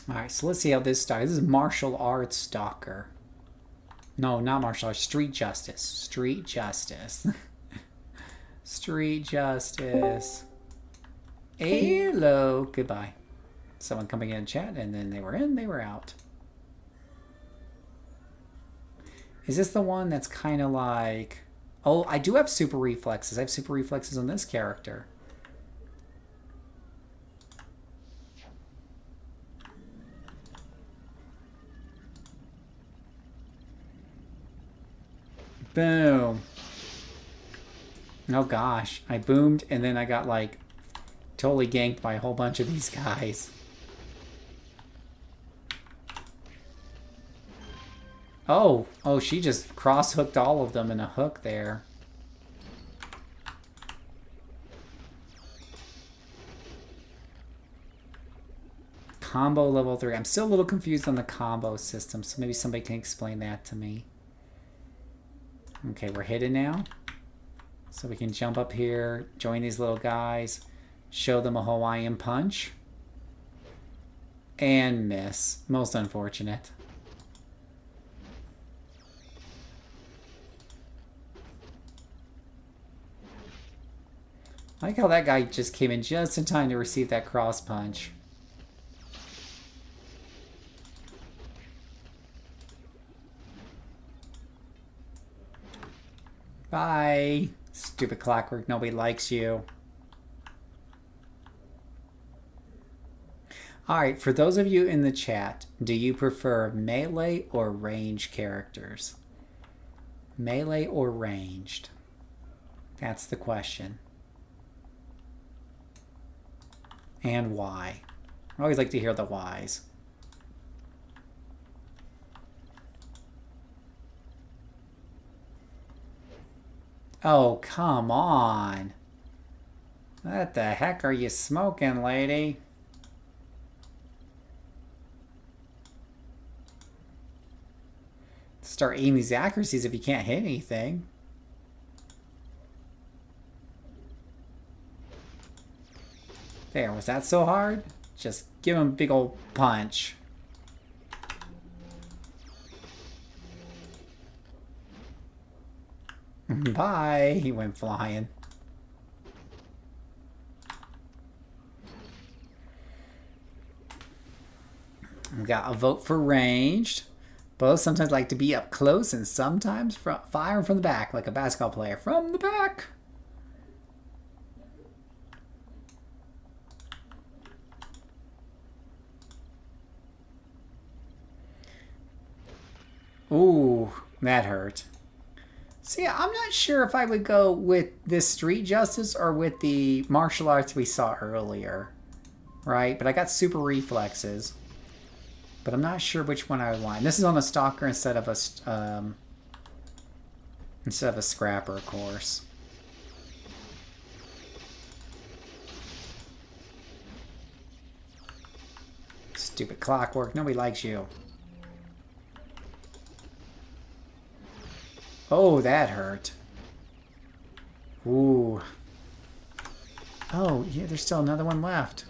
Alright, so let's see how this starts. This is martial arts stalker. No, not martial arts. Street justice. Street justice. Street justice. Hello. Goodbye. Someone coming in chat, and then they were in, they were out. Is this the one that's kind of like... Oh, I do have super reflexes. I have super reflexes on this character. Boom. Oh gosh. I boomed and then I got like totally ganked by a whole bunch of these guys. Oh, she just cross-hooked all of them in a hook there. Combo level 3. I'm still a little confused on the combo system, so maybe somebody can explain that to me. Okay, we're hidden now. So we can jump up here, join these little guys, show them a Hawaiian punch, and miss. Most unfortunate. I like how that guy just came in just in time to receive that cross punch. Bye. Stupid clockwork. Nobody likes you. Alright, for those of you in the chat, do you prefer melee or range characters? Melee or ranged? That's the question. And why? I always like to hear the whys. Oh, come on. What the heck are you smoking, lady? Start aiming these accuracies if you can't hit anything. There, was that so hard? Just give him a big old punch. Bye. He went flying. We got a vote for ranged. Both sometimes like to be up close and sometimes fire from the back like a basketball player. From the back. Ooh, that hurt. See, I'm not sure if I would go with this street justice or with the martial arts we saw earlier. Right? But I got super reflexes. But I'm not sure which one I would want. This is on a stalker instead of a scrapper, of course. Stupid clockwork. Nobody likes you. Oh, that hurt. Ooh. Oh, yeah, there's still another one left.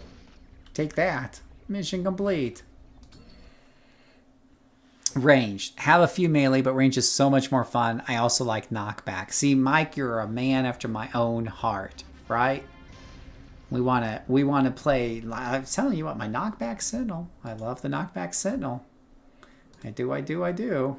Take that. Mission complete. Range. Have a few melee, but range is so much more fun. I also like knockback. See, Mike, you're a man after my own heart, right? We wanna play. I'm telling you what, my knockback sentinel. I love the knockback sentinel. I do.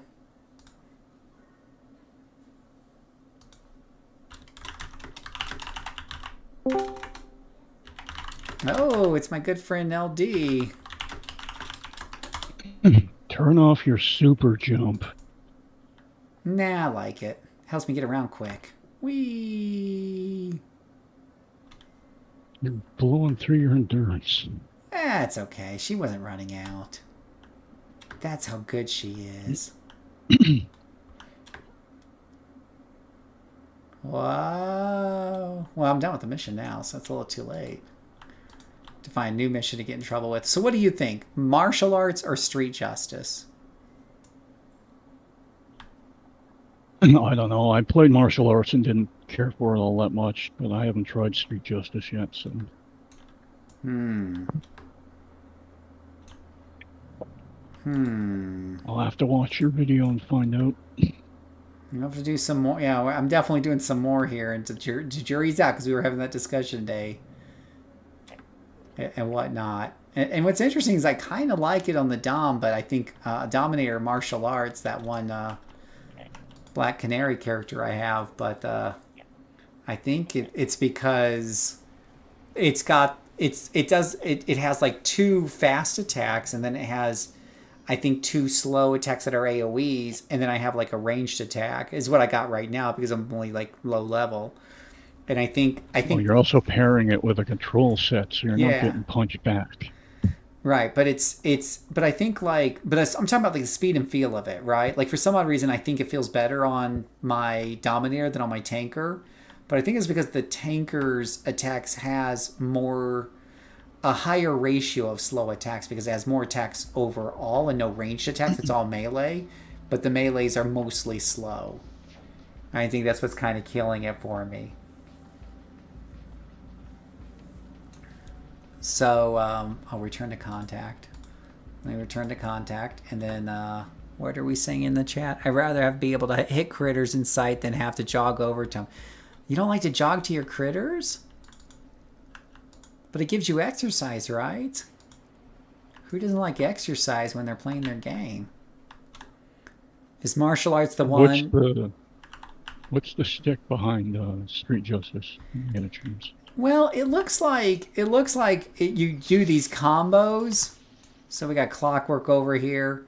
Oh, it's my good friend LD. Turn off your super jump. Nah, I like it. Helps me get around quick. Whee! You're blowing through your endurance. That's okay. She wasn't running out. That's how good she is. Whoa. Well, I'm done with the mission now, so it's a little too late. To find a new mission to get in trouble with. So what do you think? Martial arts or street justice? No, I don't know. I played martial arts and didn't care for it all that much, but I haven't tried street justice yet, so. I'll have to watch your video and find out. You have to do some more. Yeah, I'm definitely doing some more here, and to jury's out because we were having that discussion today and whatnot. And what's interesting is I kind of like it on the Dom, but I think Dominator Martial Arts, that one Black Canary character I have, but I think it's because it has like 2 fast attacks, and then it has, I think, 2 slow attacks that are AoEs, and then I have like a ranged attack is what I got right now because I'm only like low level. And I think well, you're also pairing it with a control set, so you're not getting punched back. Right, but but I think I'm talking about like the speed and feel of it, right? Like for some odd reason, I think it feels better on my Dominator than on my Tanker, but I think it's because the Tanker's attacks has a higher ratio of slow attacks because it has more attacks overall and no ranged attacks. It's all melee, but the melees are mostly slow. I think that's what's kind of killing it for me. So I'll return to contact. Let me return to contact, and then what are we saying in the chat? I'd rather be able to hit critters in sight than have to jog over to them. You don't like to jog to your critters? But it gives you exercise, right? Who doesn't like exercise when they're playing their game? Is martial arts the one? What's the stick behind street justice? You get a chance. Well, it looks like you do these combos. So we got clockwork over here,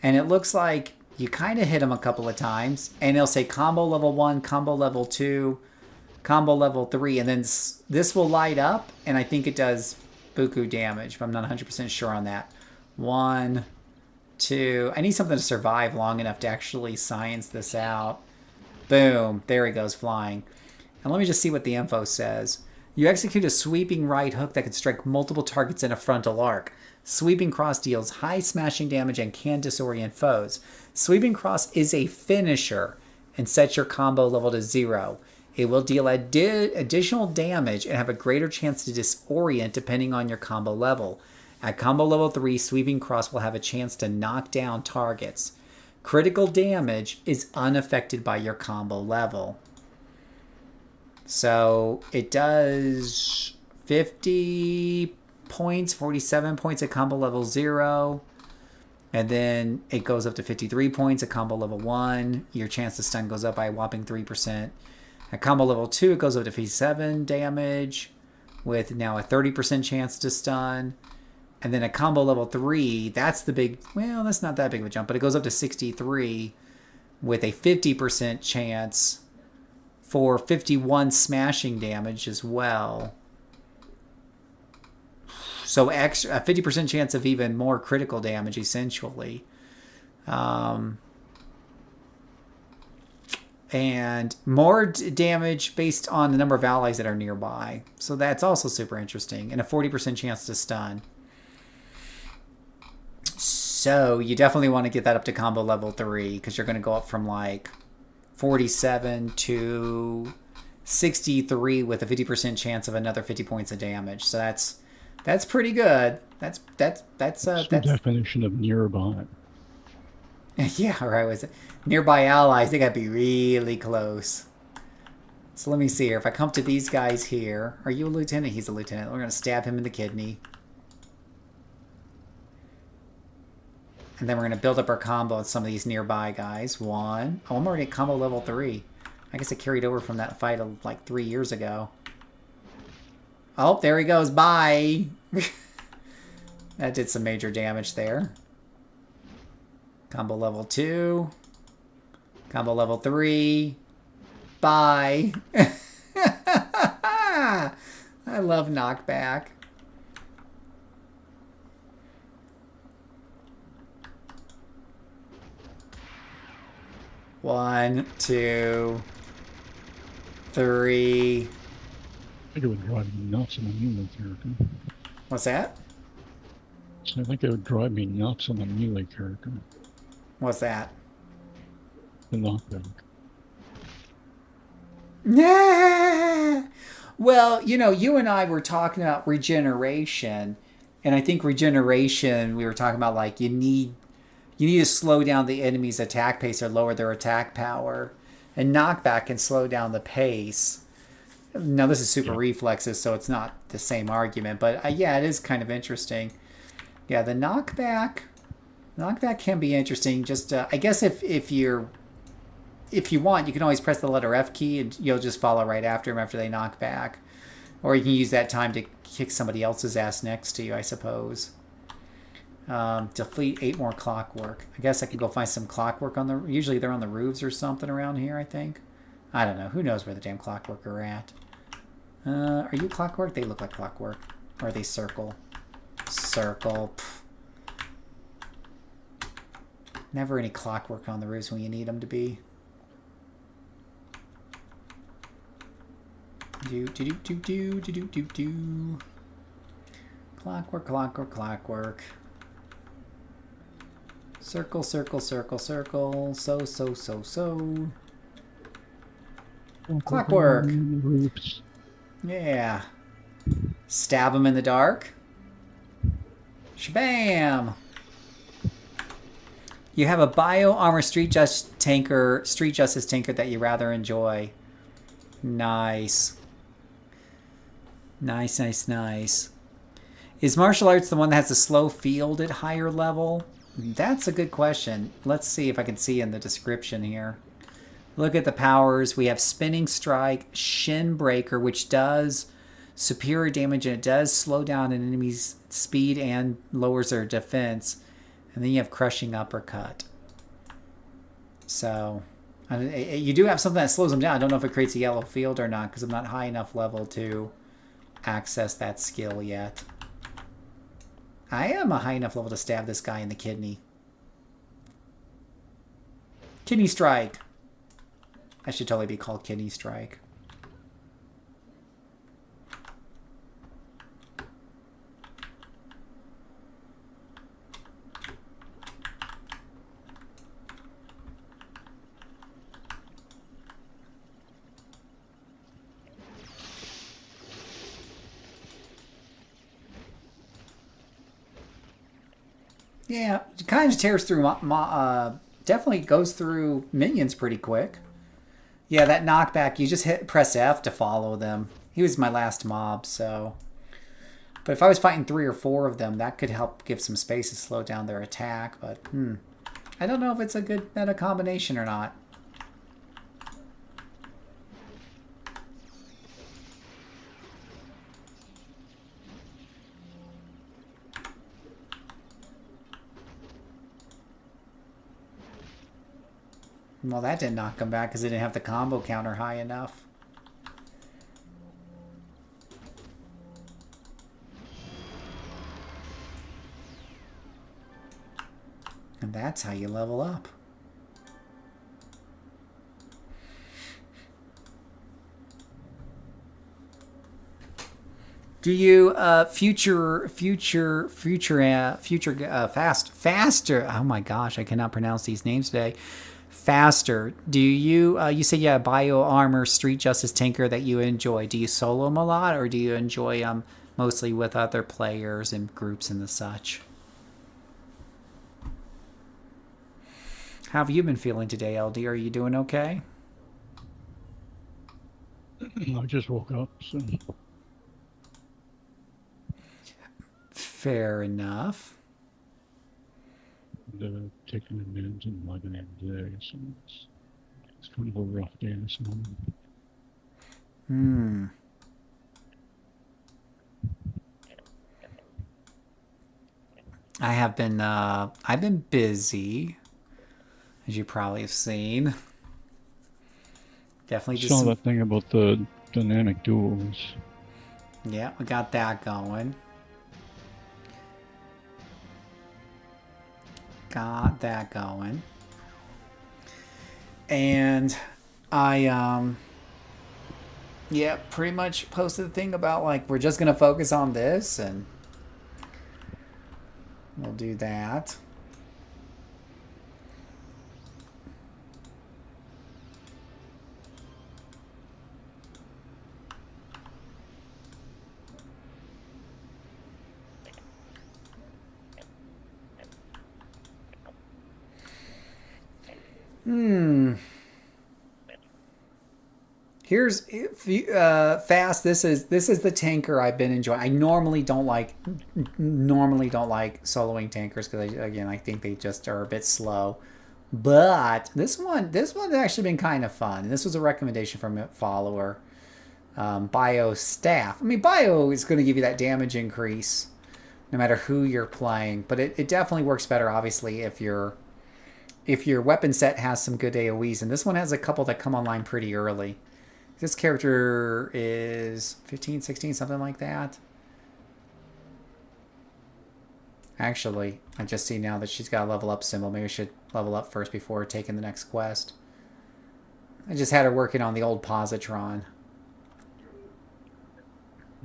and it looks like you kind of hit them a couple of times, and it'll say combo level 1, combo level 2, combo level 3, and then this will light up, and I think it does buku damage, but I'm not 100% sure on that. 1, 2. I need something to survive long enough to actually science this out. Boom. There he goes flying. And let me just see what the info says. You execute a sweeping right hook that can strike multiple targets in a frontal arc. Sweeping cross deals high smashing damage and can disorient foes. Sweeping cross is a finisher and sets your combo level to 0. It will deal additional damage and have a greater chance to disorient depending on your combo level. At combo level 3, Sweeping Cross will have a chance to knock down targets. Critical damage is unaffected by your combo level. So it does 50 points, 47 points at combo level 0. And then it goes up to 53 points at combo level 1. Your chance to stun goes up by a whopping 3%. At combo level 2, it goes up to 57 damage with now a 30% chance to stun. And then at combo level 3, that's the big, well, that's not that big of a jump, but it goes up to 63 with a 50% chance for 51 smashing damage as well. So a 50% chance of even more critical damage, essentially. And more damage based on the number of allies that are nearby. So that's also super interesting. And a 40% chance to stun. So you definitely want to get that up to combo level 3, because you're going to go up from like 47 to 63 with a 50% chance of another 50 points of damage. So that's pretty good. That's the definition of nearby. Yeah, right. Was it nearby allies? They got to be really close. So let me see here. If I come to these guys here, are you a lieutenant? He's a lieutenant. We're gonna stab him in the kidney. And then we're going to build up our combo with some of these nearby guys. 1. Oh, I'm already at combo level 3. I guess it carried over from that fight of like 3 years ago. Oh, there he goes. Bye. That did some major damage there. Combo level 2. Combo level 3. Bye. I love knockback. One, 2, 3. I think it would drive you nuts in a human therapy. What's that? So I think it would drive me nuts on the melee character. What's that? The knockback. Nah. Well, you know, you and I were talking about regeneration, and I think regeneration, we were talking about like you need to slow down the enemy's attack pace or lower their attack power, and knockback can slow down the pace. Now this is super reflexes, so it's not the same argument, but yeah, it is kind of interesting. Yeah, the knockback can be interesting. Just I guess if you want, you can always press the letter F key and you'll just follow right after them after they knock back. Or you can use that time to kick somebody else's ass next to you, I suppose. Defeat 8 more clockwork. I guess I could go find some clockwork on the... Usually they're on the roofs or something around here, I think. I don't know. Who knows where the damn clockwork are at? Are you clockwork? They look like clockwork. Or are they circle? Circle. Pff. Never any clockwork on the roofs when you need them to be. Do. Clockwork, clockwork, clockwork. Circle, circle, circle, circle. So. Clockwork. Yeah. Stab him in the dark. Shabam! You have a bio armor street justice tanker that you rather enjoy. Nice. Nice. Is martial arts the one that has a slow field at higher level? That's a good question. Let's see if I can see in the description here. Look at the powers. We have Spinning Strike, Shin Breaker, which does superior damage and it does slow down an enemy's speed and lowers their defense. And then you have Crushing Uppercut. So, you do have something that slows them down. I don't know if it creates a yellow field or not because I'm not high enough level to access that skill yet. I am a high enough level to stab this guy in the kidney. Kidney Strike. I should totally be called Kidney Strike. Yeah, it kind of tears through, definitely goes through minions pretty quick. Yeah, that knockback, you just press F to follow them. He was my last mob, so... But if I was fighting 3 or 4 of them, that could help give some space to slow down their attack, but, I don't know if it's a good meta combination or not. Well, that didn't knock him back because it didn't have the combo counter high enough. And that's how you level up. Do you faster? Oh my gosh, I cannot pronounce these names today. Faster. Do you you say yeah, bio armor street justice tinker that you enjoy? Do you solo them a lot or do you enjoy them mostly with other players and groups and the such? How have you been feeling today, LD? Are you doing okay? I just woke up, so... Fair enough. Taking the meds and living every day, so it's kind of a rough day this morning. I've been busy, as you probably have seen. Definitely just saw that thing about the dynamic duels. Yeah, we got that going. And I yeah, pretty much posted a thing about like we're just gonna focus on this, and We'll do that. Here's fast. This is the tanker I've been enjoying. I normally don't like soloing tankers because again I think they just are a bit slow. But this one has actually been kind of fun. This was a recommendation from a follower. Bio staff. I mean, bio is going to give you that damage increase no matter who you're playing, but it definitely works better obviously if your weapon set has some good AoEs, and this one has a couple that come online pretty early. This character is 15, 16, something like that. Actually, I just see now that she's got a level up symbol. Maybe I should level up first before taking the next quest. I just had her working on the old positron.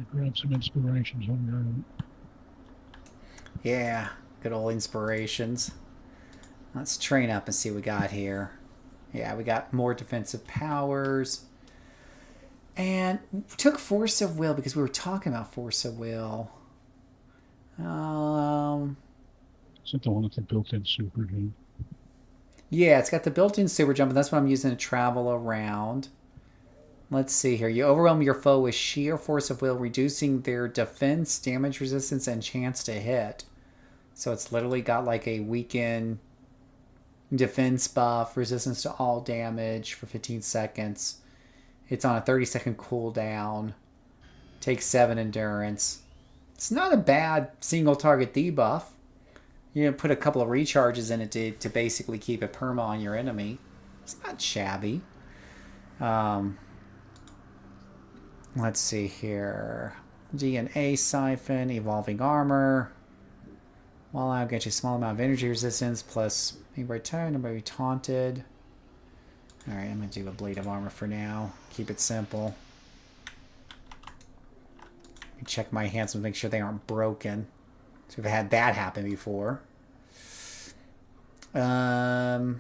I grabbed some inspirations on your own. Yeah, good old inspirations. Let's train up and see what we got here. Yeah, we got more defensive powers. And took Force of Will because we were talking about Force of Will. Is it the one with the built-in super jump? Yeah, it's got the built-in super jump, and that's what I'm using to travel around. Let's see here. You overwhelm your foe with sheer Force of Will, reducing their defense, damage resistance, and chance to hit. So it's literally got like a weaken defense buff, resistance to all damage for 15 seconds. It's on a 30-second cooldown. Takes 7 endurance. It's not a bad single target debuff. You know, put a couple of recharges in it to basically keep it perma on your enemy. It's not shabby. Let's see here. DNA siphon, evolving armor. While I'll get you a small amount of energy resistance plus anybody tired, nobody taunted. Alright, I'm going to do a blade of armor for now. Keep it simple. Check my hands to make sure they aren't broken. So we've had that happen before. I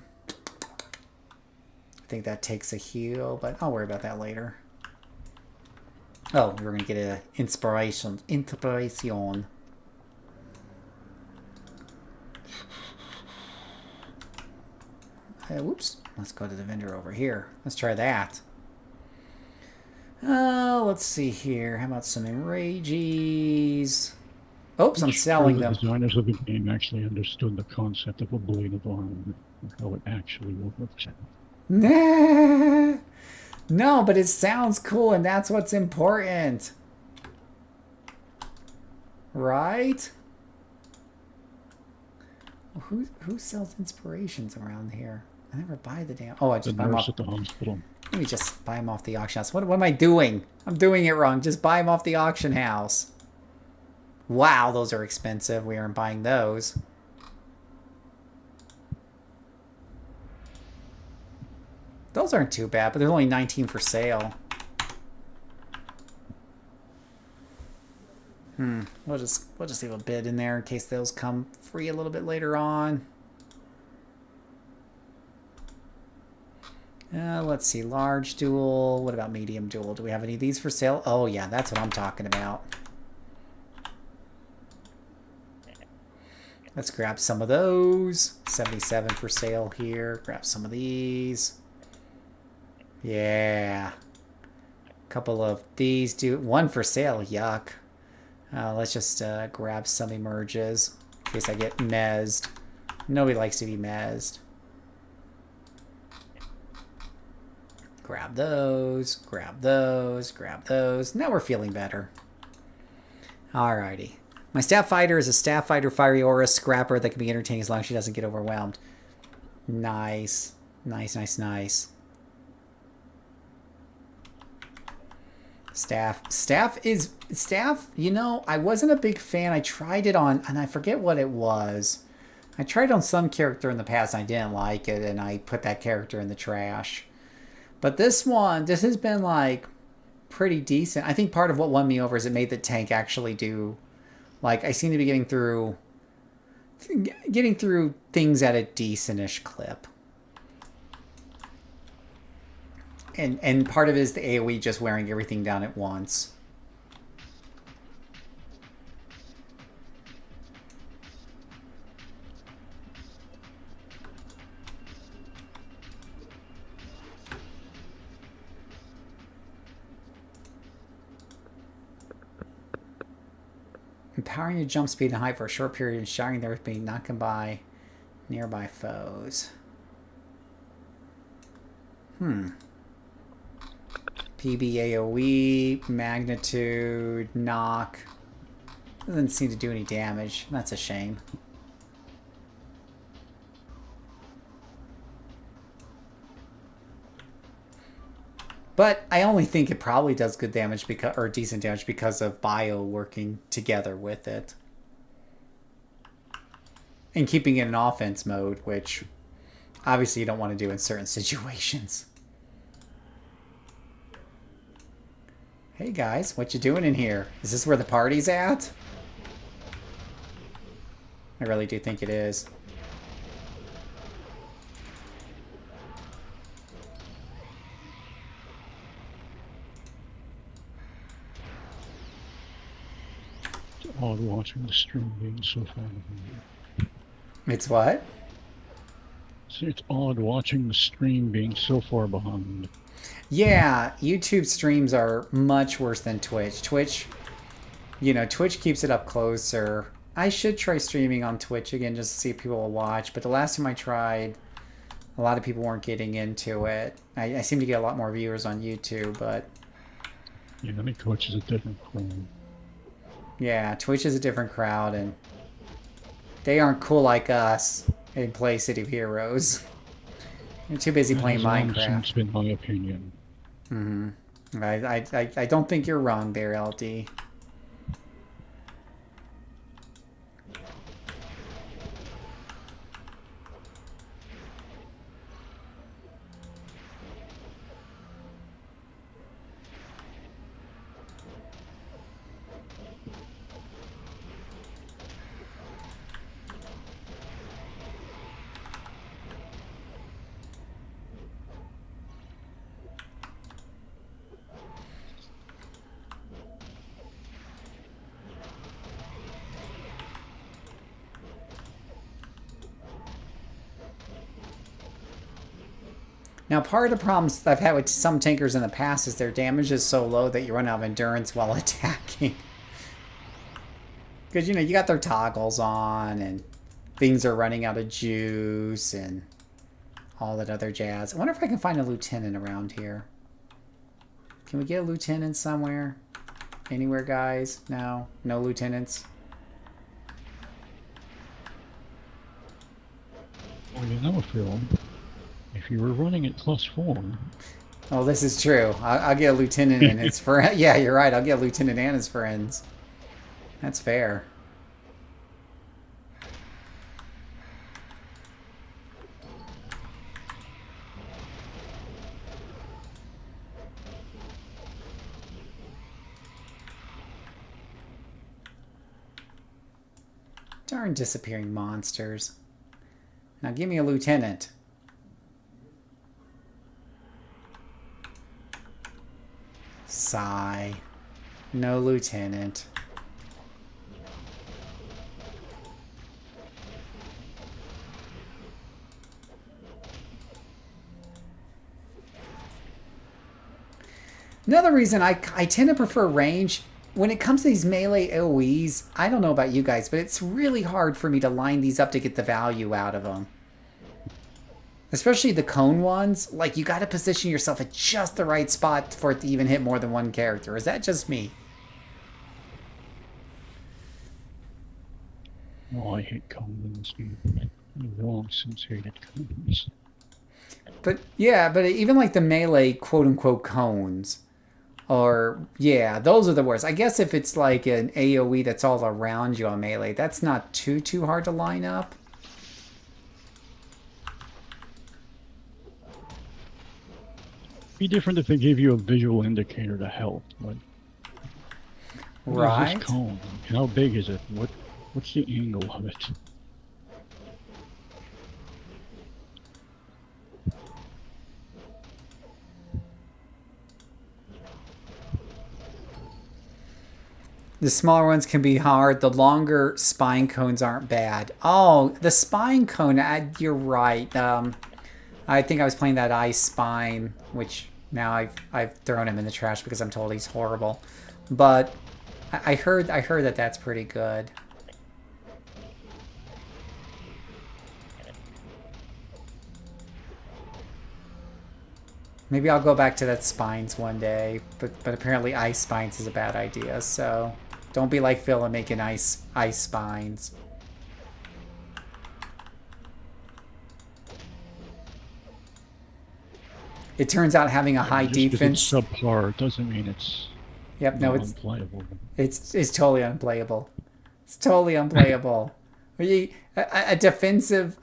think that takes a heal, but I'll worry about that later. Oh, we're going to get an inspiration. Inspiration. Whoops. Let's go to the vendor over here. Let's try that. Let's see here. How about some enrages? Oops, I'm selling them. The designers of the game actually understood the concept of a blade of armor and how it actually works. Nah. No, but it sounds cool, and that's what's important. Right? Who sells inspirations around here? I never buy the damn... Oh, I just buy them off... at the hospital. Let me just buy them off the auction house. What am I doing? I'm doing it wrong. Just buy them off the auction house. Wow, those are expensive. We aren't buying those. Those aren't too bad, but there's only 19 for sale. We'll just leave a bid in there in case those come free a little bit later on. Let's see, large duel. What about medium duel? Do we have any of these for sale? Oh yeah, that's what I'm talking about. Let's grab some of those. 77 for sale here. Grab some of these. Yeah. A couple of these. One for sale. Yuck. Let's just grab some emerges in case I get mezzed. Nobody likes to be mezzed. Grab those. Grab those. Grab those. Now we're feeling better. Alrighty. My staff fighter is a staff fighter fiery aura scrapper that can be entertaining as long as she doesn't get overwhelmed. Nice. Nice, nice, nice. Staff, you know, I wasn't a big fan. I tried it on, and I forget what it was. I tried on some character in the past, and I didn't like it, and I put that character in the trash. But this has been, like, pretty decent. I think part of what won me over is it made the tank actually do... Like, I seem to be getting through getting through things at a decentish clip. And part of it is the AoE just wearing everything down at once. Empowering your jump speed and height for a short period and shouting there with being knocked by nearby foes. PBAOE, magnitude, knock. Doesn't seem to do any damage. That's a shame. But I only think it probably does good damage because, or decent damage because of bio working together with it. And keeping it in offense mode, which obviously you don't want to do in certain situations. Hey guys, what you doing in here? Is this where the party's at? I really do think it is. It's odd watching the stream being so far behind. It's what? It's odd watching the stream being so far behind. Yeah, YouTube streams are much worse than Twitch. Twitch keeps it up closer. I should try streaming on Twitch again just to see if people will watch. But the last time I tried, a lot of people weren't getting into it. I seem to get a lot more viewers on YouTube, but... Yeah, I think Twitch is a different crowd. Yeah, Twitch is a different crowd, and they aren't cool like us and play City of Heroes. They're too busy playing Minecraft. That's been my opinion. I don't think you're wrong there, LD. Now, part of the problems I've had with some tankers in the past is their damage is so low that you run out of endurance while attacking. Because, you got their toggles on and things are running out of juice and all that other jazz. I wonder if I can find a lieutenant around here. Can we get a lieutenant somewhere? Anywhere, guys? No? No lieutenants? Well, Phil, if you were running at +4... Oh, this is true. I'll get a lieutenant and his friend. Yeah, you're right. I'll get a lieutenant and his friends. That's fair. Darn disappearing monsters. Now give me a lieutenant. Sigh. No lieutenant. Another reason I tend to prefer range, when it comes to these melee AoEs, I don't know about you guys, but it's really hard for me to line these up to get the value out of them. Especially the cone ones, like you got to position yourself at just the right spot for it to even hit more than one character. Is that just me? Oh, I hate cones. I've long since hated cones. But yeah, but even like the melee quote-unquote cones, or yeah, those are the worst. I guess if it's like an AoE that's all around you on melee, that's not too hard to line up. Be different if they gave you a visual indicator to help. Like, what Right. is this cone? How big is it? What's the angle of it? The smaller ones can be hard. The longer spine cones aren't bad. Oh, the spine cone, you're right. I think I was playing that ice spine, which now I've thrown him in the trash because I'm told he's horrible. But I heard that that's pretty good. Maybe I'll go back to that spines one day, but apparently ice spines is a bad idea. So don't be like Phil and making ice spines. It turns out having a high defense. Just because it's subpar doesn't mean it's it's unplayable. It's totally unplayable. It's totally unplayable. A defensive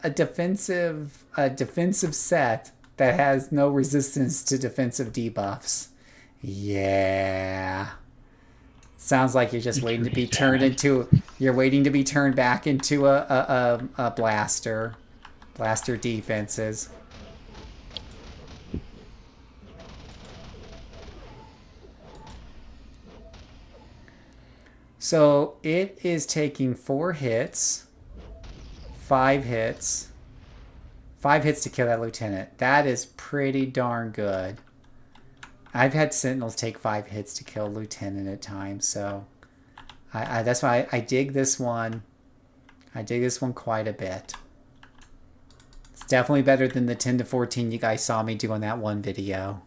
set that has no resistance to defensive debuffs. Yeah. Sounds like you're just waiting to be turned into. You're waiting to be turned back into a blaster. Blaster defenses. So it is taking 4 hits, 5 hits, 5 hits to kill that lieutenant. That is pretty darn good. I've had sentinels take 5 hits to kill lieutenant at times, so that's why I dig this one. I dig this one quite a bit. It's definitely better than the 10 to 14 you guys saw me do on that one video.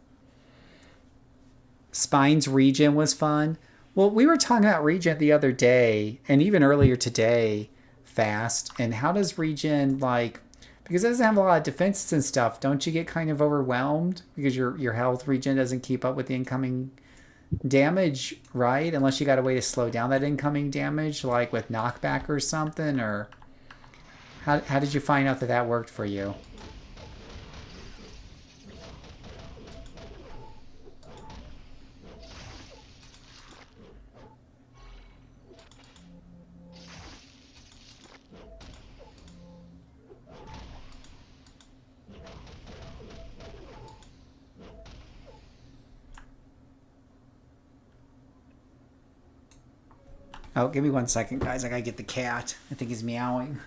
Spines regen was fun. Well, we were talking about regen the other day, and even earlier today, fast. And how does regen, like, because it doesn't have a lot of defenses and stuff, don't you get kind of overwhelmed because your health regen doesn't keep up with the incoming damage, right? Unless you got a way to slow down that incoming damage, like with knockback or something, or how did you find out that that worked for you? Oh, give me 1 second, guys. I gotta get the cat. I think he's meowing.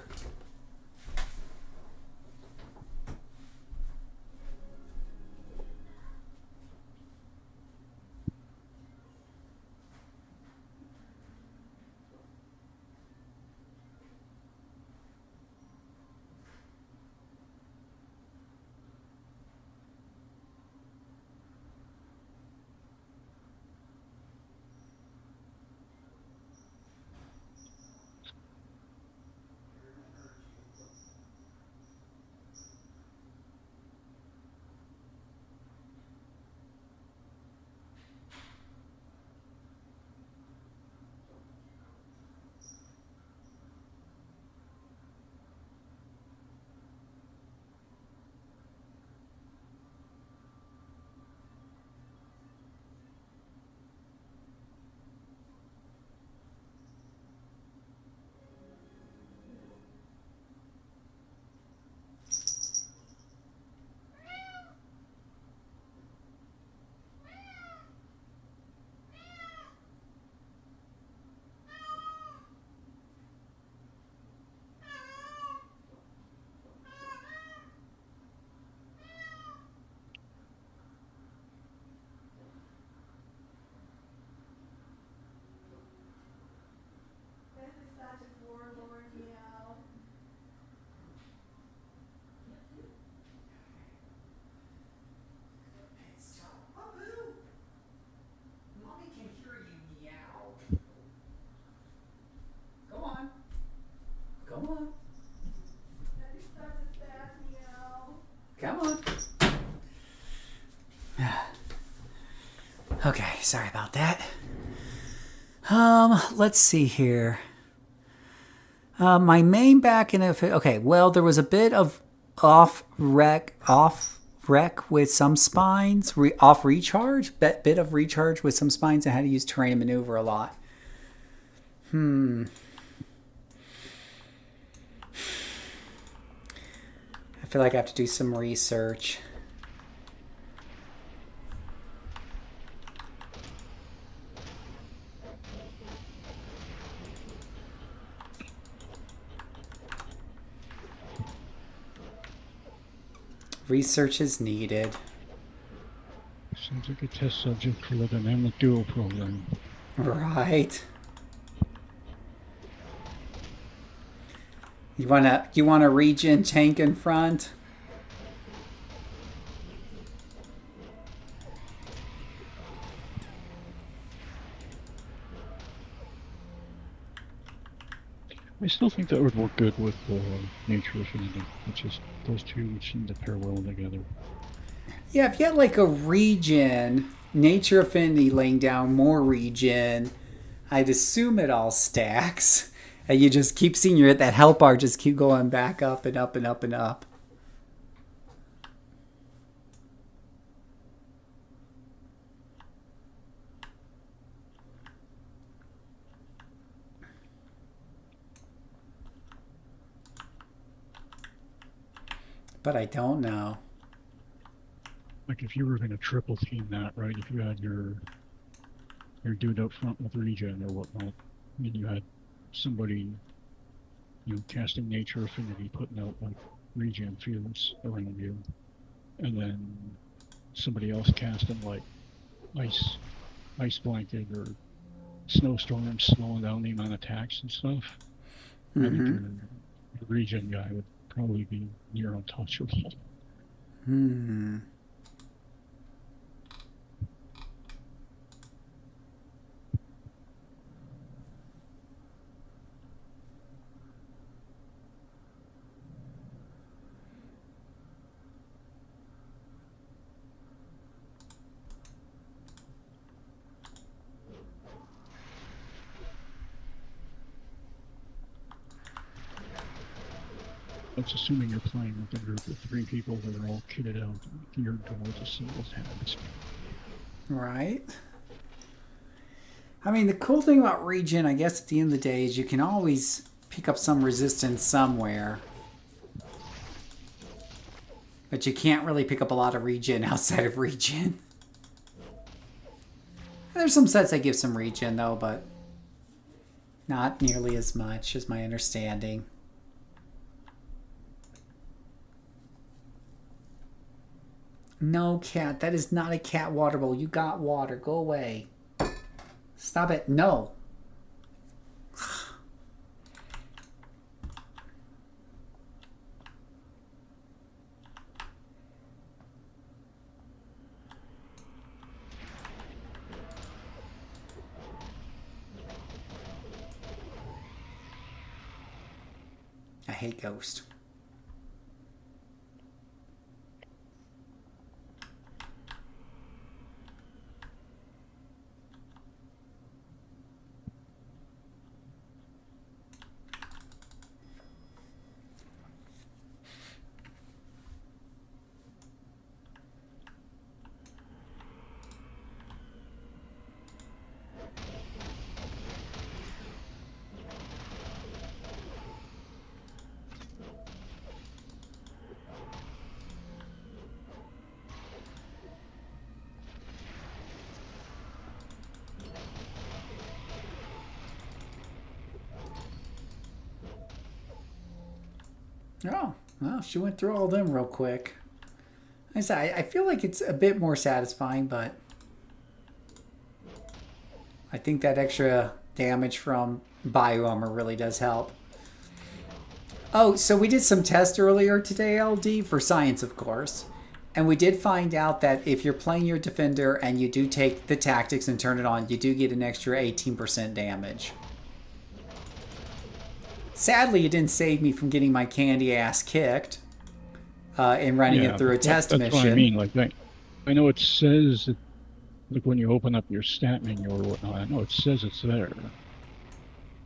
Come on. Okay, sorry about that. Let's see here. My main back in okay, well, there was a bit of off rec with some spines, off recharge, bit of recharge with some spines. I had to use terrain and maneuver a lot. I feel like I have to do some research. Research is needed. Sounds like a test subject for the dynamic duo program. Right. You wanna regen tank in front? I still think that would work good with nature affinity. It's just those two seem to pair well together. Yeah, if you had like a regen, nature affinity laying down more regen, I'd assume it all stacks. And you just keep seeing that health bar just keep going back up and up and up and up. But I don't know. Like if you were going to triple team that, right? If you had your dude up front with regen or whatnot, and you had somebody, casting nature affinity, putting out like regen fields around you, and then somebody else casting like ice blanket or snowstorm, slowing down the amount of attacks and stuff. I think your regen guy would probably be near untouchable. That's assuming you're playing with a group of 3 people that are all kitted out geared towards a single tab. Right. I mean, the cool thing about regen, I guess, at the end of the day, is you can always pick up some resistance somewhere. But you can't really pick up a lot of regen outside of regen. There's some sets that give some regen, though, but not nearly as much, is my understanding. No, cat. That is not a cat water bowl. You got water. Go away. Stop it. No. I hate Ghost. Oh, well, she went through all of them real quick. I feel like it's a bit more satisfying, but I think that extra damage from Bio-Armor really does help. Oh, so we did some tests earlier today, LD, for science, of course. And we did find out that if you're playing your defender and you do take the tactics and turn it on, you do get an extra 18% damage. Sadly, it didn't save me from getting my candy ass kicked and running it through a test mission. That's what I mean. Like, I know it says, that, like when you open up your stat menu or whatnot, I know it says it's there.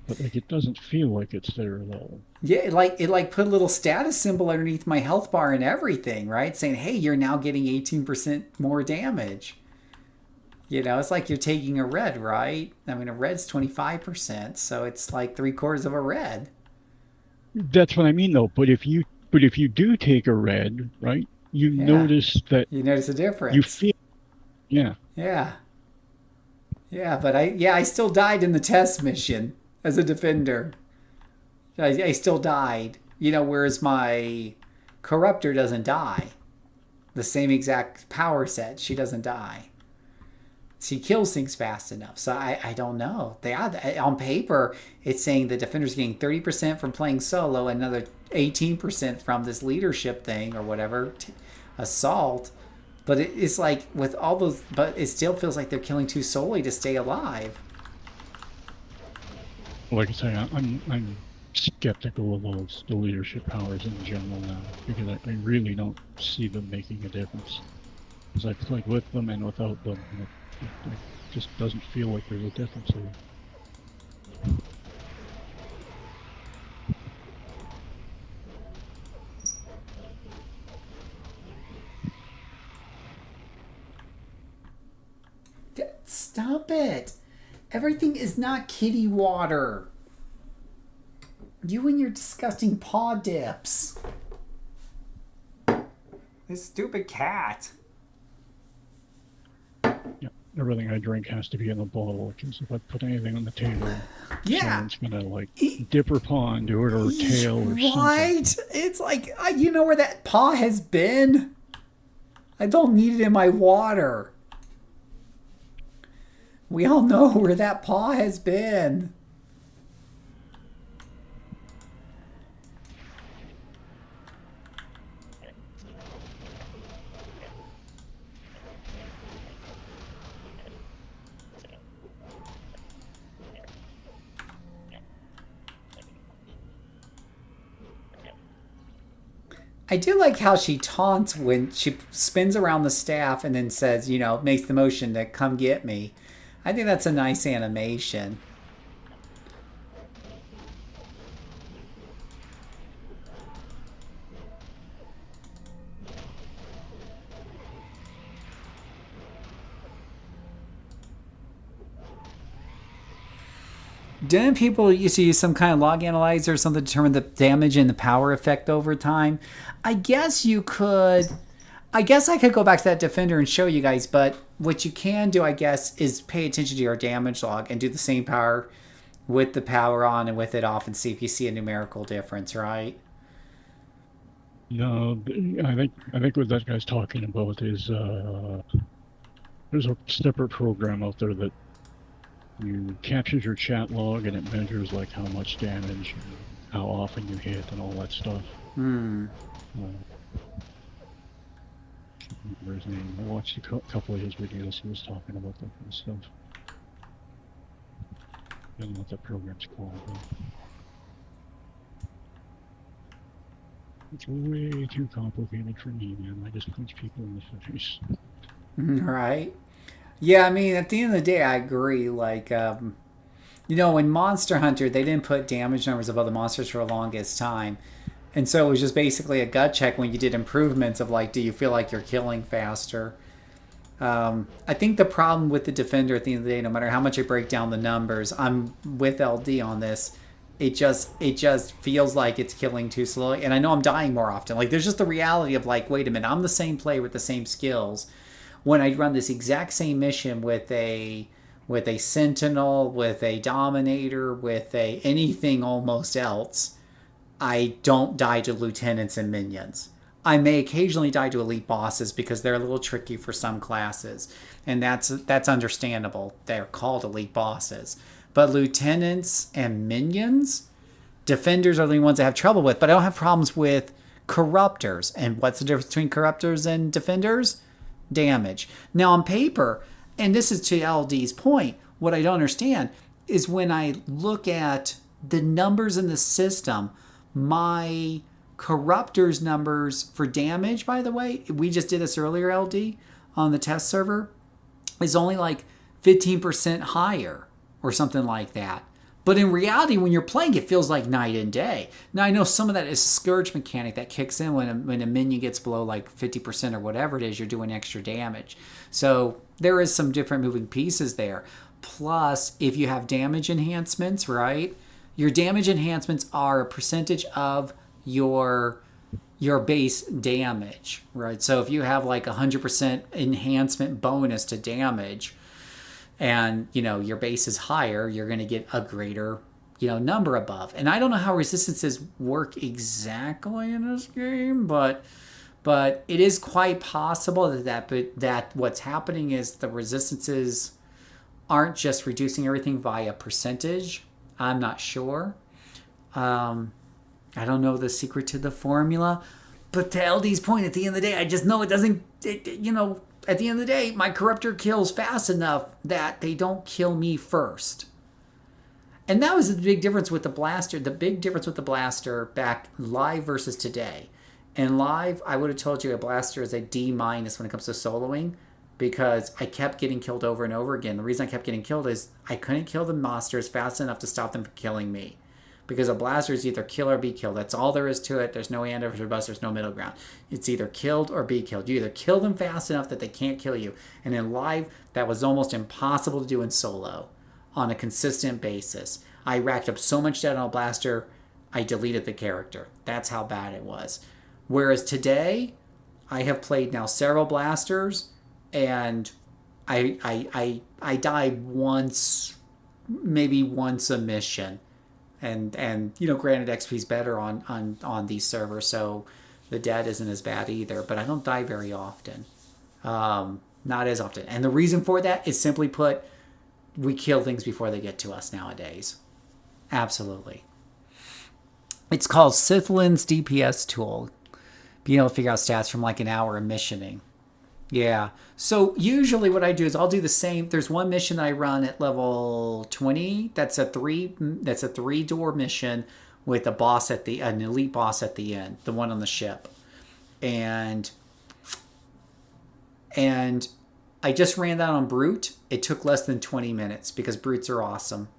But like it doesn't feel like it's there though. Yeah, it put a little status symbol underneath my health bar and everything, right? Saying, hey, you're now getting 18% more damage. It's like you're taking a red, right? I mean, a red's 25%, so it's like 3/4 of a red. That's what I mean though. But if you do take a red, right, you notice that you notice a difference. You feel, yeah, but I still died in the test mission as a defender. I still died, whereas my corruptor doesn't die. The same exact power set. She doesn't die. She kills things fast enough. So I don't know. On paper, it's saying the defender's getting 30% from playing solo, another 18% from this leadership thing or whatever, assault. But it's like with all those, but it still feels like they're killing too solely to stay alive. Like I say, I'm skeptical of the leadership powers in general now, because I really don't see them making a difference. Because I've played with them and without them, and it just doesn't feel like there's a difference there. Stop it. Everything is not kitty water. You and your disgusting paw dips. This stupid cat. Yeah, everything I drink has to be in a bottle, because if I put anything on the table, someone's gonna like dip her paw into it or tail or something. Right? It's like, you know where that paw has been? I don't need it in my water. We all know where that paw has been. I do like how she taunts when she spins around the staff and then says, makes the motion to come get me. I think that's a nice animation. Didn't people used to use some kind of log analyzer or something to determine the damage and the power effect over time? I guess you could. I guess I could go back to that defender and show you guys, but what you can do, I guess, is pay attention to your damage log and do the same power with the power on and with it off and see if you see a numerical difference, right? No, I think what that guy's talking about is there's a separate program out there that you captures your chat log and it measures like how much damage, how often you hit, and all that stuff. Can't remember his name. I watched a couple of his videos. He was talking about that kind of stuff. I don't know what that program's called. But it's way too complicated for me, man. I just punch people in the face. Right. Yeah, I mean, at the end of the day, I agree. Like, in Monster Hunter, they didn't put damage numbers above the monsters for the longest time. And so it was just basically a gut check when you did improvements of like, do you feel like you're killing faster? I think the problem with the Defender at the end of the day, no matter how much I break down the numbers, I'm with LD on this. It just feels like it's killing too slowly. And I know I'm dying more often. Like, there's just the reality of like, wait a minute, I'm the same player with the same skills. When I run this exact same mission with a Sentinel, with a Dominator, with a anything almost else, I don't die to lieutenants and minions. I may occasionally die to elite bosses because they're a little tricky for some classes, and that's understandable. They're called elite bosses. But lieutenants and minions, defenders are the ones I have trouble with, but I don't have problems with corruptors. And what's the difference between corruptors and defenders? Damage. Now on paper, and this is to LD's point, what I don't understand is when I look at the numbers in the system, my corruptors numbers for damage, by the way, we just did this earlier, LD, on the test server, is only like 15% higher or something like that. But in reality, when you're playing, it feels like night and day. Now, I know some of that is a Scourge mechanic that kicks in when a minion gets below like 50% or whatever it is, you're doing extra damage. So there is some different moving pieces there. Plus, if you have damage enhancements, right? Your damage enhancements are a percentage of your base damage, right? So if you have like 100% enhancement bonus to damage, and your base is higher, you're going to get a greater number above. And I don't know how resistances work exactly in this game, but But it is quite possible that what's happening is the resistances aren't just reducing everything by a percentage. I'm not sure. I don't know the secret to the formula. But to LD's point, at the end of the day, I just know it doesn't, at the end of the day, my corruptor kills fast enough that they don't kill me first. And that was the big difference with the blaster. The big difference with the blaster back live versus today. In live, I would have told you a blaster is a D- when it comes to soloing, because I kept getting killed over and over again. The reason I kept getting killed is I couldn't kill the monsters fast enough to stop them from killing me. Because a blaster is either kill or be killed. That's all there is to it. There's no and or bust. There's no middle ground. It's either killed or be killed. You either kill them fast enough that they can't kill you. And in live, that was almost impossible to do in solo on a consistent basis. I racked up so much dead on a blaster, I deleted the character. That's how bad it was. Whereas today, I have played now several blasters, and I died once, maybe once a mission. And granted, XP's better on these servers, so the dead isn't as bad either. But I don't die very often, not as often. And the reason for that is, simply put, we kill things before they get to us nowadays. Absolutely. It's called Sithlin's DPS tool. Being able to figure out stats from like an hour of missioning. Yeah. So usually what I do is I'll do the same. There's one mission that I run at level 20. That's a three-door mission with an elite boss at the end, the one on the ship. And I just ran that on Brute. It took less than 20 minutes because Brutes are awesome.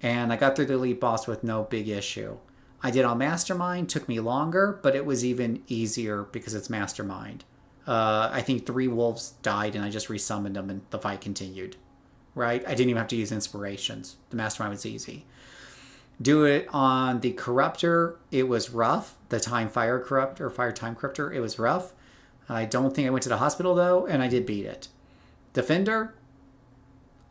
And I got through the elite boss with no big issue. I did on Mastermind, took me longer, but it was even easier because it's Mastermind. I think 3 wolves died and I just resummoned them and the fight continued. Right? I didn't even have to use inspirations. The Mastermind was easy. Do it on the Corruptor, it was rough. The Fire Time Corruptor, it was rough. I don't think I went to the hospital though, and I did beat it. Defender,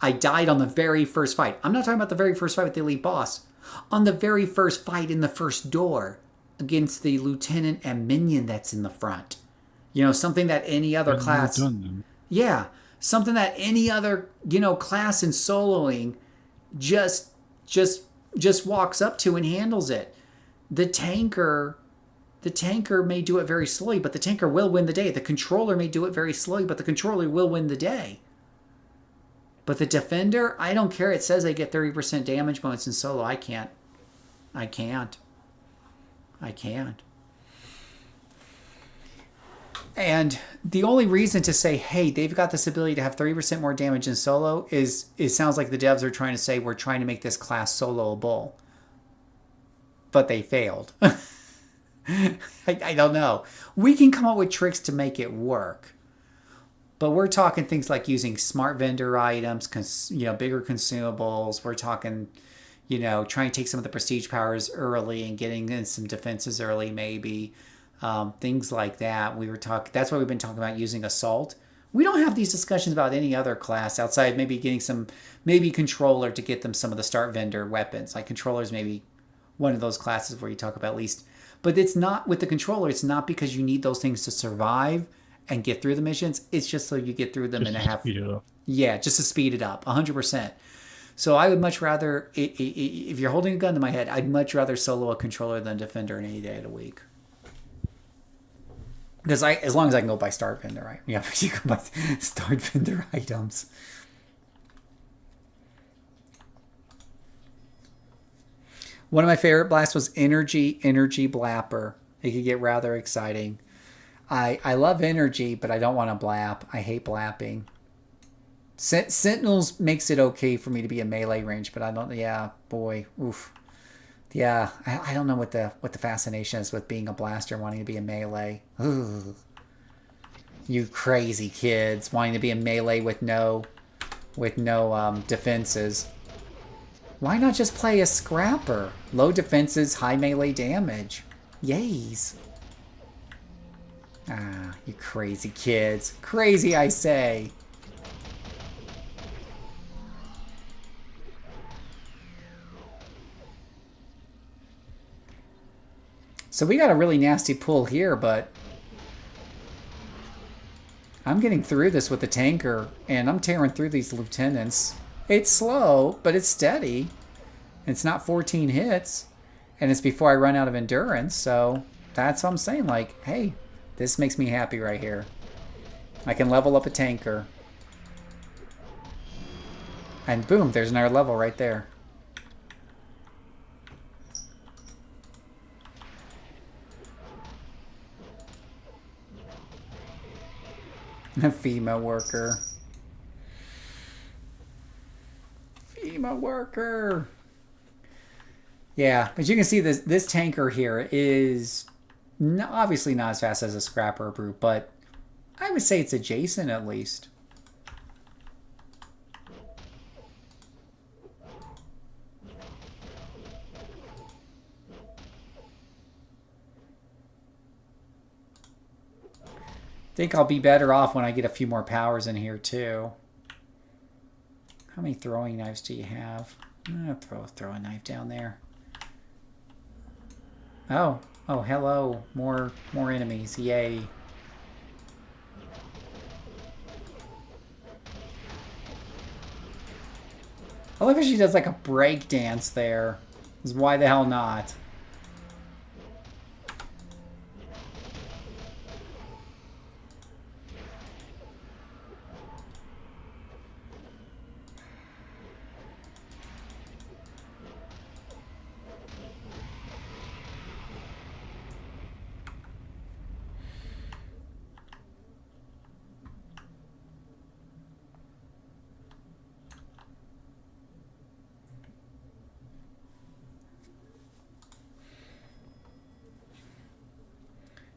I died on the very first fight. I'm not talking about the very first fight with the elite boss. On the very first fight in the first door against the lieutenant and minion that's in the front. Something that any other class... Yeah, something that any other, class in soloing just walks up to and handles it. The tanker may do it very slowly, but the tanker will win the day. The controller may do it very slowly, but the controller will win the day. But the defender, I don't care. It says I get 30% damage bonus in solo. I can't. And the only reason to say, hey, they've got this ability to have 30% more damage in solo is it sounds like the devs are trying to say we're trying to make this class soloable. But they failed. I don't know. We can come up with tricks to make it work. But we're talking things like using smart vendor items, bigger consumables. We're talking, trying to take some of the prestige powers early and getting in some defenses early, maybe. Things like that. That's why we've been talking about using assault. We don't have these discussions about any other class outside maybe getting maybe controller to get them some of the start vendor weapons. Like controllers, maybe one of those classes where you talk about at least. But it's not with the controller. It's not because you need those things to survive and get through the missions. It's just so you get through them in a half. Yeah, just to speed it up, 100%. So I would much rather, if you're holding a gun to my head, I'd much rather solo a controller than defender any day of the week. Because as long as I can go by start vendor, right? Yeah, you can buy start vendor items. One of my favorite blasts was Energy Blapper. It could get rather exciting. I love energy, but I don't want to blap. I hate blapping. Sentinels makes it okay for me to be a melee range, but I don't. Yeah, boy, oof. Yeah, I don't know what the fascination is with being a blaster and wanting to be a melee. Ugh. You crazy kids wanting to be a melee with no defenses. Why not just play a scrapper? Low defenses, high melee damage. Yays. Ah, you crazy kids. Crazy, I say. So we got a really nasty pull here, but I'm getting through this with the tanker, and I'm tearing through these lieutenants. It's slow, but it's steady. It's not 14 hits, and it's before I run out of endurance, so that's what I'm saying. Like, hey, this makes me happy right here. I can level up a tanker. And boom, there's another level right there. A FEMA worker. FEMA worker. Yeah, but you can see this tanker here is obviously not as fast as a scrapper brute, but I would say it's adjacent at least. Think I'll be better off when I get a few more powers in here too. How many throwing knives do you have? Throw a knife down there. Oh, hello. More enemies. Yay. I love how she does like a break dance there. Why the hell not?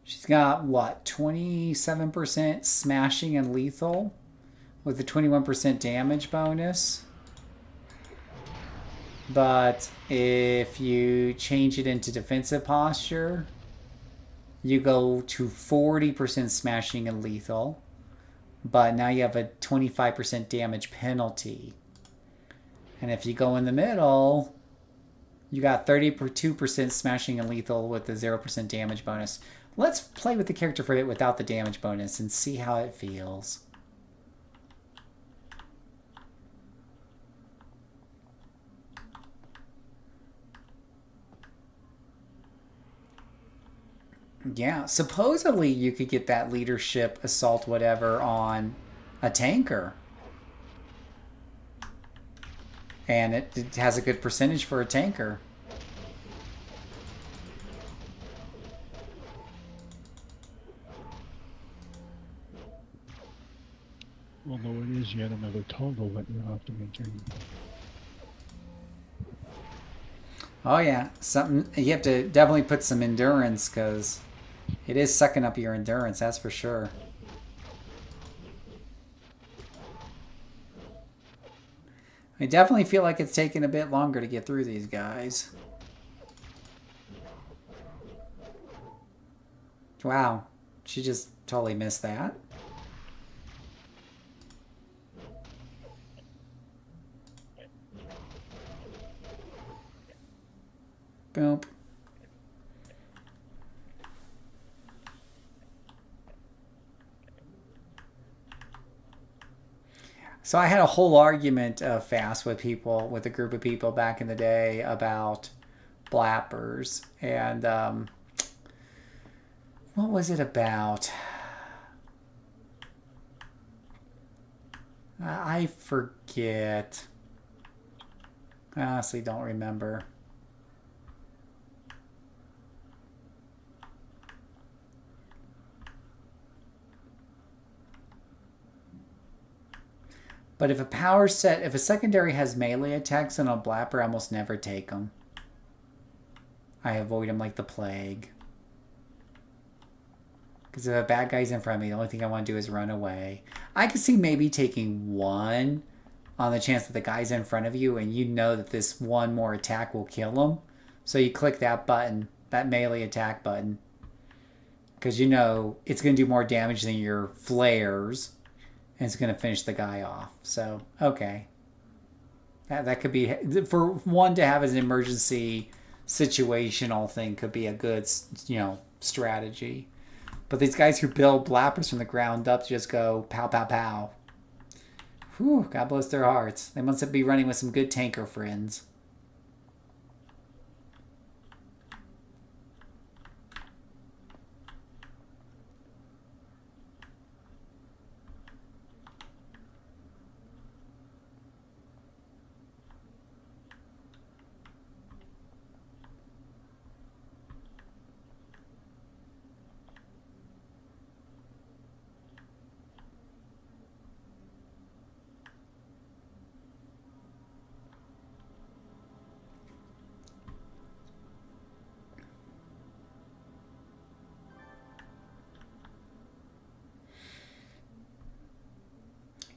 She's got, what, 27% smashing and lethal with a 21% damage bonus. But if you change it into defensive posture, you go to 40% smashing and lethal. But now you have a 25% damage penalty. And if you go in the middle, you got 32% smashing and lethal with a 0% damage bonus. Let's play with the character for a bit without the damage bonus and see how it feels. Yeah, supposedly you could get that leadership, assault, whatever on a tanker. And it has a good percentage for a tanker. Although it is yet another toggle that you have to maintain. Oh yeah, something you have to definitely put some endurance because it is sucking up your endurance. That's for sure. I definitely feel like it's taking a bit longer to get through these guys. Wow, she just totally missed that. Boom. So I had a whole argument fast with people, with a group of people back in the day about blappers. And what was it about? I forget. I honestly don't remember. But if a power set, if a secondary has melee attacks on a blapper, I almost never take them. I avoid them like the plague. Because if a bad guy's in front of me, the only thing I want to do is run away. I could see maybe taking one on the chance that the guy's in front of you and you know that this one more attack will kill him. So you click that button, that melee attack button. Because you know it's going to do more damage than your flares. And it's going to finish the guy off. So, okay. That could be, for one to have as an emergency situational thing could be a good, strategy. But these guys who build blappers from the ground up just go pow, pow, pow. Whew, God bless their hearts. They must be running with some good tanker friends.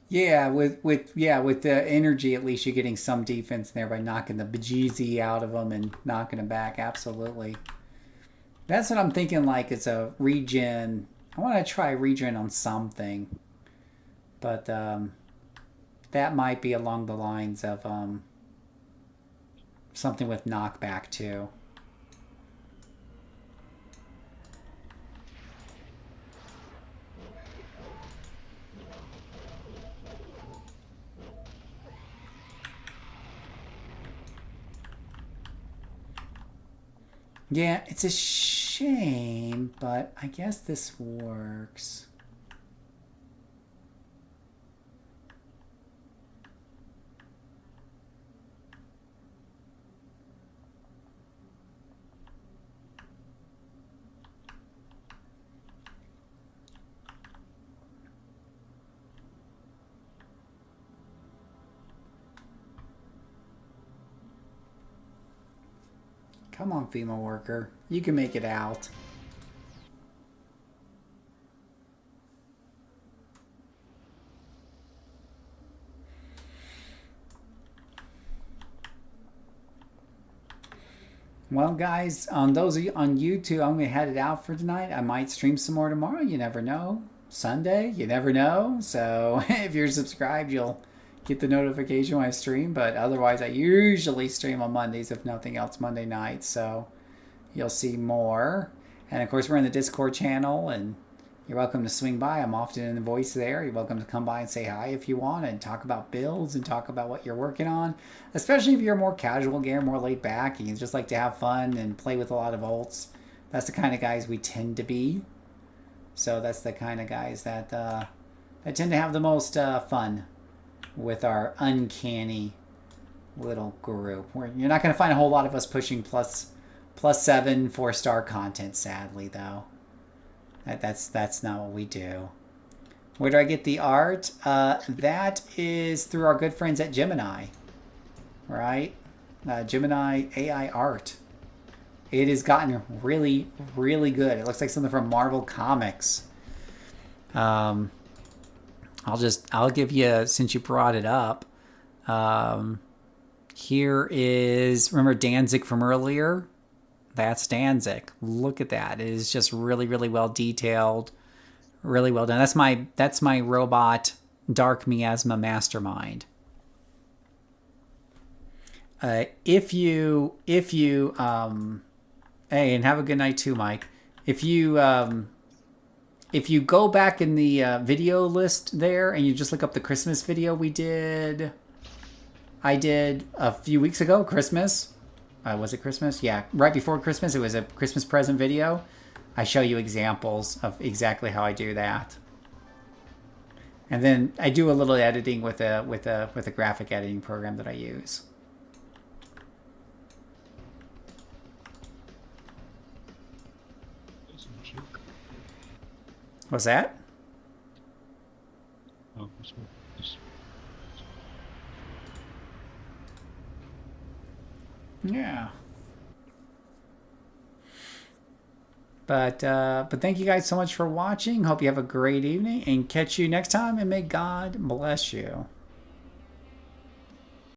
Yeah, with the energy, at least you're getting some defense there by knocking the bejeezy out of them and knocking them back. Absolutely. That's what I'm thinking. Like it's a regen. I want to try regen on something, but that might be along the lines of something with knockback too. Yeah, it's a shame, but I guess this works. Come on, female worker. You can make it out. Well, guys, on those of you on YouTube, I'm going to head it out for tonight. I might stream some more tomorrow. You never know. Sunday, you never know. So if you're subscribed, you'll get the notification when I stream. But otherwise, I usually stream on Mondays, if nothing else, Monday night. So you'll see more. And of course, we're in the Discord channel, and you're welcome to swing by. I'm often in the voice there. You're welcome to come by and say hi if you want and talk about builds and talk about what you're working on. Especially if you're a more casual gamer, more laid back, and you just like to have fun and play with a lot of ults. That's the kind of guys we tend to be. So that's the kind of guys that tend to have the most fun with our uncanny little group. You're not going to find a whole lot of us pushing plus 7 4-star content, sadly, though. That's not what we do. Where do I get the art? That is through our good friends at Gemini, right? Gemini AI art. It has gotten really, really good. It looks like something from Marvel Comics. I'll give you, since you brought it up. Here is, remember Danzig from earlier? That's Danzig. Look at that. It is just really, really well detailed. Really well done. That's my robot Dark Miasma Mastermind. If you hey, and have a good night too, Mike. If you go back in the video list there and you just look up the Christmas video I did a few weeks ago, Christmas. Was it Christmas? Yeah, right before Christmas. It was a Christmas present video. I show you examples of exactly how I do that. And then I do a little editing with a graphic editing program that I use. What's that? Oh, yeah. But thank you guys so much for watching. Hope you have a great evening and catch you next time, and may God bless you.